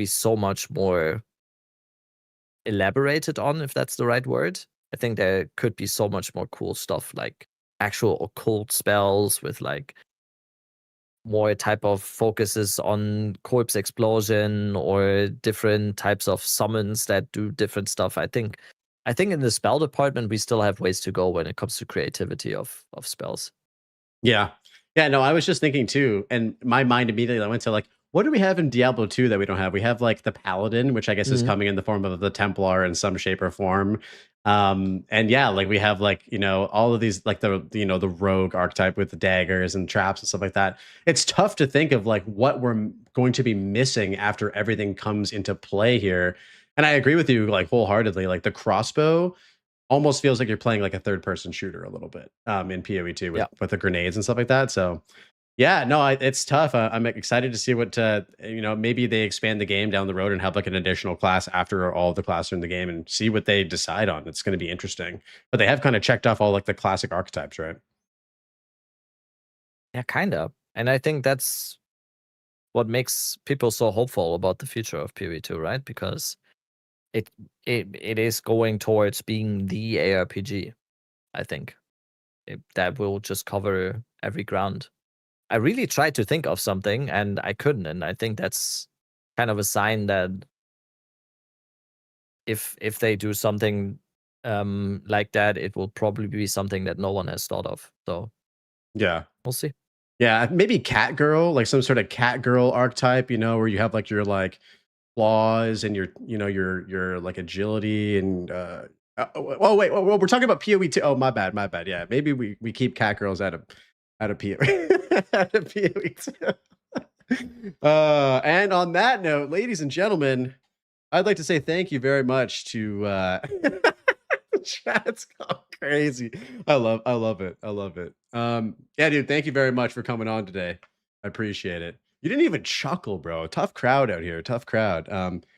so much more elaborated on, if that's the right word. I think there could be so much more cool stuff, like actual occult spells with like more type of focuses on corpse explosion or different types of summons that do different stuff. I think in the spell department we still have ways to go when it comes to creativity of spells. Yeah. Yeah, no, I was just thinking too, and my mind immediately went to like, what do we have in Diablo 2 that we don't have? We have like the Paladin, which I guess is coming in the form of the Templar in some shape or form. And yeah, like we have like, all of these, like the rogue archetype with the daggers and traps and stuff like that. It's tough to think of like what we're going to be missing after everything comes into play here. And I agree with you like wholeheartedly, like the crossbow almost feels like you're playing like a third person shooter a little bit in PoE 2 with the grenades and stuff like that. So yeah, no, it's tough. I'm excited to see what, maybe they expand the game down the road and have like an additional class after all the classes are in the game and see what they decide on. It's going to be interesting. But they have kind of checked off all like the classic archetypes, right? Yeah, kind of. And I think that's what makes people so hopeful about the future of PoE2, right? Because it is going towards being the ARPG, I think. That will just cover every ground. I really tried to think of something and I couldn't, and I think that's kind of a sign that if they do something like that, it will probably be something that no one has thought of. So yeah, we'll see. Yeah, maybe cat girl, like some sort of cat girl archetype, where you have like your like claws and your like agility and oh wait, well, we're talking about PoE 2. Oh, my bad. Yeah, maybe we keep cat girls out of PoE out of PoE 2. And on that note, ladies and gentlemen, I'd like to say thank you very much to the chat's gone crazy. I love it. Yeah, dude, thank you very much for coming on today. I appreciate it. You didn't even chuckle, bro. Tough crowd out here. Tough crowd.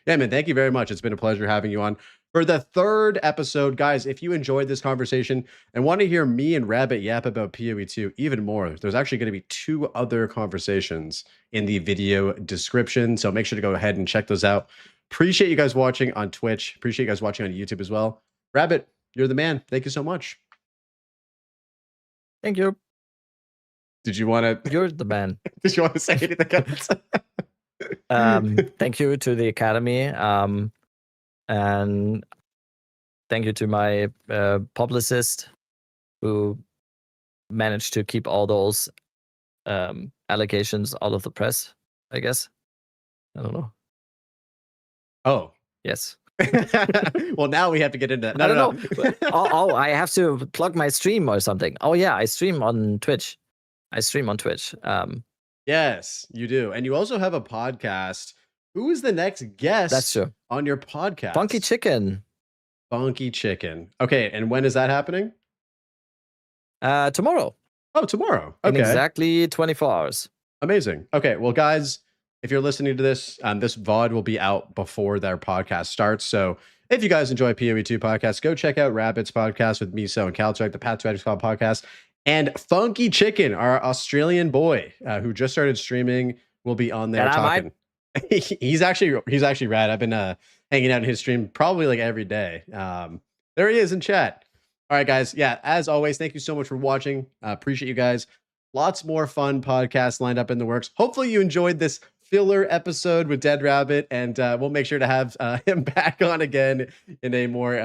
Yeah, man, thank you very much. It's been a pleasure having you on. for the third episode. Guys, if you enjoyed this conversation and want to hear me and Rabbit yap about PoE2 even more, there's actually going to be 2 other conversations in the video description. So make sure to go ahead and check those out. Appreciate you guys watching on Twitch. Appreciate you guys watching on YouTube as well. Rabbit, you're the man. Thank you so much. Thank you. Did you want to? You're the man. Did you want to say anything else? Thank you to the Academy. And thank you to my publicist who managed to keep all those allegations out of the press, I guess. I don't know. Oh. Yes. Well, now we have to get into that. I don't know. Oh, I have to plug my stream or something. Oh, yeah, I stream on Twitch. Yes, you do. And you also have a podcast. Who is the next guest That's true. on your podcast? Funky Chicken. Funky Chicken. Okay, and when is that happening? Tomorrow. Oh, tomorrow. In Okay. exactly 24 hours. Amazing. Okay, well, guys, if you're listening to this, this VOD will be out before their podcast starts. So if you guys enjoy PoE2 podcasts, go check out Rabbit's podcast with Miso and Caltrek, the Path of Exile podcast, and Funky Chicken, our Australian boy who just started streaming, will be on there talking. He's actually rad. I've been hanging out in his stream probably like every day. There he is in chat. All right, guys. Yeah, as always, thank you so much for watching. Appreciate you guys. Lots more fun podcasts lined up in the works. Hopefully you enjoyed this filler episode with Dead Rabbit, and we'll make sure to have him back on again in a more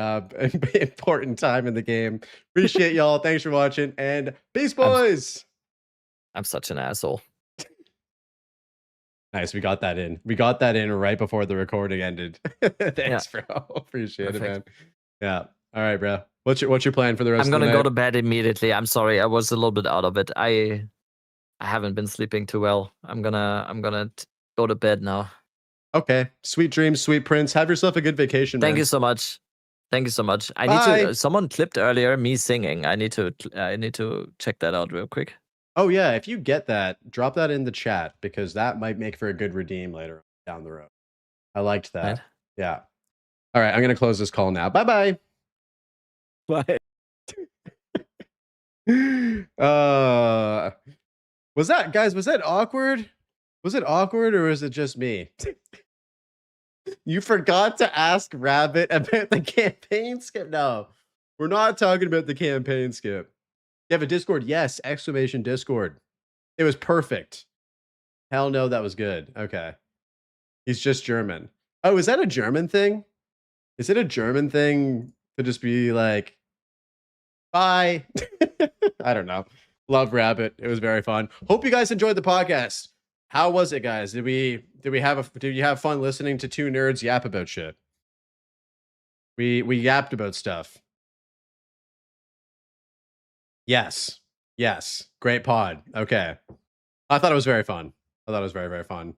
important time in the game. Appreciate y'all. Thanks for watching, and peace, boys. I'm such an asshole. Nice. We got that in. We got that in right before the recording ended. Thanks, bro. Appreciate it, man. Yeah. All right, bro. What's your plan for the rest of the night? I'm gonna go to bed immediately. I'm sorry. I was a little bit out of it. I haven't been sleeping too well. I'm gonna go to bed now. Okay. Sweet dreams, sweet prince. Have yourself a good vacation, man. Thank you so much. Thank you so much. I need to. Someone clipped earlier me singing. I need to check that out real quick. Oh yeah, if you get that, drop that in the chat because that might make for a good redeem later down the road. I liked that. Right. Yeah. All right, I'm gonna close this call now. Bye bye. Bye. Was that awkward? Was it awkward or was it just me? You forgot to ask Rabbit about the campaign skip. No, we're not talking about the campaign skip. You have a Discord? Yes! Exclamation Discord. It was perfect. Hell no, that was good. Okay. He's just German. Oh, is that a German thing? Is it a German thing to just be like, bye? I don't know. Love Rabbit. It was very fun. Hope you guys enjoyed the podcast. How was it, guys? Did you have fun listening to 2 nerds yap about shit? We yapped about stuff. Yes. Yes. Great pod. Okay. I thought it was very fun. I thought it was very, very fun.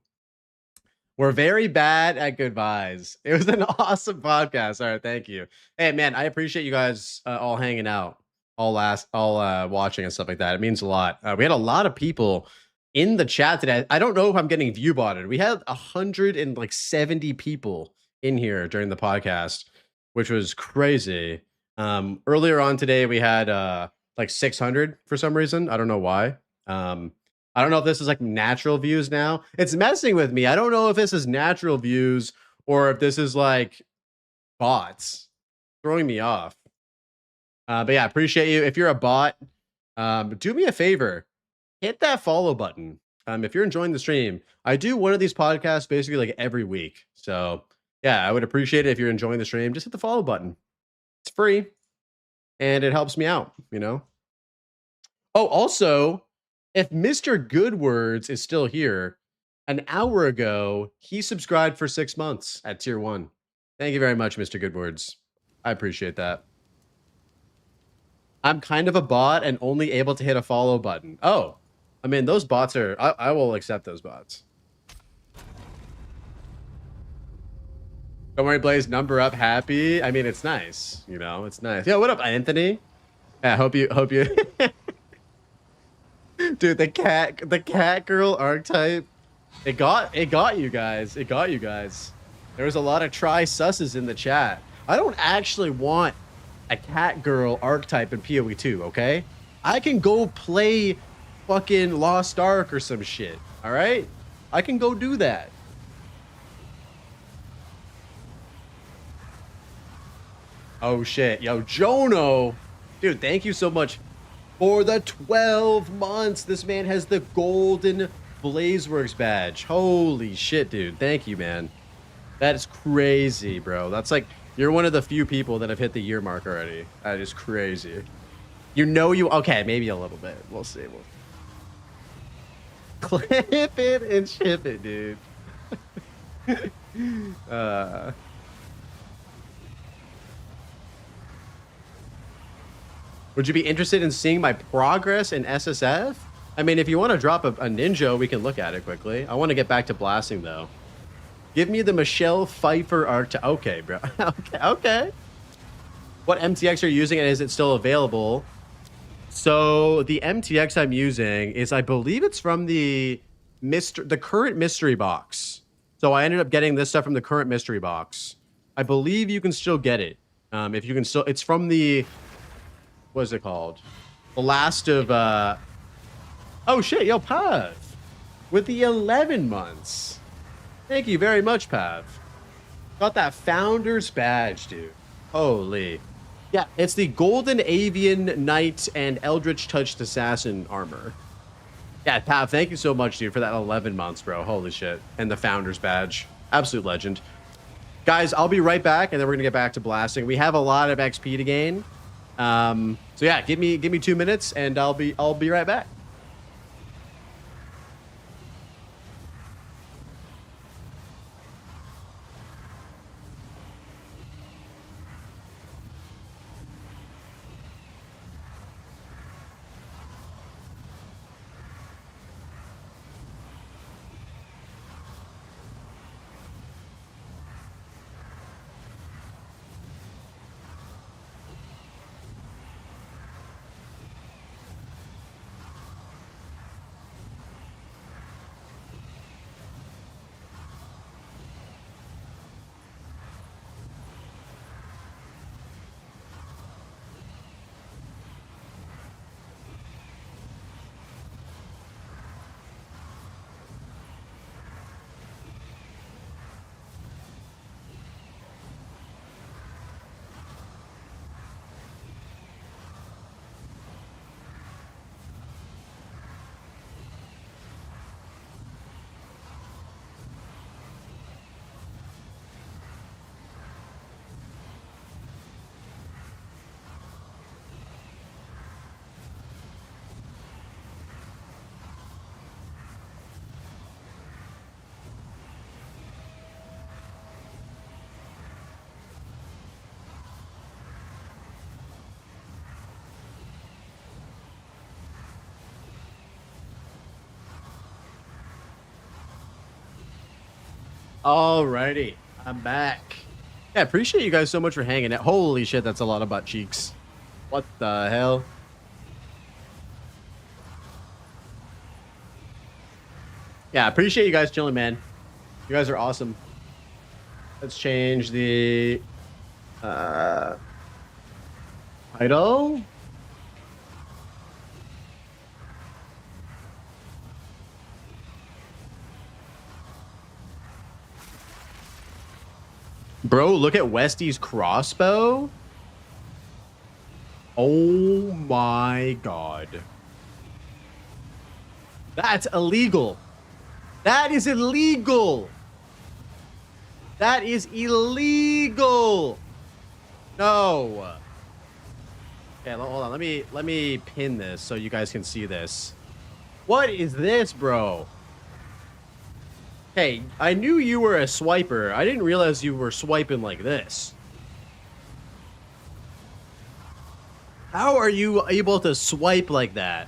We're very bad at goodbyes. It was an awesome podcast. All right. Thank you. Hey, man, I appreciate you guys all hanging out, all watching and stuff like that. It means a lot. We had a lot of people in the chat today. I don't know if I'm getting view botted. We had 170 people in here during the podcast, which was crazy. Earlier on today, we had like 600 for some reason. I don't know why. I don't know if this is like natural views now. It's messing with me. I don't know if this is natural views or if this is like bots throwing me off. But yeah, appreciate you. If you're a bot, do me a favor. Hit that follow button. If you're enjoying the stream, I do one of these podcasts basically like every week. So yeah, I would appreciate it if you're enjoying the stream. Just hit the follow button. It's free. And it helps me out, you know? Oh, also, if Mr. Goodwords is still here, an hour ago, he subscribed for 6 months at tier 1. Thank you very much, Mr. Goodwords. I appreciate that. I'm kind of a bot and only able to hit a follow button. Oh, I mean, those bots are... I will accept those bots. Don't worry, Blaze. Number up, happy. I mean, it's nice. You know, it's nice. Yo, what up, Anthony? Yeah, hope you. Dude, the cat girl archetype. It got you guys. It got you guys. There was a lot of try susses in the chat. I don't actually want a cat girl archetype in PoE 2, okay? I can go play fucking Lost Ark or some shit, all right? I can go do that. Oh shit, yo, Jono, dude, thank you so much for the 12 months. This man has the golden Blazeworks badge. Holy shit, dude. Thank you, man. That is crazy, bro. That's like, you're one of the few people that have hit the year mark already. That is crazy. You know you, okay, maybe a little bit. We'll see. Clip it and ship it, dude. Would you be interested in seeing my progress in SSF? I mean, if you want to drop a ninja, we can look at it quickly. I want to get back to blasting, though. Give me the Michelle Pfeiffer art. Okay, bro. Okay. What MTX are you using, and is it still available? So the MTX I'm using is, I believe it's from the current mystery box. So I ended up getting this stuff from the current mystery box. I believe you can still get it. If you can still, it's from the, what is it called? The last of, oh shit, yo, Pav, with the 11 months. Thank you very much, Pav. Got that Founder's Badge, dude. Holy. Yeah, it's the Golden Avian Knight and Eldritch Touched Assassin armor. Yeah, Pav, thank you so much, dude, for that 11 months, bro. Holy shit. And the Founder's Badge. Absolute legend. Guys, I'll be right back, and then we're going to get back to blasting. We have a lot of XP to gain. So yeah, give me 2 minutes, and I'll be right back. Alrighty, I'm back. Yeah, appreciate you guys so much for hanging out. Holy shit, that's a lot of butt cheeks. What the hell? Yeah, appreciate you guys chilling, man. You guys are awesome. Let's change the title. Bro, look at Westy's crossbow. Oh my god. That's illegal. That is illegal. That is illegal. No. Okay, hold on. Let me pin this so you guys can see this. What is this, bro? Hey, I knew you were a swiper. I didn't realize you were swiping like this. How are you able to swipe like that?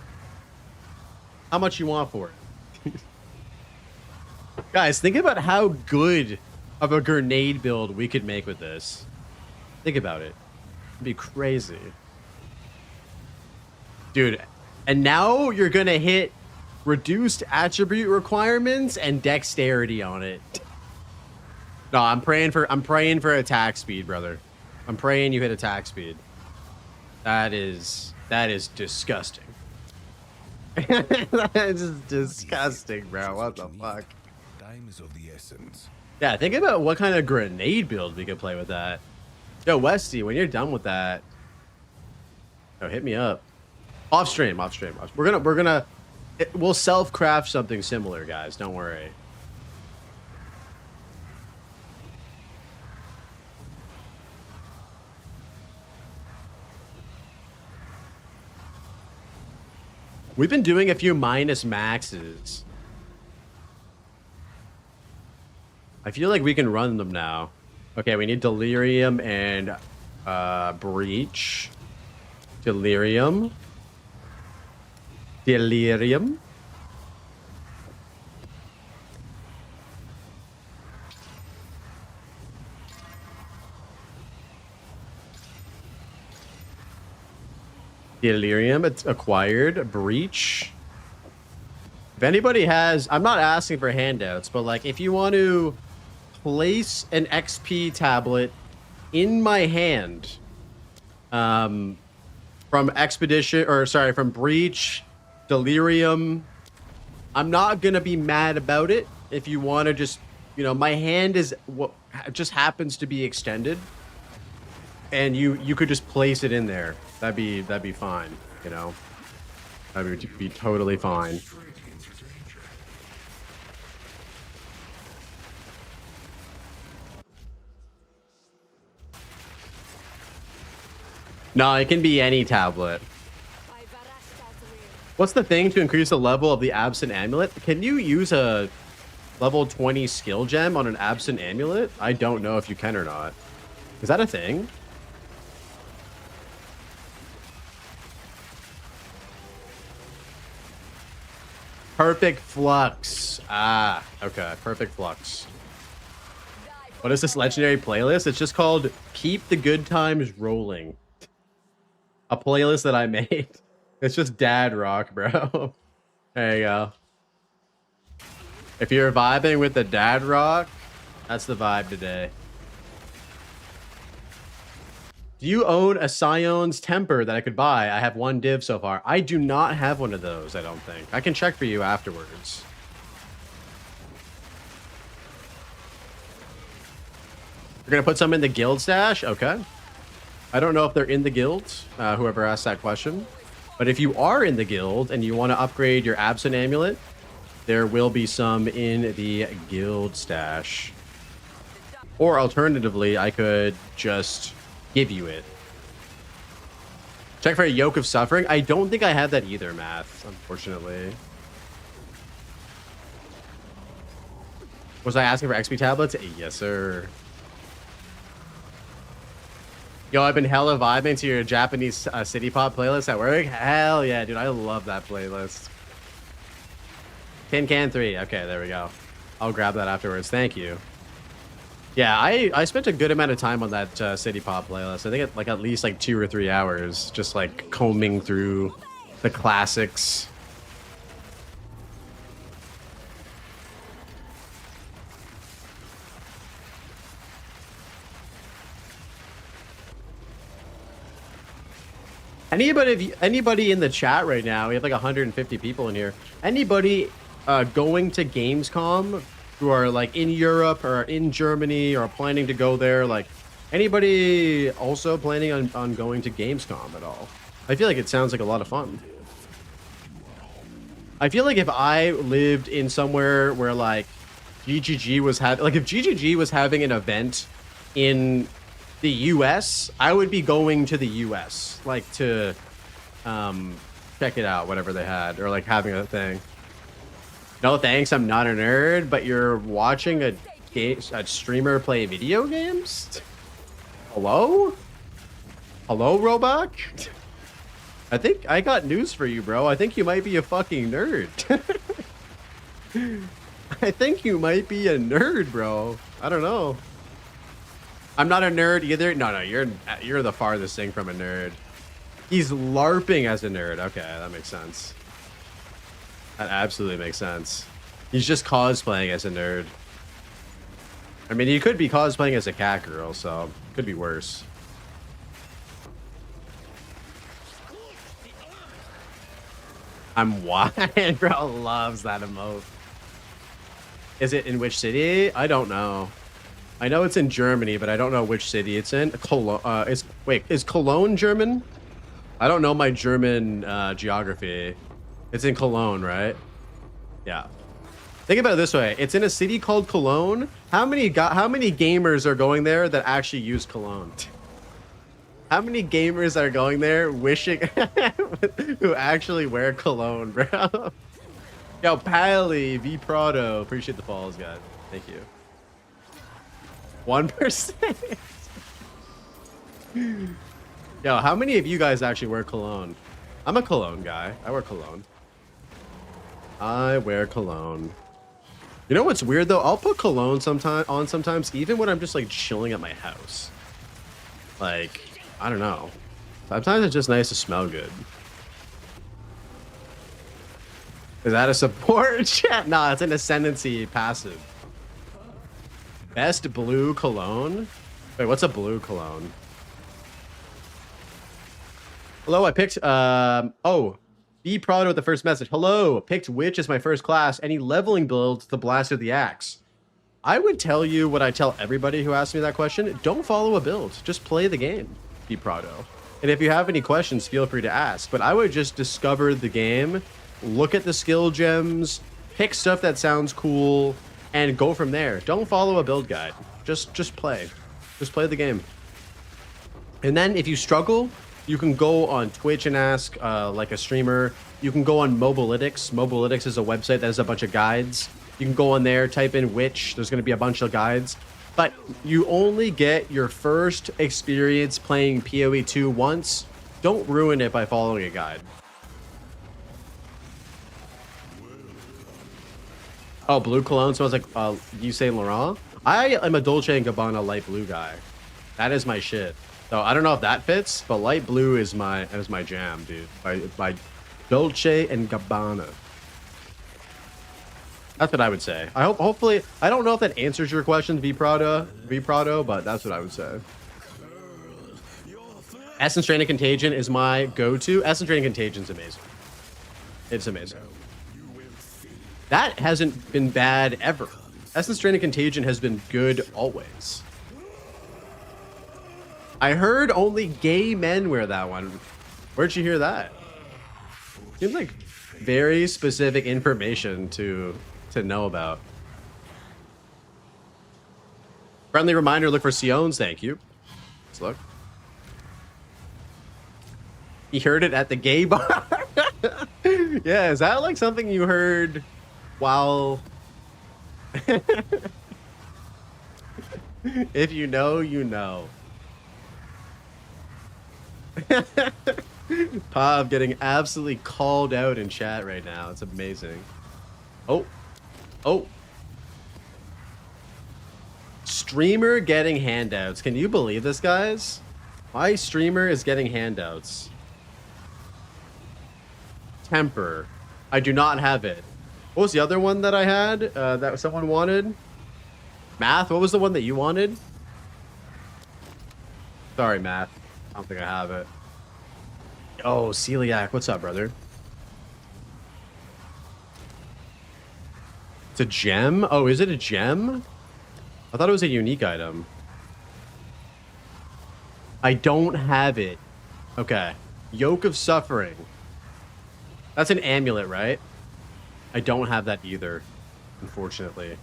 How much you want for it? Guys, think about how good of a grenade build we could make with this. Think about it. It'd be crazy. Dude, and now you're gonna hit reduced attribute requirements and dexterity on it. No, I'm praying for attack speed, brother. I'm praying you hit attack speed. That is disgusting. That is disgusting, bro. What the fuck? Time is of the essence. Yeah, think about what kind of grenade build we could play with that. Yo, Westy, when you're done with that, hit me up. Off stream. We'll self-craft something similar, guys. Don't worry. We've been doing a few minus maxes. I feel like we can run them now. Okay, we need Delirium and Breach. Delirium. Delirium, it's acquired. Breach. If anybody has, I'm not asking for handouts, but like if you want to place an XP tablet in my hand, from Expedition, or sorry, from Breach, Delirium, I'm not gonna be mad about it. If you want to just, you know, my hand is what just happens to be extended, and you could just place it in there. That'd be fine, you know. That would be totally fine. No, it can be any tablet. By Varashta's will. What's the thing to increase the level of the Absent Amulet? Can you use a level 20 skill gem on an Absent Amulet? I don't know if you can or not. Is that a thing? Perfect Flux. Ah, okay. Perfect Flux. What is this legendary playlist? It's just called Keep the Good Times Rolling. A playlist that I made. It's just dad rock, bro. There you go. If you're vibing with the dad rock, that's the vibe today. Do you own a Scion's Temper that I could buy? I have one div so far. I do not have one of those, I don't think. I can check for you afterwards. You're gonna put some in the guild stash? Okay. I don't know if they're in the guild, whoever asked that question. But if you are in the guild and you want to upgrade your Absent Amulet, there will be some in the guild stash. Or alternatively, I could just give you it. Check for a Yoke of Suffering. I don't think I have that either, Math, unfortunately. Was I asking for XP tablets? Yes, sir. Yo, I've been hella vibing to your Japanese city pop playlist at work. Hell yeah, dude. I love that playlist. Tin Can 3. Okay, there we go. I'll grab that afterwards. Thank you. Yeah, I spent a good amount of time on that city pop playlist. I think it, like at least like 2 or 3 hours just like combing through the classics. Anybody in the chat right now, we have like 150 people in here. Anybody going to Gamescom who are like in Europe or in Germany or planning to go there? Like anybody also planning on going to Gamescom at all? I feel like it sounds like a lot of fun. I feel like if I lived in somewhere where like GGG was having, like if GGG was having an event in the US, I would be going to the US, like to check it out, whatever they had, or like having a thing. No thanks, I'm not a nerd, but you're watching a streamer play video games? Hello? Hello, Robok? I think I got news for you, bro. I think you might be a fucking nerd. I think you might be a nerd, bro. I don't know. I'm not a nerd either. No, you're the farthest thing from a nerd. He's LARPing as a nerd. Okay, that makes sense. That absolutely makes sense. He's just cosplaying as a nerd. I mean, he could be cosplaying as a cat girl, so could be worse. I'm wide, bro. Loves that emote. Is it in which city? I don't know. I know it's in Germany, but I don't know which city it's in. Cologne. Is Cologne German? I don't know my German geography. It's in Cologne, right? Yeah. Think about it this way: it's in a city called Cologne. How many gamers are going there that actually use Cologne? How many gamers are going there wishing who actually wear cologne, bro? Yo, Pally, V Prado, appreciate the follows, guys. Thank you. 1%. Yo, how many of you guys actually wear cologne? I'm a cologne guy. I wear cologne. I wear cologne. You know what's weird though? I'll put cologne sometimes, even when I'm just like chilling at my house. Like, I don't know. Sometimes it's just nice to smell good. Is that a support chat? Nah, it's an ascendancy passive. Best blue cologne? Wait, what's a blue cologne? Hello, I picked, Be proud with the first message. Hello, picked witch as my first class. Any leveling build to blast of the axe? I would tell you what I tell everybody who asks me that question. Don't follow a build. Just play the game, Be Prado. And if you have any questions, feel free to ask. But I would just discover the game, look at the skill gems, pick stuff that sounds cool, and go from there. Don't follow a build guide. Just play. Just play the game. And then if you struggle, you can go on Twitch and ask, like a streamer. You can go on Mobilytics. Mobilytics is a website that has a bunch of guides. You can go on there, type in witch. There's going to be a bunch of guides. But you only get your first experience playing PoE 2 once. Don't ruin it by following a guide. Oh, blue cologne smells like Yves Saint Laurent. I am a Dolce & Gabbana light blue guy. That is my shit. So I don't know if that fits, but light blue is my jam, dude. By Dolce & Gabbana. That's what I would say. Hopefully, I don't know if that answers your question, V Prado, but that's what I would say. Essence Training Contagion is my go-to. Essence Training Contagion is amazing. It's amazing. That hasn't been bad ever. Essence Training Contagion has been good always. I heard only gay men wear that one. Where'd you hear that? Seems like very specific information to know about. Friendly reminder, look for Sion's, thank you. Let's look. He heard it at the gay bar. Yeah, is that like something you heard while... If you know, you know. Pav getting absolutely called out in chat right now. It's amazing. Oh. Streamer getting handouts. Can you believe this, guys? My streamer is getting handouts. Temper. I do not have it. What was the other one that I had that someone wanted? Math? What was the one that you wanted? Sorry, Math. I don't think I have it. Oh, Celiac. What's up, brother? It's a gem? Oh, is it a gem? I thought it was a unique item. I don't have it. Okay. Yoke of Suffering. That's an amulet, right? I don't have that either, unfortunately.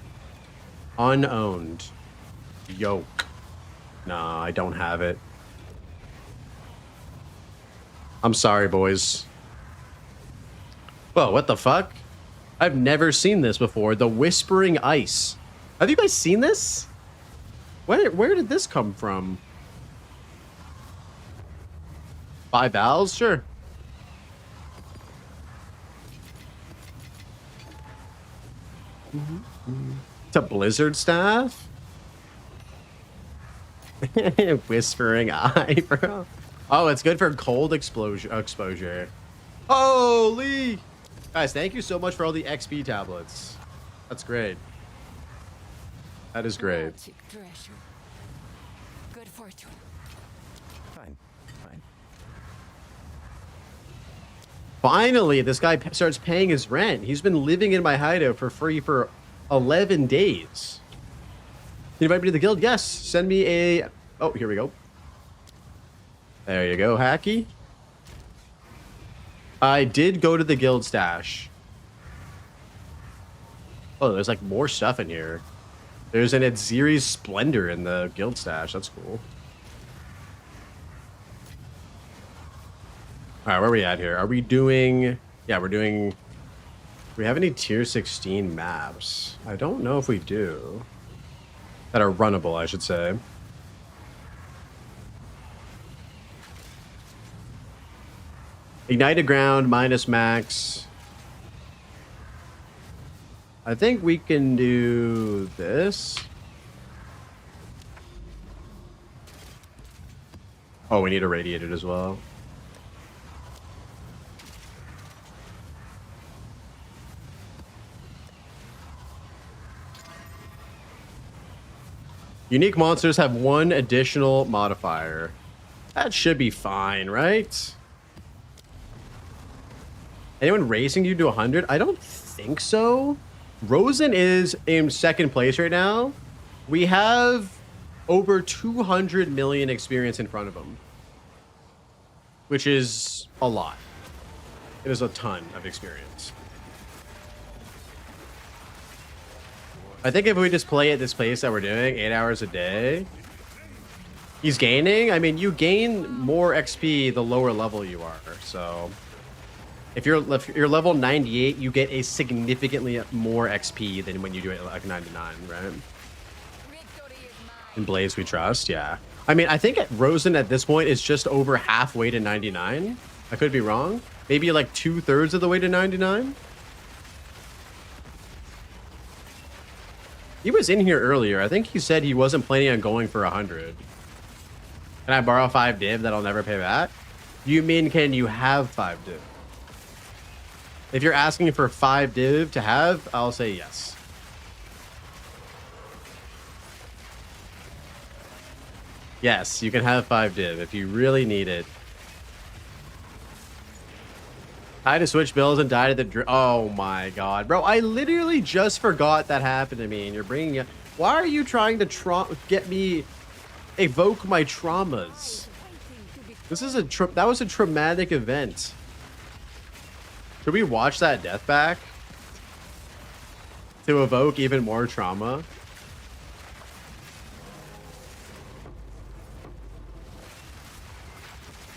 Unowned. Yoke. Nah, I don't have it. I'm sorry, boys. Whoa, what the fuck? I've never seen this before. The Whispering Ice. Have you guys seen this? Where did this come from? 5 vowels? Sure. It's a blizzard staff? Whispering Eye, bro. Oh, it's good for cold exposure. Holy! Guys, thank you so much for all the XP tablets. That's great. That is great. Magic treasure. Good fortune. Fine. Finally, this guy starts paying his rent. He's been living in my hideout for free for 11 days. You invite me to the guild? Yes. Send me a... Oh, here we go. There you go, Hacky. I did go to the guild stash. Oh, there's like more stuff in here. There's an Adziri's Splendor in the guild stash. That's cool. All right, where are we at here? Are we doing... Yeah, we're doing... Do we have any tier 16 maps? I don't know if we do. That are runnable, I should say. Ignited Ground, minus max. I think we can do this. Oh, we need irradiated as well. Unique monsters have one additional modifier. That should be fine, right? Anyone racing you to 100? I don't think so. Rosen is in second place right now. We have over 200 million experience in front of him, which is a lot. It is a ton of experience. I think if we just play at this pace that we're doing, 8 hours a day, he's gaining. I mean, you gain more XP the lower level you are. So if you're level 98, you get a significantly more XP than when you do it at like 99, right? In Blaze we trust, yeah. I mean, I think Rosen at this point is just over halfway to 99. I could be wrong. Maybe like 2/3 of the way to 99. He was in here earlier. I think he said he wasn't planning on going for 100. Can I borrow 5 div that I'll never pay back? You mean, can you have 5 div? If you're asking for 5 div to have, I'll say yes. Yes, you can have 5 div if you really need it. I had to switch bills and died at the... Oh my god. Bro, I literally just forgot that happened to me and you're bringing it... Why are you trying to get me... Evoke my traumas? This is that was a traumatic event. Should we watch that death back? To evoke even more trauma?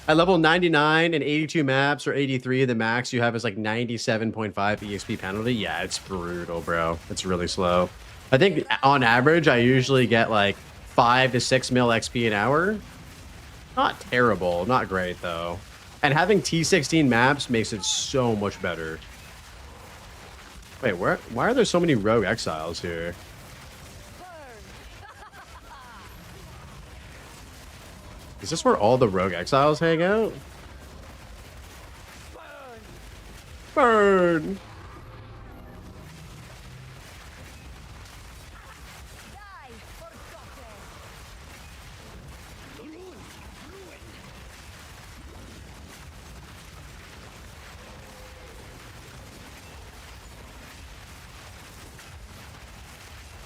At level 99 and 82 maps or 83, the max you have is like 97.5 EXP penalty. Yeah, it's brutal, bro. It's really slow. I think on average, I usually get like 5 to 6 mil XP an hour. Not terrible, not great though. And having T16 maps makes it so much better. Wait, why are there so many rogue exiles here? Is this where all the rogue exiles hang out? Burn!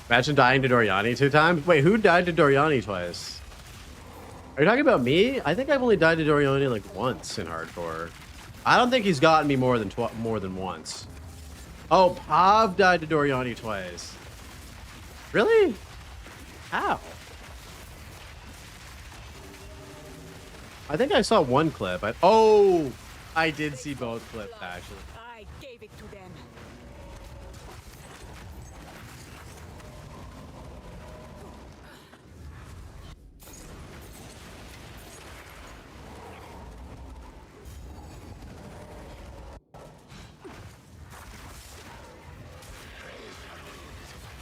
Imagine dying to Doriani 2 times? Wait, who died to Doriani twice? Are you talking about me? I think I've only died to Doriani like once in hardcore. I don't think he's gotten me more than once. Oh, Pav died to Doriani twice. Really? How? I think I saw one clip. Oh, I did see both clips actually. I gave it to them.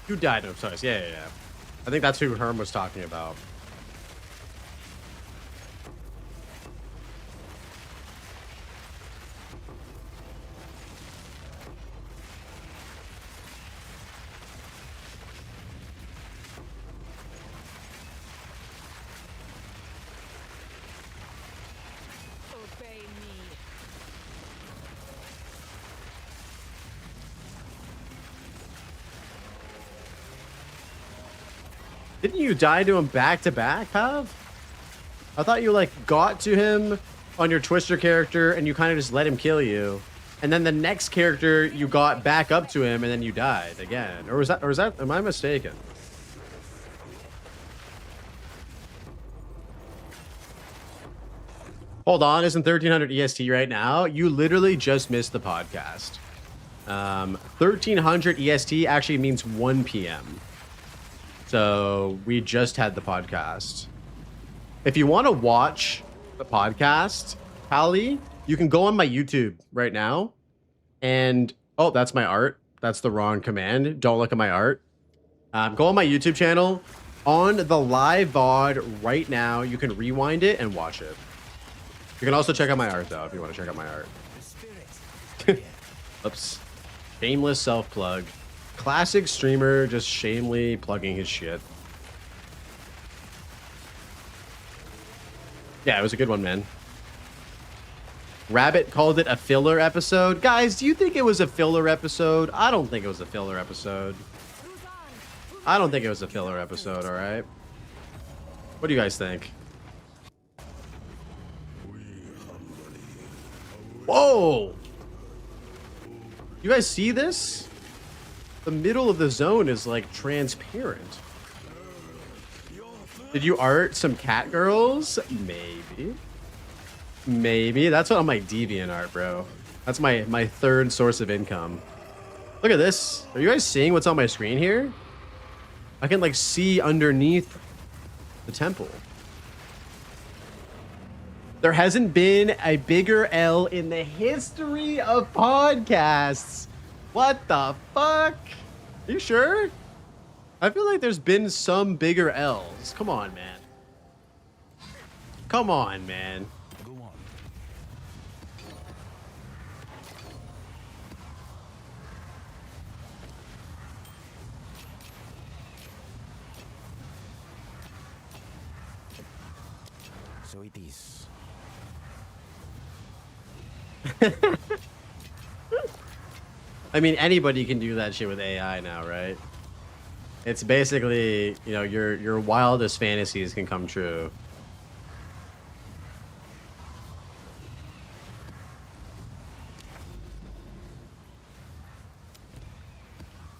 You died of sorry. Yeah. I think that's who Herm was talking about. Obey me. Didn't you die to him back to back, Pav? I thought you like got to him on your Twister character and you kind of just let him kill you. And then the next character you got back up to him and then you died again. Or was that, am I mistaken? Hold on, isn't 1300 EST right now? You literally just missed the podcast. 1300 EST actually means 1 p.m. So we just had the podcast. If you want to watch the podcast, Pally, you can go on my YouTube right now. And, oh, that's my art. That's the wrong command. Don't look at my art. Go on my YouTube channel. On the live VOD right now, you can rewind it and watch it. You can also check out my art, though, if you want to check out my art. Oops. Shameless self-plug. Classic streamer just shamelessly plugging his shit. Yeah, it was a good one, man. Rabbit called it a filler episode. Guys, do you think it was a filler episode? I don't think it was a filler episode. I don't think it was a filler episode, all right? What do you guys think? Whoa! You guys see this? The middle of the zone is like transparent. Did you art some cat girls? Maybe. Maybe. That's what on my Deviant art, bro. That's my third source of income. Look at this. Are you guys seeing what's on my screen here? I can like see underneath the temple. There hasn't been a bigger L in the history of podcasts. What the fuck? Are you sure? I feel like there's been some bigger L's. Come on, man. Come on, man. Go on. So it is. I mean, anybody can do that shit with AI now, right? It's basically, you know, your wildest fantasies can come true.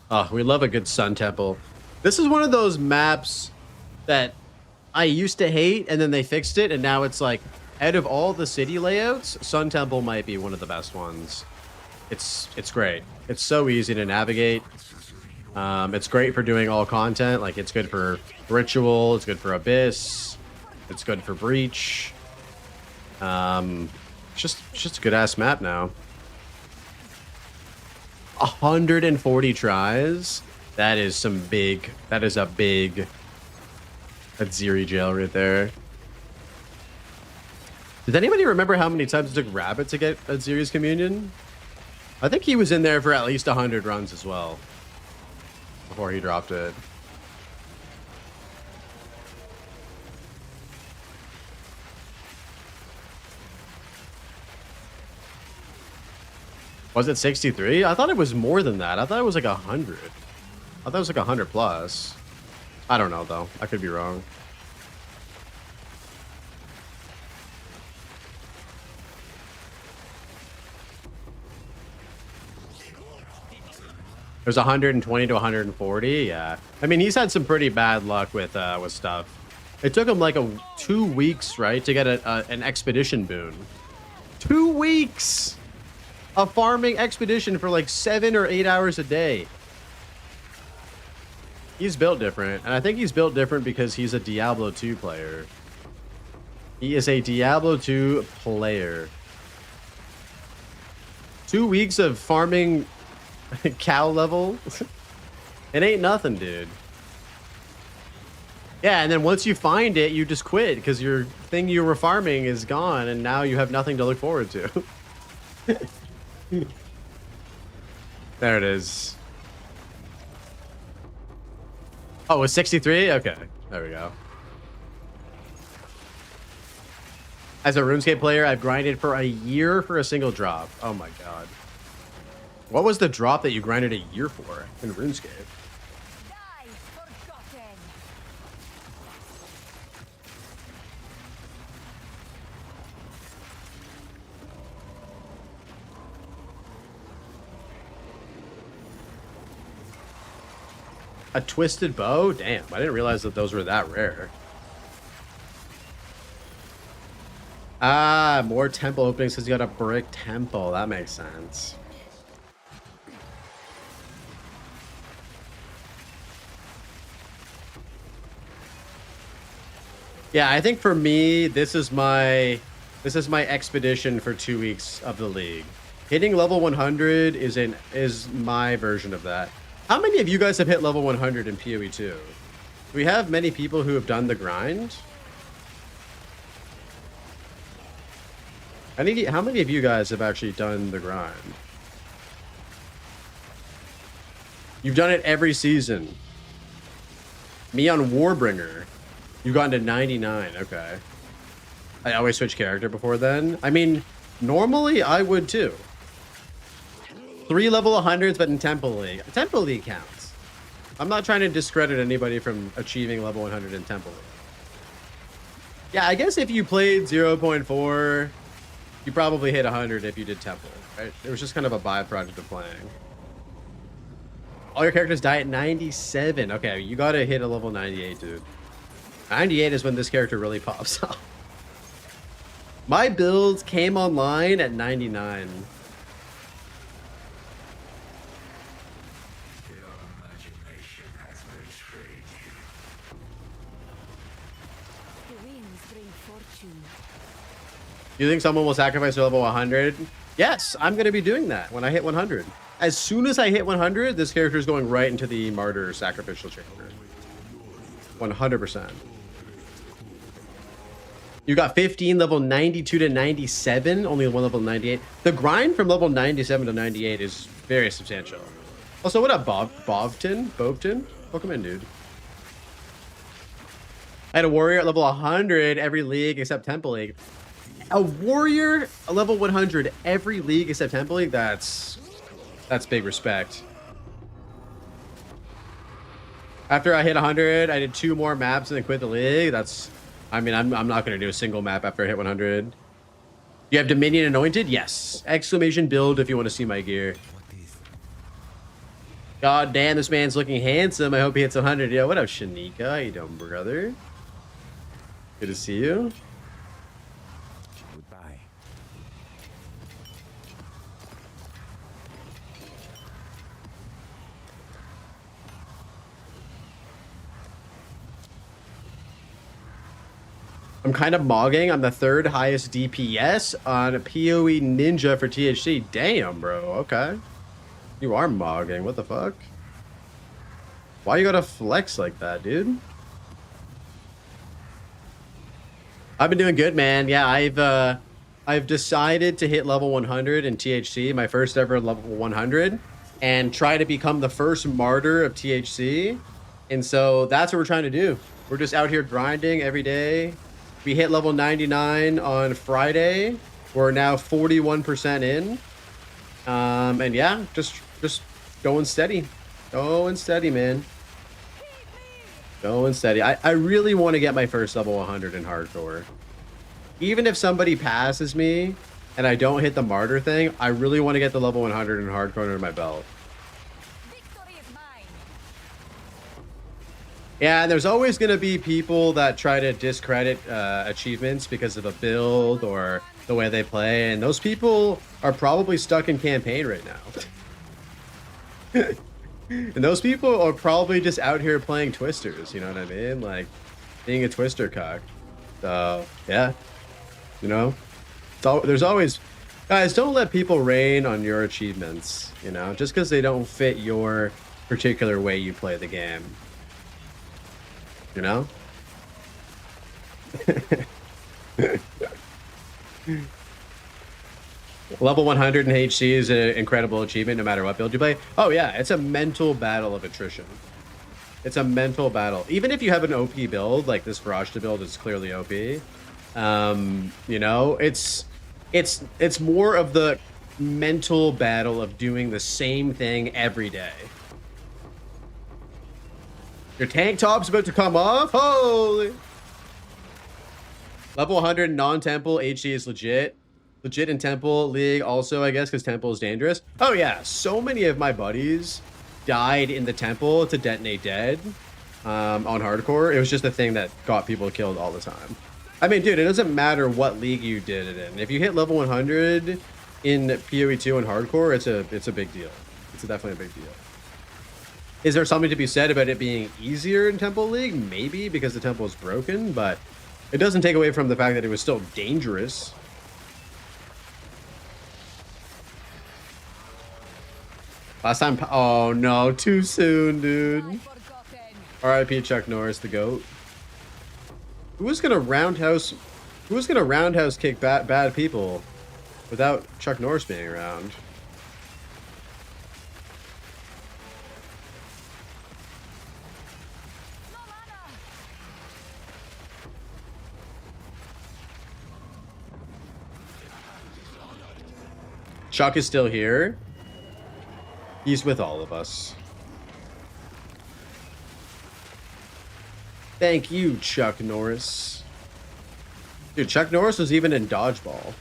Oh, we love a good Sun Temple. This is one of those maps that I used to hate, and then they fixed it, and now it's like, out of all the city layouts, Sun Temple might be one of the best ones. It's great. It's so easy to navigate. It's great for doing all content. Like, it's good for Ritual, it's good for Abyss, it's good for Breach. It's just a good-ass map now. 140 tries. That is a big Ziri jail right there. Does anybody remember how many times it took Rabbit to get a Ziri's communion? I think he was in there for at least 100 runs as well before he dropped it. Was it 63? I thought it was more than that. I thought it was like 100. I thought it was like 100 plus. I don't know though. I could be wrong. There's 120 to 140. Yeah. I mean, he's had some pretty bad luck with stuff. It took him like 2 weeks, right, to get an expedition boon. 2 weeks. A farming expedition for like 7 or 8 hours a day. He's built different, and I think he's built different because he's a Diablo 2 player. He is a Diablo 2 player. 2 weeks of farming cow level. It ain't nothing, dude. Yeah, and then once you find it, you just quit because your thing you were farming is gone, and now you have nothing to look forward to. There it is. Oh, it's 63? Okay, there we go. As a RuneScape player, I've grinded for a year for a single drop. Oh my god. What was the drop that you grinded a year for in RuneScape? Die, forgotten. A twisted bow? Damn, I didn't realize that those were that rare. Ah, more temple openings because you got a brick temple. That makes sense. Yeah, I think for me, this is my expedition for 2 weeks of the league. Hitting level 100 is my version of that. How many of you guys have hit level 100 in PoE 2? Do we have many people who have done the grind? How many of you guys have actually done the grind? You've done it every season. Me on Warbringer, you've gotten to 99. Okay. I always switch character before then. I mean, normally I would too. 3 level 100s, but in Temple League. Temple League counts. I'm not trying to discredit anybody from achieving level 100 in Temple League. Yeah, I guess if you played 0.4, you probably hit 100 if you did Temple, right? It was just kind of a byproduct of playing. All your characters die at 97. Okay, you gotta hit a level 98, dude. 98 is when this character really pops off. My builds came online at 99. The winds bring fortune. You think someone will sacrifice their level 100? Yes, I'm going to be doing that when I hit 100. As soon as I hit 100, this character is going right into the martyr sacrificial chamber. 100%. You got 15 level 92 to 97, only one level 98. The grind from level 97 to 98 is very substantial. Also, what up, Bovton? Welcome in, dude. I had a warrior at level 100 every league except Temple League. A warrior a level 100 every league except Temple League? That's big respect. After I hit 100, I did 2 more maps and then quit the league. I mean, I'm not going to do a single map after I hit 100. You have Dominion Anointed? Yes. Exclamation build if you want to see my gear. God damn, this man's looking handsome. I hope he hits 100. Yo, what up, Shanika? How you doing, brother? Good to see you. Goodbye. I'm kind of mogging. I'm the 3rd highest DPS on PoE Ninja for THC. Damn, bro. Okay. You are mogging. What the fuck? Why you gotta flex like that, dude? I've been doing good, man. Yeah, I've decided to hit level 100 in THC, my first ever level 100, and try to become the first martyr of THC. And so that's what we're trying to do. We're just out here grinding every day. We hit level 99 on Friday. We're now 41% in. And yeah, just going steady. Going steady, man. Going steady. I really want to get my first level 100 in hardcore. Even if somebody passes me and I don't hit the martyr thing, I really want to get the level 100 in hardcore under my belt. Victory is mine. Yeah, and there's always going to be people that try to discredit achievements because of a build or the way they play, and those people are probably stuck in campaign right now. And those people are probably just out here playing twisters, you know what I mean? Like, being a twister cock. So, yeah. You know? There's always... Guys, don't let people rain on your achievements, you know? Just because they don't fit your particular way you play the game. You know? Level 100 in HC is an incredible achievement no matter what build you play. Oh yeah, it's a mental battle of attrition. It's a mental battle. Even if you have an OP build, like this Varashta build is clearly OP, you know, it's more of the mental battle of doing the same thing every day. Your tank top's about to come off? Holy! Level 100 non-temple HC is legit. Legit in Temple League also, I guess, because Temple is dangerous. Oh yeah, so many of my buddies died in the temple to detonate dead on hardcore. It was just a thing that got people killed all the time. I mean, dude, it doesn't matter what league you did it in. If you hit level 100 in PoE2 and hardcore, it's a big deal. It's definitely a big deal. Is there something to be said about it being easier in Temple League? Maybe, because the temple is broken, but it doesn't take away from the fact that it was still dangerous. Last time, oh no, too soon, dude. R.I.P. Chuck Norris, the GOAT. Who was gonna roundhouse kick bad people without Chuck Norris being around? Chuck is still here. He's with all of us. Thank you, Chuck Norris. Dude, Chuck Norris was even in dodgeball.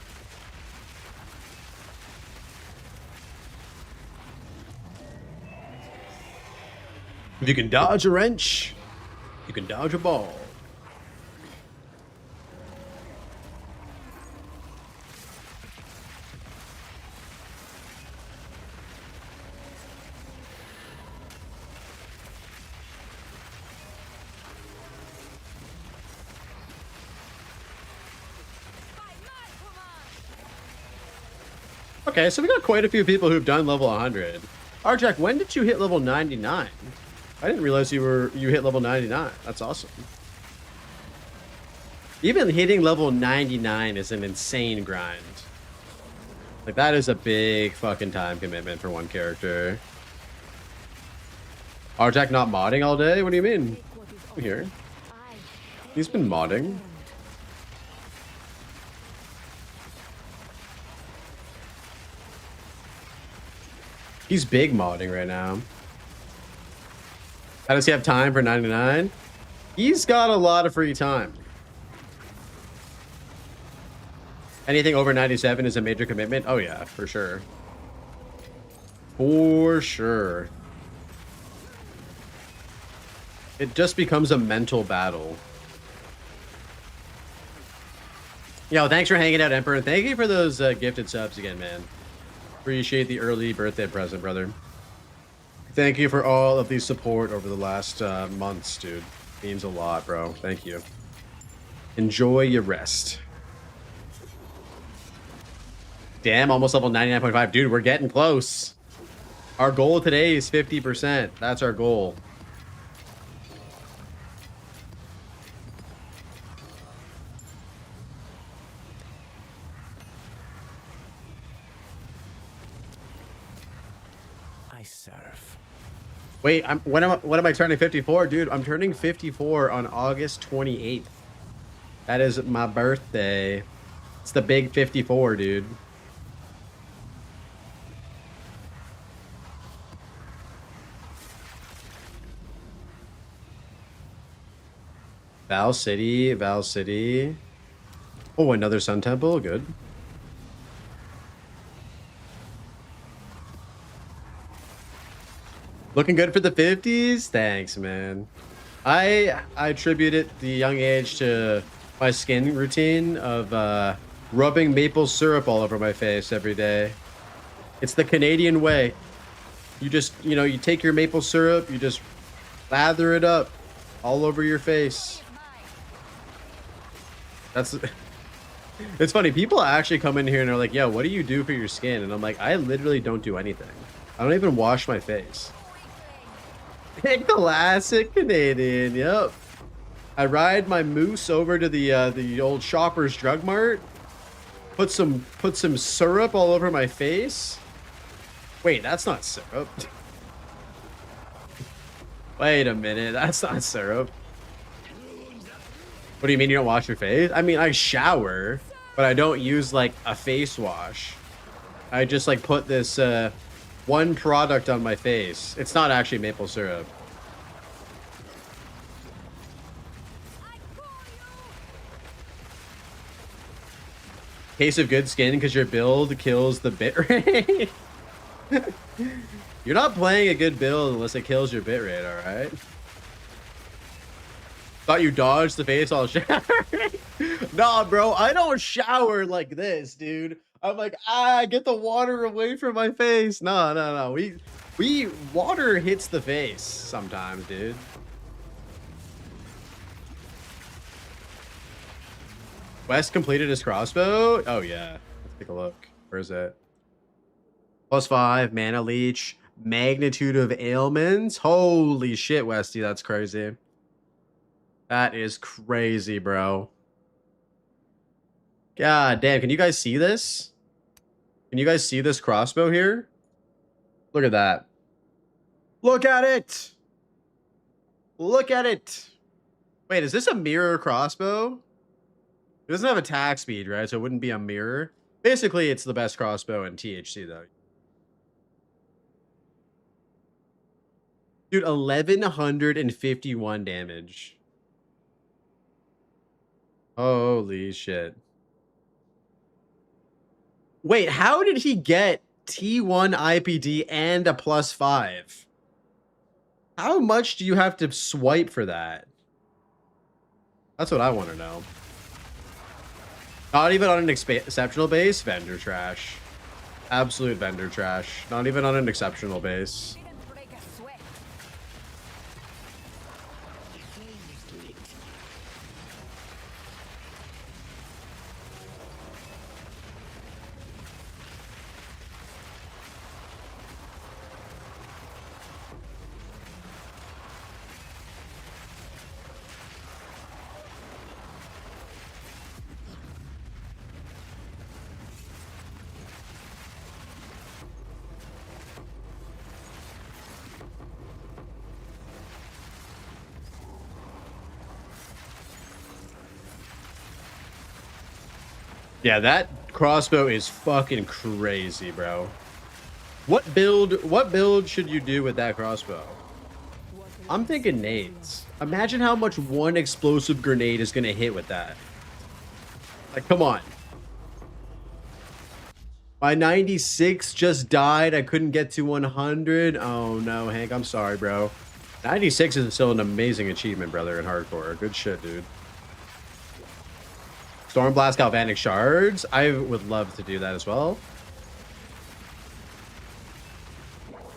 If you can dodge a wrench, you can dodge a ball. Okay, so we got quite a few people who've done level 100. Arjack, when did you hit level 99? I didn't realize you hit level 99. That's awesome. Even hitting level 99 is an insane grind. Like, that is a big fucking time commitment for one character. Arjack not modding all day? What do you mean? I'm here. He's been modding. He's big modding right now. How does he have time for 99? He's got a lot of free time. Anything over 97 is a major commitment. Oh yeah, for sure. For sure. It just becomes a mental battle. Yo, thanks for hanging out, Emperor. Thank you for those gifted subs again, man. Appreciate the early birthday present, brother. Thank you for all of the support over the last months, dude. Means a lot, bro. Thank you. Enjoy your rest. Damn, almost level 99.5. Dude, we're getting close. Our goal today is 50%. That's our goal. Serve. Wait, when am I turning 54? Dude, I'm turning 54 on August 28th. That is my birthday. It's the big 54, dude. Val City, Val City. Oh, another Sun Temple, good. Looking good for the 50s? Thanks, man. I attribute it the young age to my skin routine of rubbing maple syrup all over my face every day. It's the Canadian way. You just, you know, you take your maple syrup, you just lather it up all over your face. That's... It's funny, people actually come in here and are like, yo, what do you do for your skin? And I'm like, I literally don't do anything. I don't even wash my face. Classic Canadian, yep. I ride my moose over to the old Shoppers Drug Mart. Put some syrup all over my face. Wait, that's not syrup. Wait a minute, that's not syrup. What do you mean you don't wash your face? I mean, I shower, but I don't use like a face wash. I just like put this one product on my face. It's not actually maple syrup. Case of good skin because your build kills the bit rate. You're not playing a good build unless it kills your bitrate, alright? Thought you dodged the face while showering? Nah, bro, I don't shower like this, dude. I'm like, get the water away from my face. No. Water hits the face sometimes, dude. West completed his crossbow? Oh, yeah. Let's take a look. Where is it? +5, mana leech, magnitude of ailments. Holy shit, Westy, that's crazy. That is crazy, bro. God damn, can you guys see this? Can you guys see this crossbow here? Look at that. Look at it! Look at it! Wait, is this a mirror crossbow? It doesn't have attack speed, right? So it wouldn't be a mirror. Basically, it's the best crossbow in THC, though. Dude, 1151 damage. Holy shit. Wait, how did he get T1 IPD and a +5? How much do you have to swipe for that? That's what I want to know. Not even on an exceptional base? Vendor trash. Absolute vendor trash. Not even on an exceptional base. Didn't break a sweat. Yeah, that crossbow is fucking crazy, bro. What build should you do with that crossbow? I'm thinking nades. Imagine how much one explosive grenade is gonna hit with that. Like, come on. My 96 just died. I couldn't get to 100. Oh no, Hank, I'm sorry, bro. 96 is still an amazing achievement, brother, in hardcore. Good shit, dude. Stormblast Galvanic Shards. I would love to do that as well.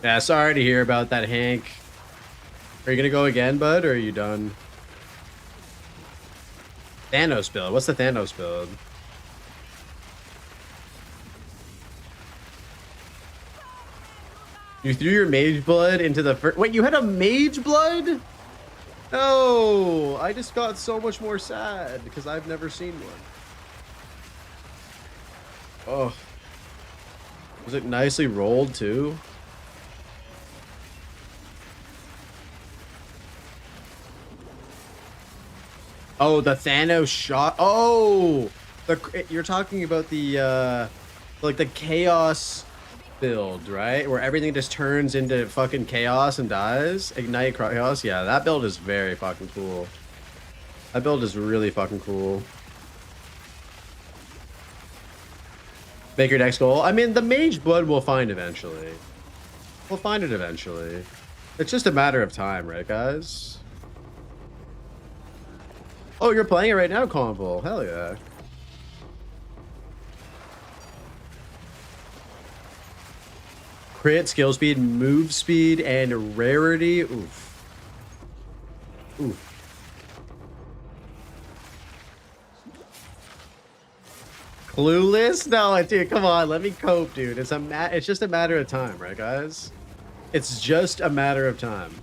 Yeah, sorry to hear about that, Hank. Are you gonna go again, bud, or are you done? Thanos build. What's the Thanos build? You threw your mage blood into the first... Wait, you had a mage blood? No, I just got so much more sad because I've never seen one. Oh. Was it nicely rolled too? Oh, the Thanos shot. Oh, you're talking about the like the chaos build, right? Where everything just turns into fucking chaos and dies. Ignite chaos. Yeah, that build is very fucking cool. That build is really fucking cool. Make your next goal. I mean, the mage blood we'll find eventually. We'll find it eventually. It's just a matter of time, right, guys? Oh, you're playing it right now, Convol. Hell yeah. Crit, skill speed, move speed, and rarity. Oof. Oof. Clueless? No, dude, come on. Let me cope, dude. It's just a matter of time, right, guys? It's just a matter of time.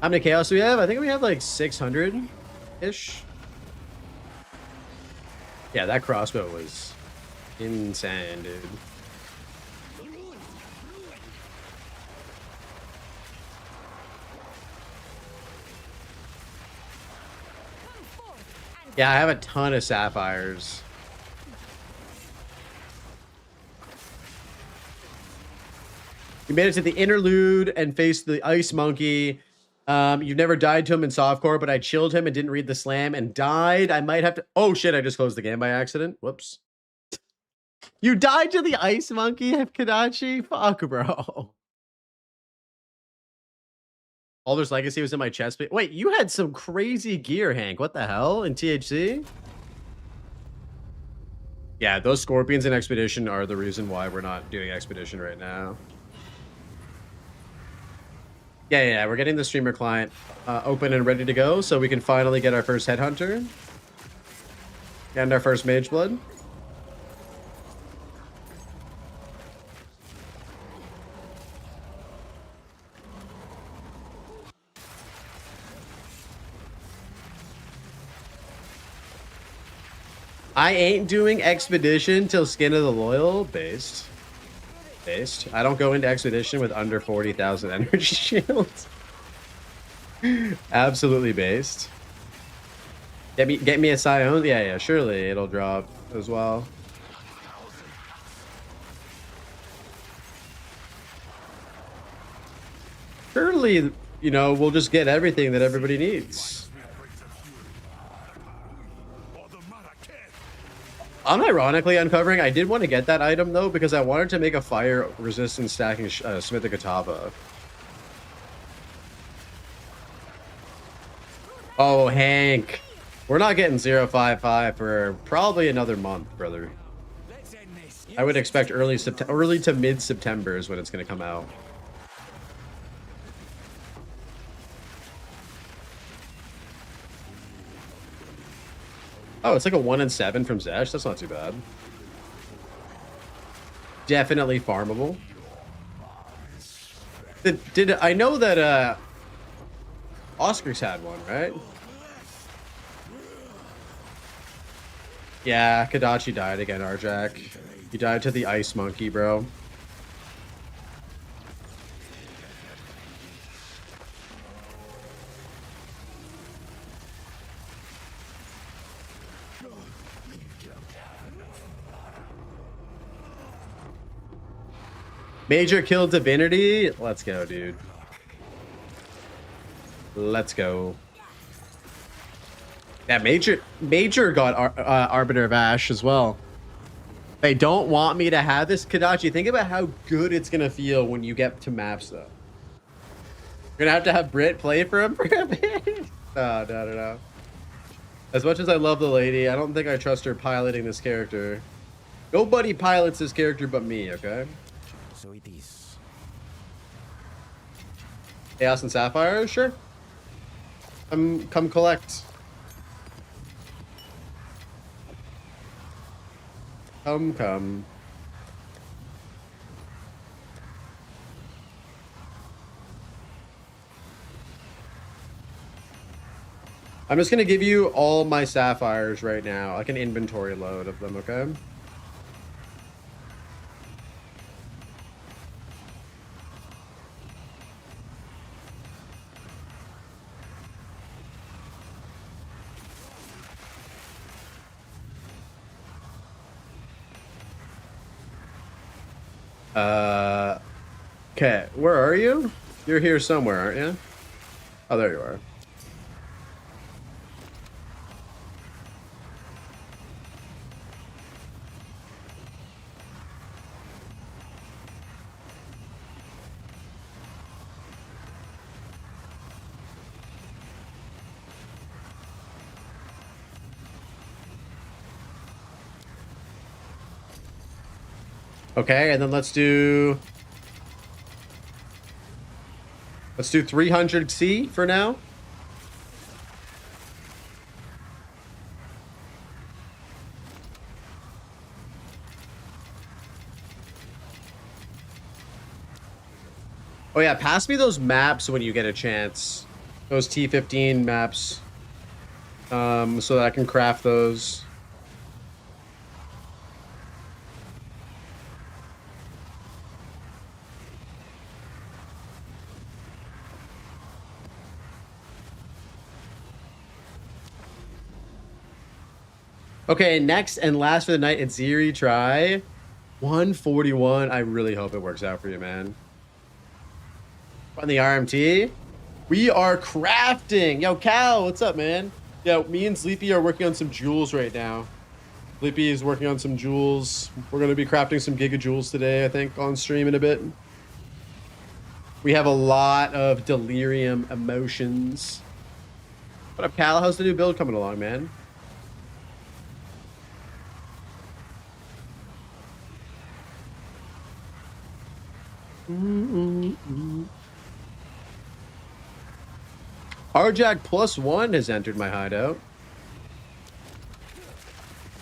How many chaos do we have? I think we have like 600-ish. Yeah, that crossbow was insane, dude. Yeah, I have a ton of sapphires. You made it to the interlude and faced the ice monkey. You've never died to him in softcore, but I chilled him and didn't read the slam and died. I might have to... Oh, shit, I just closed the game by accident. Whoops. You died to the ice monkey, Kadachi? Fuck, bro. Alder's Legacy was in my chest. Wait, you had some crazy gear, Hank. What the hell? In THC? Yeah, those Scorpions in Expedition are the reason why we're not doing Expedition right now. Yeah, we're getting the streamer client open and ready to go so we can finally get our first Headhunter. And our first Mage Blood. I ain't doing Expedition till Skin of the Loyal. Based. I don't go into Expedition with under 40,000 energy shields. Absolutely based. Get me a Scion. Yeah, surely it'll drop as well. Surely, you know, we'll just get everything that everybody needs. Unironically, uncovering, I did want to get that item though because I wanted to make a fire resistant stacking Smithic Katava. Oh, Hank, we're not getting 055 for probably another month, brother. I would expect early to mid September is when it's going to come out. Oh, it's like a 1 in 7 from Zesh. That's not too bad. Definitely farmable. Did I know that Oscar's had one, right? Yeah, Kadachi died again, Arjak. He died to the ice monkey, bro. Major killed Divinity. Let's go, dude. Let's go. Yeah, Major got Arbiter of Ash as well. They don't want me to have this, Kadachi. Think about how good it's gonna feel when you get to maps, though. You're gonna have to have Brit play for him for a bit. No. As much as I love the lady, I don't think I trust her piloting this character. Nobody pilots this character but me, okay? So it is. Chaos and Sapphire, sure. Come collect. Come. I'm just gonna give you all my sapphires right now, like an inventory load of them, okay? Okay, where are you? You're here somewhere, aren't you? Oh, there you are. Okay, and then let's do 300C for now. Oh yeah, pass me those maps when you get a chance. Those T15 maps. So that I can craft those. Okay, next and last for the night, it's Ziri try. 141. I really hope it works out for you, man. On the RMT, we are crafting. Yo, Cal, what's up, man? Yo, me and Sleepy are working on some jewels right now. Sleepy is working on some jewels. We're going to be crafting some Giga Jewels today, I think, on stream in a bit. We have a lot of delirium emotions. What up, Cal? How's the new build coming along, man? Arjack +1 has entered my hideout.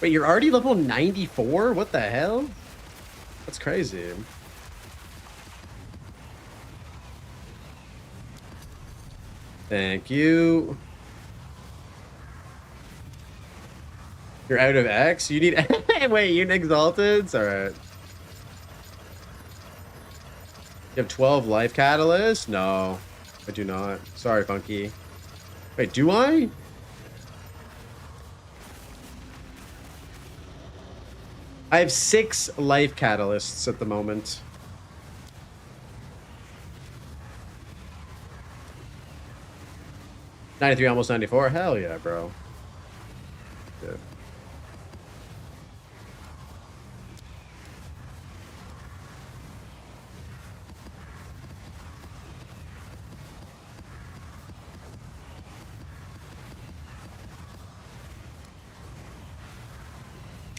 Wait, you're already level 94? What the hell? That's crazy. Thank you. You're out of X? You need... Wait, you need Exalted? Alright. You have 12 life catalysts? No, I do not. Sorry, Funky. Wait, do I? I have 6 life catalysts at the moment. $93, almost 94. Hell yeah, bro. Good.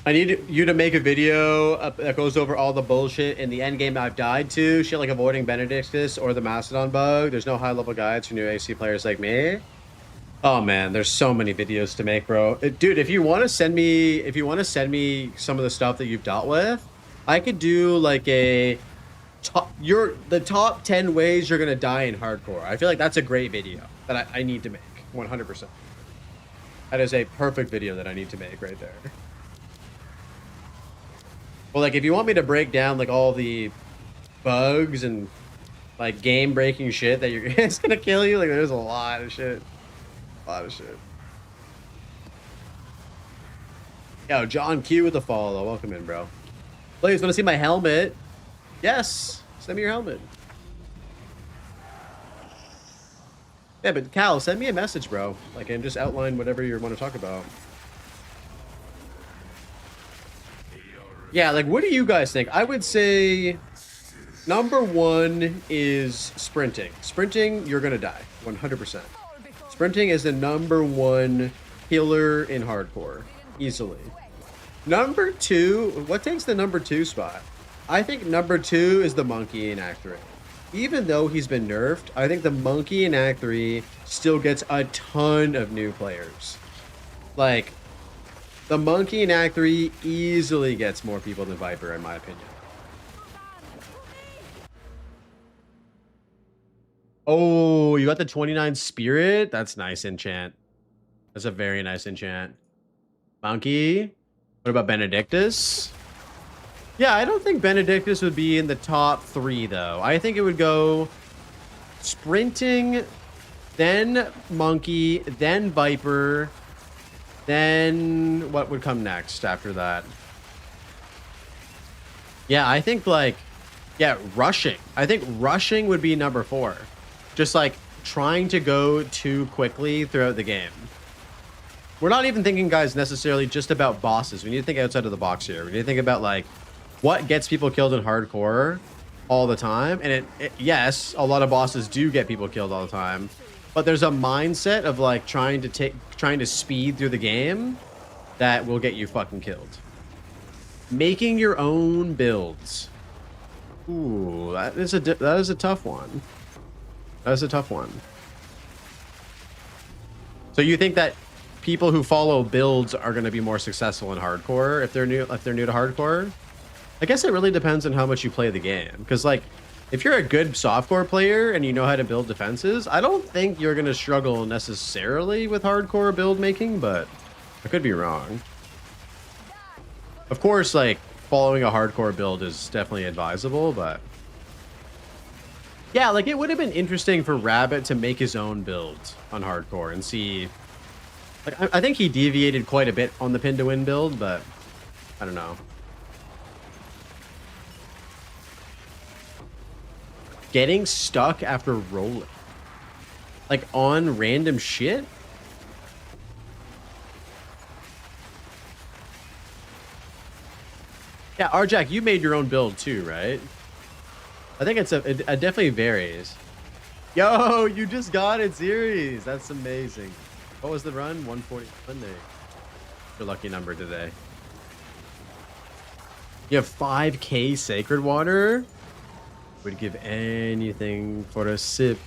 I need you to make a video that goes over all the bullshit in the end game I've died to. Shit like avoiding Benedictus or the Mastodon bug. There's no high-level guides for new AC players like me. Oh man, there's so many videos to make, bro. Dude, if you want to send me some of the stuff that you've dealt with, I could do like a the top 10 ways you're gonna die in hardcore. I feel like that's a great video that I need to make 100%. That is a perfect video that I need to make right there. Well, like if you want me to break down like all the bugs and like game breaking shit that it's gonna kill you, like there's a lot of shit. A lot of shit. Yo, John Q with the follow. Welcome in, bro. Please, want to see my helmet? Yes. Send me your helmet. Yeah, but Cal, send me a message, bro. Like, and just outline whatever you want to talk about. Yeah, like, what do you guys think? I would say number 1 is sprinting. Sprinting, you're gonna die, 100%. Sprinting is the number 1 killer in hardcore, easily. Number 2, what takes the number 2 spot? I think number 2 is the monkey in Act 3. Even though he's been nerfed, I think the monkey in Act 3 still gets a ton of new players. Like, the monkey in Act 3 easily gets more people than Viper, in my opinion. Oh, you got the 29 spirit? That's nice enchant. That's a very nice enchant. Monkey. What about Benedictus? Yeah, I don't think Benedictus would be in the top 3, though. I think it would go sprinting, then monkey, then Viper, then what would come next after that? Yeah, I think like, yeah, rushing. I think rushing would be number 4. Just like trying to go too quickly throughout the game. We're not even thinking, guys, necessarily just about bosses. We need to think outside of the box here. We need to think about like what gets people killed in hardcore all the time. And yes, a lot of bosses do get people killed all the time, but there's a mindset of like trying to speed through the game that will get you fucking killed. Making your own builds. Ooh, that is a tough one. That is a tough one. So you think that people who follow builds are going to be more successful in hardcore if they're new to hardcore? I guess it really depends on how much you play the game. Because like, if you're a good softcore player and you know how to build defenses, I don't think you're going to struggle necessarily with hardcore build making, but I could be wrong. Of course, like, following a hardcore build is definitely advisable, but yeah, like it would have been interesting for Rabbit to make his own build on hardcore and see. Like, I think he deviated quite a bit on the pin to win build, but I don't know. Getting stuck after rolling, like on random shit. Yeah, Arjack, you made your own build too, right? I think it definitely varies. Yo, you just got it, series. That's amazing. What was the run? 140 Monday. Your lucky number today. You have 5k sacred water? Would give anything for a sip.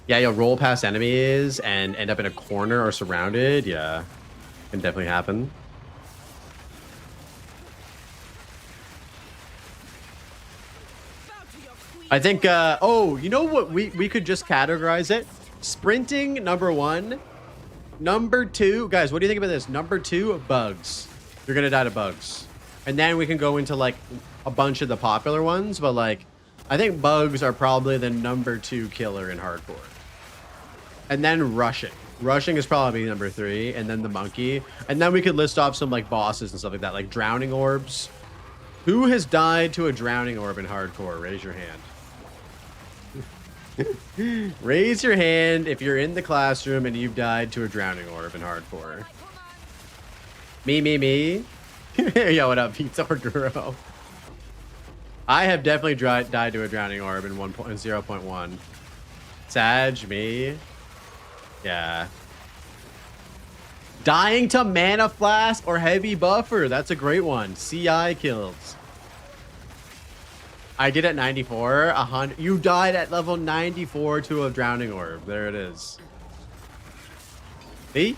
Yeah, you'll roll past enemies and end up in a corner or surrounded. Yeah, can definitely happen. I think, oh, you know what? We could just categorize it. Sprinting, number 1. Number 2, guys, what do you think about this? Number 2, bugs. You're gonna die to bugs. And then we can go into like a bunch of the popular ones, but like, I think bugs are probably the number 2 killer in hardcore. And then rushing. Rushing is probably number 3, and then the monkey. And then we could list off some like bosses and stuff like that, like drowning orbs. Who has died to a drowning orb in hardcore? Raise your hand. Raise your hand if you're in the classroom and you've died to a drowning orb in hardcore. Me. Yo, what up, Pizza Guru? I have definitely died to a drowning orb in 0.1. Sag, me. Yeah. Dying to mana flask or heavy buffer. That's a great one. CI kills. I did at 94, 100. You died at level 94 to a drowning orb. There it is. See?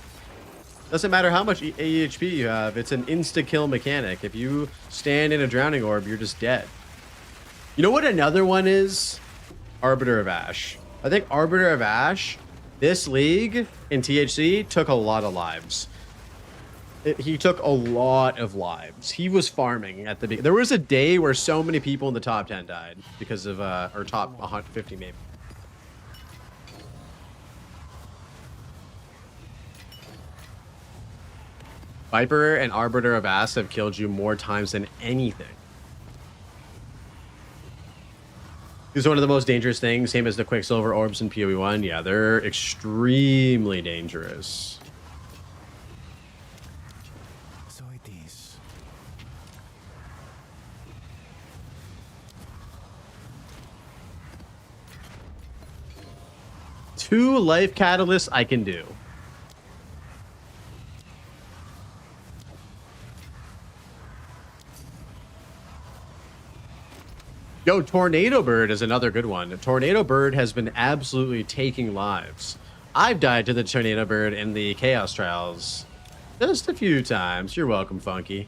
Doesn't matter how much AHP you have. It's an insta-kill mechanic. If you stand in a drowning orb, you're just dead. You know what another one is? Arbiter of Ash. I think Arbiter of Ash, this league in THC, took a lot of lives. He took a lot of lives. He was farming at the beginning. There was a day where so many people in the top 10 died because of, or top 150 maybe. Viper and Arbiter of Ass have killed you more times than anything. These are one of the most dangerous things, same as the Quicksilver orbs in PoE 1. Yeah, they're extremely dangerous. So it is. Two life catalysts I can do. Yo, Tornado Bird is another good one. Tornado Bird has been absolutely taking lives. I've died to the Tornado Bird in the Chaos Trials just a few times. You're welcome, Funky.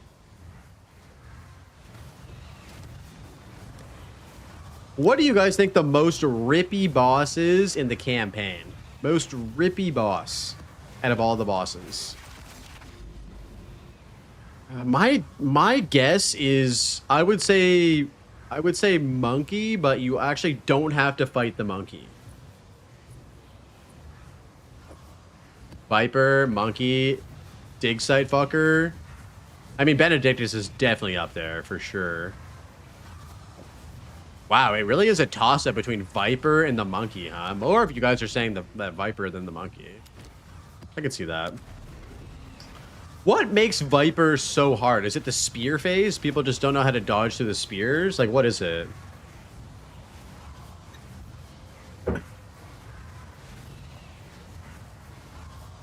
What do you guys think the most rippy boss is in the campaign? Most rippy boss out of all the bosses? My guess is I would say monkey, but you actually don't have to fight the monkey. Viper, monkey, dig site fucker. I mean, Benedictus is definitely up there for sure. Wow, it really is a toss-up between Viper and the monkey, huh? Or if you guys are saying that Viper than the monkey. I could see that. What makes Viper so hard? Is it the spear phase? People just don't know how to dodge through the spears? Like, what is it?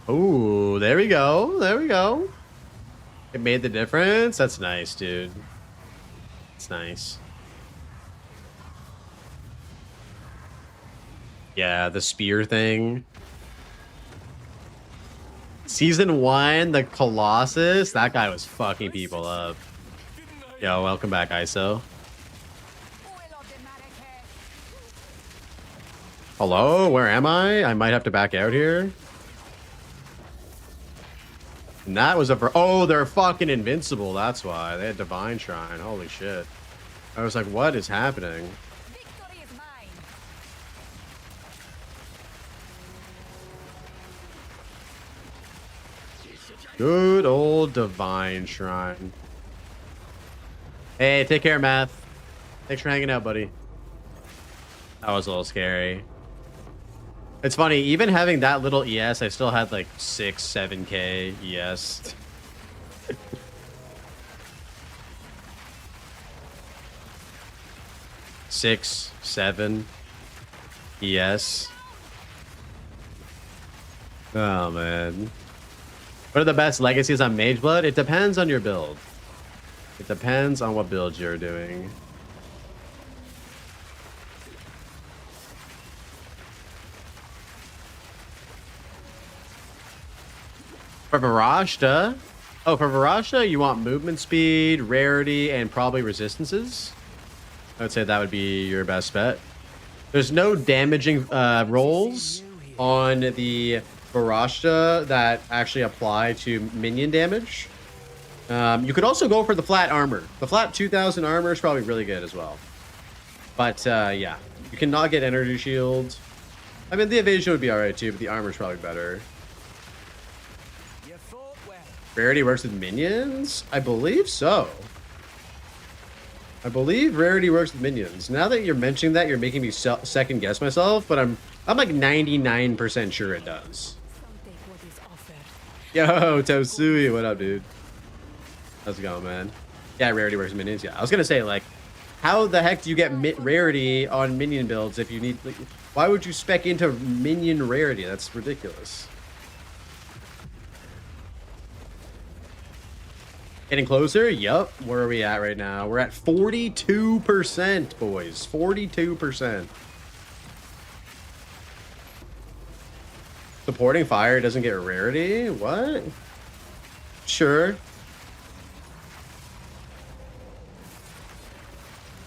Oh, there we go. There we go. It made the difference. That's nice, dude. It's nice. Yeah, the spear thing. Season 1, the Colossus. That guy was fucking people up. Yo, welcome back, ISO. Hello, where am I? I might have to back out here. And that was a... Oh, they're fucking invincible. That's why. They had Divine Shrine. Holy shit. I was like, what is happening? Good old Divine Shrine. Hey, take care, Math. Thanks for hanging out, buddy. That was a little scary. It's funny, even having that little ES, I still had like 6, 7k ES. 6, 7. Yes. Oh man. What are the best legacies on Mage Blood? It depends on your build. It depends on what build you're doing. For Varashta, for Varashta, you want movement speed, rarity, and probably resistances. I would say that would be your best bet. There's no damaging rolls on the Varashta that actually apply to minion damage. You could also go for the flat armor. The flat 2000 armor is probably really good as well. But yeah, you cannot get energy shield. I mean, the evasion would be alright too, but the armor is probably better. Rarity works with minions? I believe so. I believe rarity works with minions. Now that you're mentioning that, you're making me second guess myself, but I'm like 99% sure it does. Yo, Tosui, what up, dude? How's it going, man? Yeah, rarity works with minions. Yeah, I was gonna say, like, how the heck do you get rarity on minion builds if you need? Like, why would you spec into minion rarity? That's ridiculous. Getting closer? Yup. Where are we at right now? We're at 42%, boys. 42%. Supporting fire doesn't get rarity? What? Sure.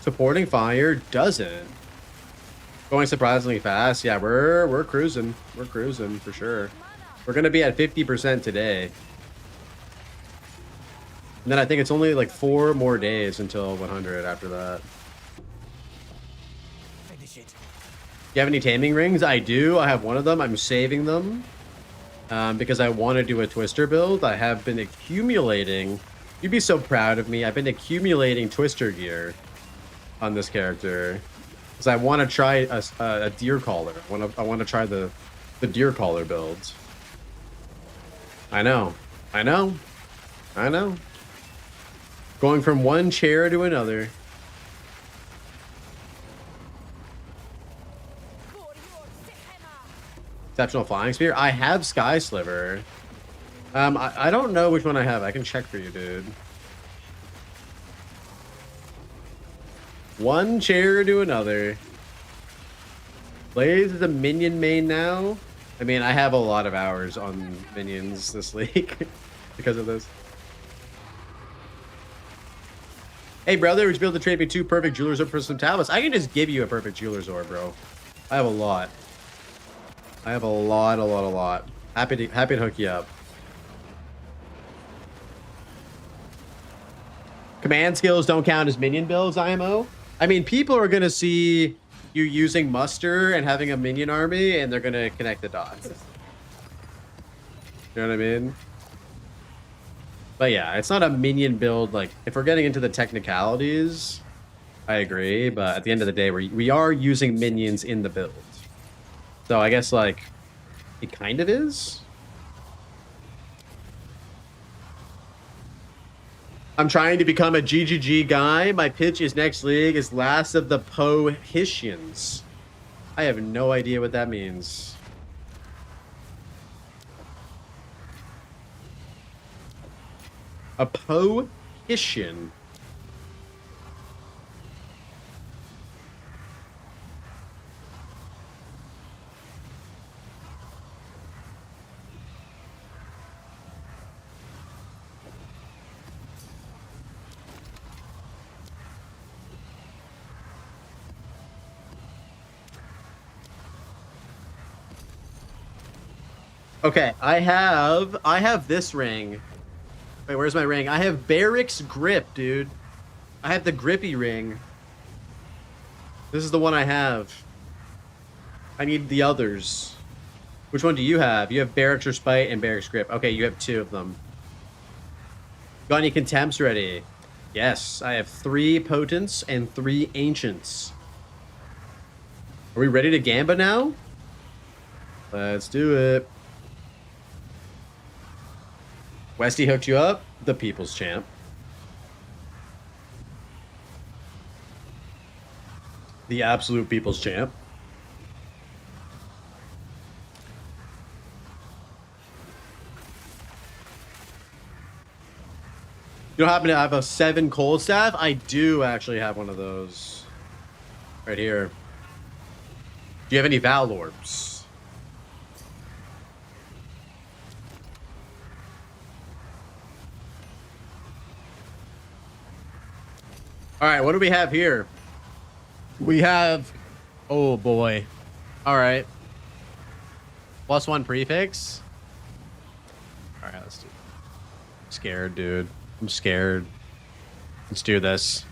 Supporting fire doesn't. Going surprisingly fast. Yeah, we're cruising. We're cruising for sure. We're gonna be at 50% today. And then I think it's only like 4 more days until 100 after that. Finish it. You have any taming rings? I do. I have one of them. I'm saving them because I want to do a twister build. I have been accumulating. You'd be so proud of me. I've been accumulating twister gear on this character because I want to try a deer collar. I want to try the deer collar build. I know. I know. I know. Going from one chair to another. Exceptional flying spear. I have Sky Sliver. I don't know which one I have. I can check for you, dude. One chair to another. Blaze is a minion main now. I mean, I have a lot of hours on minions this league because of this. Hey, brother, would you be able to trade me 2 perfect jeweler's orb for some tablets? I can just give you a perfect jeweler's orb, bro. I have a lot. I have a lot. Happy to hook you up. Command skills don't count as minion builds, IMO. I mean, people are gonna see you using muster and having a minion army, and they're gonna connect the dots. You know what I mean? But yeah, it's not a minion build. Like, if we're getting into the technicalities, I agree. But at the end of the day, we are using minions in the build. So I guess, like, it kind of is. I'm trying to become a GGG guy. My pitch is next league is last of the Pohitians. I have no idea what that means. A Pohitian. Okay, I have this ring. Wait, where's my ring? I have Barrick's grip, dude. I have the grippy ring. This is the one I have. I need the others. Which one do you have? You have Barrick's Respite and Barrick's grip. Okay, you have 2 of them. Got any contempts ready? Yes, I have 3 potents and 3 ancients. Are we ready to gamba now? Let's do it. Westy hooked you up, the people's champ. The absolute people's champ. You don't happen to have a 7 cold staff? I do actually have one of those. Right here. Do you have any Val Orbs? Alright, what do we have here? We have... Oh boy. Alright. +1 prefix. Alright, let's do it. I'm scared, dude. I'm scared. Let's do this.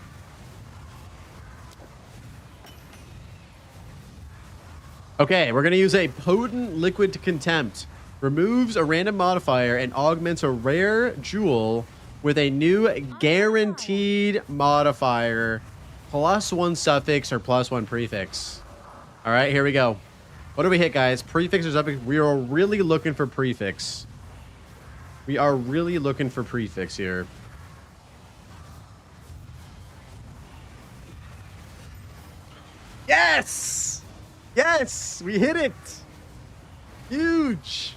Okay, we're going to use a potent liquid contempt. Removes a random modifier and augments a rare jewel with a new guaranteed modifier. +1 suffix or +1 prefix. All right, here we go. What do we hit, guys? Prefix or suffix? We are really looking for prefix. We are really looking for prefix here. Yes! Yes! We hit it! Huge!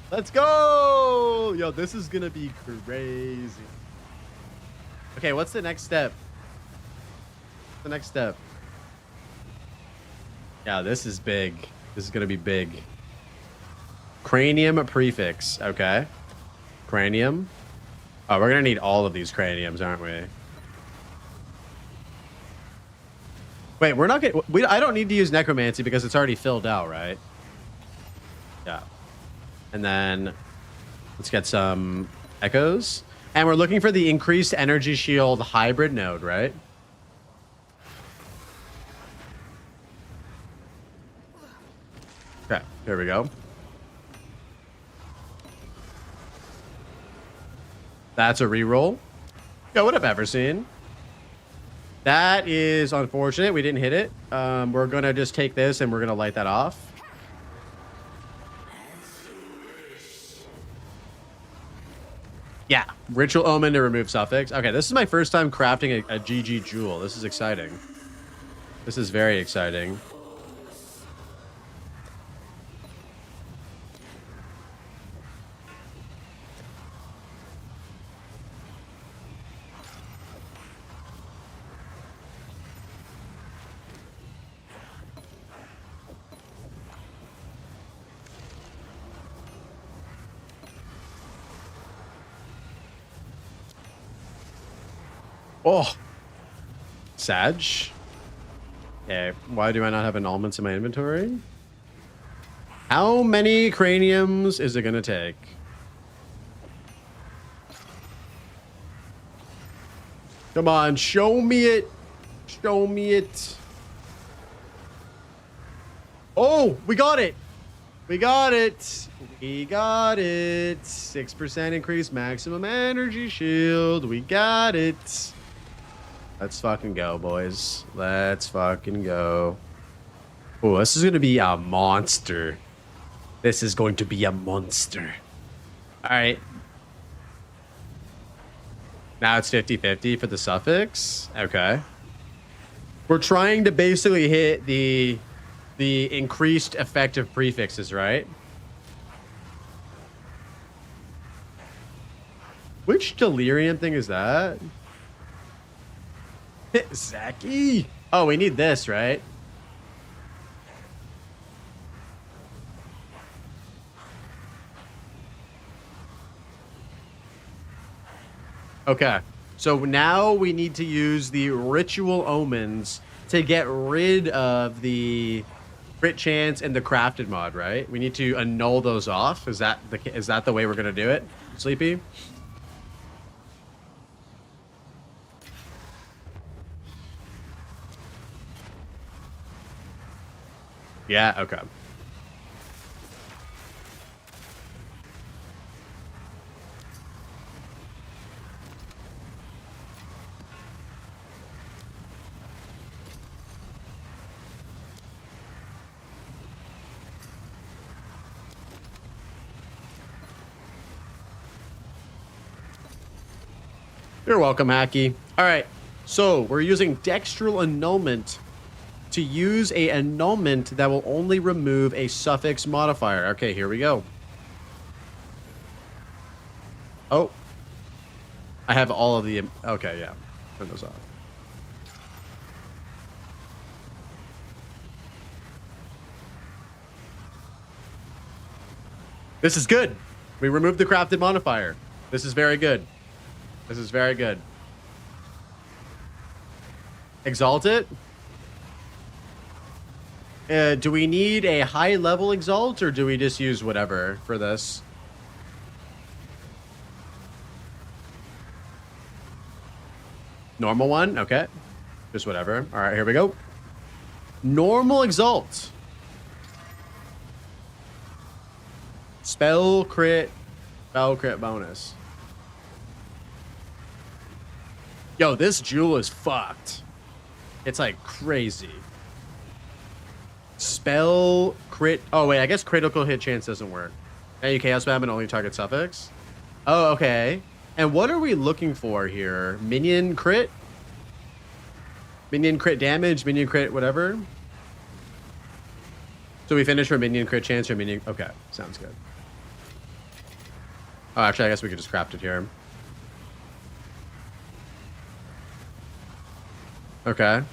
Let's go! Yo, this is gonna be crazy. Okay, what's the next step? What's the next step? Yeah, this is big. This is gonna be big. Cranium prefix. Okay. Cranium. Oh, we're gonna need all of these craniums, aren't we? Wait, we're not gonna... I don't need to use necromancy because it's already filled out, right? Yeah. And then let's get some echoes. And we're looking for the increased energy shield hybrid node, right? Okay, here we go. That's a reroll. Yo, what up, Everseen? That is unfortunate. We didn't hit it. We're going to just take this and we're going to light that off. Yeah, ritual omen to remove suffix. Okay, this is my first time crafting a GG jewel. This is exciting. This is very exciting. Oh, Sag. Okay, why do I not have annulments in my inventory? How many craniums is it gonna take? Come on, show me it. Show me it. Oh, we got it. We got it. We got it. 6% increased maximum energy shield. We got it. Let's fucking go, boys. Let's fucking go. Oh, this is going to be a monster. This is going to be a monster. All right. Now it's 50-50 for the suffix. Okay. We're trying to basically hit the increased effective prefixes, right? Which delirium thing is that? Zaki. Oh, we need this, right? Okay. So now we need to use the ritual omens to get rid of the crit chance and the crafted mod, right? We need to annul those off. Is that the way we're gonna do it, Sleepy? Yeah, okay. You're welcome, Hacky. All right, so we're using dextral annulment to use a annulment that will only remove a suffix modifier. Okay, here we go. Oh. I have all of the... Okay, yeah. Turn those off. This is good. We removed the crafted modifier. This is very good. This is very good. Exalt it. Do we need a high level exalt, or do we just use whatever for this? Normal one? Okay. Just whatever. All right, here we go. Normal exalt. Spell crit bonus. Yo, this jewel is fucked. It's like crazy. Spell crit. Oh, wait, I guess critical hit chance doesn't work. And you chaos spam and only target suffix. Oh, okay. And what are we looking for here? Minion crit? Minion crit damage, minion crit whatever. So we finish for minion crit chance or minion... Okay, sounds good. Oh, actually, I guess we could just craft it here. Okay.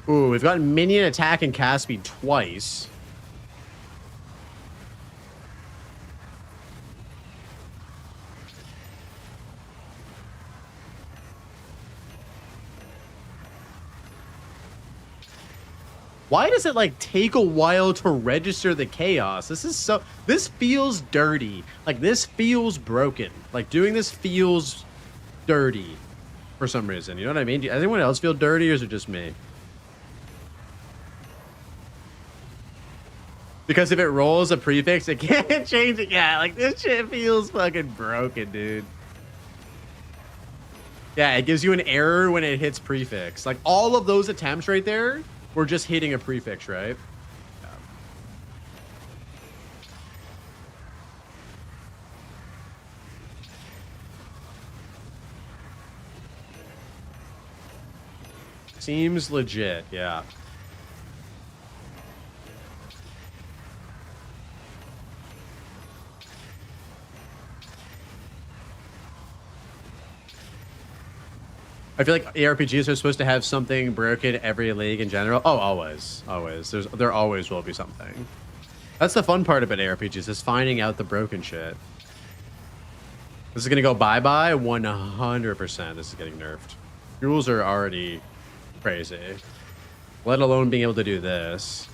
Ooh, we've got minion attack and cast speed twice. Why does it like take a while to register the chaos? This feels dirty. Like this feels broken. Like doing this feels dirty for some reason. You know what I mean? Does anyone else feel dirty, or is it just me? Because if it rolls a prefix, it can't change it. Yeah, like this shit feels fucking broken, dude. Yeah, it gives you an error when it hits prefix. Like all of those attempts right there were just hitting a prefix, right? Yeah. Seems legit, yeah. I feel like ARPGs are supposed to have something broken every league in general. Oh, always. Always. There always will be something. That's the fun part about ARPGs, is finding out the broken shit. This is going to go bye-bye 100%. This is getting nerfed. Rules are already crazy. Let alone being able to do this.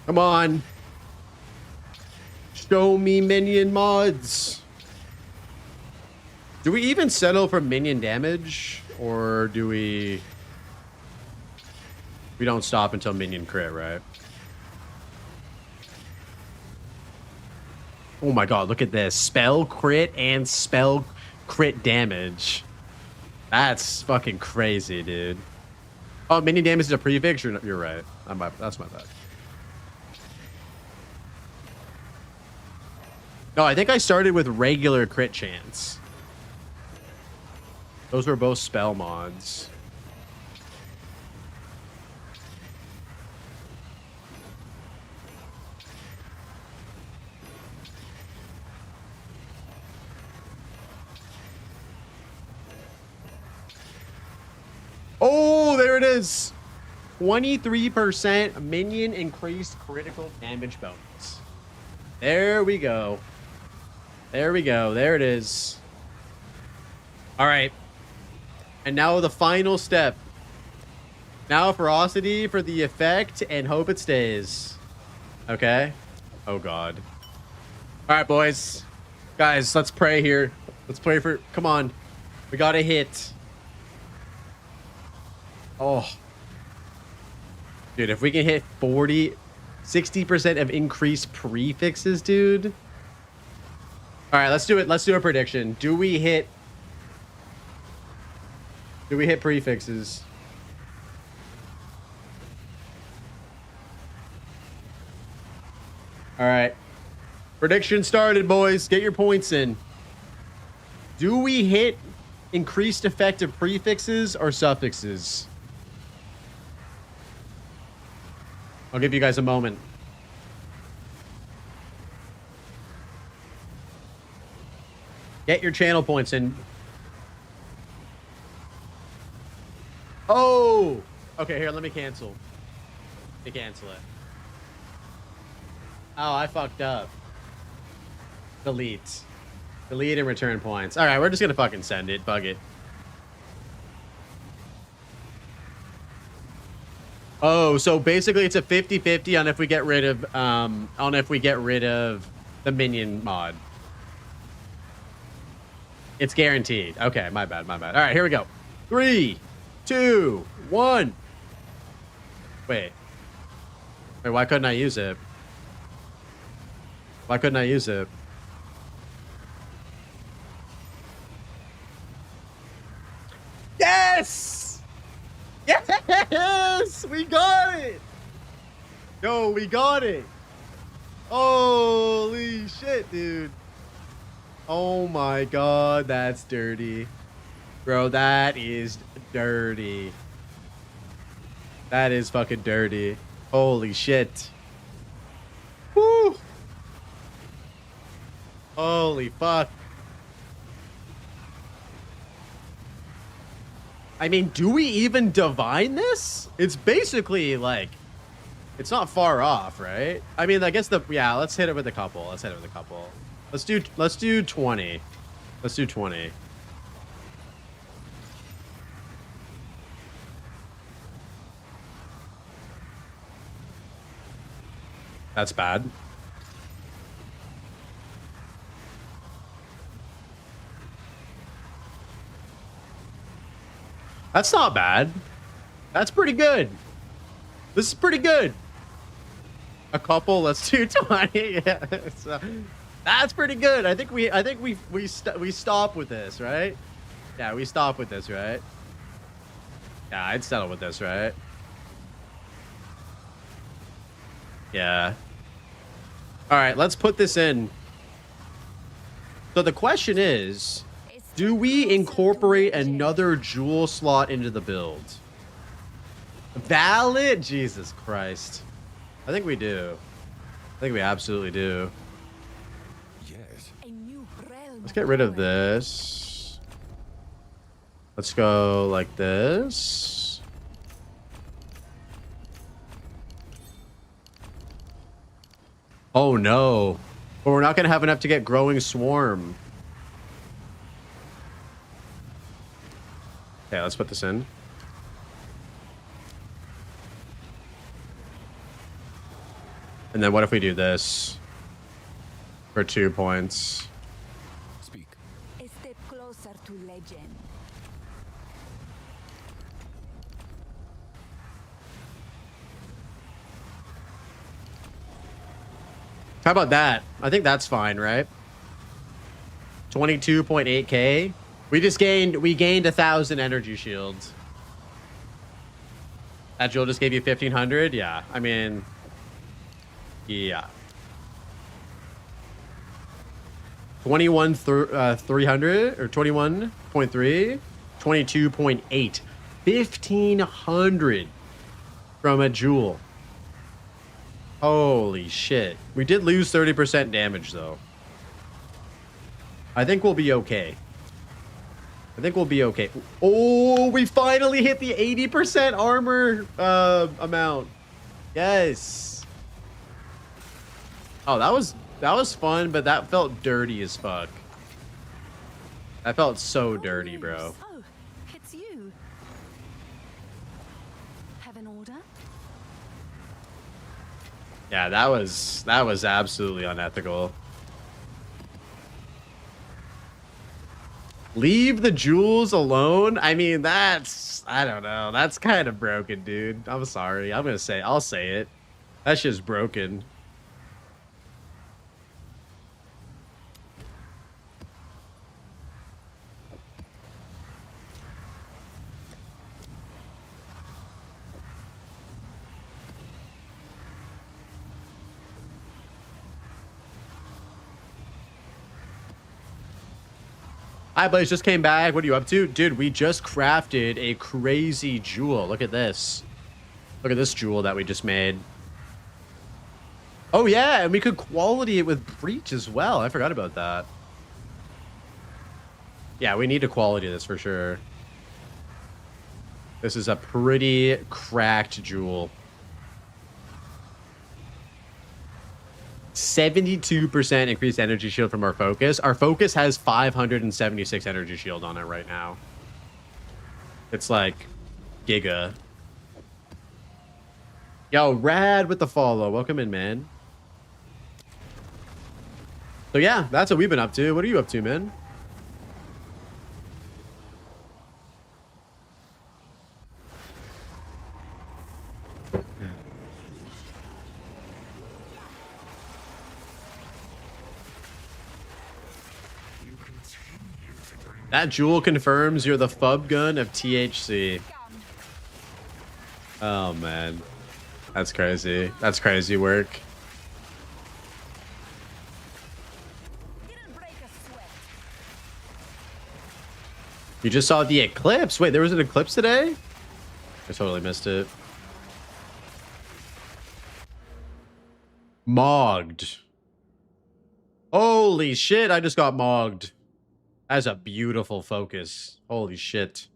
Come on. Show me minion mods. Do we even settle for minion damage? Or do we... We don't stop until minion crit, right? Oh my god, look at this. Spell crit and spell crit damage. That's fucking crazy, dude. Oh, minion damage is a prefix? You're right. That's my bad. No, I think I started with regular crit chance. Those were both spell mods. Oh, there it is. 23% minion increased critical damage bonus. There we go. There we go. There it is. All right. And now the final step. Now ferocity for the effect and hope it stays. Okay. Oh god. All right, boys. Guys, let's pray here. Let's pray for... Come on. We got a hit. Oh. Dude, if we can hit 60% of increased prefixes, dude. All right, let's do it. Let's do a prediction. Do we hit prefixes? All right. Prediction started, boys. Get your points in. Do we hit increased effective prefixes or suffixes? I'll give you guys a moment. Get your channel points in. Oh! Okay, here, let me cancel. Let me cancel it. Oh, I fucked up. Delete. Delete and return points. All right, we're just gonna fucking send it. Bug it. Oh, so basically it's a 50-50 on if we get rid of the minion mod. It's guaranteed. Okay, my bad, my bad. All right, here we go. 3, 2, 1. Wait, why couldn't I use it? Why couldn't I use it? Yes! Yes! We got it! Yo, we got it! Holy shit, dude. Oh my god, that's dirty. Bro, that is dirty. That is fucking dirty. Holy shit. Woo! Holy fuck. I mean, do we even divine this? It's basically like, it's not far off, right? I mean, I guess yeah, let's hit it with a couple. Let's hit it with a couple. Let's do 20. Let's do 20. That's bad. That's not bad. That's pretty good. This is pretty good. A couple. Let's do 20. Yeah, that's pretty good. I think we stop with this, right? Yeah, we stop with this, right? Yeah, I'd settle with this, right? Yeah. All right, let's put this in. So the question is, do we incorporate another jewel slot into the build? Valid? Jesus Christ. I think we do. I think we absolutely do. Yes. Let's get rid of this. Let's go like this. Oh no. But we're not going to have enough to get growing swarm. Okay, let's put this in. And then what if we do this for 2 points? Speak. A step closer to legend. How about that? I think that's fine, right? 22.8k. We gained 1,000 energy shields. That jewel just gave you 1,500. Yeah, I mean, yeah. 300 or 21.3, 22.8, 1,500 from a jewel. Holy shit. We did lose 30% damage though. I think we'll be okay. I think we'll be okay. Oh, we finally hit the 80% armor amount. Yes. Oh, that was fun, but that felt dirty as fuck. That felt so dirty, bro. Oh, it's you. Yeah, that was absolutely unethical. Leave the jewels alone? I mean, I don't know. That's kind of broken, dude. I'm sorry. I'll say it. That's just broken. Hi, Blaze, just came back. What are you up to? Dude, we just crafted a crazy jewel. Look at this. Look at this jewel that we just made. Oh, yeah, and we could quality it with breach as well. I forgot about that. Yeah, we need to quality this for sure. This is a pretty cracked jewel. 72% increased energy shield from our focus. Our focus has 576 energy shield on it right now. It's like giga. Yo, rad with the follow. Welcome in, man. So yeah, that's what we've been up to. What are you up to, man? That jewel confirms you're the fub gun of THC. Oh, man. That's crazy. That's crazy work. You just saw the eclipse. Wait, there was an eclipse today? I totally missed it. Mogged. Holy shit, I just got mogged. That's a beautiful focus. Holy shit.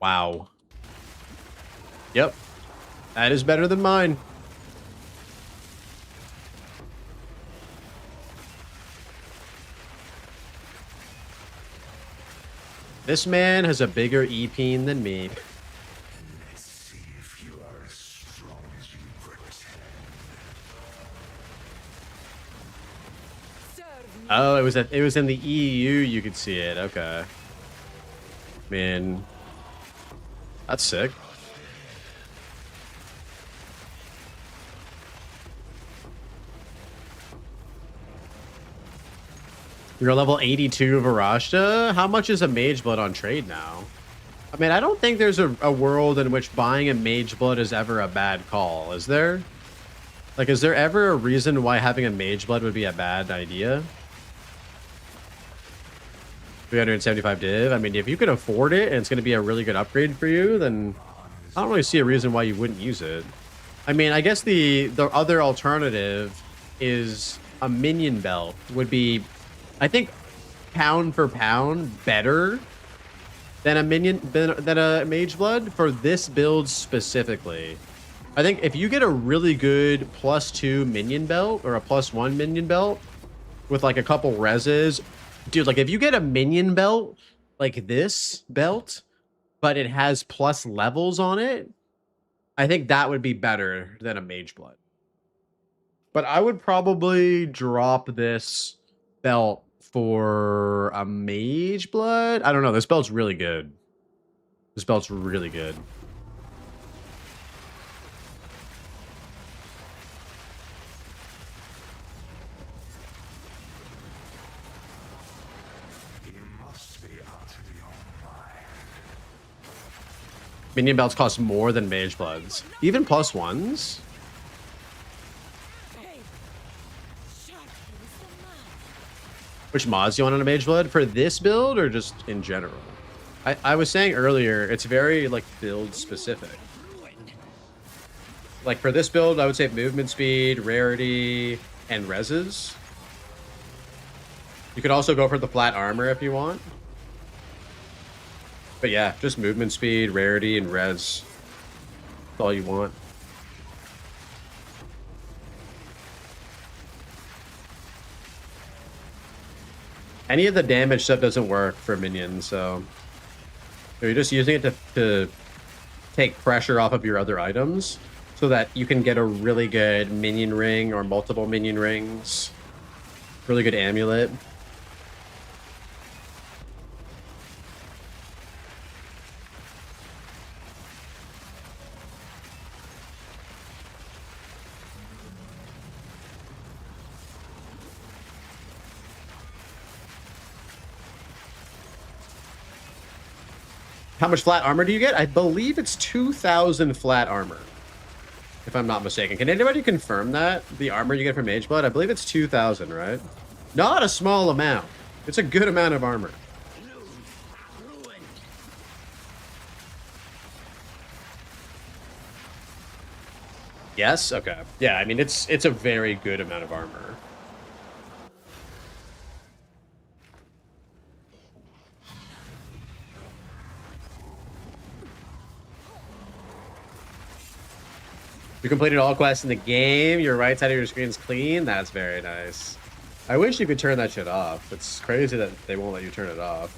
Wow. Yep. That is better than mine. This man has a bigger E-peen than me. Let's see if you are as strong as you pretend. Oh, it was in the EU. You could see it. Okay. Man, that's sick. You're level 82 of Varashta? How much is a Mage Blood on trade now? I mean, I don't think there's a world in which buying a Mage Blood is ever a bad call, is there? Like, is there ever a reason why having a Mage Blood would be a bad idea? 375 div? I mean, if you can afford it and it's going to be a really good upgrade for you, then I don't really see a reason why you wouldn't use it. I mean, I guess the other alternative is a minion belt would be, I think, pound for pound better than a Mage Blood for this build specifically. I think if you get a really good +2 minion belt or a +1 minion belt with like a couple reses, dude, like if you get a minion belt like this belt, but it has plus levels on it, I think that would be better than a Mage Blood. But I would probably drop this belt for a Mage Blood. I don't know. This belt's really good. This belt's really good. Minion belts cost more than Mage Bloods. Even +1s? Which mods do you want on a Mage Blood? For this build or just in general? I was saying earlier, it's very like build specific. Like for this build, I would say movement speed, rarity, and reses. You could also go for the flat armor if you want. But yeah, just movement speed, rarity, and res. That's all you want. Any of the damage stuff doesn't work for minions, so you're just using it to take pressure off of your other items. so that you can get a really good minion ring or multiple minion rings. Really good amulet. How much flat armor do you get? I believe it's 2,000 flat armor, if I'm not mistaken. Can anybody confirm that? The armor you get from Mage Blood? I believe it's 2,000, right? Not a small amount. It's a good amount of armor. Yes? Okay. Yeah, I mean, it's a very good amount of armor. You completed all quests in the game. Your right side of your screen is clean. That's very nice. I wish you could turn that shit off. It's crazy that they won't let you turn it off.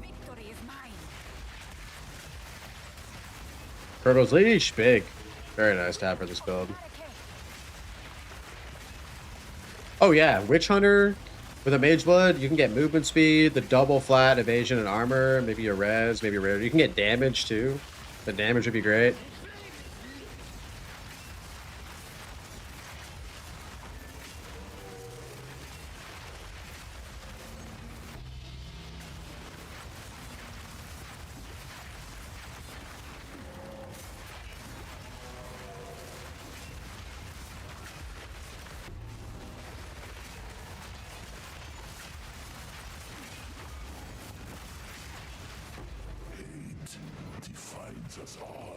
Victory is mine. Turtle's Leash, big. Very nice to have for this build. Oh yeah, Witch Hunter with a Mage Blood, you can get movement speed, the double flat evasion and armor, maybe a res, maybe a rare. You can get damage too. The damage would be great. Defines us all.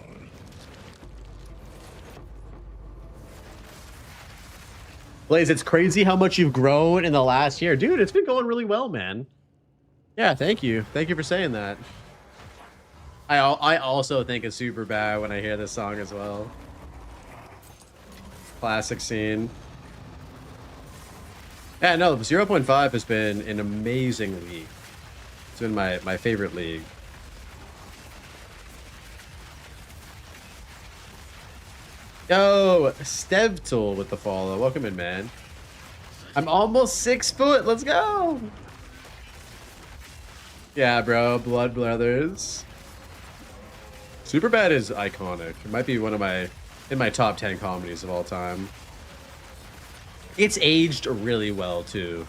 Blaze, it's crazy how much you've grown in the last year. Dude, it's been going really well, man. Yeah, thank you. Thank you for saying that. I also think it's super bad when I hear this song as well. Classic scene. Yeah, no, 0.5 has been an amazing league. It's been my favorite league. Yo, Stevtool with the follow. Welcome in, man. I'm almost 6 foot. Let's go. Yeah, bro. Blood Brothers. Superbad is iconic. It might be one of in my top 10 comedies of all time. It's aged really well too.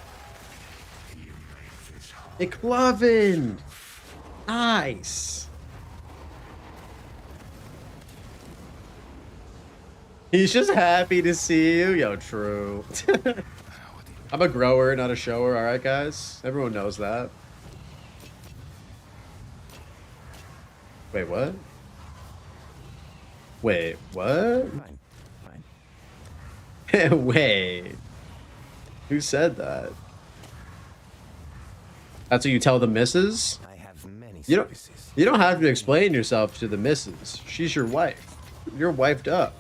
McLovin. Nice. He's just happy to see you. Yo, true. I'm a grower, not a shower. All right, guys. Everyone knows that. Wait, what? Wait, what? Fine. Wait. Who said that? That's what you tell the missus? I have many You services. don't have to explain yourself to the missus. She's your wife. You're wifed up.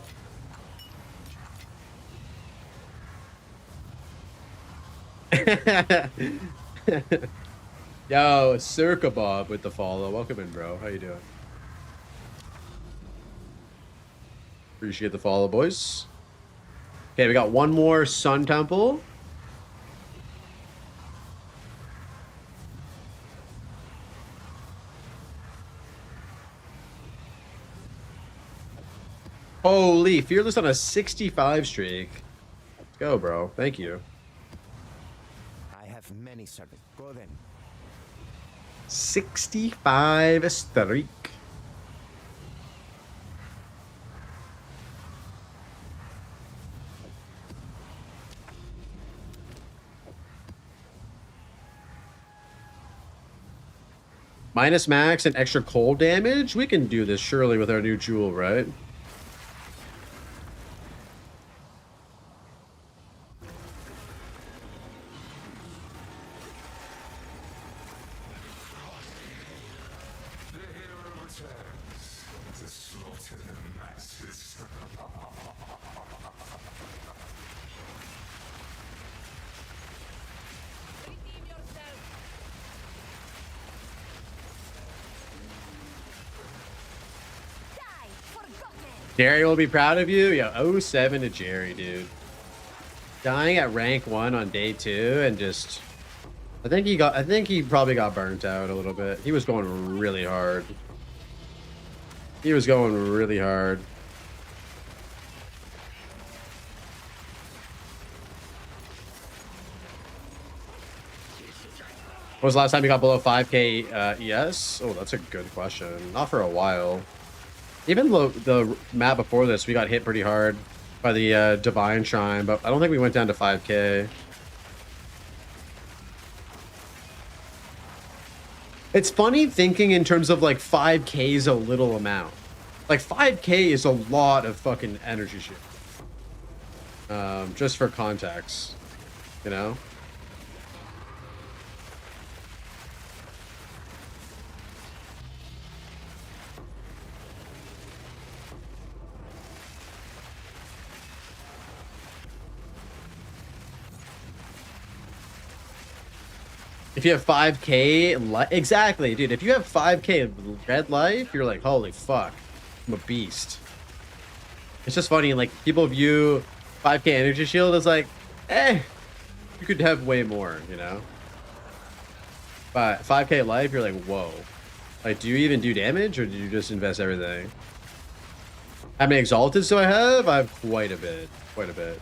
Yo, Circa Bob with the follow. Welcome in, bro. How you doing? Appreciate the follow, boys. Okay, we got one more Sun Temple. Holy, Fearless on a 65 streak. Let's go, bro. Thank you. I have many services. Go then. 65 streak. Minus max and extra cold damage? We can do this surely with our new jewel, right? The hero returns to slaughter the masses. Redeem yourself. Jerry will be proud of you. Yeah, 07 to Jerry, dude. Dying at rank 1 on day 2 and just I think he probably got burnt out a little bit. He was going really hard. He was going really hard. When was the last time you got below 5k ES? Oh, that's a good question. Not for a while. Even the map before this, we got hit pretty hard by the Divine Shrine, but I don't think we went down to 5k. It's funny thinking in terms of like 5k is a little amount. Like 5k is a lot of fucking energy shit. Just for context, you know? If you have 5k, exactly, dude. If you have 5k red life, you're like, holy fuck, I'm a beast. It's just funny, like people view 5k energy shield as like, you could have way more, you know. But 5k life, you're like, whoa. Like, do you even do damage, or do you just invest everything? How many exalted do I have? I have quite a bit, quite a bit.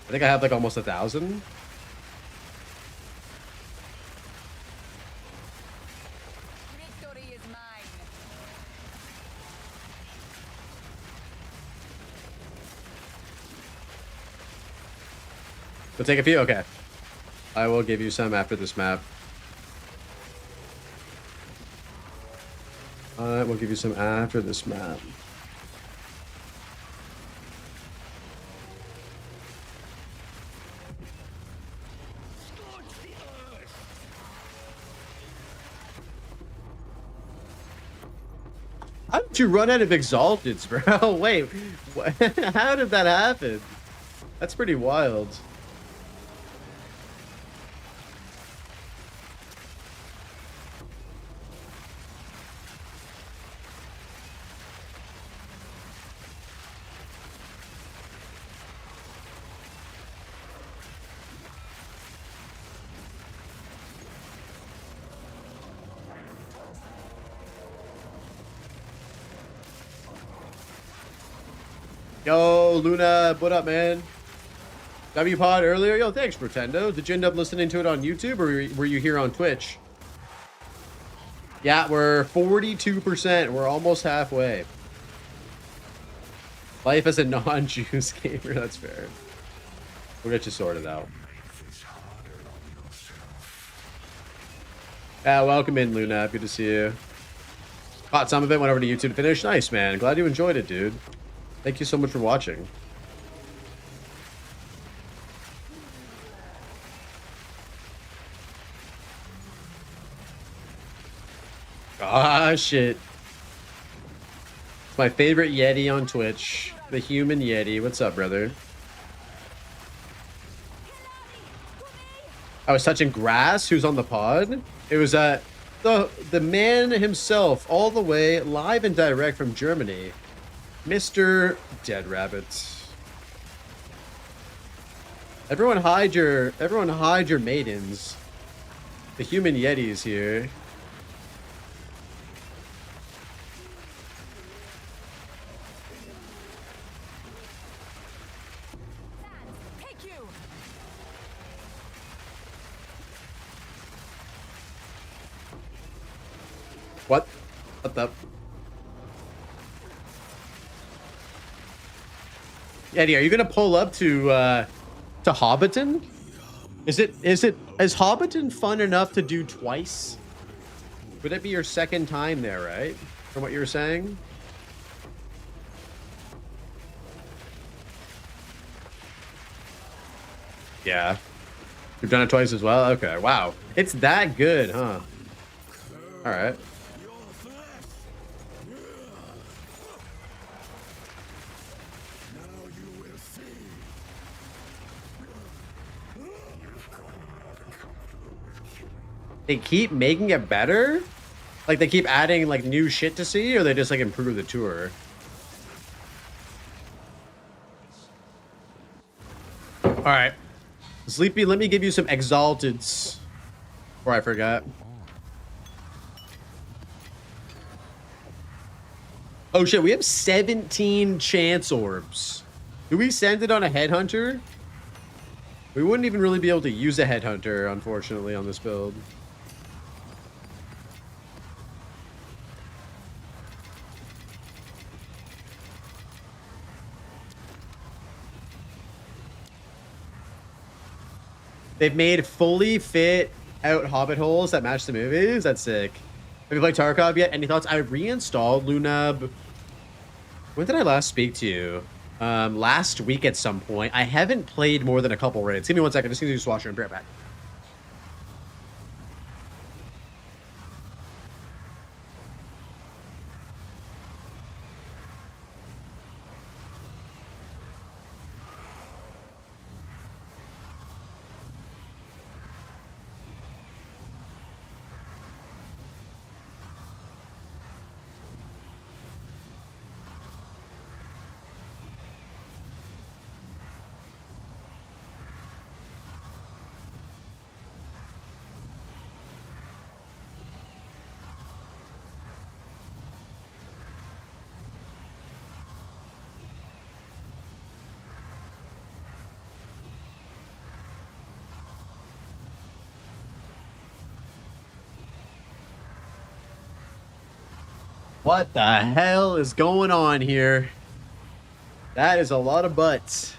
I think I have like almost 1,000. We'll take a few? Okay. I will give you some after this map. I will give you some after this map. How did you run out of exalteds, bro? Wait, how did that happen? That's pretty wild. Yo, Luna, what up, man? W-Pod earlier? Yo, thanks, Pretendo. Did you end up listening to it on YouTube, or were you here on Twitch? Yeah, we're 42%. We're almost halfway. Life as a non-juice gamer, that's fair. We'll get you sorted out. Yeah, welcome in, Luna. Good to see you. Caught some of it, went over to YouTube to finish. Nice, man. Glad you enjoyed it, dude. Thank you so much for watching. Ah, shit. It's my favorite Yeti on Twitch. The human Yeti. What's up, brother? I was touching grass. Who's on the pod? It was the man himself, all the way live and direct from Germany. Mr. Dead Rabbit. Everyone hide your maidens. The human Yeti is here. Take you. What? What the? Eddie, are you gonna pull up to Hobbiton? Is Hobbiton fun enough to do twice? Would it be your second time there, right? From what you were saying? Yeah. You've done it twice as well? Okay, wow. It's that good, huh? Alright. They keep making it better? Like they keep adding like new shit to see, or they just like improve the tour? All right. Sleepy, let me give you some exalteds. Before I forgot. Oh shit, we have 17 chance orbs. Do we send it on a headhunter? We wouldn't even really be able to use a headhunter, unfortunately, on this build. They've made fully fit out hobbit holes that match the movies. That's sick. Have you played Tarkov yet? Any thoughts? I reinstalled Lunab. When did I last speak to you? Last week at some point. I haven't played more than a couple raids. Give me 1 second. Just need to use washer and be right back. What the hell is going on here? That is a lot of butts.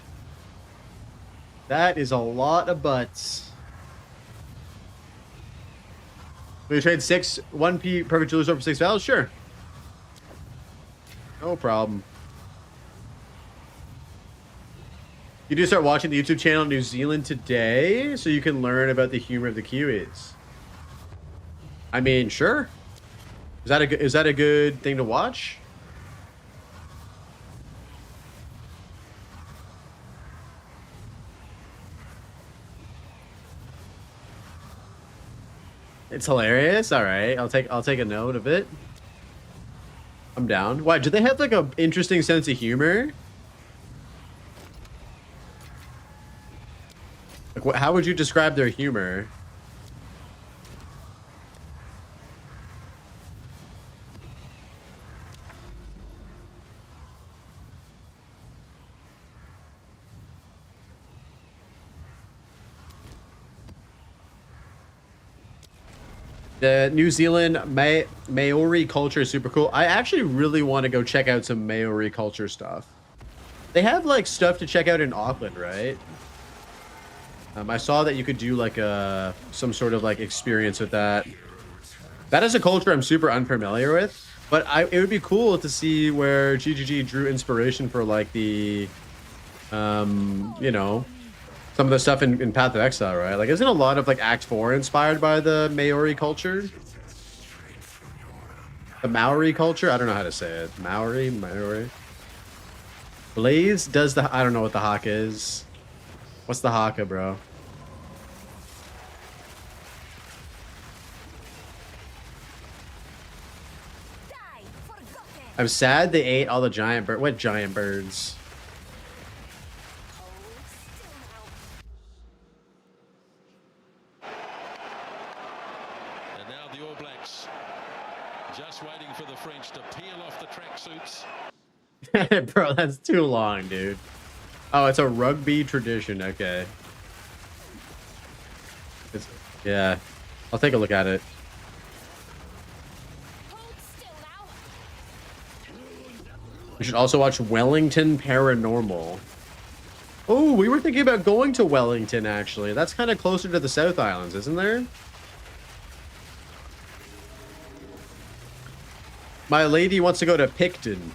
That is a lot of butts. We trade 6 1P perfect jewelers over 6 values? Sure. No problem. You do start watching the YouTube channel in New Zealand today so you can learn about the humor of the Kiwis. I mean, sure. Is that a good thing to watch? It's hilarious. All right, I'll take a note of it. I'm down. Why? Do they have like a interesting sense of humor? Like, how would you describe their humor? The New Zealand Maori culture is super cool. I actually really want to go check out some Maori culture stuff. They have like stuff to check out in Auckland, right? I saw that you could do like some sort of like experience with that. That is a culture I'm super unfamiliar with, but it would be cool to see where GGG drew inspiration for like the, you know, some of the stuff in Path of Exile, right? Like, isn't a lot of like Act 4 inspired by the Maori culture? The Maori culture? I don't know how to say it. Maori. Blaze does the, I don't know what the haka is. What's the haka, bro? I'm sad they ate all the giant bird. What giant birds? And now the All Blacks just waiting for the French to peel off the tracksuits. Bro, that's too long, dude. Oh, it's a rugby tradition. Okay. Yeah. I'll take a look at it. We should also watch Wellington Paranormal. Oh, we were thinking about going to Wellington, actually. That's kind of closer to the South Islands, isn't there? My lady wants to go to Picton.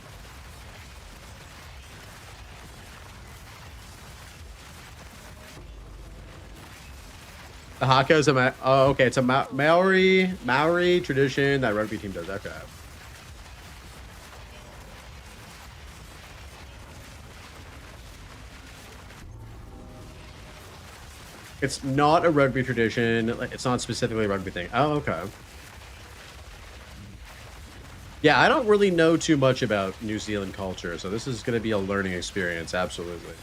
The haka is a okay, it's a Maori tradition that rugby team does. Okay. It's not a rugby tradition. It's not specifically a rugby thing. Oh, okay. Yeah, I don't really know too much about New Zealand culture, so this is going to be a learning experience. Absolutely.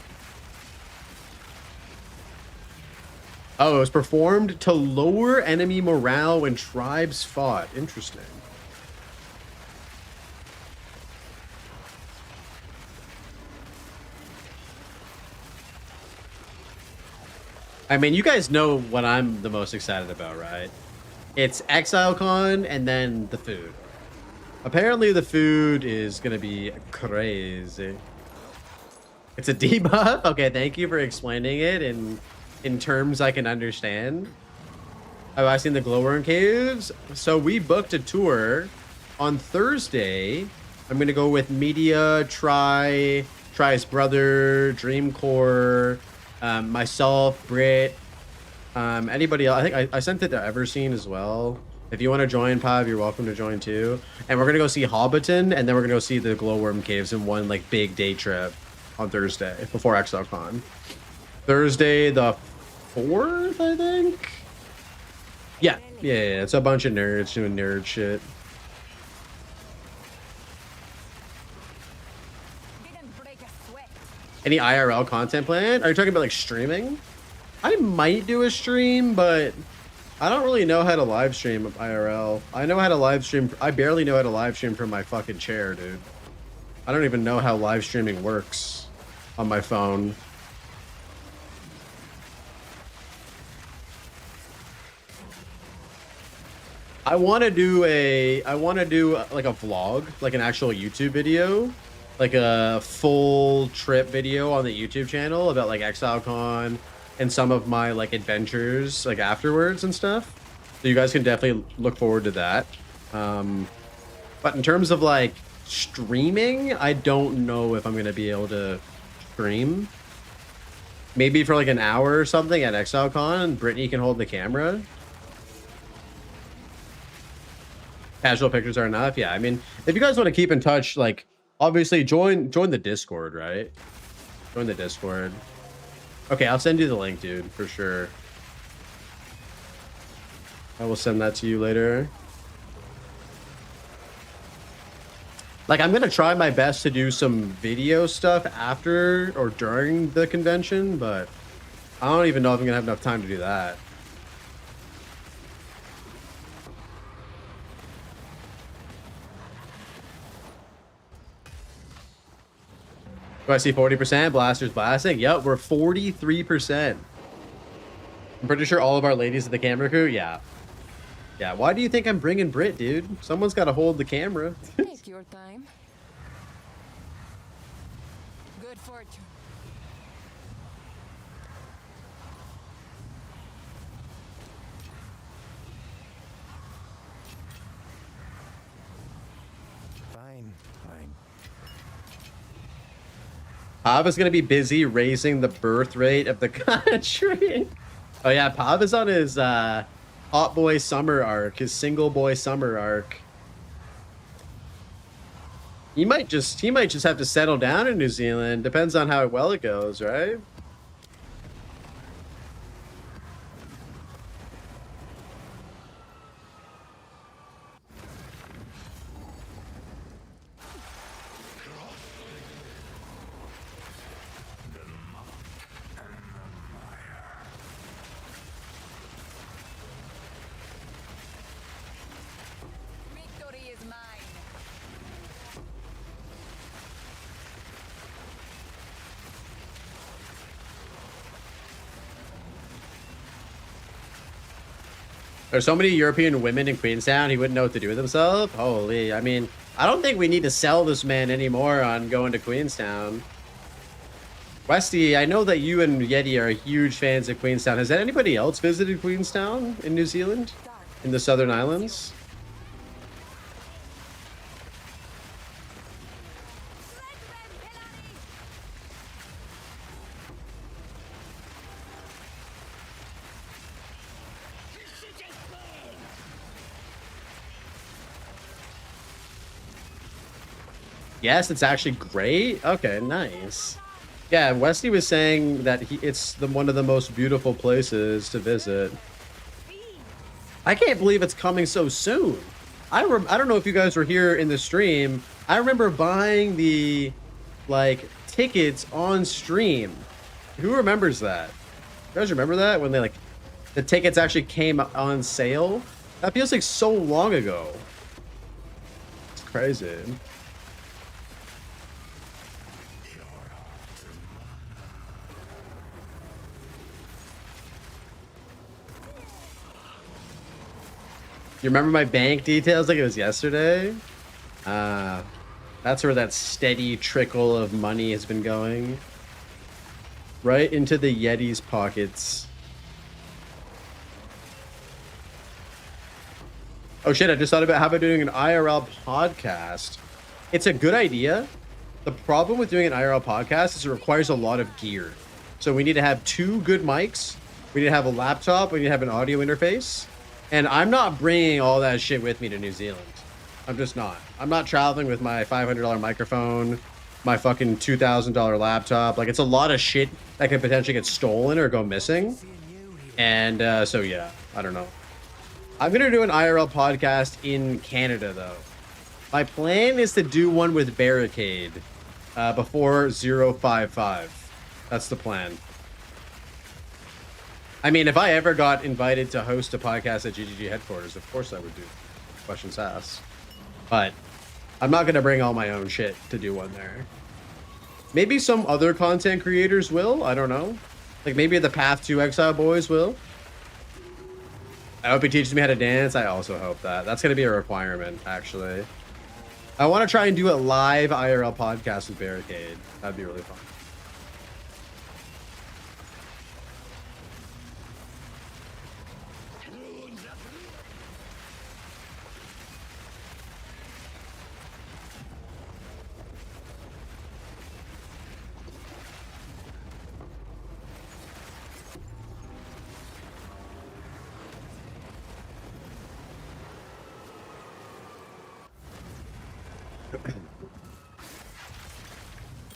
Oh, it was performed to lower enemy morale when tribes fought. Interesting. I mean, you guys know what I'm the most excited about, right? It's ExileCon and then the food. Apparently the food is going to be crazy. It's a debuff? Okay, thank you for explaining it in terms I can understand. Oh, I've seen the glowworm caves. So we booked a tour on Thursday. I'm gonna go with Media, Try's brother, Dreamcore, myself, Brit, anybody else. I think I sent it to Everseen as well. If you want to join, Pav, you're welcome to join too. And we're gonna go see Hobbiton, and then we're gonna go see the glowworm caves in one like big day trip on Thursday before ExileCon. Thursday the 4th, I think. Yeah, it's a bunch of nerds doing nerd shit. Any IRL content plan? Are you talking about like streaming? I might do a stream, but I don't really know how to live stream IRL. I know how to live stream. I barely know how to live stream from my fucking chair, dude. I don't even know how live streaming works on my phone. I want to do like a vlog, like an actual YouTube video, like a full trip video on the YouTube channel about like ExileCon and some of my like adventures like afterwards and stuff. So you guys can definitely look forward to that. But in terms of like streaming, I don't know if I'm going to be able to stream. Maybe for like an hour or something at ExileCon, Brittany can hold the camera. Casual pictures are enough. Yeah, I mean, if you guys want to keep in touch, like obviously join the Discord, right? Join the Discord. Okay, I'll send you the link, dude, for sure. I will send that to you later. Like, I'm gonna try my best to do some video stuff after or during the convention, but I don't even know if I'm gonna have enough time to do that. Do I see 40%? Blasters blasting? Yep, we're 43%. I'm pretty sure all of our ladies at the camera crew? Yeah. Yeah, why do you think I'm bringing Brit, dude? Someone's got to hold the camera. Take your time. Good fortune. Fine. Pav is going to be busy raising the birth rate of the country. Oh yeah, Pav is on his hot boy summer arc, his single boy summer arc. He might just have to settle down in New Zealand. Depends on how well it goes, right? Victory is mine. There's so many European women in Queenstown, he wouldn't know what to do with himself. Holy, I mean, I don't think we need to sell this man anymore on going to Queenstown. Westy, I know that you and Yeti are huge fans of Queenstown. Has anybody else visited Queenstown in New Zealand? In the Southern Islands? Yes, it's actually great. Okay, nice. Yeah, Westy was saying that it's one of the most beautiful places to visit. I can't believe it's coming so soon. I don't know if you guys were here in the stream. I remember buying the like tickets on stream. Who remembers that? You guys remember that when they like the tickets actually came on sale. That feels like so long ago. It's crazy. You remember my bank details like it was yesterday? That's where that steady trickle of money has been going. Right into the Yeti's pockets. Oh shit, I just thought about how about doing an IRL podcast. It's a good idea. The problem with doing an IRL podcast is it requires a lot of gear. So we need to have 2 good mics. We need to have a laptop. We need to have an audio interface. And I'm not bringing all that shit with me to New Zealand. I'm just not. I'm not traveling with my $500 microphone, my fucking $2,000 laptop. Like, it's a lot of shit that could potentially get stolen or go missing. And so, yeah, I don't know. I'm going to do an IRL podcast in Canada, though. My plan is to do one with Barricade before 055. That's the plan. I mean, if I ever got invited to host a podcast at GGG headquarters, of course I would do questions asked. But I'm not going to bring all my own shit to do one there. Maybe some other content creators will. I don't know. Like maybe the Path to Exile boys will. I hope he teaches me how to dance. I also hope that. That's going to be a requirement, actually. I want to try and do a live IRL podcast with Barricade. That'd be really fun.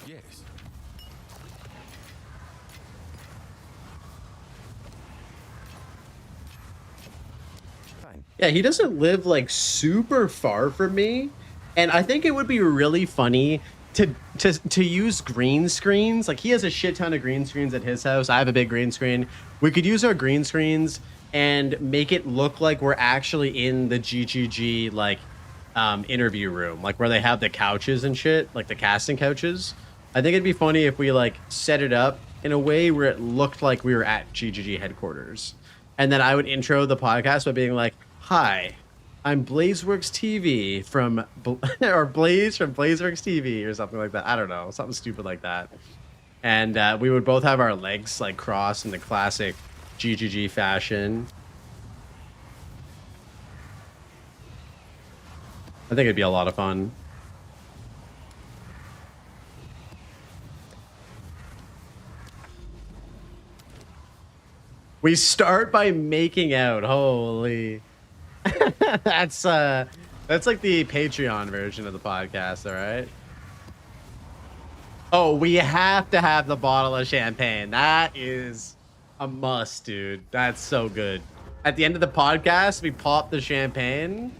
Yes. Fine. Yeah, he doesn't live like super far from me, and I think it would be really funny to use green screens. Like he has a shit ton of green screens at his house. I have a big green screen. We could use our green screens and make it look like we're actually in the GGG like interview room, like where they have the couches and shit, like the casting couches. I think it'd be funny if we like set it up in a way where it looked like we were at GGG headquarters. And then I would intro the podcast by being like, "Hi, I'm Blazeworks TV from or Blaze from Blazeworks TV," or something like that. I don't know, something stupid like that. And we would both have our legs like crossed in the classic GGG fashion. I think it'd be a lot of fun. We start by making out. Holy. That's like the Patreon version of the podcast, all right? Oh, we have to have the bottle of champagne. That is a must, dude. That's so good. At the end of the podcast, we pop the champagne.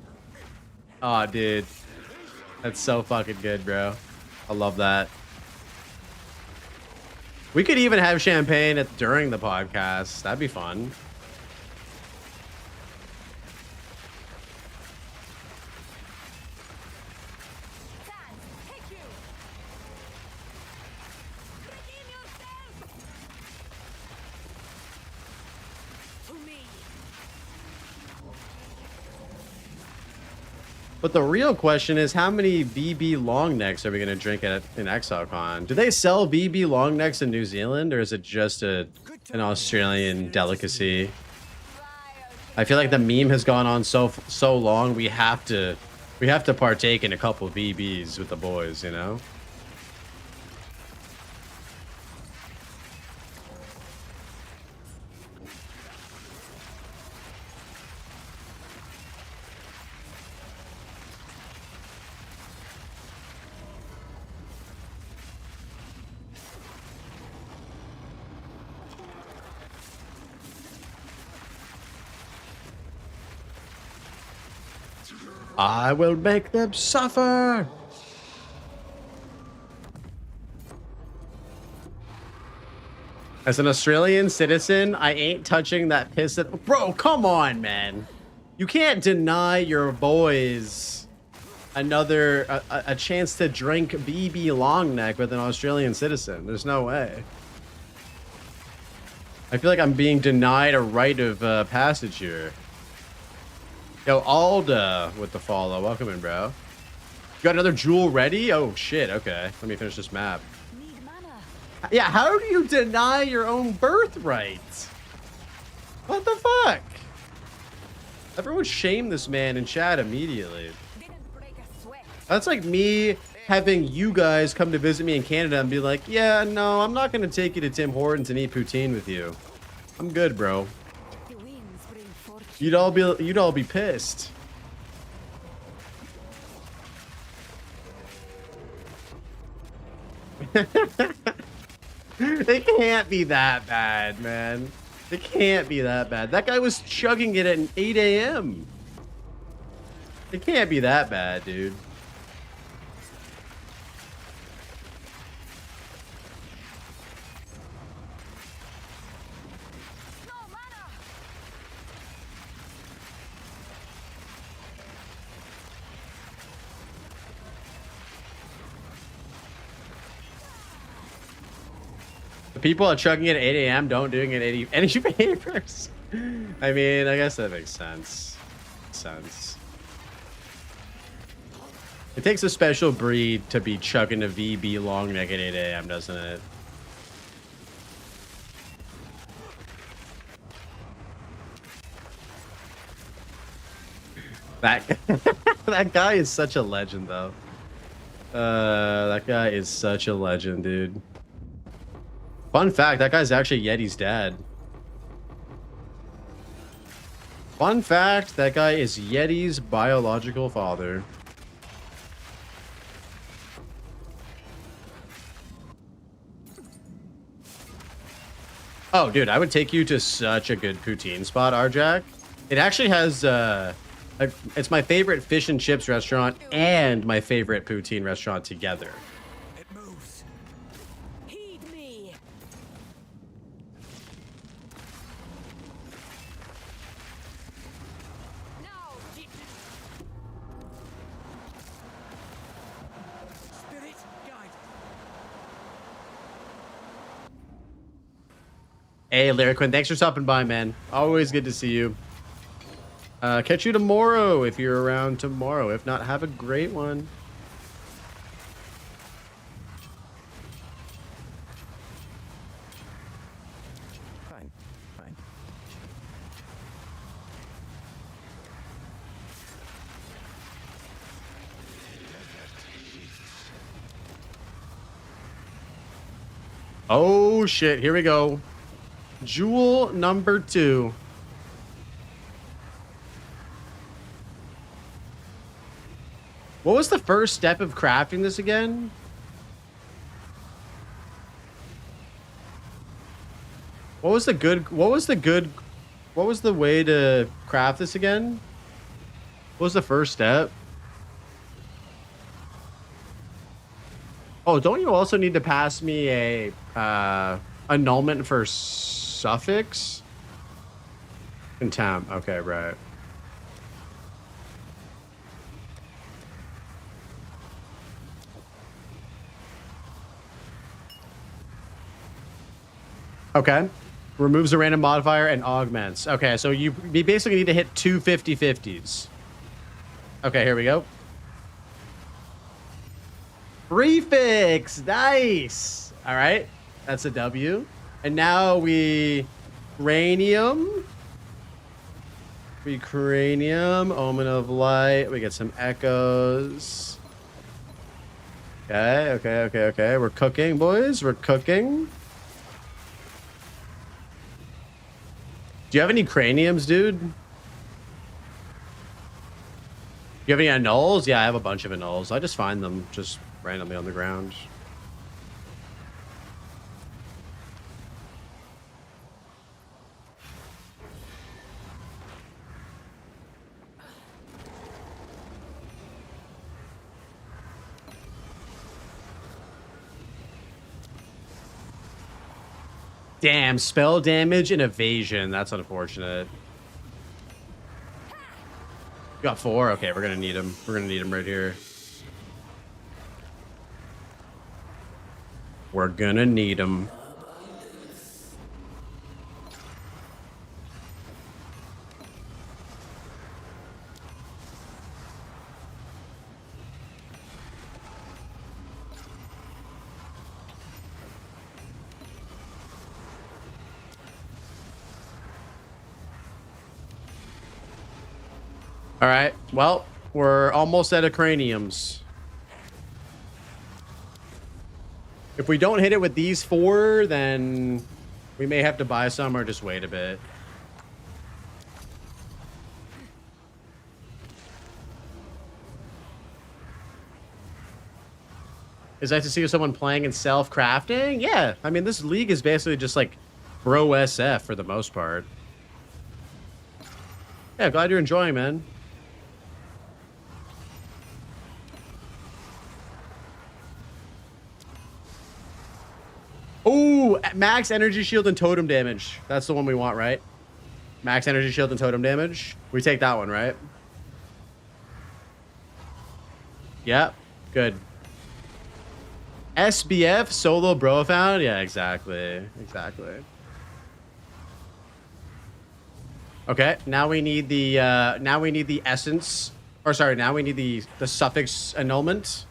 Oh, dude. That's so fucking good, bro. I love that. We could even have champagne during the podcast. That'd be fun. But the real question is, how many VB long necks are we going to drink at an ExileCon? Do they sell VB long necks in New Zealand, or is it just an Australian delicacy? I feel like the meme has gone on so long. We have to partake in a couple of VBs with the boys, you know? I will make them suffer. As an Australian citizen, I ain't touching that piss. Bro, come on, man. You can't deny your boys a chance to drink BB long neck with an Australian citizen. There's no way. I feel like I'm being denied a rite of passage here. Yo, Alda with the follow. Welcome in, bro. You got another jewel ready? Oh, shit. Okay. Let me finish this map. Yeah, how do you deny your own birthright? What the fuck? Everyone shame this man in chat immediately. That's like me having you guys come to visit me in Canada and be like, yeah, no, I'm not going to take you to Tim Hortons and eat poutine with you. I'm good, bro. You'd all be pissed. It can't be that bad, man. It can't be that bad. That guy was chugging it at 8 a.m. It can't be that bad, dude. People are chugging it at 8 a.m. don't doing it at energy papers. I mean, I guess that makes sense. It takes a special breed to be chugging a VB long neck at 8 a.m., doesn't it? That guy is such a legend, though. That guy is such a legend, dude. Fun fact, that guy's actually Yeti's dad. Fun fact, that guy is Yeti's biological father. Oh, dude, I would take you to such a good poutine spot, Arjack. It actually has, it's my favorite fish and chips restaurant and my favorite poutine restaurant together. Hey, Lyriquin, thanks for stopping by, man. Always good to see you. Catch you tomorrow if you're around tomorrow. If not, have a great one. Fine. Oh, shit. Here we go. Jewel number 2. What was the first step of crafting this again? What was the way to craft this again? What was the first step? Oh, don't you also need to pass me a annulment for suffix? Contempt. Okay, right. Okay. Removes a random modifier and augments. Okay, so you basically need to hit 2 50/50s. Okay, here we go. Prefix. Nice. All right. That's a W. And now we cranium. Omen of light. We get some echoes. Okay. We're cooking, boys. We're cooking. Do you have any craniums, dude? Do you have any annuls? Yeah, I have a bunch of annuls. I just find them just randomly on the ground. Damn, spell damage and evasion. That's unfortunate. You got 4? Okay, we're gonna need him. We're gonna need him right here. We're gonna need him. All right, well, we're almost out of craniums. If we don't hit it with these 4, then we may have to buy some or just wait a bit. Is nice to see someone playing in self-crafting? Yeah, I mean, this league is basically just like bro SF for the most part. Yeah, glad you're enjoying, man. Oh, max energy shield and totem damage. That's the one we want, right? Max energy shield and totem damage. We take that one, right? Yep, good. SBF solo bro found. Yeah, exactly. Okay, now we need the essence, or sorry, now we need the suffix annulment.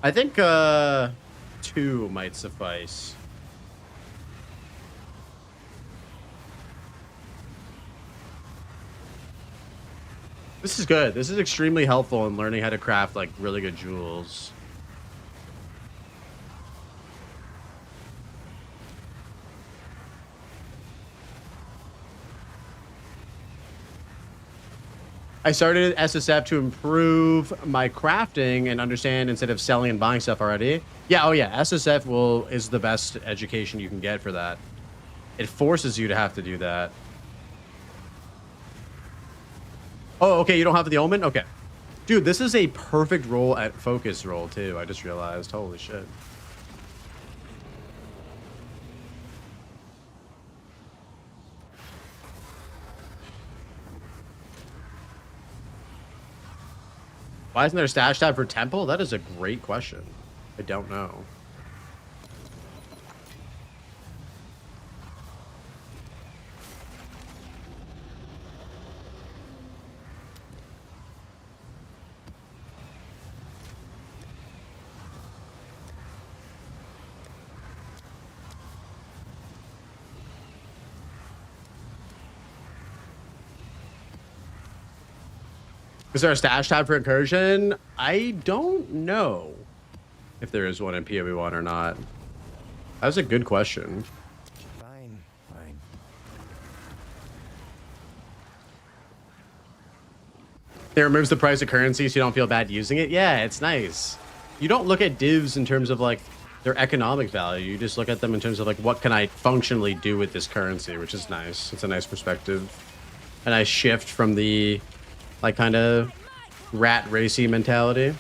I think 2 might suffice. This is good. This is extremely helpful in learning how to craft like really good jewels. I started SSF to improve my crafting and understand instead of selling and buying stuff already. Yeah, oh yeah, SSF is the best education you can get for that. It forces you to have to do that. Oh, okay, you don't have the omen? Okay. Dude, this is a perfect roll at focus roll too. I just realized. Holy shit. Why isn't there a stash tab for temple? That is a great question. I don't know. Is there a stash tab for incursion? I don't know if there is one in PoE1 or not. That's a good question. Fine. It removes the price of currency so you don't feel bad using it. Yeah, it's nice. You don't look at divs in terms of like their economic value. You just look at them in terms of like, what can I functionally do with this currency, which is nice. It's a nice perspective. A nice shift from the like kind of rat racy mentality.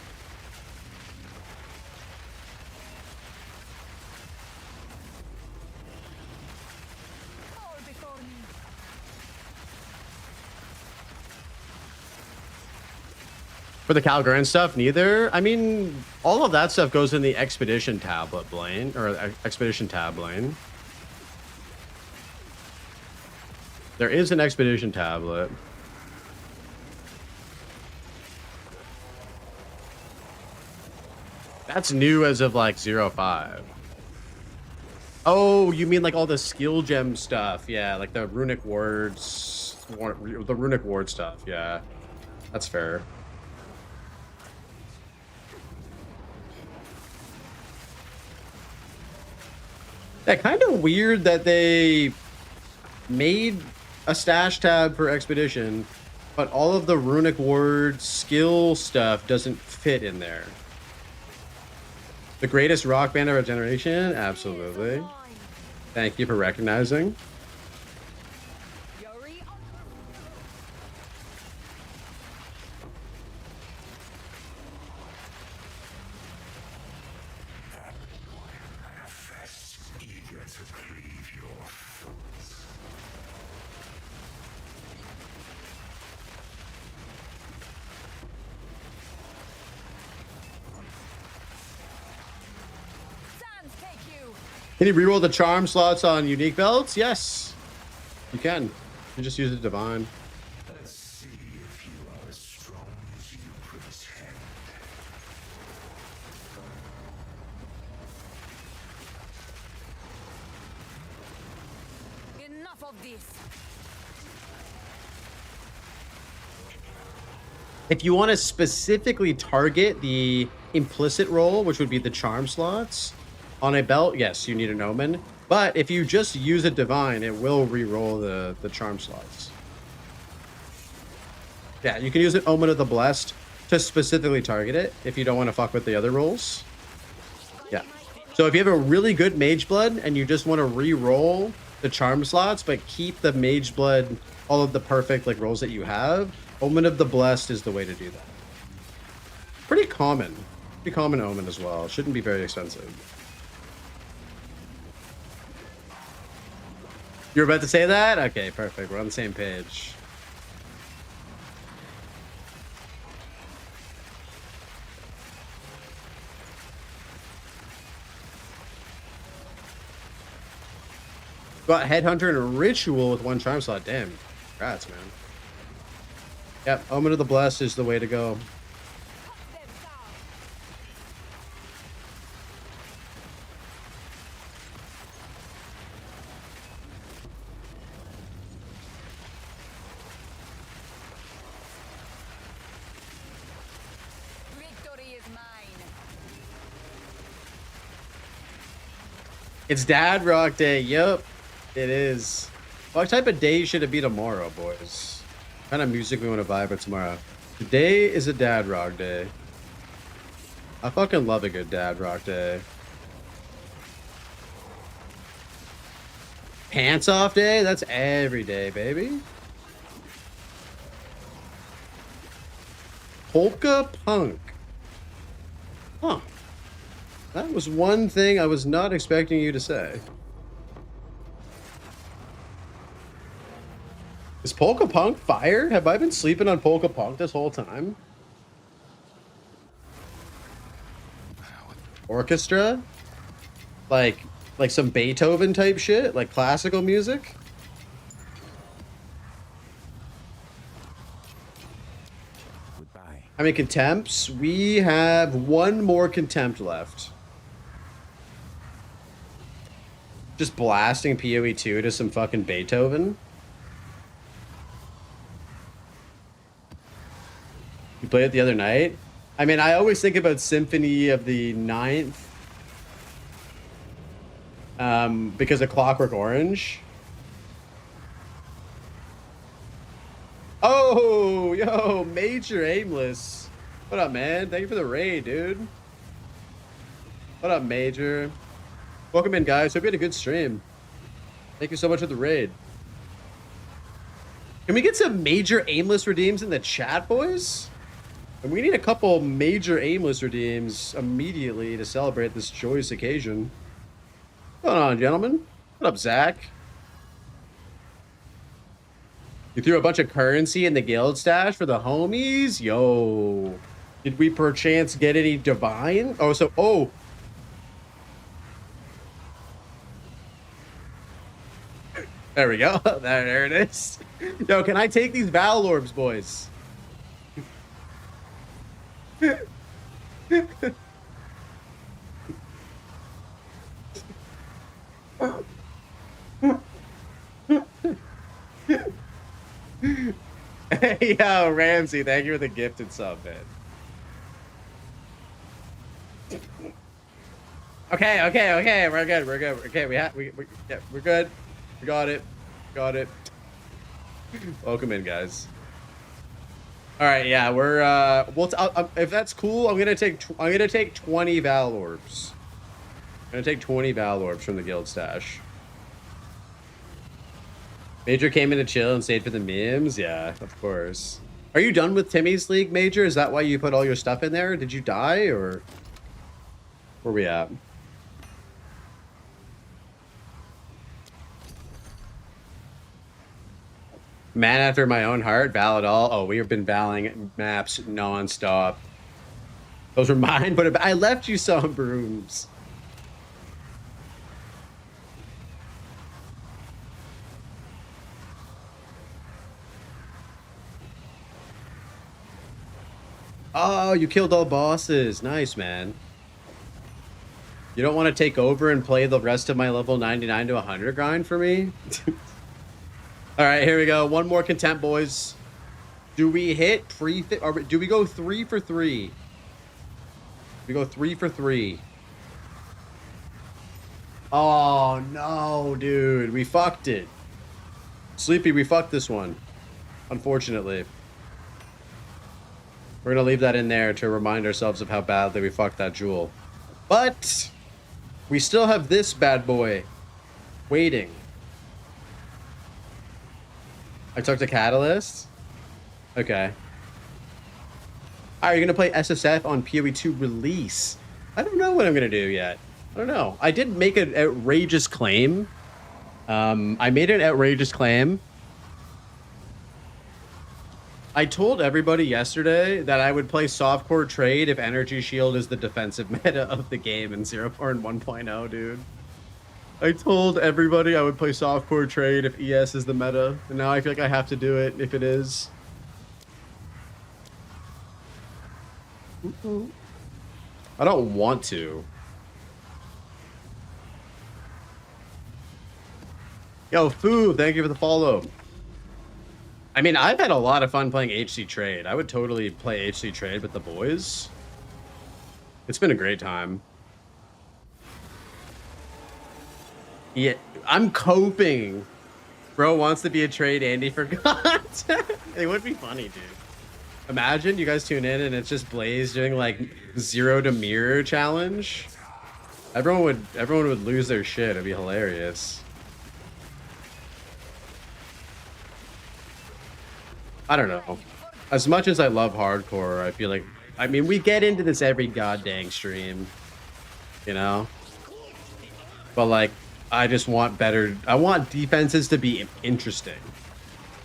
For the Calgarian stuff, neither. I mean, all of that stuff goes in the expedition tablet lane, or expedition tab lane. There is an expedition tablet. That's new as of like 0.5. Oh, you mean like all the skill gem stuff? Yeah, like the runic words, the runic ward stuff. Yeah, that's fair. Yeah, kind of weird that they made a stash tab for expedition, but all of the runic ward skill stuff doesn't fit in there. The greatest rock band of our generation? Absolutely. Thank you for recognizing. Can you reroll the charm slots on unique belts? Yes, you can. You just use the divine. Let's see if you are as strong as you pretend. Enough of this. If you want to specifically target the implicit roll, which would be the charm slots on a belt, yes, you need an omen. But if you just use a divine, it will re-roll the charm slots. Yeah, you can use an omen of the blessed to specifically target it if you don't want to fuck with the other rolls. Yeah. So if you have a really good mage blood and you just want to re-roll the charm slots, but keep the mage blood, all of the perfect like rolls that you have, omen of the blessed is the way to do that. Pretty common. Pretty common omen as well. Shouldn't be very expensive. You're about to say that? Okay, perfect. We're on the same page. Got Headhunter and a Ritual with one charm slot. Damn. Congrats, man. Yep, Omen of the Blessed is the way to go. Victory is mine. It's Dad Rock Day. Yup, it is. What type of day should it be tomorrow, boys? What kind of music we want to vibe with tomorrow? Today is a Dad Rock Day. I fucking love a good Dad Rock Day. Pants off day? That's every day, baby. Polka punk. Huh. That was one thing I was not expecting you to say. Is polka punk fire? Have I been sleeping on polka punk this whole time? Orchestra? Like some Beethoven type shit? Like classical music? Goodbye. How many contempts? We have one more contempt left. Just blasting PoE 2 to some fucking Beethoven. You played it the other night? I mean, I always think about Symphony of the Ninth. Because of Clockwork Orange. Oh, yo, Major Aimless. What up, man? Thank you for the raid, dude. What up, Major? Welcome in, guys. Hope you had a good stream. Thank you so much for the raid. Can we get some Major Aimless redeems in the chat, boys? And we need a couple Major Aimless redeems immediately to celebrate this joyous occasion. What's going on, gentlemen? What up, Zach? You threw a bunch of currency in the guild stash for the homies? Yo. Did we perchance get any divine? Oh. There we go. There it is. Yo, can I take these Val Orbs, boys? Hey, yo, Ramsey, thank you for the gifted sub, man. Okay, we're good. Okay, we're good. We got it. Welcome in, guys. All right, yeah, we're if that's cool, I'm gonna take 20 Val Orbs. I'm gonna take 20 Val Orbs from the guild stash. Major came in to chill and stayed for the memes. Yeah, of course. Are you done with Timmy's League, Major? Is that why you put all your stuff in there? Did you die, or where we at? Man after my own heart, Val at all. Oh, we have been valing maps non-stop. Those were mine, but I left you some brooms. Oh, you killed all bosses. Nice, man. You don't want to take over and play the rest of my level 99 to 100 grind for me? All right, here we go. One more contempt, boys. Do we hit prefix, or do we go 3 for 3? We go 3 for 3. Oh, no, dude. We fucked it. Sleepy, we fucked this one. Unfortunately. We're going to leave that in there to remind ourselves of how badly we fucked that jewel. But we still have this bad boy waiting. I talked to Catalyst. Okay. Are you going to play SSF on PoE 2 release? I don't know what I'm going to do yet. I don't know. I did make an outrageous claim. I made an outrageous claim. I told everybody yesterday that I would play softcore trade if Energy Shield is the defensive meta of the game in 0.4 and 1.0, dude. I told everybody I would play softcore trade if ES is the meta, and now I feel like I have to do it if it is. I don't want to. Yo, Foo, thank you for the follow. I mean, I've had a lot of fun playing HC Trade. I would totally play HC Trade with the boys. It's been a great time. Yeah, I'm coping. Bro wants to be a trade, Andy forgot. It would be funny, dude. Imagine you guys tune in and it's just Blaze doing like 0 to mirror challenge. Everyone would lose their shit. It'd be hilarious. I don't know. As much as I love hardcore, I feel like, I mean, we get into this every goddamn stream, you know? But like, I just want better, I want defenses to be interesting.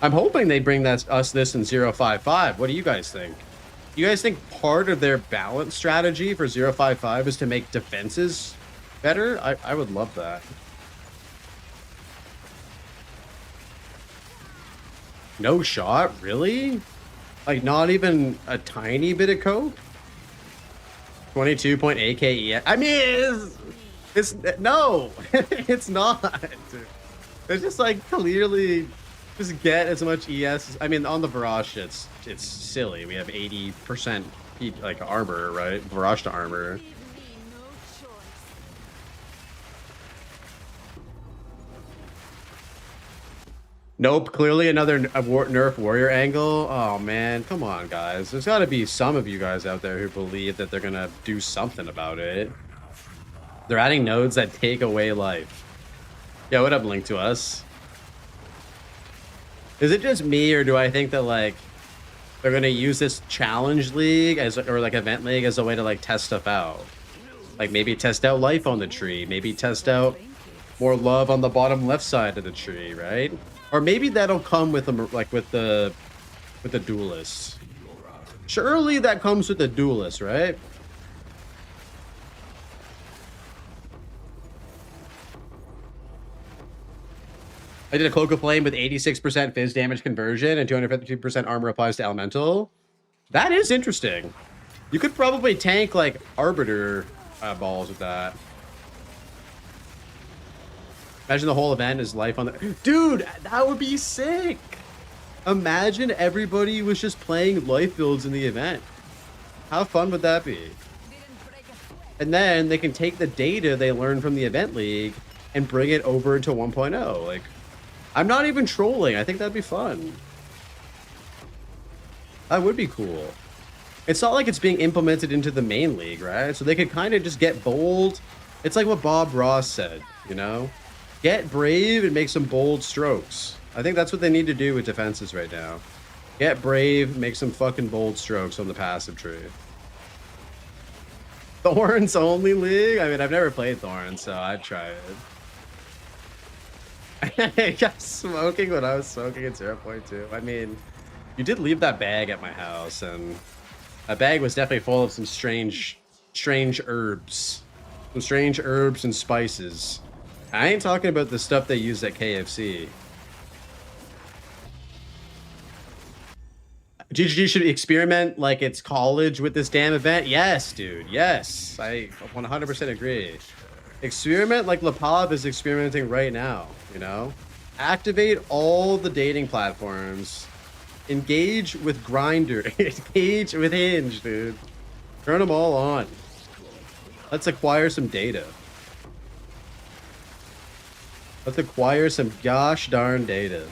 I'm hoping they bring us this in 0.55. What do you guys think? Do you guys think part of their balance strategy for 0.55 is to make defenses better? I would love that. No shot? Really? Like, not even a tiny bit of coke? 22.8 KE. I mean, it's no, it's not. It's just like clearly just get as much ES. I mean, on the Varashta, it's silly. We have 80% like armor, right? Varashta armor. Nope, clearly another nerf warrior angle. Oh man, come on guys. There's got to be some of you guys out there who believe that they're gonna do something about it. They're adding nodes that take away life. Yeah, what up, Link to us? Is it just me, or do I think that like they're gonna use this challenge league or like event league as a way to like test stuff out? Like maybe test out life on the tree, maybe test out more love on the bottom left side of the tree, right? Or maybe that'll come with them, like with the duelists. Surely that comes with the duelist, right? I did a Cloak of Flame with 86% phys damage conversion and 252% armor applies to elemental. That is interesting. You could probably tank like Arbiter balls with that. Imagine the whole event is life on the... Dude, that would be sick. Imagine everybody was just playing life builds in the event. How fun would that be? And then they can take the data they learned from the event league and bring it over into 1.0. Like, I'm not even trolling. I think that'd be fun. That would be cool. It's not like it's being implemented into the main league, right? So they could kind of just get bold. It's like what Bob Ross said, you know? Get brave and make some bold strokes. I think that's what they need to do with defenses right now. Get brave, make some fucking bold strokes on the passive tree. Thorns only league? I mean, I've never played Thorns, so I'd try it. I got smoking when I was smoking at 0.2. I mean, you did leave that bag at my house, and that bag was definitely full of some strange herbs. Some strange herbs and spices. I ain't talking about the stuff they use at KFC. GGG should experiment like it's college with this damn event. Yes, dude. Yes, I 100% agree. Experiment like Lapov is experimenting right now. You know, activate all the dating platforms. Engage with Grindr. Engage with Hinge, dude. Turn them all on. Let's acquire some data. Let's acquire some gosh darn data.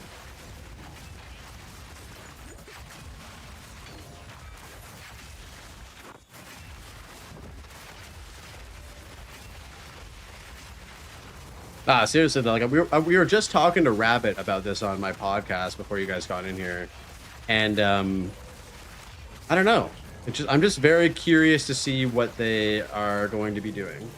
Seriously though, like we were just talking to Rabbit about this on my podcast before you guys got in here, and I don't know. I'm just very curious to see what they are going to be doing.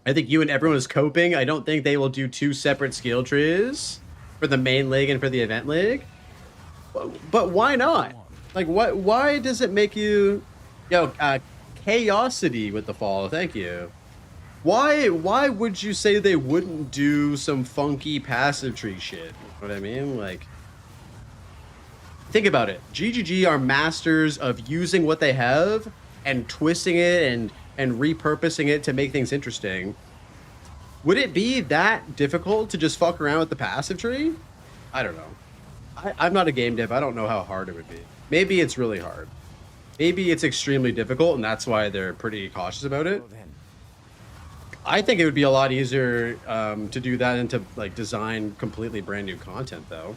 I think you and everyone is coping. I don't think they will do 2 separate skill trees for the main league and for the event league. But why not? Like, what? Why does it make you, chaosity with the follow? Thank you. Why would you say they wouldn't do some funky passive tree shit? You know what I mean? Like, think about it. GGG are masters of using what they have and twisting it and repurposing it to make things interesting. Would it be that difficult to just fuck around with the passive tree? I don't know. I'm not a game dev. I don't know how hard it would be. Maybe it's really hard. Maybe it's extremely difficult, and that's why they're pretty cautious about it. I think it would be a lot easier to do that and to like design completely brand new content, though.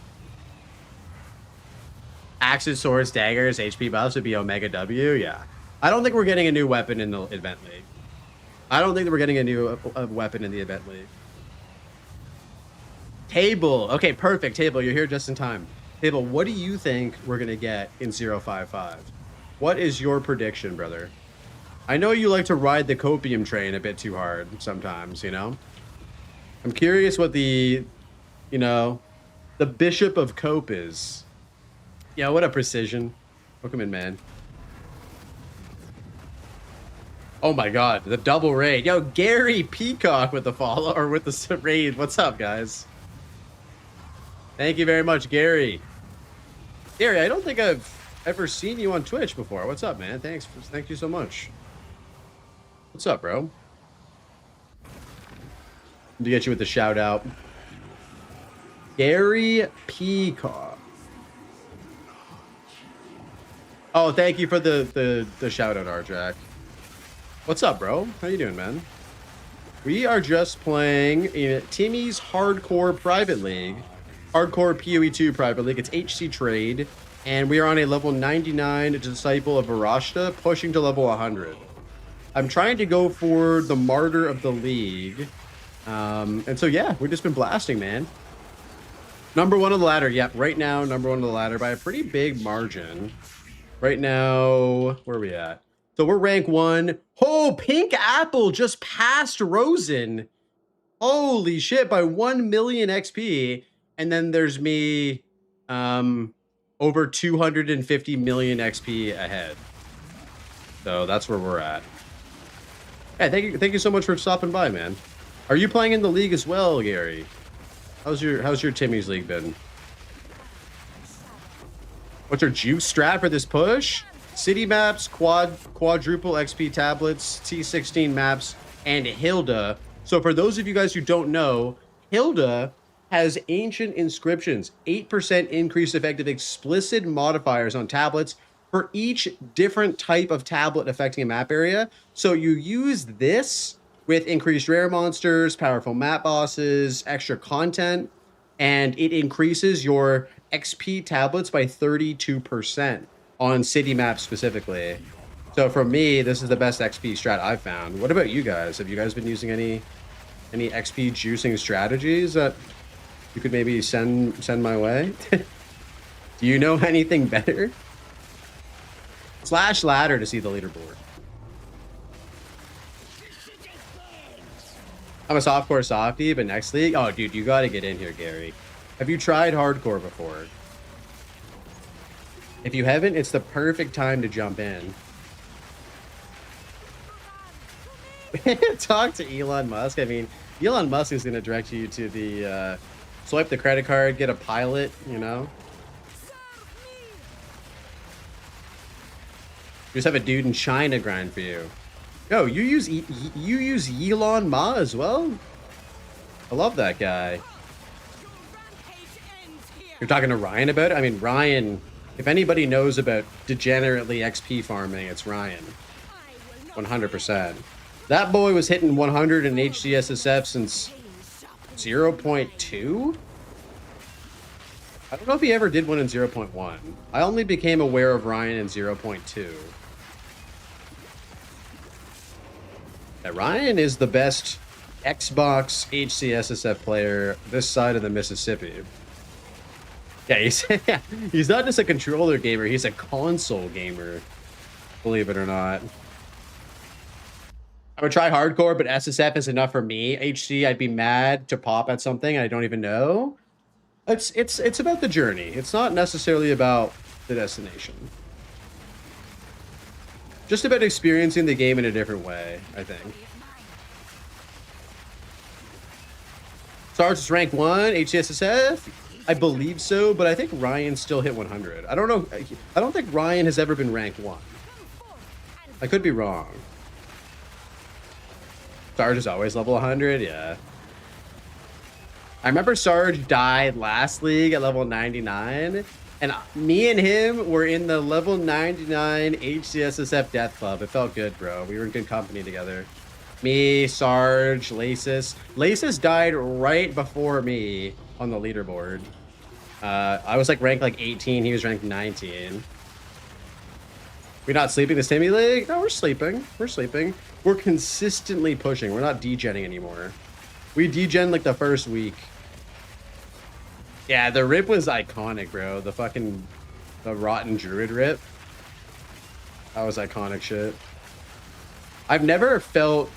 Axes, swords, daggers, HP buffs would be Omega W. Yeah. I don't think we're getting a new weapon in the event league. I don't think that we're getting a new weapon in the event league. Table. Okay, perfect. Table, you're here just in time. Table, what do you think we're going to get in 055? What is your prediction, brother? I know you like to ride the copium train a bit too hard sometimes, you know? I'm curious what the Bishop of Cope is. Yeah, what a precision. Welcome in, man. Oh my god, the double raid. Yo, Gary Peacock with the follow, or with the raid. What's up, guys? Thank you very much, Gary. Gary, I don't think I've ever seen you on Twitch before. What's up, man? Thank you so much. What's up, bro? To get you with the shout out. Gary Peacock. Oh, thank you for the shout out, Arjack. What's up, bro? How you doing, man? We are just playing in Timmy's Hardcore Private League. Hardcore PoE2 Private League. It's HC Trade. And we are on a level 99 Disciple of Varashta, pushing to level 100. I'm trying to go for the Martyr of the League. And so, yeah, we've just been blasting, man. Number 1 on the ladder. Yep, right now, number 1 on the ladder by a pretty big margin. Right now, where are we at? So we're rank 1. Oh, Pink Apple just passed Rosen. Holy shit, by 1 million XP. And then there's me over 250 million XP ahead. So that's where we're at. Hey, thank you so much for stopping by, man. Are you playing in the league as well, Gary? How's your Timmy's league been? What's your juice strat for this push? City maps, quadruple XP tablets, T16 maps, and Hilda. So for those of you guys who don't know, Hilda has ancient inscriptions, 8% increased effective explicit modifiers on tablets for each different type of tablet affecting a map area. So you use this with increased rare monsters, powerful map bosses, extra content, and it increases your XP tablets by 32% on city maps specifically. So for me, this is the best XP strat I've found. What about you guys? Have you guys been using any XP juicing strategies that you could maybe send my way? Do you know anything better? Slash ladder to see the leaderboard. I'm a softcore softie, but next league, oh dude, you got to get in here, Gary. Have you tried hardcore before? If you haven't, it's the perfect time to jump in. Talk to Elon Musk. I mean, Elon Musk is going to direct you to the swipe the credit card, get a pilot, you know. Just have a dude in China grind for you. Yo, you use Elon Ma as well? I love that guy. You're talking to Ryan about it? I mean, Ryan, if anybody knows about degenerately XP farming, it's Ryan. 100%. That boy was hitting 100 in HCSSF since 0.2? I don't know if he ever did one in 0.1. I only became aware of Ryan in 0.2. Yeah, Ryan is the best Xbox HCSSF player this side of the Mississippi. Yeah, he's not just a controller gamer, he's a console gamer. Believe it or not. I would try hardcore, but SSF is enough for me. HC, I'd be mad to pop at something I don't even know. It's about the journey. It's not necessarily about the destination. Just about experiencing the game in a different way, I think. Sarge is rank 1, HCSSF? I believe so, but I think Ryan still hit 100. I don't know. I don't think Ryan has ever been ranked 1. I could be wrong. Sarge is always level 100, yeah. I remember Sarge died last league at level 99, and me and him were in the level 99 HCSSF Death Club. It felt good, bro. We were in good company together. Me, Sarge, Lasis. Lasis died right before me on the leaderboard. I was like ranked like 18. He was ranked 19. We're not sleeping this Timmy League? No, we're sleeping. We're sleeping. We're consistently pushing. We're not degenning anymore. We degen like the first week. Yeah, the rip was iconic, bro. The Rotten Druid rip. That was iconic shit. I've never felt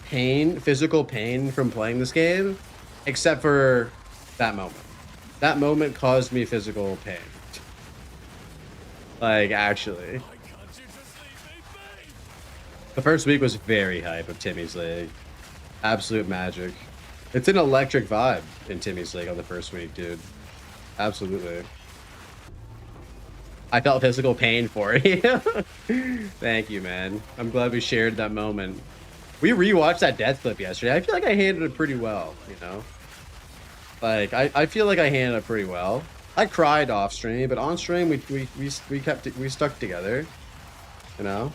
pain, physical pain from playing this game, except for that moment. That moment caused me physical pain. Like, actually. The first week was very hype of Timmy's League. Absolute magic. It's an electric vibe in Timmy's League on the first week, dude. Absolutely. I felt physical pain for it. Thank you, man. I'm glad we shared that moment. We rewatched that death clip yesterday. I feel like I handled it pretty well, you know? Like, I feel like I handled it pretty well. I cried off stream, but on stream we stuck together, you know?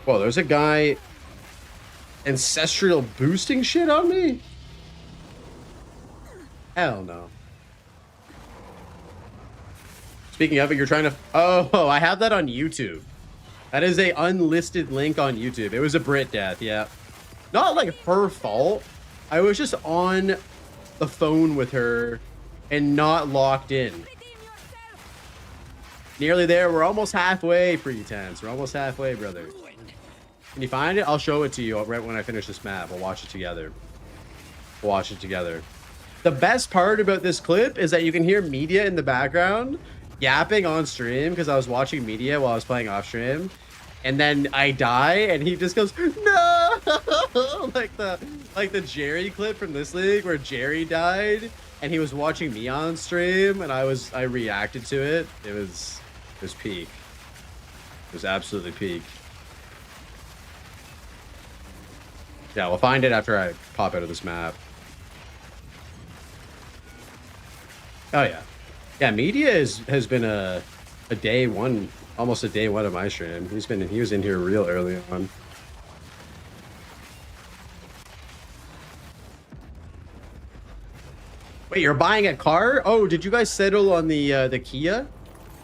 Whoa, there's a guy ancestral boosting shit on me? Hell no. Speaking of it, you're trying to... Oh, I have that on YouTube. That is a unlisted link on YouTube. It was a Brit death, yeah. Not like her fault. I was just on the phone with her and not locked in. Nearly there. We're almost halfway, Pretense. We're almost halfway, brother. Can you find it? I'll show it to you right when I finish this map. We'll watch it together. We'll watch it together. The best part about this clip is that you can hear media in the background yapping on stream because I was watching media while I was playing off stream. And then I die and he just goes, no! like the Jerry clip from this league where Jerry died and he was watching me on stream and I reacted to it. It was peak. It was absolutely peak. Yeah, we'll find it after I pop out of this map. Oh yeah. Yeah, media has been a day one, almost a day one of my stream. He was in here real early on. Wait, you're buying a car? Oh, did you guys settle on the Kia?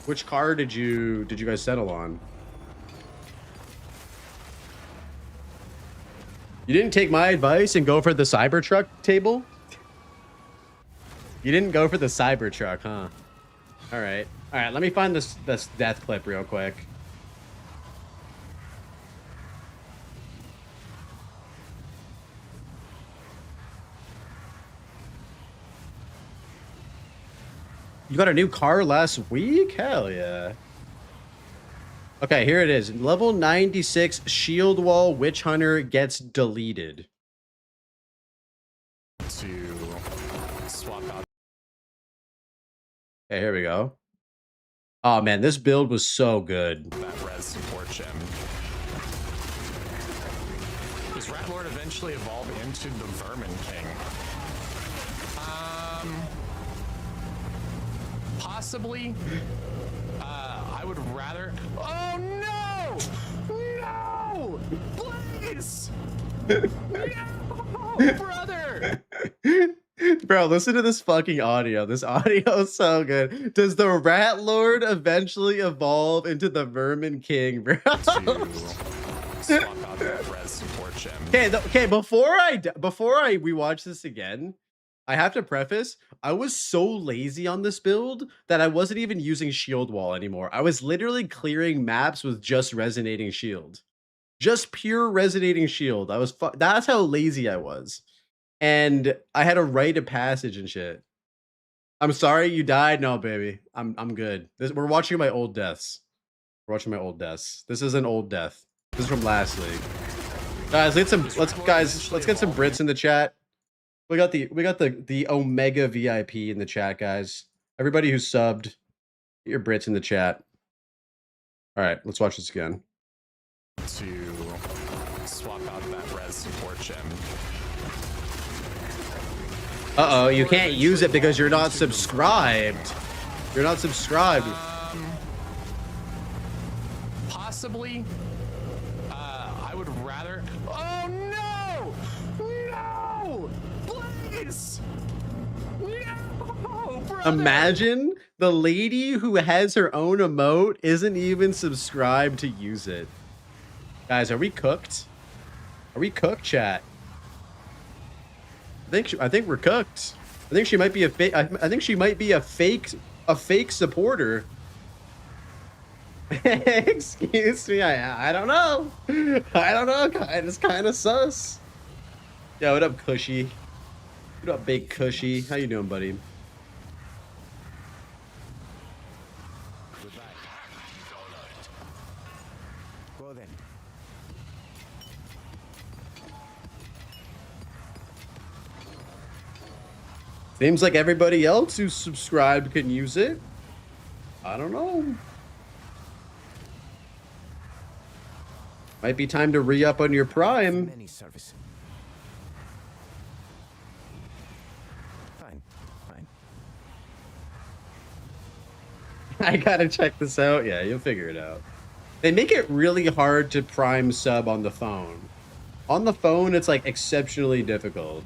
Which car did you guys settle on? You didn't take my advice and go for the Cybertruck table? You didn't go for the Cybertruck, huh? All right. All right, let me find this death clip real quick. You got a new car last week? Hell yeah. Okay, here it is. Level 96 Shield Wall Witch Hunter gets deleted. To swap out. Okay, here we go. Oh man, this build was so good. That res support gem. Does Ratlord eventually evolve into the Vermin King? Possibly. I would rather. Oh no! No! Please! No, brother! Bro, listen to this fucking audio. This audio is so good. Does the Rat Lord eventually evolve into the Vermin King, bro? To swap out that res support gem. Okay, before we watch this again, I have to preface, I was so lazy on this build that I wasn't even using Shield Wall anymore. I was literally clearing maps with just Resonating Shield. Just pure Resonating Shield. That's how lazy I was. And I had a rite of passage and shit. I'm sorry you died. No, baby. I'm good. We're watching my old deaths. We're watching my old deaths. This is an old death. This is from last league. Guys, let's get some Brits in the chat. We got the Omega VIP in the chat, guys. Everybody who's subbed, get your Brits in the chat. All right, let's watch this again. To swap out that res support gem. Uh-oh, you can't use it because you're not subscribed. You're not subscribed. Possibly. I would rather. Oh no! No! Please! No, brother! Imagine the lady who has her own emote isn't even subscribed to use it. Guys, are we cooked? Are we cooked, chat? I think we're cooked. I think she might be a fake. I think she might be a fake supporter. Excuse me. I don't know. I don't know. It's kind of sus. Yo, what up, Cushy? What up, Big Cushy? How you doing, buddy? Go then. Seems like everybody else who's subscribed can use it. I don't know. Might be time to re-up on your Prime. Many service. Fine. I gotta check this out. Yeah, you'll figure it out. They make it really hard to Prime sub on the phone. On the phone, it's like exceptionally difficult.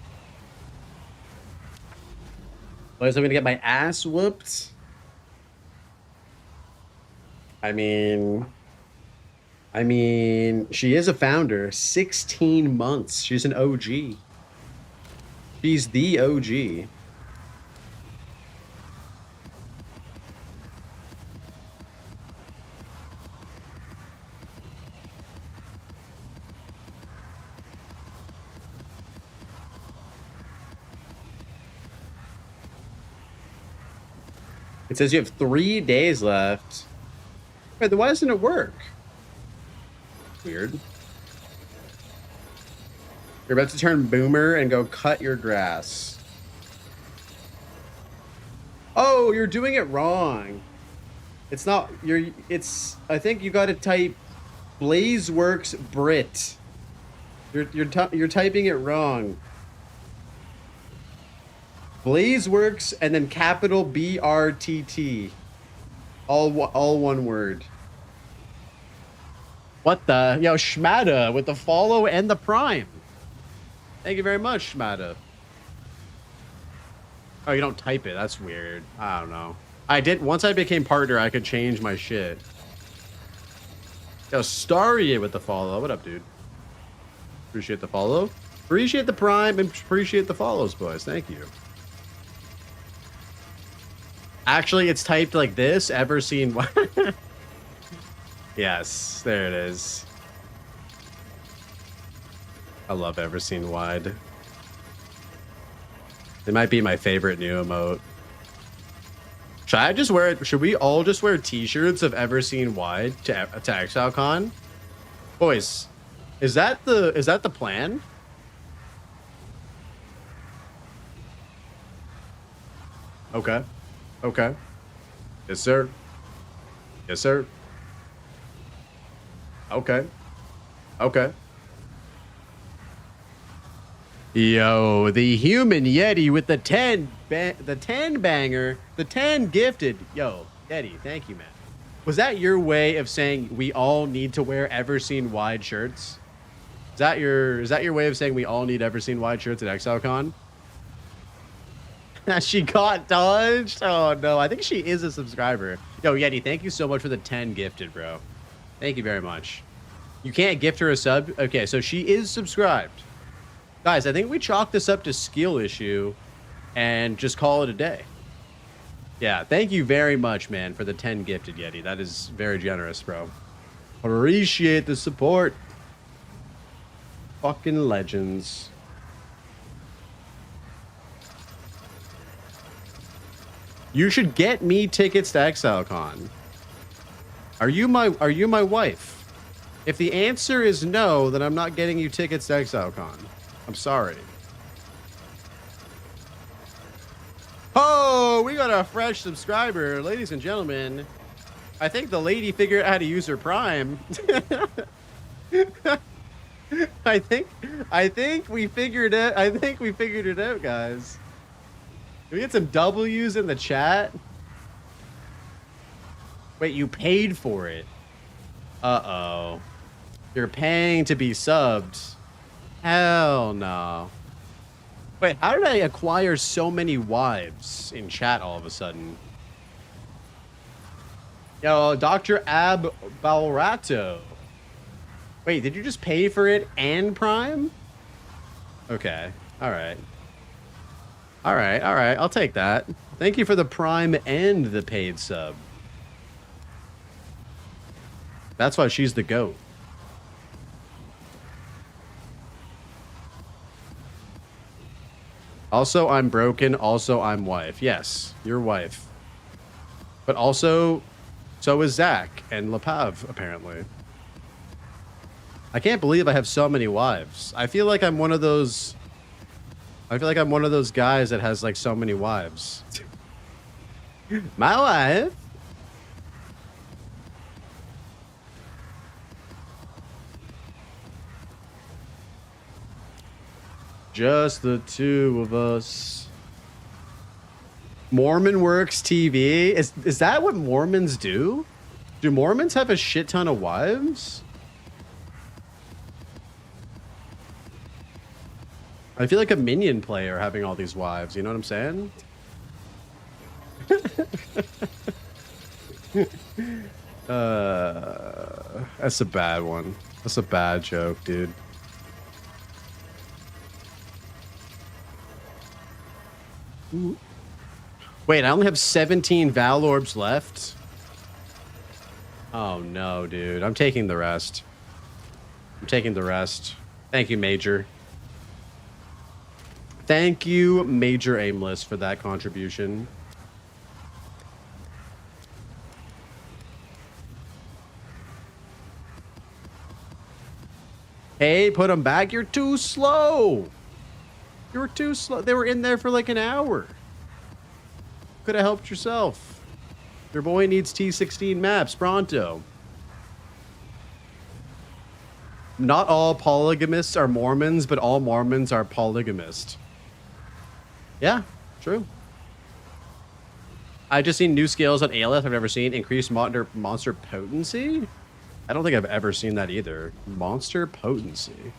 Otherwise, I'm gonna get my ass whooped. I mean, she is a founder. 16 months. She's an OG. She's the OG. It says you have 3 days left. Wait, then why doesn't it work? Weird. You're about to turn boomer and go cut your grass. Oh, you're doing it wrong. It's not, I think you gotta type Blazeworks Brit. You're typing it wrong. Blazeworks and then capital BRTT. All one word. What the? Yo, Schmada with the follow and the Prime. Thank you very much, Schmada. Oh, you don't type it. That's weird. I don't know. Once I became partner, I could change my shit. Yo, Starry with the follow. What up, dude? Appreciate the follow. Appreciate the prime and appreciate the follows, boys. Thank you. Actually, it's typed like this. Ever seen what? Yes, there it is. I love Ever Seen Wide. It might be my favorite new emote. Should I just wear it? Should we all just wear t-shirts of Ever Seen Wide to ExileCon? Boys, is that the plan? Okay. Okay. Yes, sir. Yes, sir. Okay. Okay. Yo, the human Yeti with the 10 banger, the 10 gifted. Yo, Yeti, thank you, man. Was that your way of saying we all need to wear Ever Seen Wide shirts? Is that your way of saying we all need Ever Seen Wide shirts at ExileCon? She got dodged. Oh no, I think she is a subscriber. Yo, Yeti, thank you so much for the 10 gifted, bro. Thank you very much. You can't gift her a sub? Okay, so she is subscribed. Guys, I think we chalk this up to skill issue and just call it a day. Yeah, thank you very much, man, for the 10 gifted, Yeti. That is very generous, bro. Appreciate the support. Fucking legends. You should get me tickets to ExileCon. Are you my wife? If the answer is no, then I'm not getting you tickets to ExileCon. I'm sorry. Oh, we got a fresh subscriber, ladies and gentlemen. I think the lady figured out how to use her Prime. I think we figured it. I think we figured it out, guys. Can we get some W's in the chat? Wait, you paid for it. Uh-oh. You're paying to be subbed. Hell no. Wait, how did I acquire so many wives in chat all of a sudden? Yo, Dr. Ab Balrato. Wait, did you just pay for it and Prime? Okay. All right. All right. All right. I'll take that. Thank you for the Prime and the paid sub. That's why she's the GOAT. Also, I'm broken. Also, I'm wife. Yes, your wife. But also, so is Zach and Lepav, apparently. I can't believe I have so many wives. I feel like I'm one of those... I feel like I'm one of those guys that has, like, so many wives. My wife? Just the two of us. Mormon Works TV? Is that what Mormons do? Do Mormons have a shit ton of wives? I feel like a Minion player having all these wives, you know what I'm saying? That's a bad one. That's a bad joke, dude. Ooh. Wait, I only have 17 Val Orbs left? Oh no, dude. I'm taking the rest. I'm taking the rest. Thank you, Major. Thank you, Major Aimless, for that contribution. Hey, put them back. You're too slow. You were too slow. They were in there for like an hour. Could have helped yourself. Your boy needs T16 maps pronto. Not all polygamists are Mormons, but all Mormons are polygamist. Yeah, true. I just seen new skills on Aelith I've never seen. Increased monster potency? I don't think I've ever seen that either. Monster potency.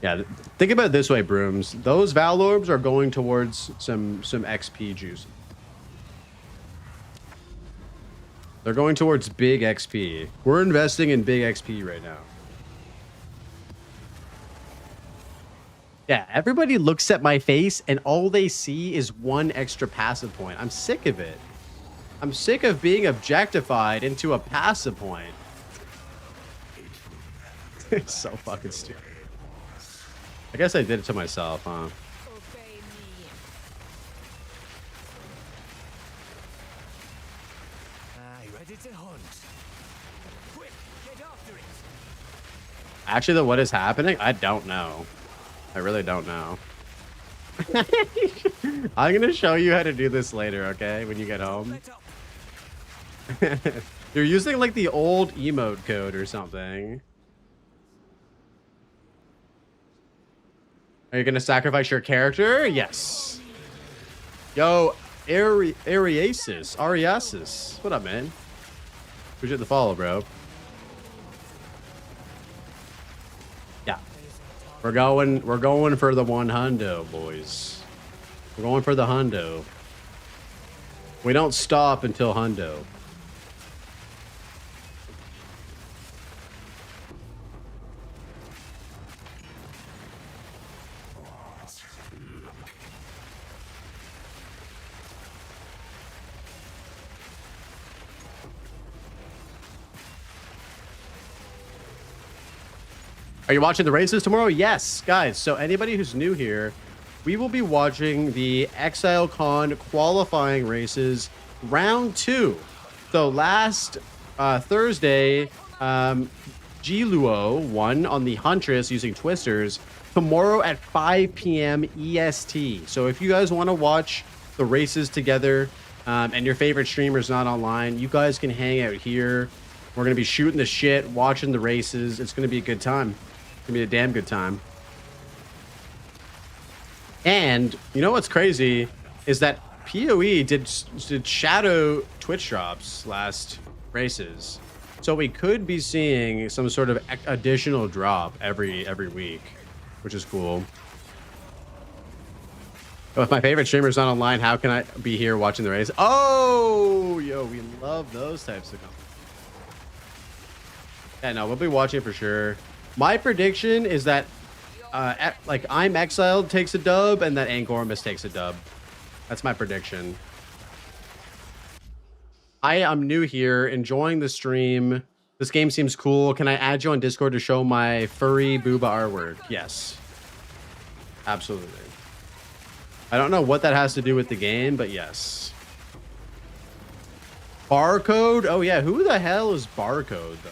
Yeah, think about it this way, Brooms. Those Val Orbs are going towards some XP juice. They're going towards big XP. We're investing in big XP right now. Yeah, everybody looks at my face and all they see is one extra passive point. I'm sick of it. I'm sick of being objectified into a passive point. It's so fucking stupid. I guess I did it to myself, huh? Obey me. Ready to hunt. Quick, get after it. Actually, though, what is happening? I don't know. I really don't know. I'm gonna show you how to do this later, okay? When you get home. You're using like the old emote code or something. Are you gonna sacrifice your character? Yes. Yo, Ariasis. What up, man? Appreciate the follow, bro. Yeah. We're going for the 100, boys. We're going for the hundo. We don't stop until hundo. Are you watching the races tomorrow? Yes, guys. So anybody who's new here, we will be watching the Exile Con qualifying races round 2. So last Thursday, Giluo won on the Huntress using Twisters. Tomorrow at 5 p.m. EST. So if you guys want to watch the races together and your favorite streamer's not online, you guys can hang out here. We're going to be shooting the shit, watching the races. It's going to be a good time. It's going to be a damn good time. And you know what's crazy is that PoE did shadow Twitch drops last races. So we could be seeing some sort of additional drop every week, which is cool. But if my favorite streamer's not online, how can I be here watching the race? Oh, yo, we love those types of comments. Yeah, no, we'll be watching for sure. My prediction is that like I'm Exiled takes a dub and that Angormus takes a dub. That's my prediction. I am new here, enjoying the stream. This game seems cool. Can I add you on Discord to show my furry booba artwork? Yes. Absolutely. I don't know what that has to do with the game, but yes. Barcode? Oh yeah, who the hell is Barcode though?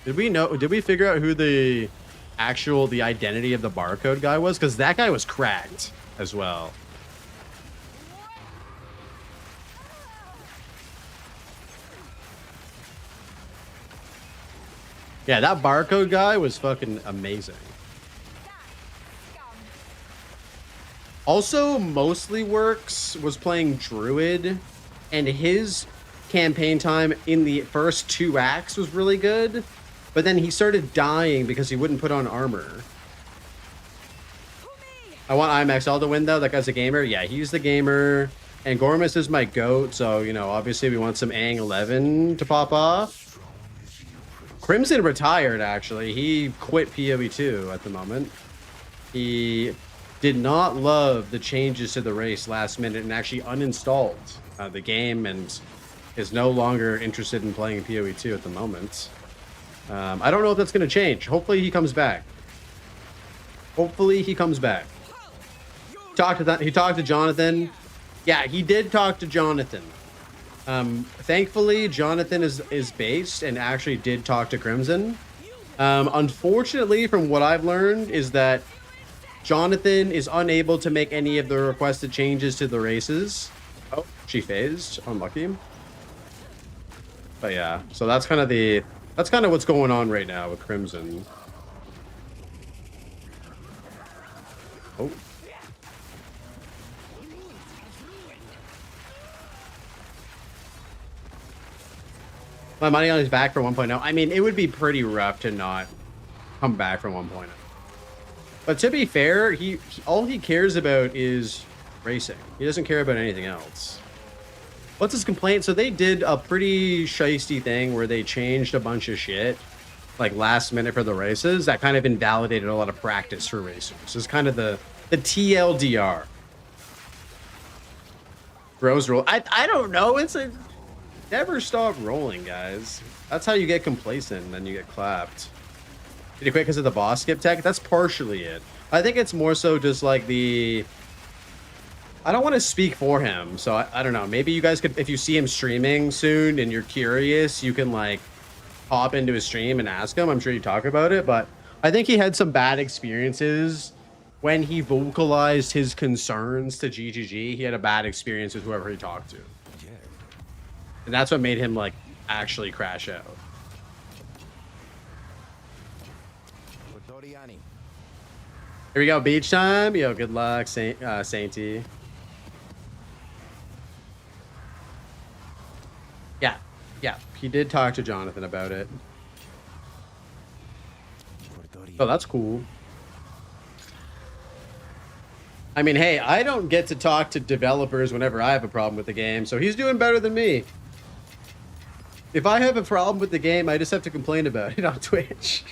Did we figure out who the identity of the Barcode guy was? Because that guy was cracked as well. Yeah, that Barcode guy was fucking amazing. Also, Mostly Works was playing Druid, and his campaign time in the first 2 acts was really good. But then he started dying because he wouldn't put on armor. I want IMXL to win, though. That guy's a gamer. Yeah, he's the gamer. And Gormus is my goat. So, you know, obviously we want some Aang 11 to pop off. Crimson retired, actually. He quit PoE 2 at the moment. He did not love the changes to the race last minute and actually uninstalled the game and is no longer interested in playing PoE 2 at the moment. I don't know if that's going to change. Hopefully he comes back. Hopefully he comes back. He talked to Jonathan. Yeah, he did talk to Jonathan. Thankfully, Jonathan is based and actually did talk to Crimson. Unfortunately, from what I've learned, is that Jonathan is unable to make any of the requested changes to the races. Oh, she phased. Unlucky. But yeah, so that's kind of what's going on right now with Crimson. Oh. My money on his back for 1.0. I mean, it would be pretty rough to not come back from 1.0. But to be fair, he all he cares about is racing. He doesn't care about anything else. What's his complaint? So they did a pretty shisty thing where they changed a bunch of shit like last minute for the races, that kind of invalidated a lot of practice for racers. It's kind of the TLDR. Bros roll. I don't know. It's a never stop rolling, guys. That's how you get complacent and then you get clapped. Did he quit because of the boss skip tech? That's partially it. I think it's more so just like the... I don't want to speak for him, so I don't know. Maybe you guys could, if you see him streaming soon and you're curious, you can like hop into his stream and ask him. I'm sure you talk about it, but I think he had some bad experiences when he vocalized his concerns to GGG. He had a bad experience with whoever he talked to. Yeah. And that's what made him like actually crash out. Here we go, beach time. Yo, good luck, Sainty. Yeah, he did talk to Jonathan about it. Oh, that's cool. I mean, hey, I don't get to talk to developers whenever I have a problem with the game, so he's doing better than me. If I have a problem with the game, I just have to complain about it on Twitch.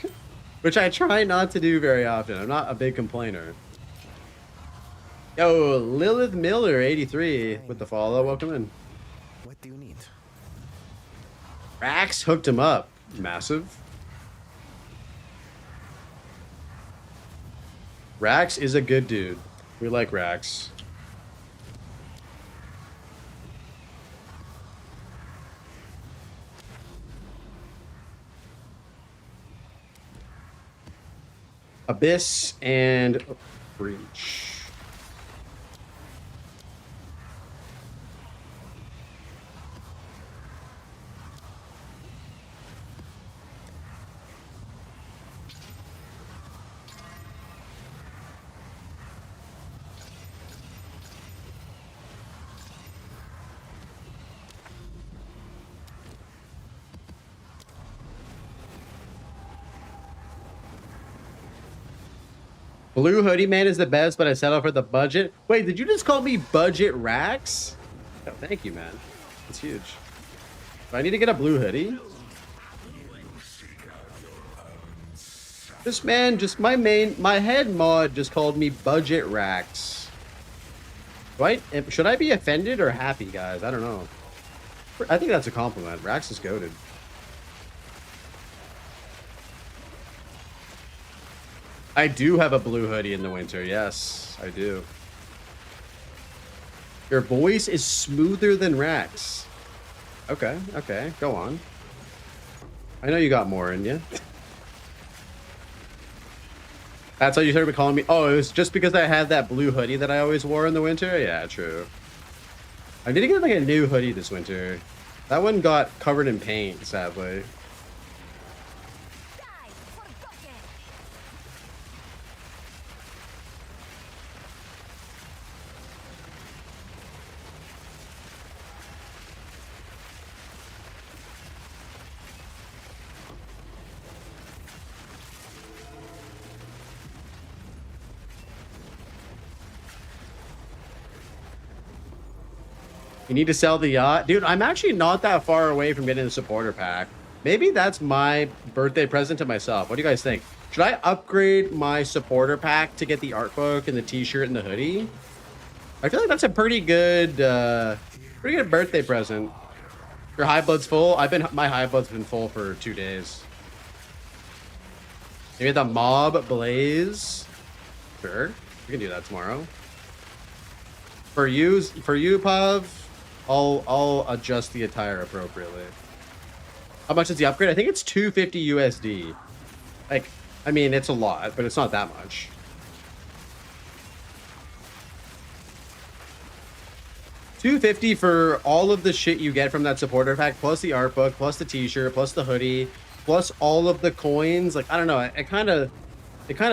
Which I try not to do very often. I'm not a big complainer. Yo, Lilith Miller, 83, with the follow. Welcome in. What do you need? Rax hooked him up. Massive. Rax is a good dude. We like Rax. Abyss and Breach. Blue Hoodie Man is the best, but I settle for the budget. Wait, did you just call me Budget Rax? Oh, thank you, man. It's huge. Do I need to get a blue hoodie? This man just, my head mod just called me Budget Rax. Should I be offended or happy, guys? I don't know. I think that's a compliment. Rax is goated. I do have a blue hoodie in the winter. Yes, I do. Your voice is smoother than Rax. Okay, okay, go on. I know you got more in you. That's how you started calling me. Oh, it was just because I had that blue hoodie that I always wore in the winter? Yeah, true. I need to get like a new hoodie this winter. That one got covered in paint, sadly. You need to sell the yacht. Dude, I'm actually not that far away from getting the supporter pack. Maybe that's my birthday present to myself. What do you guys think? Should I upgrade my supporter pack to get the art book and the t-shirt and the hoodie? I feel like that's a pretty good birthday present. Your high blood's full? My high blood's been full for 2 days. Maybe the mob blaze. Sure, we can do that tomorrow. For you, Pav, I'll adjust the attire appropriately. How much is the upgrade? I think it's 250 USD. Like, I mean, it's a lot, but it's not that much. $250 for all of the shit you get from that supporter pack, plus the art book, plus the t-shirt, plus the hoodie, plus all of the coins. Like, I don't know. It kind of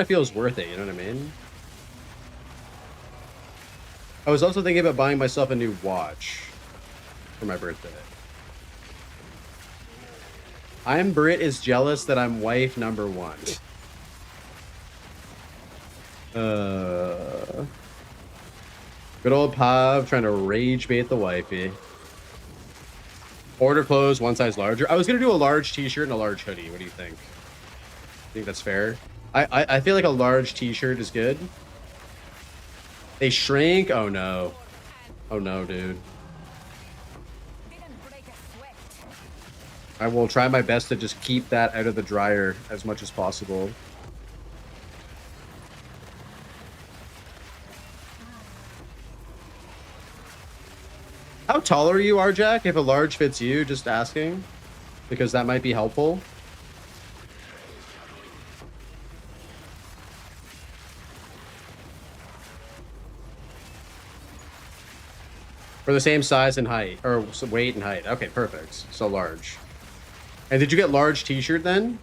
feels worth it. You know what I mean? I was also thinking about buying myself a new watch for my birthday. I'm Brit is jealous that I'm wife number 1. Good old Pav trying to rage bait the wifey. Order clothes 1 size larger. I was gonna do a large t-shirt and a large hoodie. What do you think? I think that's fair. I feel like a large t-shirt is good. They shrink? Oh no. Oh no, dude. Didn't break a sweat. I will try my best to just keep that out of the dryer as much as possible. How tall are you, Arjack? If a large fits you, just asking. Because that might be helpful. For the same size and height, or weight and height. Okay, perfect. So large. And did you get large t-shirt then?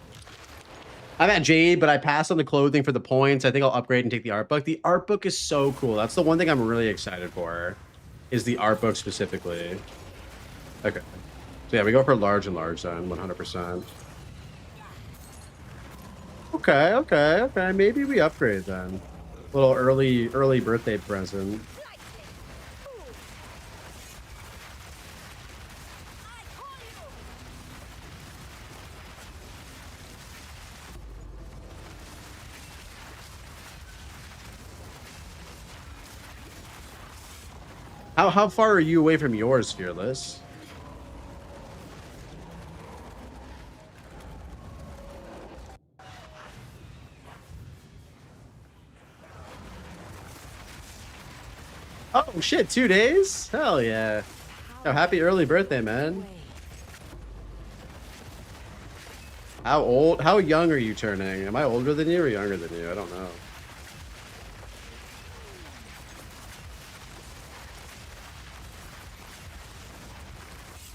I'm at Jade, but I passed on the clothing for the points. I think I'll upgrade and take the art book. The art book is so cool. That's the one thing I'm really excited for, is the art book specifically. Okay. So yeah, we go for large and large then, 100%. Okay. Maybe we upgrade then. Little early birthday present. How far are you away from yours, Fearless? Oh shit, 2 days? Hell yeah. Oh, happy early birthday, man. How young are you turning? Am I older than you or younger than you? I don't know.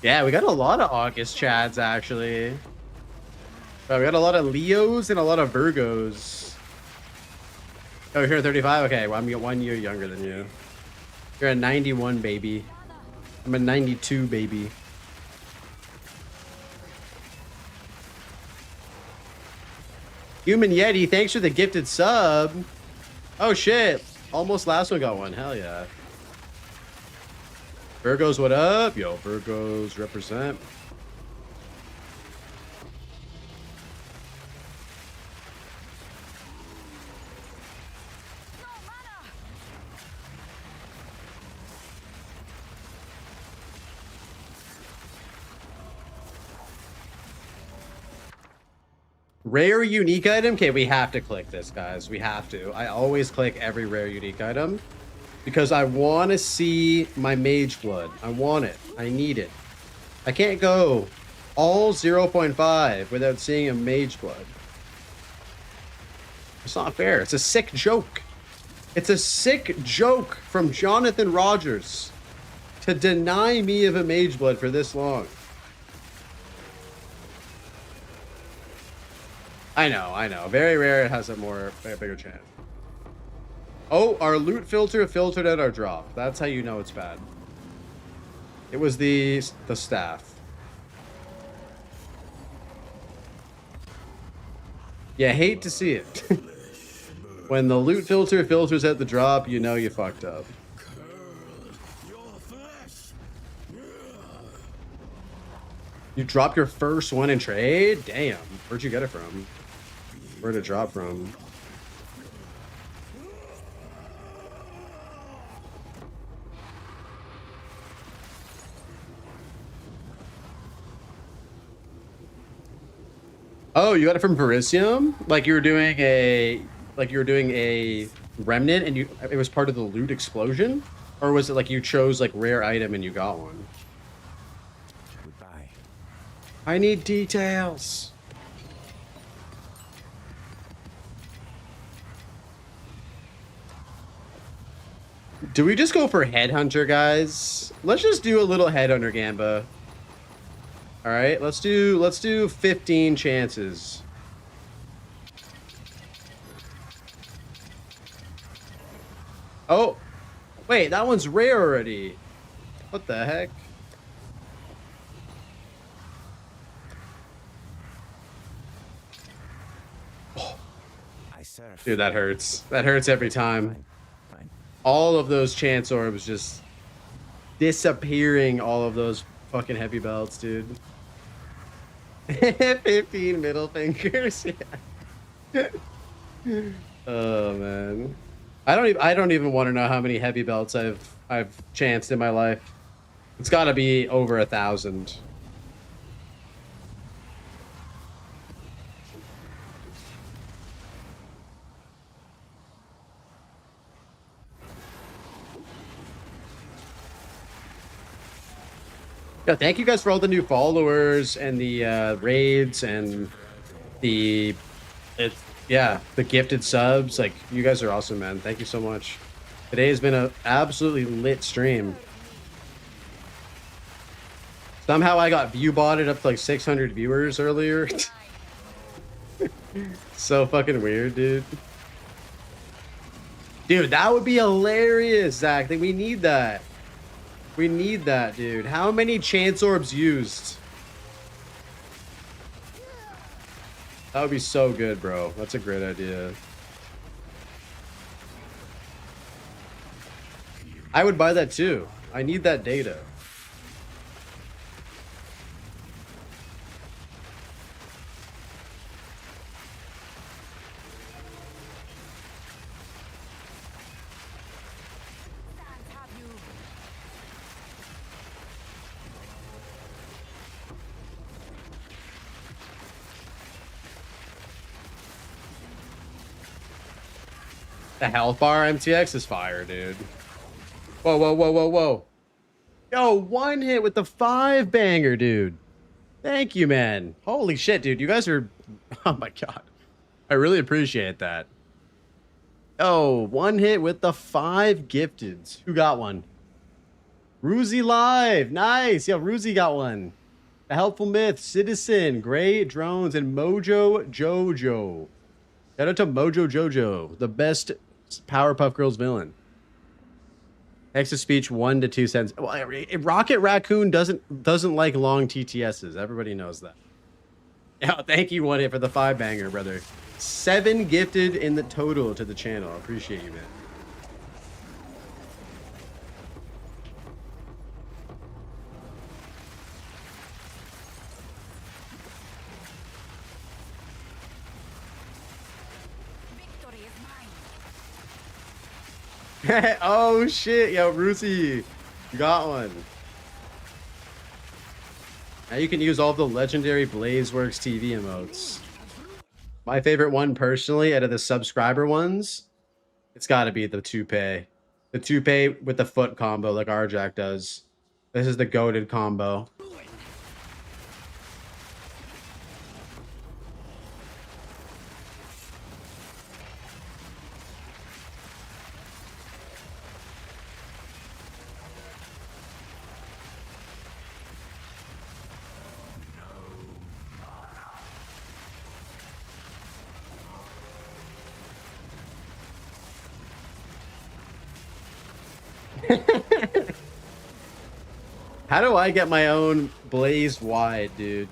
Yeah, we got a lot of August chads, actually. Oh, we got a lot of Leos and a lot of Virgos. Oh, you're 35? Okay, well, I'm 1 year younger than you. You're a 91, baby. I'm a 92, baby. Human Yeti, thanks for the gifted sub. Oh, shit. Almost last one got one. Hell yeah. Virgos, what up? Yo, Virgos represent. Rare unique item? Okay, we have to click this, guys. We have to. I always click every rare unique item because I want to see my mage blood. I want it. I need it. I can't go all 0.5 without seeing a mage blood. It's not fair. It's a sick joke. It's a sick joke from Jonathan Rogers to deny me of a mage blood for this long. I know. Very rare, it has a bigger chance. Oh, our loot filter filtered out our drop. That's how you know it's bad. It was the staff. Yeah, hate to see it. When the loot filter filters out the drop, you know you fucked up. You dropped your first one in trade? Damn. Where'd you get it from? Where'd it drop from? Oh, you got it from Verisium? Like you were doing a remnant and it was part of the loot explosion? Or was it like you chose like rare item and you got one? Goodbye. I need details. Do we just go for Headhunter, guys? Let's just do a little Headhunter Gamba. All right, let's do 15 chances. Oh, wait, that one's rare already. What the heck? Dude, that hurts. That hurts every time. Fine. All of those chance orbs just disappearing, all of those fucking heavy belts, dude. 15 middle fingers. Yeah. Oh man, I don't even want to know how many heavy belts I've chanced in my life. It's got to be over 1,000. Yeah, thank you guys for all the new followers and the raids and the the gifted subs. Like, you guys are awesome, man. Thank you so much. Today has been an absolutely lit stream. Somehow I got view botted up to like 600 viewers earlier. So fucking weird, dude. Dude, that would be hilarious, Zach. Like, we need that. We need that, dude. How many chance orbs used? That would be so good, bro. That's a great idea. I would buy that too. I need that data. The health bar MTX is fire, dude. Whoa, whoa, whoa, whoa, whoa. Yo, one hit with the 5-banger, dude. Thank you, man. Holy shit, dude. You guys are... Oh, my God. I really appreciate that. Oh, one hit with the 5 gifteds. Who got one? Ruzy Live. Nice. Yo, Ruzy got one. The Helpful Myth, Citizen, Gray Drones, and Mojo Jojo. Shout out to Mojo Jojo, the best Powerpuff Girls villain. Text to speech 1 to 2 cents. Well, Rocket Raccoon doesn't like long TTSs. Everybody knows that. Yeah, thank you, one hit for the 5-banger, brother. 7 gifted in the total to the channel. I appreciate you, man. Oh shit, yo, Rusi, you got one. Now you can use all of the legendary Blazeworks TV emotes. My favorite one personally out of the subscriber ones, it's got to be the toupee. The toupee with the foot combo like Arjack does. This is the goated combo. How do I get my own Blaze wide, dude?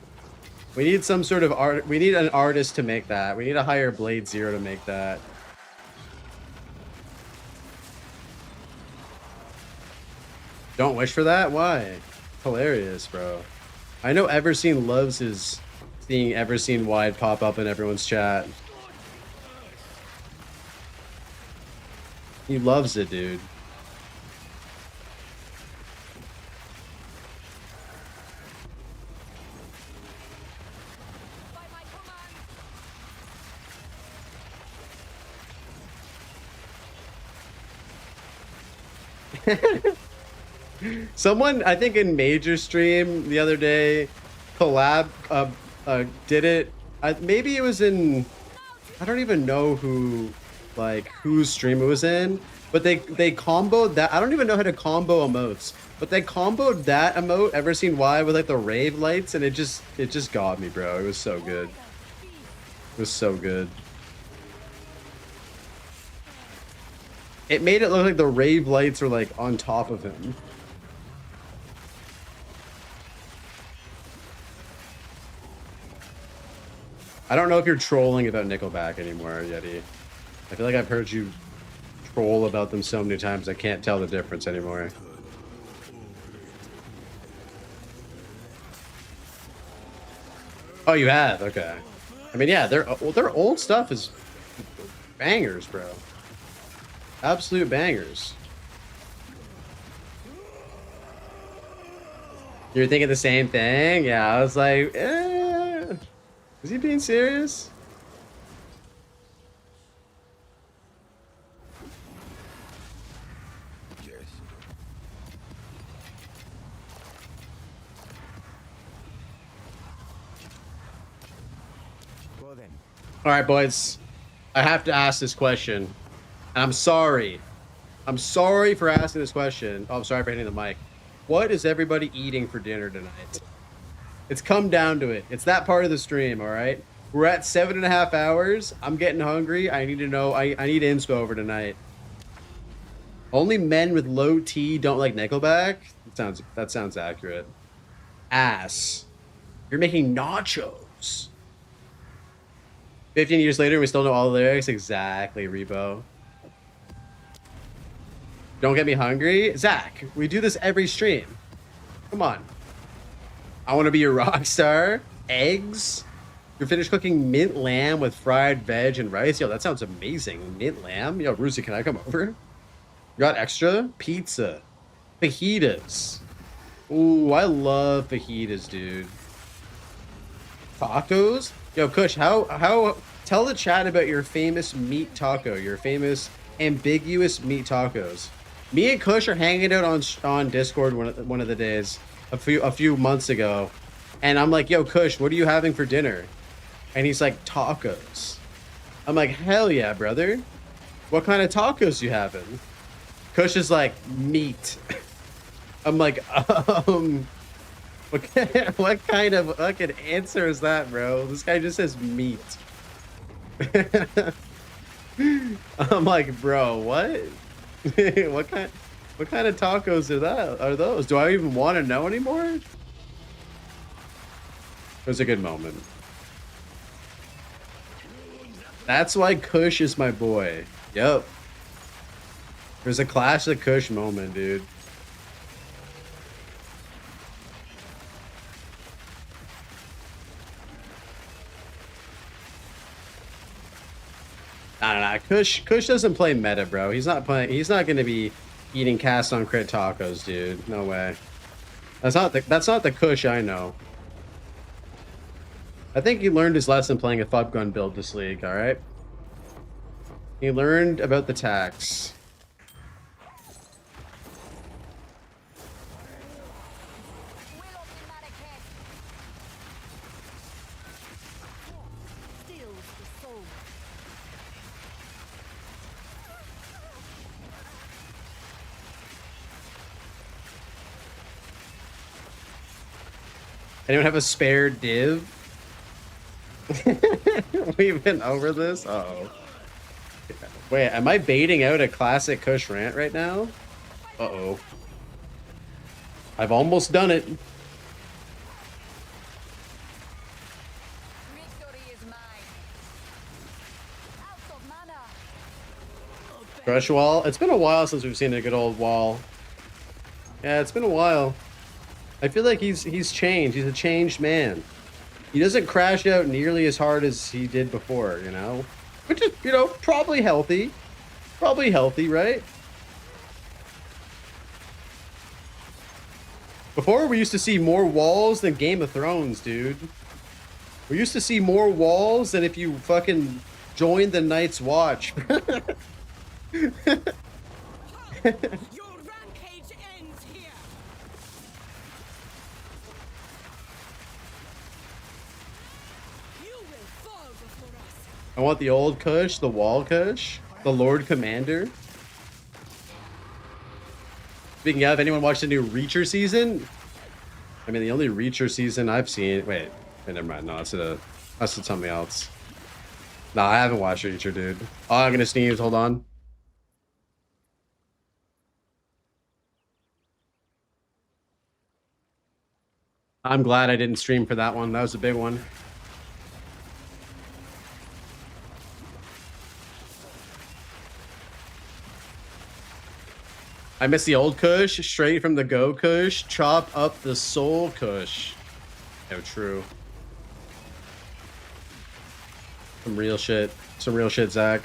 We need some sort of art. We need an artist to make that. We need to hire Blade Zero to make that. Don't wish for that? Why? Hilarious, bro. I know Everseen loves his seeing Everseen wide pop up in everyone's chat. He loves it, dude. Someone, I think in Major stream the other day, collab did it. Maybe it was in, I don't even know whose stream it was in, but they comboed that. I don't even know how to combo emotes, but they comboed that emote, Ever Seen Why, with like the rave lights, and it just got me, bro. It was so good. It was so good. It made it look like the rave lights were like on top of him. I don't know if you're trolling about Nickelback anymore, Yeti. I feel like I've heard you troll about them so many times I can't tell the difference anymore. Oh, you have? Okay. I mean, yeah, their old stuff is bangers, bro. Absolute bangers. You're thinking the same thing? Yeah, I was like, is he being serious? Yes. Well then. All right, boys. I have to ask this question. And I'm sorry. I'm sorry for asking this question. Oh, I'm sorry for hitting the mic. What is everybody eating for dinner tonight? It's come down to it. It's that part of the stream, all right? We're at 7.5 hours. I'm getting hungry. I need to know. I need inspo over tonight. Only men with low T don't like Nickelback? That sounds accurate. Ass. You're making nachos. 15 years later, we still know all the lyrics. Exactly, Rebo. Don't get me hungry. Zach, we do this every stream. Come on. I want to be a rock star. Eggs. You're finished cooking mint lamb with fried veg and rice. Yo, that sounds amazing. Mint lamb? Yo, Brucey, can I come over? You got extra? Pizza. Fajitas. Ooh, I love fajitas, dude. Tacos? Yo, Kush, how tell the chat about your famous meat taco, your famous ambiguous meat tacos. Me and Kush are hanging out on Discord one of the days a few months ago, and I'm like, yo, Kush, what are you having for dinner? And he's like, tacos. I'm like, hell yeah, brother. What kind of tacos you having? Kush is like, meat. I'm like, what kind of fucking answer is that, bro? This guy just says meat. I'm like, bro, what? what kind of tacos are those? Do I even want to know anymore? It was a good moment. That's why Kush is my boy. Yep. There's a Clash of Kush moment, dude. Nah. Kush doesn't play meta, bro. He's not gonna be eating cast on crit tacos, dude. No way. That's not the Kush I know. I think he learned his lesson playing a FUB gun build this league, alright? He learned about the tax. Anyone have a spare div? We've been over this? Uh-oh. Wait, am I baiting out a classic Kush rant right now? Uh-oh. I've almost done it. Crush wall? It's been a while since we've seen a good old wall. Yeah, it's been a while. I feel like he's changed. He's a changed man. He doesn't crash out nearly as hard as he did before, you know? Which is, you know, probably healthy. Probably healthy, right? Before, we used to see more walls than Game of Thrones, dude. We used to see more walls than if you fucking joined the Night's Watch. I want the old Kush, the wall Kush, the Lord Commander. Speaking of, anyone watched the new Reacher season? I mean, the only Reacher season I've seen. Wait, never mind. No, that's something else. No, I haven't watched Reacher, dude. Oh, I'm gonna sneeze. Hold on. I'm glad I didn't stream for that one. That was a big one. I miss the old Kush, straight from the Go Kush, chop up the soul Kush. No, true. Some real shit. Some real shit, Zach.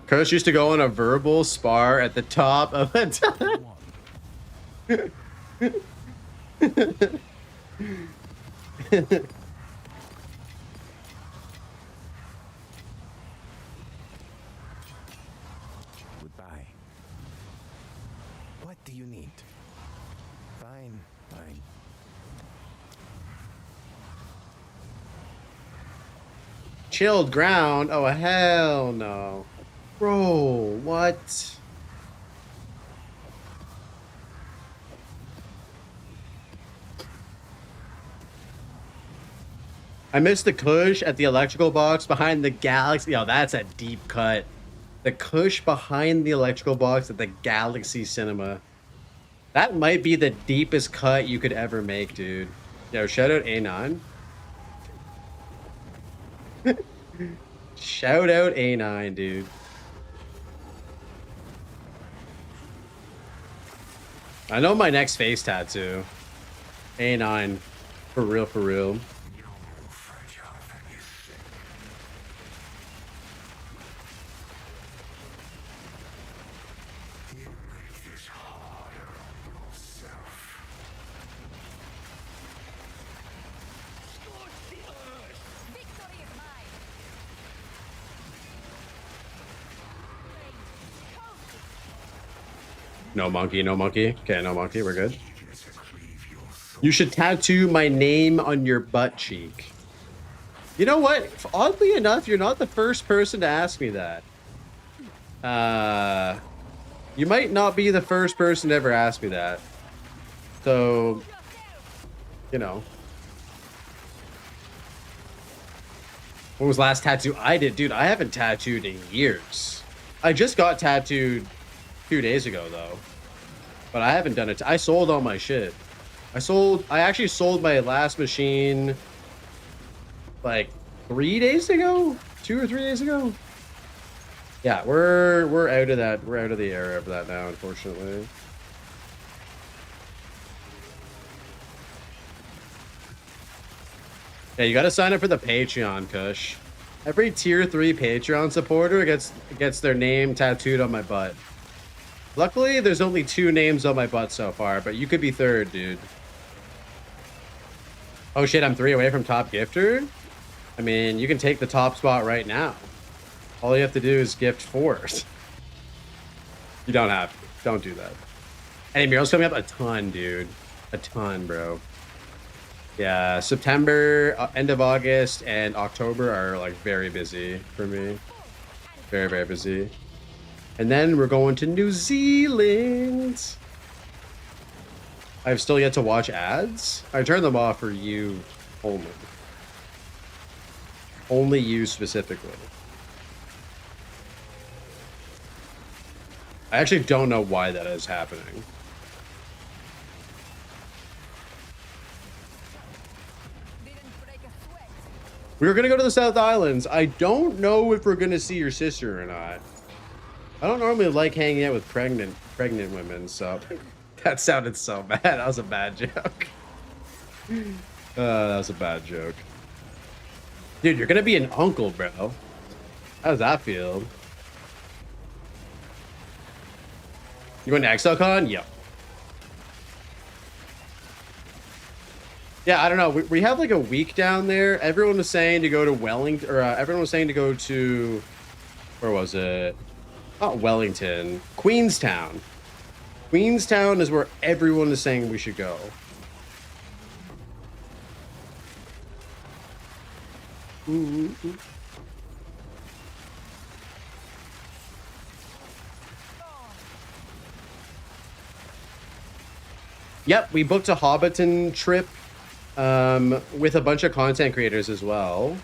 Coach used to go on a verbal spar at the top of a Goodbye. What do you need? Fine, fine. Chilled ground? Oh, hell no. Bro, what? I missed the Kush at the electrical box behind the Galaxy. Yo, that's a deep cut. The Kush behind the electrical box at the Galaxy Cinema. That might be the deepest cut you could ever make, dude. Yo, shout out A9. Shout out A9, dude. I know my next face tattoo. A9. For real, for real. No monkey, no monkey. Okay, no monkey, we're good. You should tattoo my name on your butt cheek. You know what? Oddly enough, you're not the first person to ask me that. You might not be the first person to ever ask me that. So, you know. When was the last tattoo I did? Dude, I haven't tattooed in years. I just got tattooed 2 days ago, though. But I haven't done it. I sold all my shit. I actually sold my last machine like 3 days ago? 2 or 3 days ago? Yeah, we're out of that. We're out of the era of that now, unfortunately. Yeah, you gotta sign up for the Patreon, Kush. Every tier 3 Patreon supporter gets their name tattooed on my butt. Luckily, there's only 2 names on my butt so far, but you could be third, dude. Oh shit, I'm 3 away from top gifter? I mean, you can take the top spot right now. All you have to do is gift 4. You don't have to. Don't do that. Hey, Mural's coming up a ton, dude. A ton, bro. Yeah, September, end of August, and October are like very busy for me. Very, very busy. And then we're going to New Zealand. I've still yet to watch ads. I turned them off for you only. Only you specifically. I actually don't know why that is happening. We were gonna go to the South Islands. I don't know if we're gonna see your sister or not. I don't normally like hanging out with pregnant women, so that sounded so bad. That was a bad joke. That was a bad joke. Dude, you're gonna be an uncle, bro. How does that feel? You going to ExileCon? Yep. Yeah, I don't know. We have like a week down there. Everyone was saying to go to Wellington, or everyone was saying to go to, where was it? Not Wellington, Queenstown. Queenstown is where everyone is saying we should go. Ooh. Yep, we booked a Hobbiton trip with a bunch of content creators as well.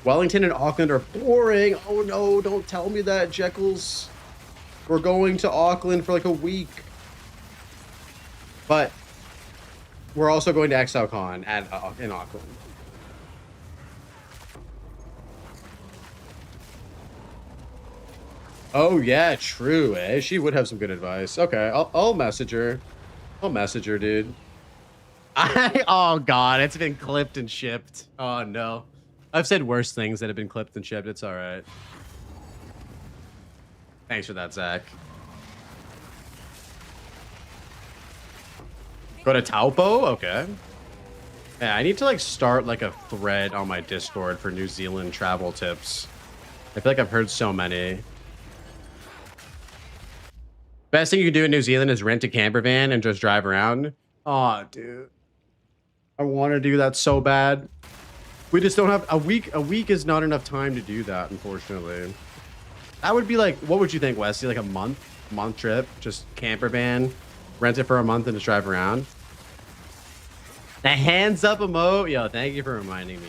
Wellington and Auckland are boring. Oh no, don't tell me that, Jekyll's. We're going to Auckland for like a week. But we're also going to ExileCon in Auckland. Oh yeah, true. She would have some good advice. Okay, I'll message her. I'll message her, dude. Oh god, it's been clipped and shipped. Oh no, I've said worse things that have been clipped and shipped. It's all right. Thanks for that, Zach. Go to Taupo? Okay. Yeah, I need to like start like a thread on my Discord for New Zealand travel tips. I feel like I've heard so many. Best thing you can do in New Zealand is rent a camper van and just drive around. Oh, dude. I want to do that so bad. We just don't have a week. A week is not enough time to do that, unfortunately. That would be like, what would you think, Wesley? Like a month trip, just camper van, rent it for a month and just drive around. The hands up emote. Yo, thank you for reminding me.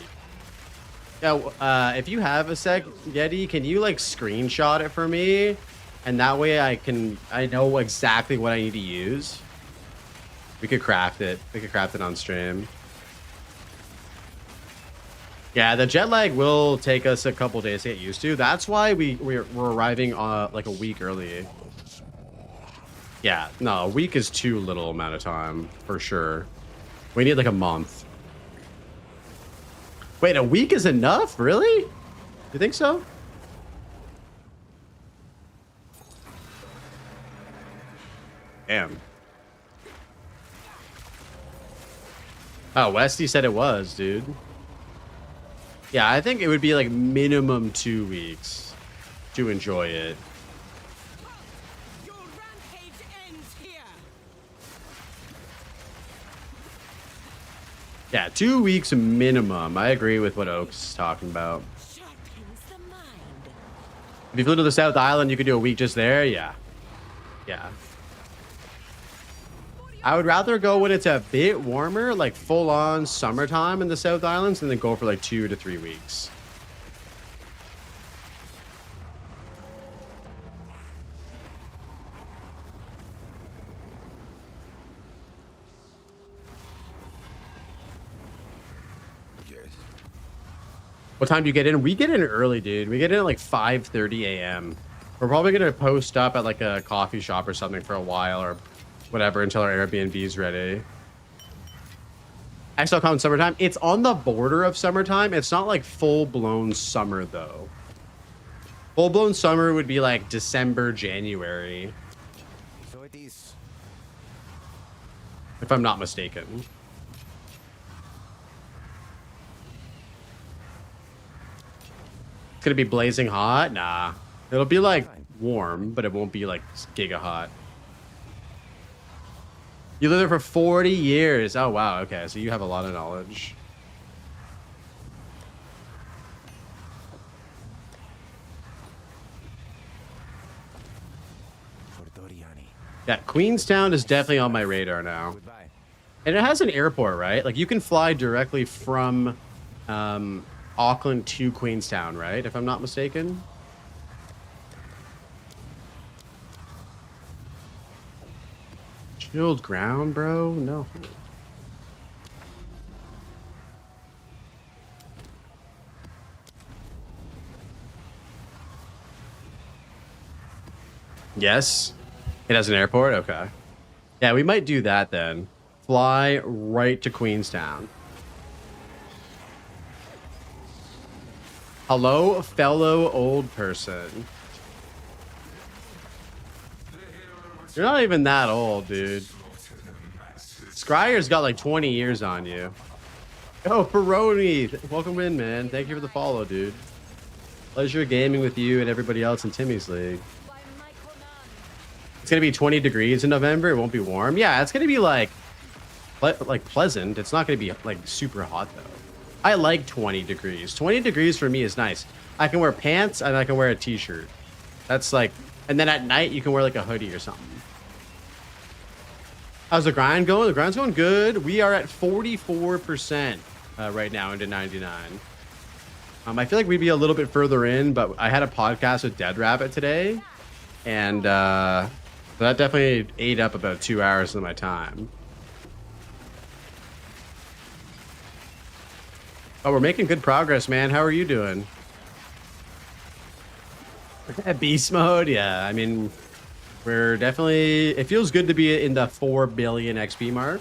Yeah, if you have a sec, Yeti, can you like screenshot it for me? And that way I know exactly what I need to use. We could craft it. We could craft it on stream. Yeah, the jet lag will take us a couple days to get used to. That's why we're arriving like a week early. Yeah, no, a week is too little amount of time for sure. We need like a month. Wait, a week is enough? Really? You think so? Damn. Oh, Westy said it was, dude. Yeah, I think it would be like minimum 2 weeks to enjoy it. Your rampage ends here. Yeah, 2 weeks minimum. I agree with what Oaks is talking about. Sharpens the mind. If you flew to the South Island, you could do a week just there. Yeah. Yeah. I would rather go when it's a bit warmer, like full on summertime in the South Islands, and then go for like 2 to 3 weeks. Yes. What time do you get in? We get in early, dude. We get in at like 5:30 a.m. We're probably going to post up at like a coffee shop or something for a while or whatever until our Airbnb is ready. XLCon summertime. It's on the border of summertime. It's not like full-blown summer, though. Full-blown summer would be like December, January. So it is. If I'm not mistaken. It's gonna be blazing hot? Nah. It'll be like warm, but it won't be like giga hot. You lived there for 40 years. Oh, wow. Okay, so you have a lot of knowledge. Yeah, Queenstown is definitely on my radar now. Goodbye. And it has an airport, right? Like, you can fly directly from Auckland to Queenstown, right? If I'm not mistaken. Chilled ground, bro? No. Yes. It has an airport? Okay. Yeah, we might do that then. Fly right to Queenstown. Hello, fellow old person. You're not even that old, dude. Scryer's got like 20 years on you. Oh, Peroni. Welcome in, man. Thank you for the follow, dude. Pleasure gaming with you and everybody else in Timmy's League. It's going to be 20 degrees in November. It won't be warm. Yeah, it's going to be like pleasant. It's not going to be like super hot, though. I like 20 degrees. 20 degrees for me is nice. I can wear pants and I can wear a t-shirt. That's like, and then at night you can wear like a hoodie or something. How's the grind going? The grind's going good. We are at 44% right now into 99. I feel like we'd be a little bit further in, but I had a podcast with Dead Rabbit today, and that definitely ate up about 2 hours of my time. Oh, we're making good progress, man. How are you doing? Beast mode, yeah. I mean, we're definitely. It feels good to be in the 4 billion XP mark.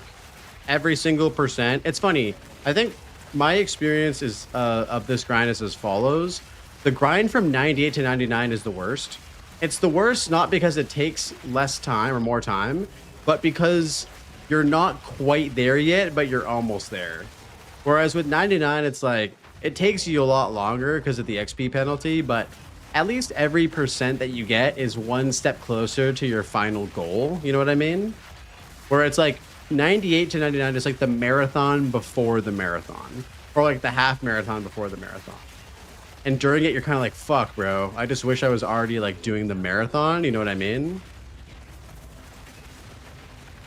Every single percent. It's funny. I think my experience is of this grind is as follows. The grind from 98 to 99 is the worst. It's the worst not because it takes less time or more time, but because you're not quite there yet, but you're almost there. Whereas with 99, it's like it takes you a lot longer because of the XP penalty, but at least every percent that you get is one step closer to your final goal. You know what I mean? Where it's like 98 to 99 is like the marathon before the marathon, or like the half marathon before the marathon. And during it, you're kind of like, fuck, bro. I just wish I was already like doing the marathon. You know what I mean?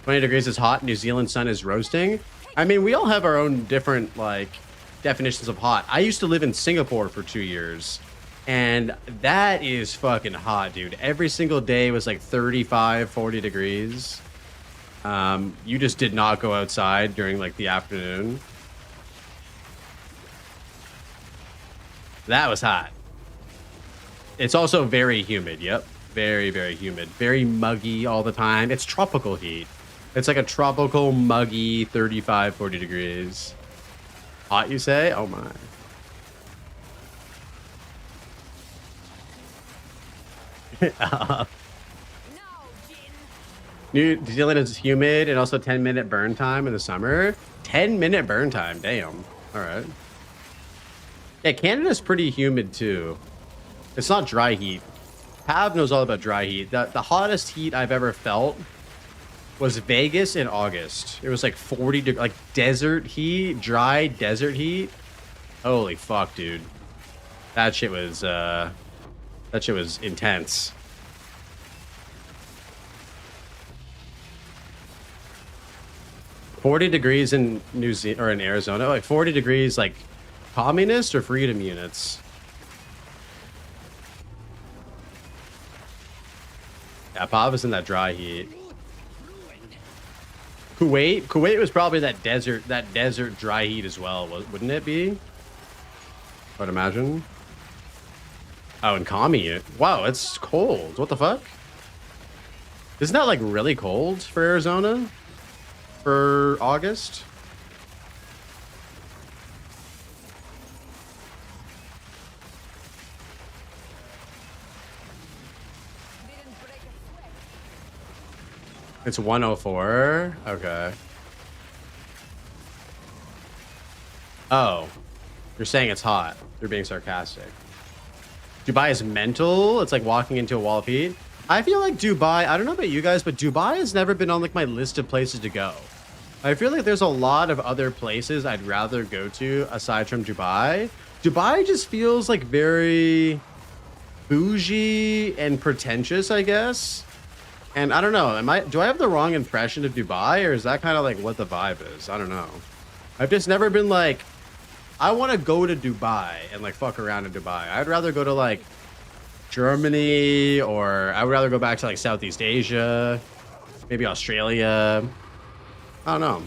20 degrees is hot. New Zealand sun is roasting. I mean, we all have our own different like definitions of hot. I used to live in Singapore for 2 years, and that is fucking hot, dude. Every single day was like 35, 40 degrees. You just did not go outside during like the afternoon. That was hot. It's also very humid. Yep. Very, very humid. Very muggy all the time. It's tropical heat. It's like a tropical, muggy 35, 40 degrees. Hot, you say? Oh my. New Zealand is humid and also 10-minute burn time in the summer. 10-minute burn time. Damn. All right. Yeah, Canada's pretty humid too. It's not dry heat. Pav knows all about dry heat. The hottest heat I've ever felt was Vegas in August. It was like 40 like desert heat, dry desert heat. Holy fuck, dude. That shit was intense. $40 degrees in New Zealand or in Arizona, like 40 degrees, like communist or freedom units. Yeah, Pav is in that dry heat. Kuwait was probably that desert dry heat as well, wouldn't it be? I'd imagine. Oh, and commie. Wow, it's cold. What the fuck? Isn't that like really cold for Arizona? For August? It's 104. Okay. Oh, you're saying it's hot. You're being sarcastic. Dubai is mental. It's like walking into a wall of heat. I feel like Dubai, I don't know about you guys, but Dubai has never been on like my list of places to go. I feel like there's a lot of other places I'd rather go to aside from Dubai. Dubai just feels like very bougie and pretentious, I guess. And I don't know, do I have the wrong impression of Dubai, or is that kind of like what the vibe is? I don't know. I've just never been like, I want to go to Dubai and like fuck around in Dubai. I'd rather go to like Germany, or I would rather go back to like Southeast Asia, maybe Australia. I don't know.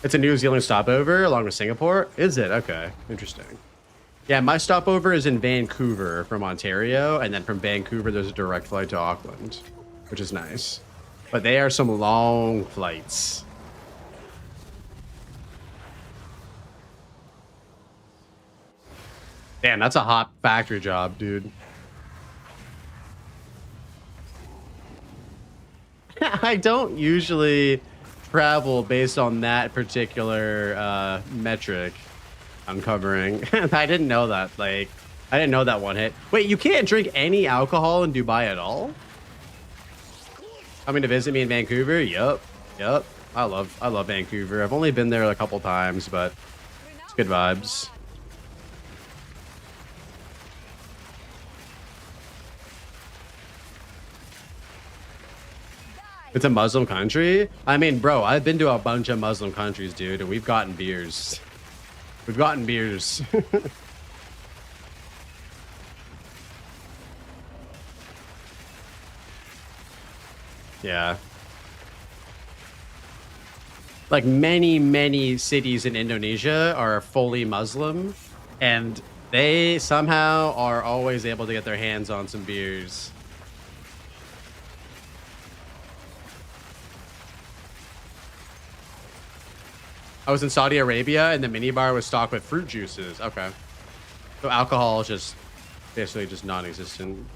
It's a New Zealand stopover along with Singapore. Is it? Okay, interesting. Yeah, my stopover is in Vancouver from Ontario, and then from Vancouver there's a direct flight to Auckland, which is nice. But they are some long flights. Damn, that's a hot factory job, dude. I don't usually travel based on that particular metric I'm covering. I didn't know that. Like, I didn't know that one hit. Wait, you can't drink any alcohol in Dubai at all? Coming to visit me in Vancouver? Yup. Yup. I love Vancouver. I've only been there a couple times, but it's good vibes. It's a Muslim country? I mean, bro, I've been to a bunch of Muslim countries, dude, and we've gotten beers. We've gotten beers. Yeah. Like many cities in Indonesia are fully Muslim, and They somehow are always able to get their hands on some beers. I was in Saudi Arabia and the minibar was stocked with fruit juices. Okay. So alcohol is just basically just non-existent.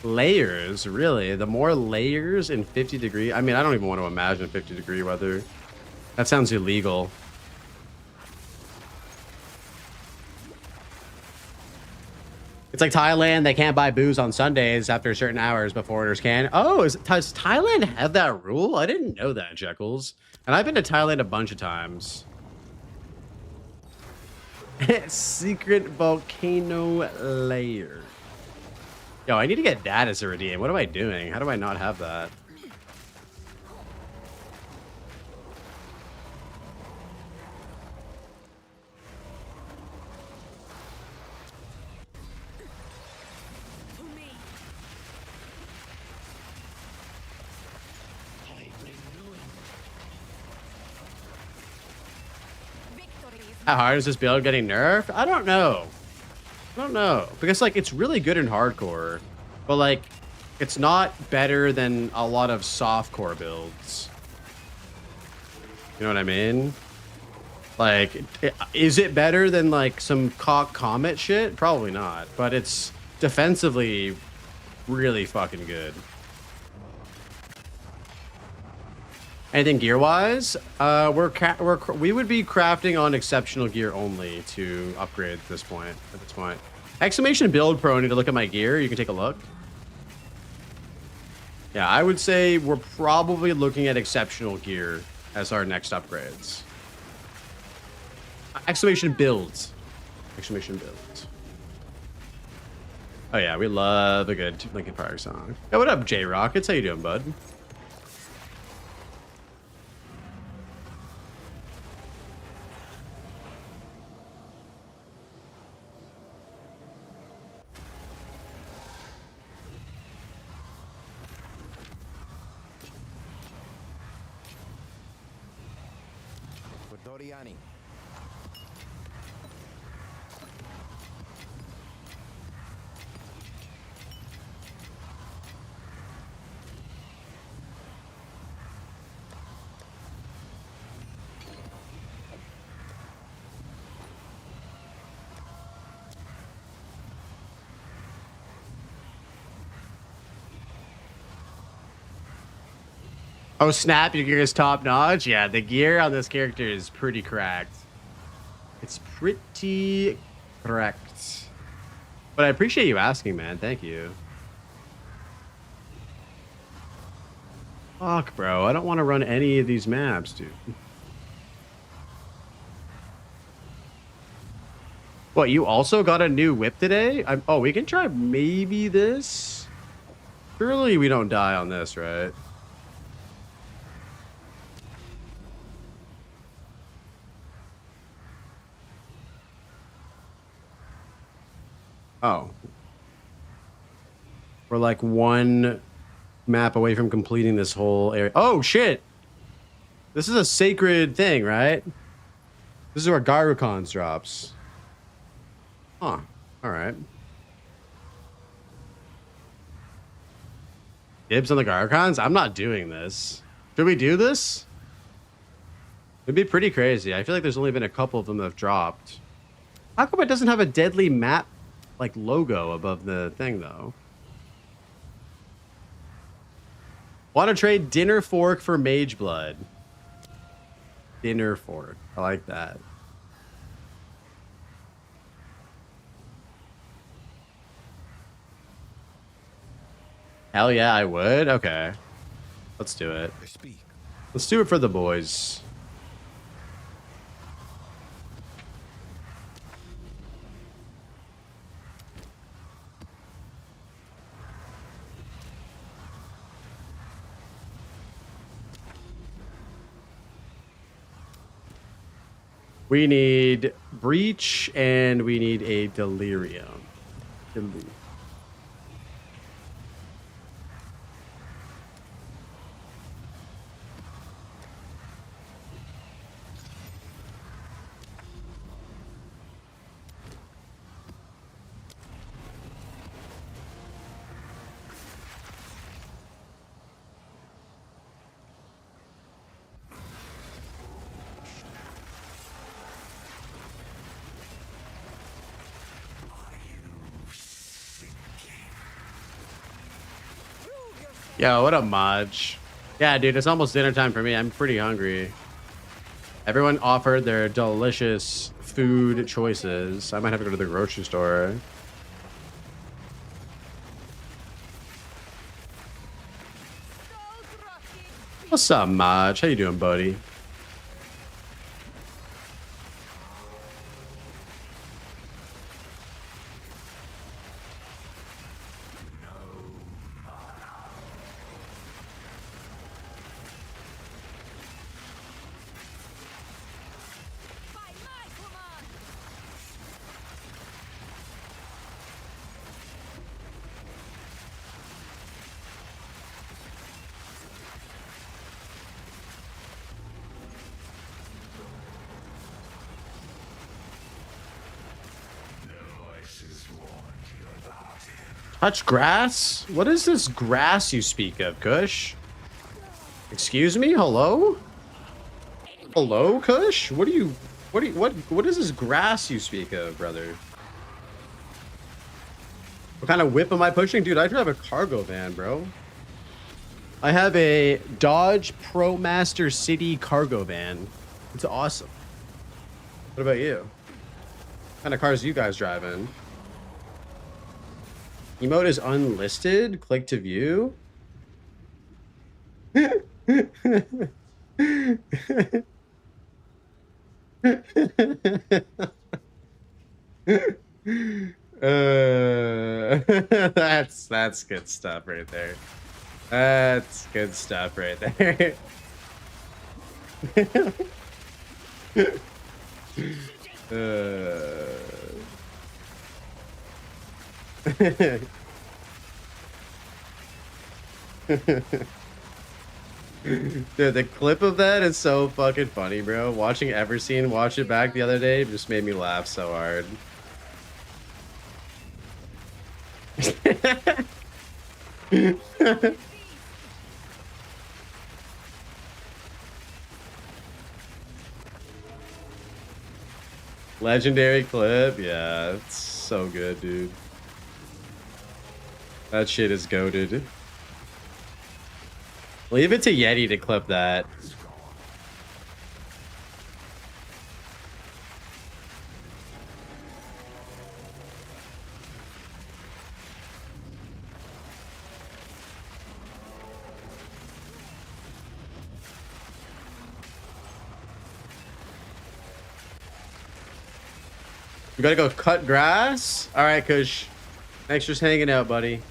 Layers, really? The more layers in 50 degree. I mean, I don't even want to imagine 50 degree weather. That sounds illegal. It's like Thailand. They can't buy booze on Sundays after certain hours, but foreigners can. Oh, does Thailand have that rule? I didn't know that, Jekyll's. And I've been to Thailand a bunch of times. Secret volcano layer. Yo, I need to get that as a redeem. What am I doing? How do I not have that? How hard is this build getting nerfed? I don't know. I don't know. Because, like, it's really good in hardcore. But, like, it's not better than a lot of softcore builds. You know what I mean? Like, is it better than, like, some Comet shit? Probably not. But it's defensively really fucking good. Anything gear-wise? We would be crafting on exceptional gear only to upgrade at this point. Exclamation build pro, I need to look at my gear. You can take a look. Yeah, I would say we're probably looking at exceptional gear as our next upgrades. Exclamation builds. Exclamation builds. Oh yeah, we love a good Linkin Park song. Hey, what up, J-Rockets? How you doing, bud? Doriani. Oh snap, your gear is top notch. Yeah, the gear on this character is pretty cracked. It's pretty cracked. But I appreciate you asking, man. Thank you. Fuck, bro. I don't want to run any of these maps, dude. What, you also got a new whip today? Oh, we can try maybe this? Surely we don't die on this, right? Oh. We're like one map away from completing this whole area. Oh, shit. This is a sacred thing, right? This is where Garukons drops. Huh. All right. Dibs on the Garukons? I'm not doing this. Should we do this? It'd be pretty crazy. I feel like there's only been a couple of them that have dropped. How come it doesn't have a deadly map like logo above the thing though? Want to trade dinner fork for mage blood? Dinner fork. I like that. Hell yeah, I would. Okay. Let's do it. Let's do it for the boys. We need breach and we need a delirium. Yo, what a Maj. Yeah, dude, it's almost dinner time for me. I'm pretty hungry. Everyone offered their delicious food choices. I might have to go to the grocery store. What's up, Maj? How you doing, buddy? Touch grass? What is this grass you speak of, Kush? Excuse me? Hello? Hello, Kush? What is this grass you speak of, brother? What kind of whip am I pushing? Dude, I drive a cargo van, bro. I have a Dodge ProMaster City cargo van. It's awesome. What about you? What kind of cars you guys driving? Emote is unlisted. Click to view. That's good stuff right there. That's good stuff right there. Dude, the clip of that is so fucking funny, bro. Watching Everseen watch it back the other day just made me laugh so hard. Legendary clip, yeah, it's so good, dude. That shit is goated. Leave it to Yeti to clip that. You gotta go cut grass? All right, Kush. Thanks for just hanging out, buddy.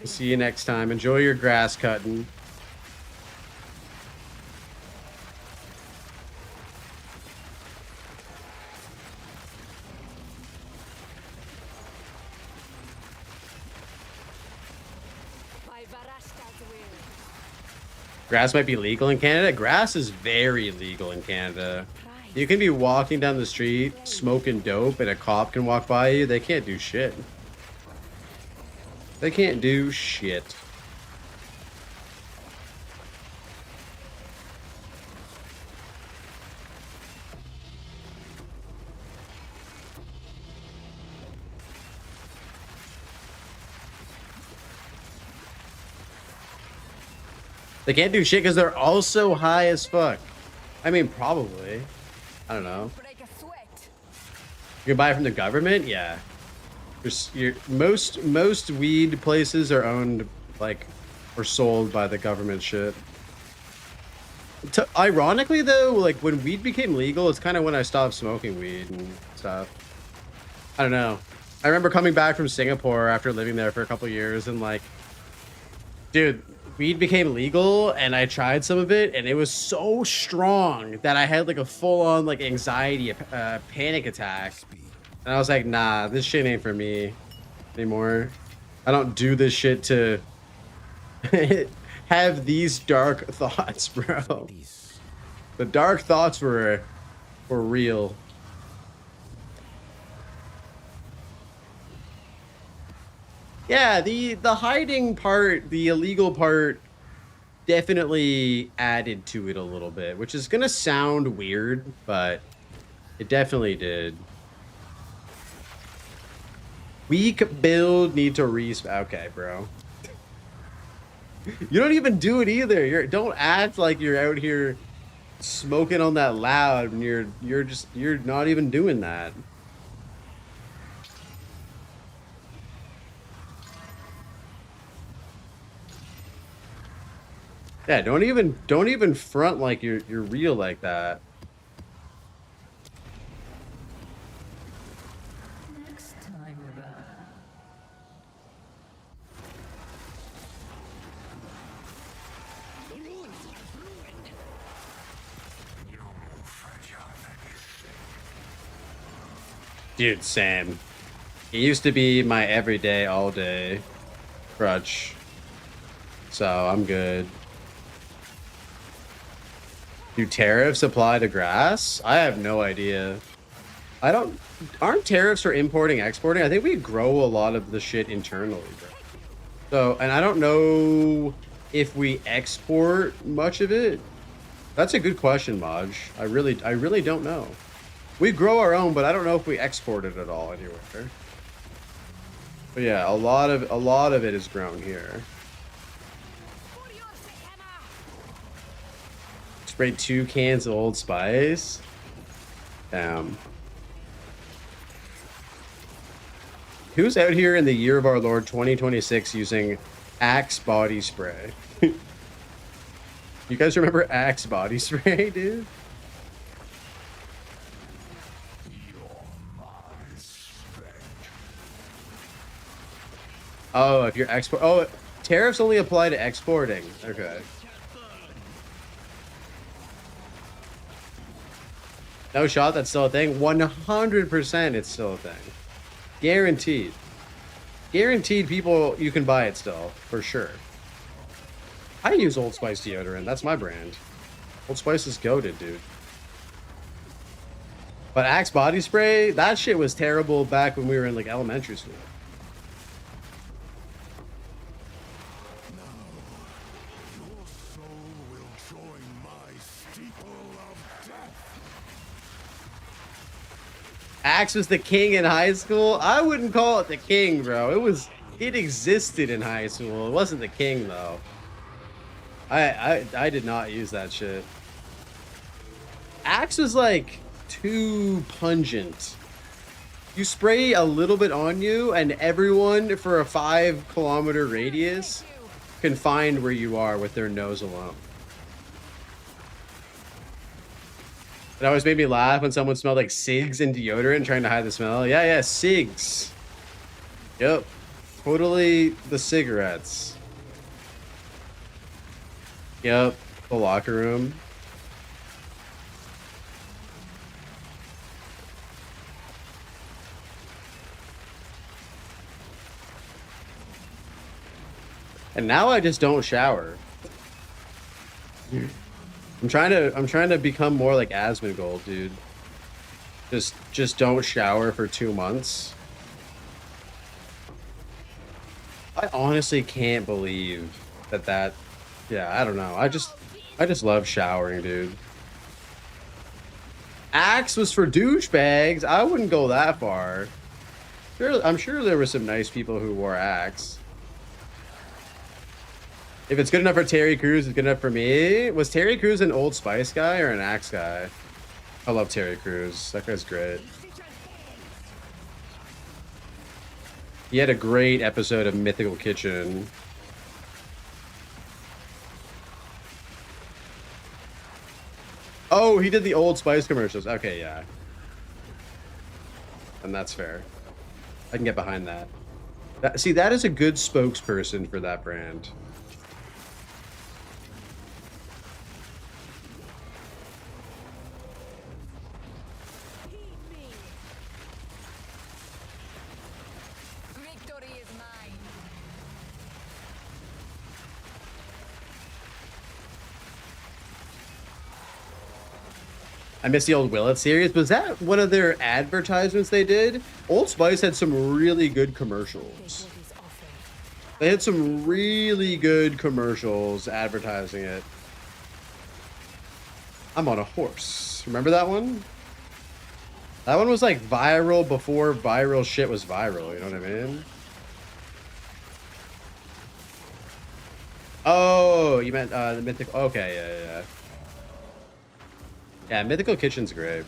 See you next time. Enjoy your grass cutting. Grass might be legal in Canada. Grass is very legal in Canada. You can be walking down the street smoking dope and a cop can walk by you. They can't do shit. They can't do shit. They can't do shit because they're also high as fuck. I mean, probably. I don't know. You can buy it from the government? Yeah. Most weed places are owned, like, or sold by the government shit. Ironically, though, like, when weed became legal, it's kind of when I stopped smoking weed and stuff. I don't know. I remember coming back from Singapore after living there for a couple years and, like, dude, weed became legal and I tried some of it and it was so strong that I had, like, a full-on, like, anxiety, panic attack. And I was like, nah, this shit ain't for me anymore. I don't do this shit to have these dark thoughts, bro. The dark thoughts were real. Yeah, the hiding part, the illegal part definitely added to it a little bit, which is gonna sound weird, but it definitely did. Weak build, need to respawn. Okay, bro. You don't even do it either. Don't act like you're out here smoking on that loud and you're not even doing that. Yeah, don't even front like you're real like that. Next time around. Dude, Sam. It used to be my everyday, all day crutch. So I'm good. Do tariffs apply to grass? I have no idea. Aren't tariffs for importing, exporting? I think we grow a lot of the shit internally, bro. So, and I don't know if we export much of it. That's a good question, Maj. I really don't know. We grow our own, but I don't know if we export it at all anywhere. But yeah, a lot of it is grown here. Sprayed 2 cans of Old Spice. Damn. Who's out here in the year of our Lord 2026 using Axe body spray? You guys remember Axe body spray, dude? Oh, if you're export. Oh, tariffs only apply to exporting. Okay. No shot, that's still a thing. 100% it's still a thing. Guaranteed. Guaranteed people, you can buy it still, for sure. I use Old Spice deodorant. That's my brand. Old Spice is goated, dude. But Axe body spray, that shit was terrible back when we were in like elementary school. Axe was the king in high school. I wouldn't call it the king, bro. It existed in high school. It wasn't the king though. I did not use that shit. Axe was like too pungent. You spray a little bit on you and everyone for a 5-kilometer radius can find where you are with their nose alone. It always made me laugh when someone smelled like cigs and deodorant trying to hide the smell. Yeah, cigs. Yep. Totally the cigarettes. Yep. The locker room. And now I just don't shower. I'm trying to become more like Asmongold, dude. Just don't shower for 2 months. I honestly can't believe that yeah, I don't know. I just love showering, dude. Axe was for douchebags. I wouldn't go that far. I'm sure there were some nice people who wore Axe. If it's good enough for Terry Crews, it's good enough for me. Was Terry Crews an Old Spice guy or an Axe guy? I love Terry Crews. That guy's great. He had a great episode of Mythical Kitchen. Oh, he did the Old Spice commercials. Okay, yeah. And that's fair. I can get behind that. See, that is a good spokesperson for that brand. I miss the old Willet series. Was that one of their advertisements they did? Old Spice had some really good commercials. They had some really good commercials advertising it. I'm on a horse. Remember that one? That one was like viral before viral shit was viral. You know what I mean? Oh, you meant the mythical. Okay, yeah. Yeah, mythical kitchen's great.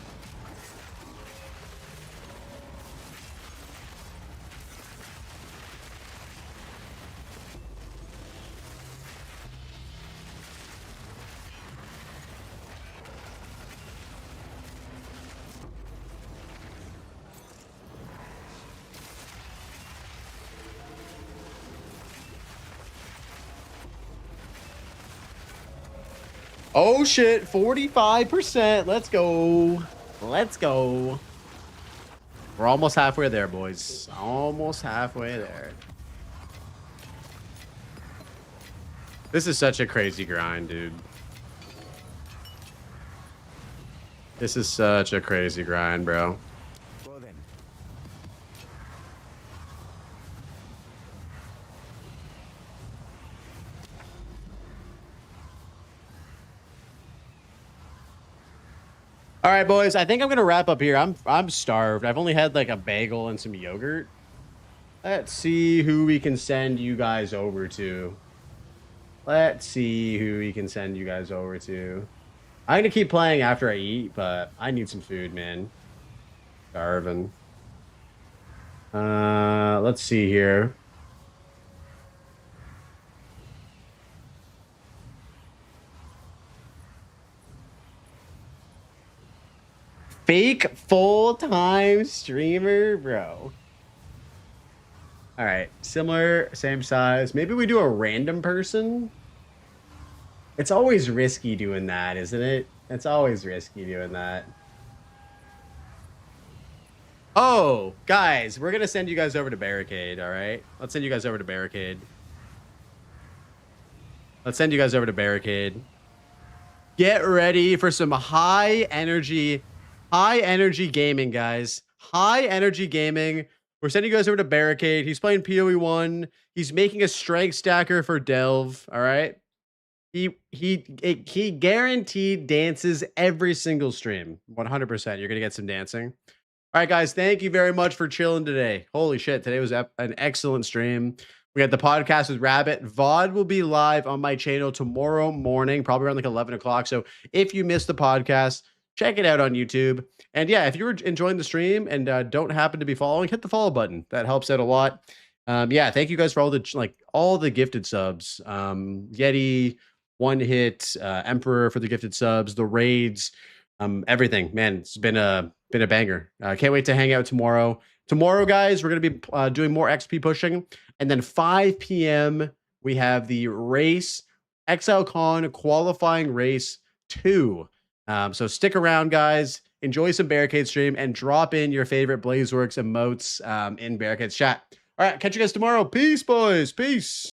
Oh shit, 45%. Let's go. Let's go. We're almost halfway there, boys. Almost halfway there. This is such a crazy grind, dude. This is such a crazy grind, bro. Go then. All right, boys. I think I'm gonna wrap up here. I'm starved. I've only had like a bagel and some yogurt. Let's see who we can send you guys over to. Let's see who we can send you guys over to. I'm gonna keep playing after I eat, but I need some food, man. Starving. Let's see here. Fake full-time streamer, bro. All right, similar, same size. Maybe we do a random person. It's always risky doing that, isn't it? It's always risky doing that. Oh, guys, we're gonna send you guys over to Barricade, all right? Let's send you guys over to Barricade. Let's send you guys over to Barricade. Get ready for some high energy gaming, guys. High energy gaming. We're sending you guys over to Barricade. He's playing PoE 1. He's making a strength stacker for Delve, all right? He guaranteed dances every single stream. 100%. You're going to get some dancing. All right, guys, thank you very much for chilling today. Holy shit, today was an excellent stream. We had the podcast with Rabbit. VOD will be live on my channel tomorrow morning, probably around like 11 o'clock. So if you missed the podcast, check it out on YouTube. And yeah, if you were enjoying the stream and don't happen to be following, hit the follow button. That helps out a lot. Yeah, thank you guys for all the gifted subs. Yeti, One Hit, Emperor for the gifted subs, the raids, everything. Man, it's been a banger. Can't wait to hang out tomorrow. Tomorrow, guys, we're going to be doing more XP pushing. And then 5 p.m., we have the race, ExileCon qualifying race 2. So stick around, guys. Enjoy some Barricade stream and drop in your favorite Blazeworks emotes in Barricade's chat. All right, catch you guys tomorrow. Peace, boys. Peace.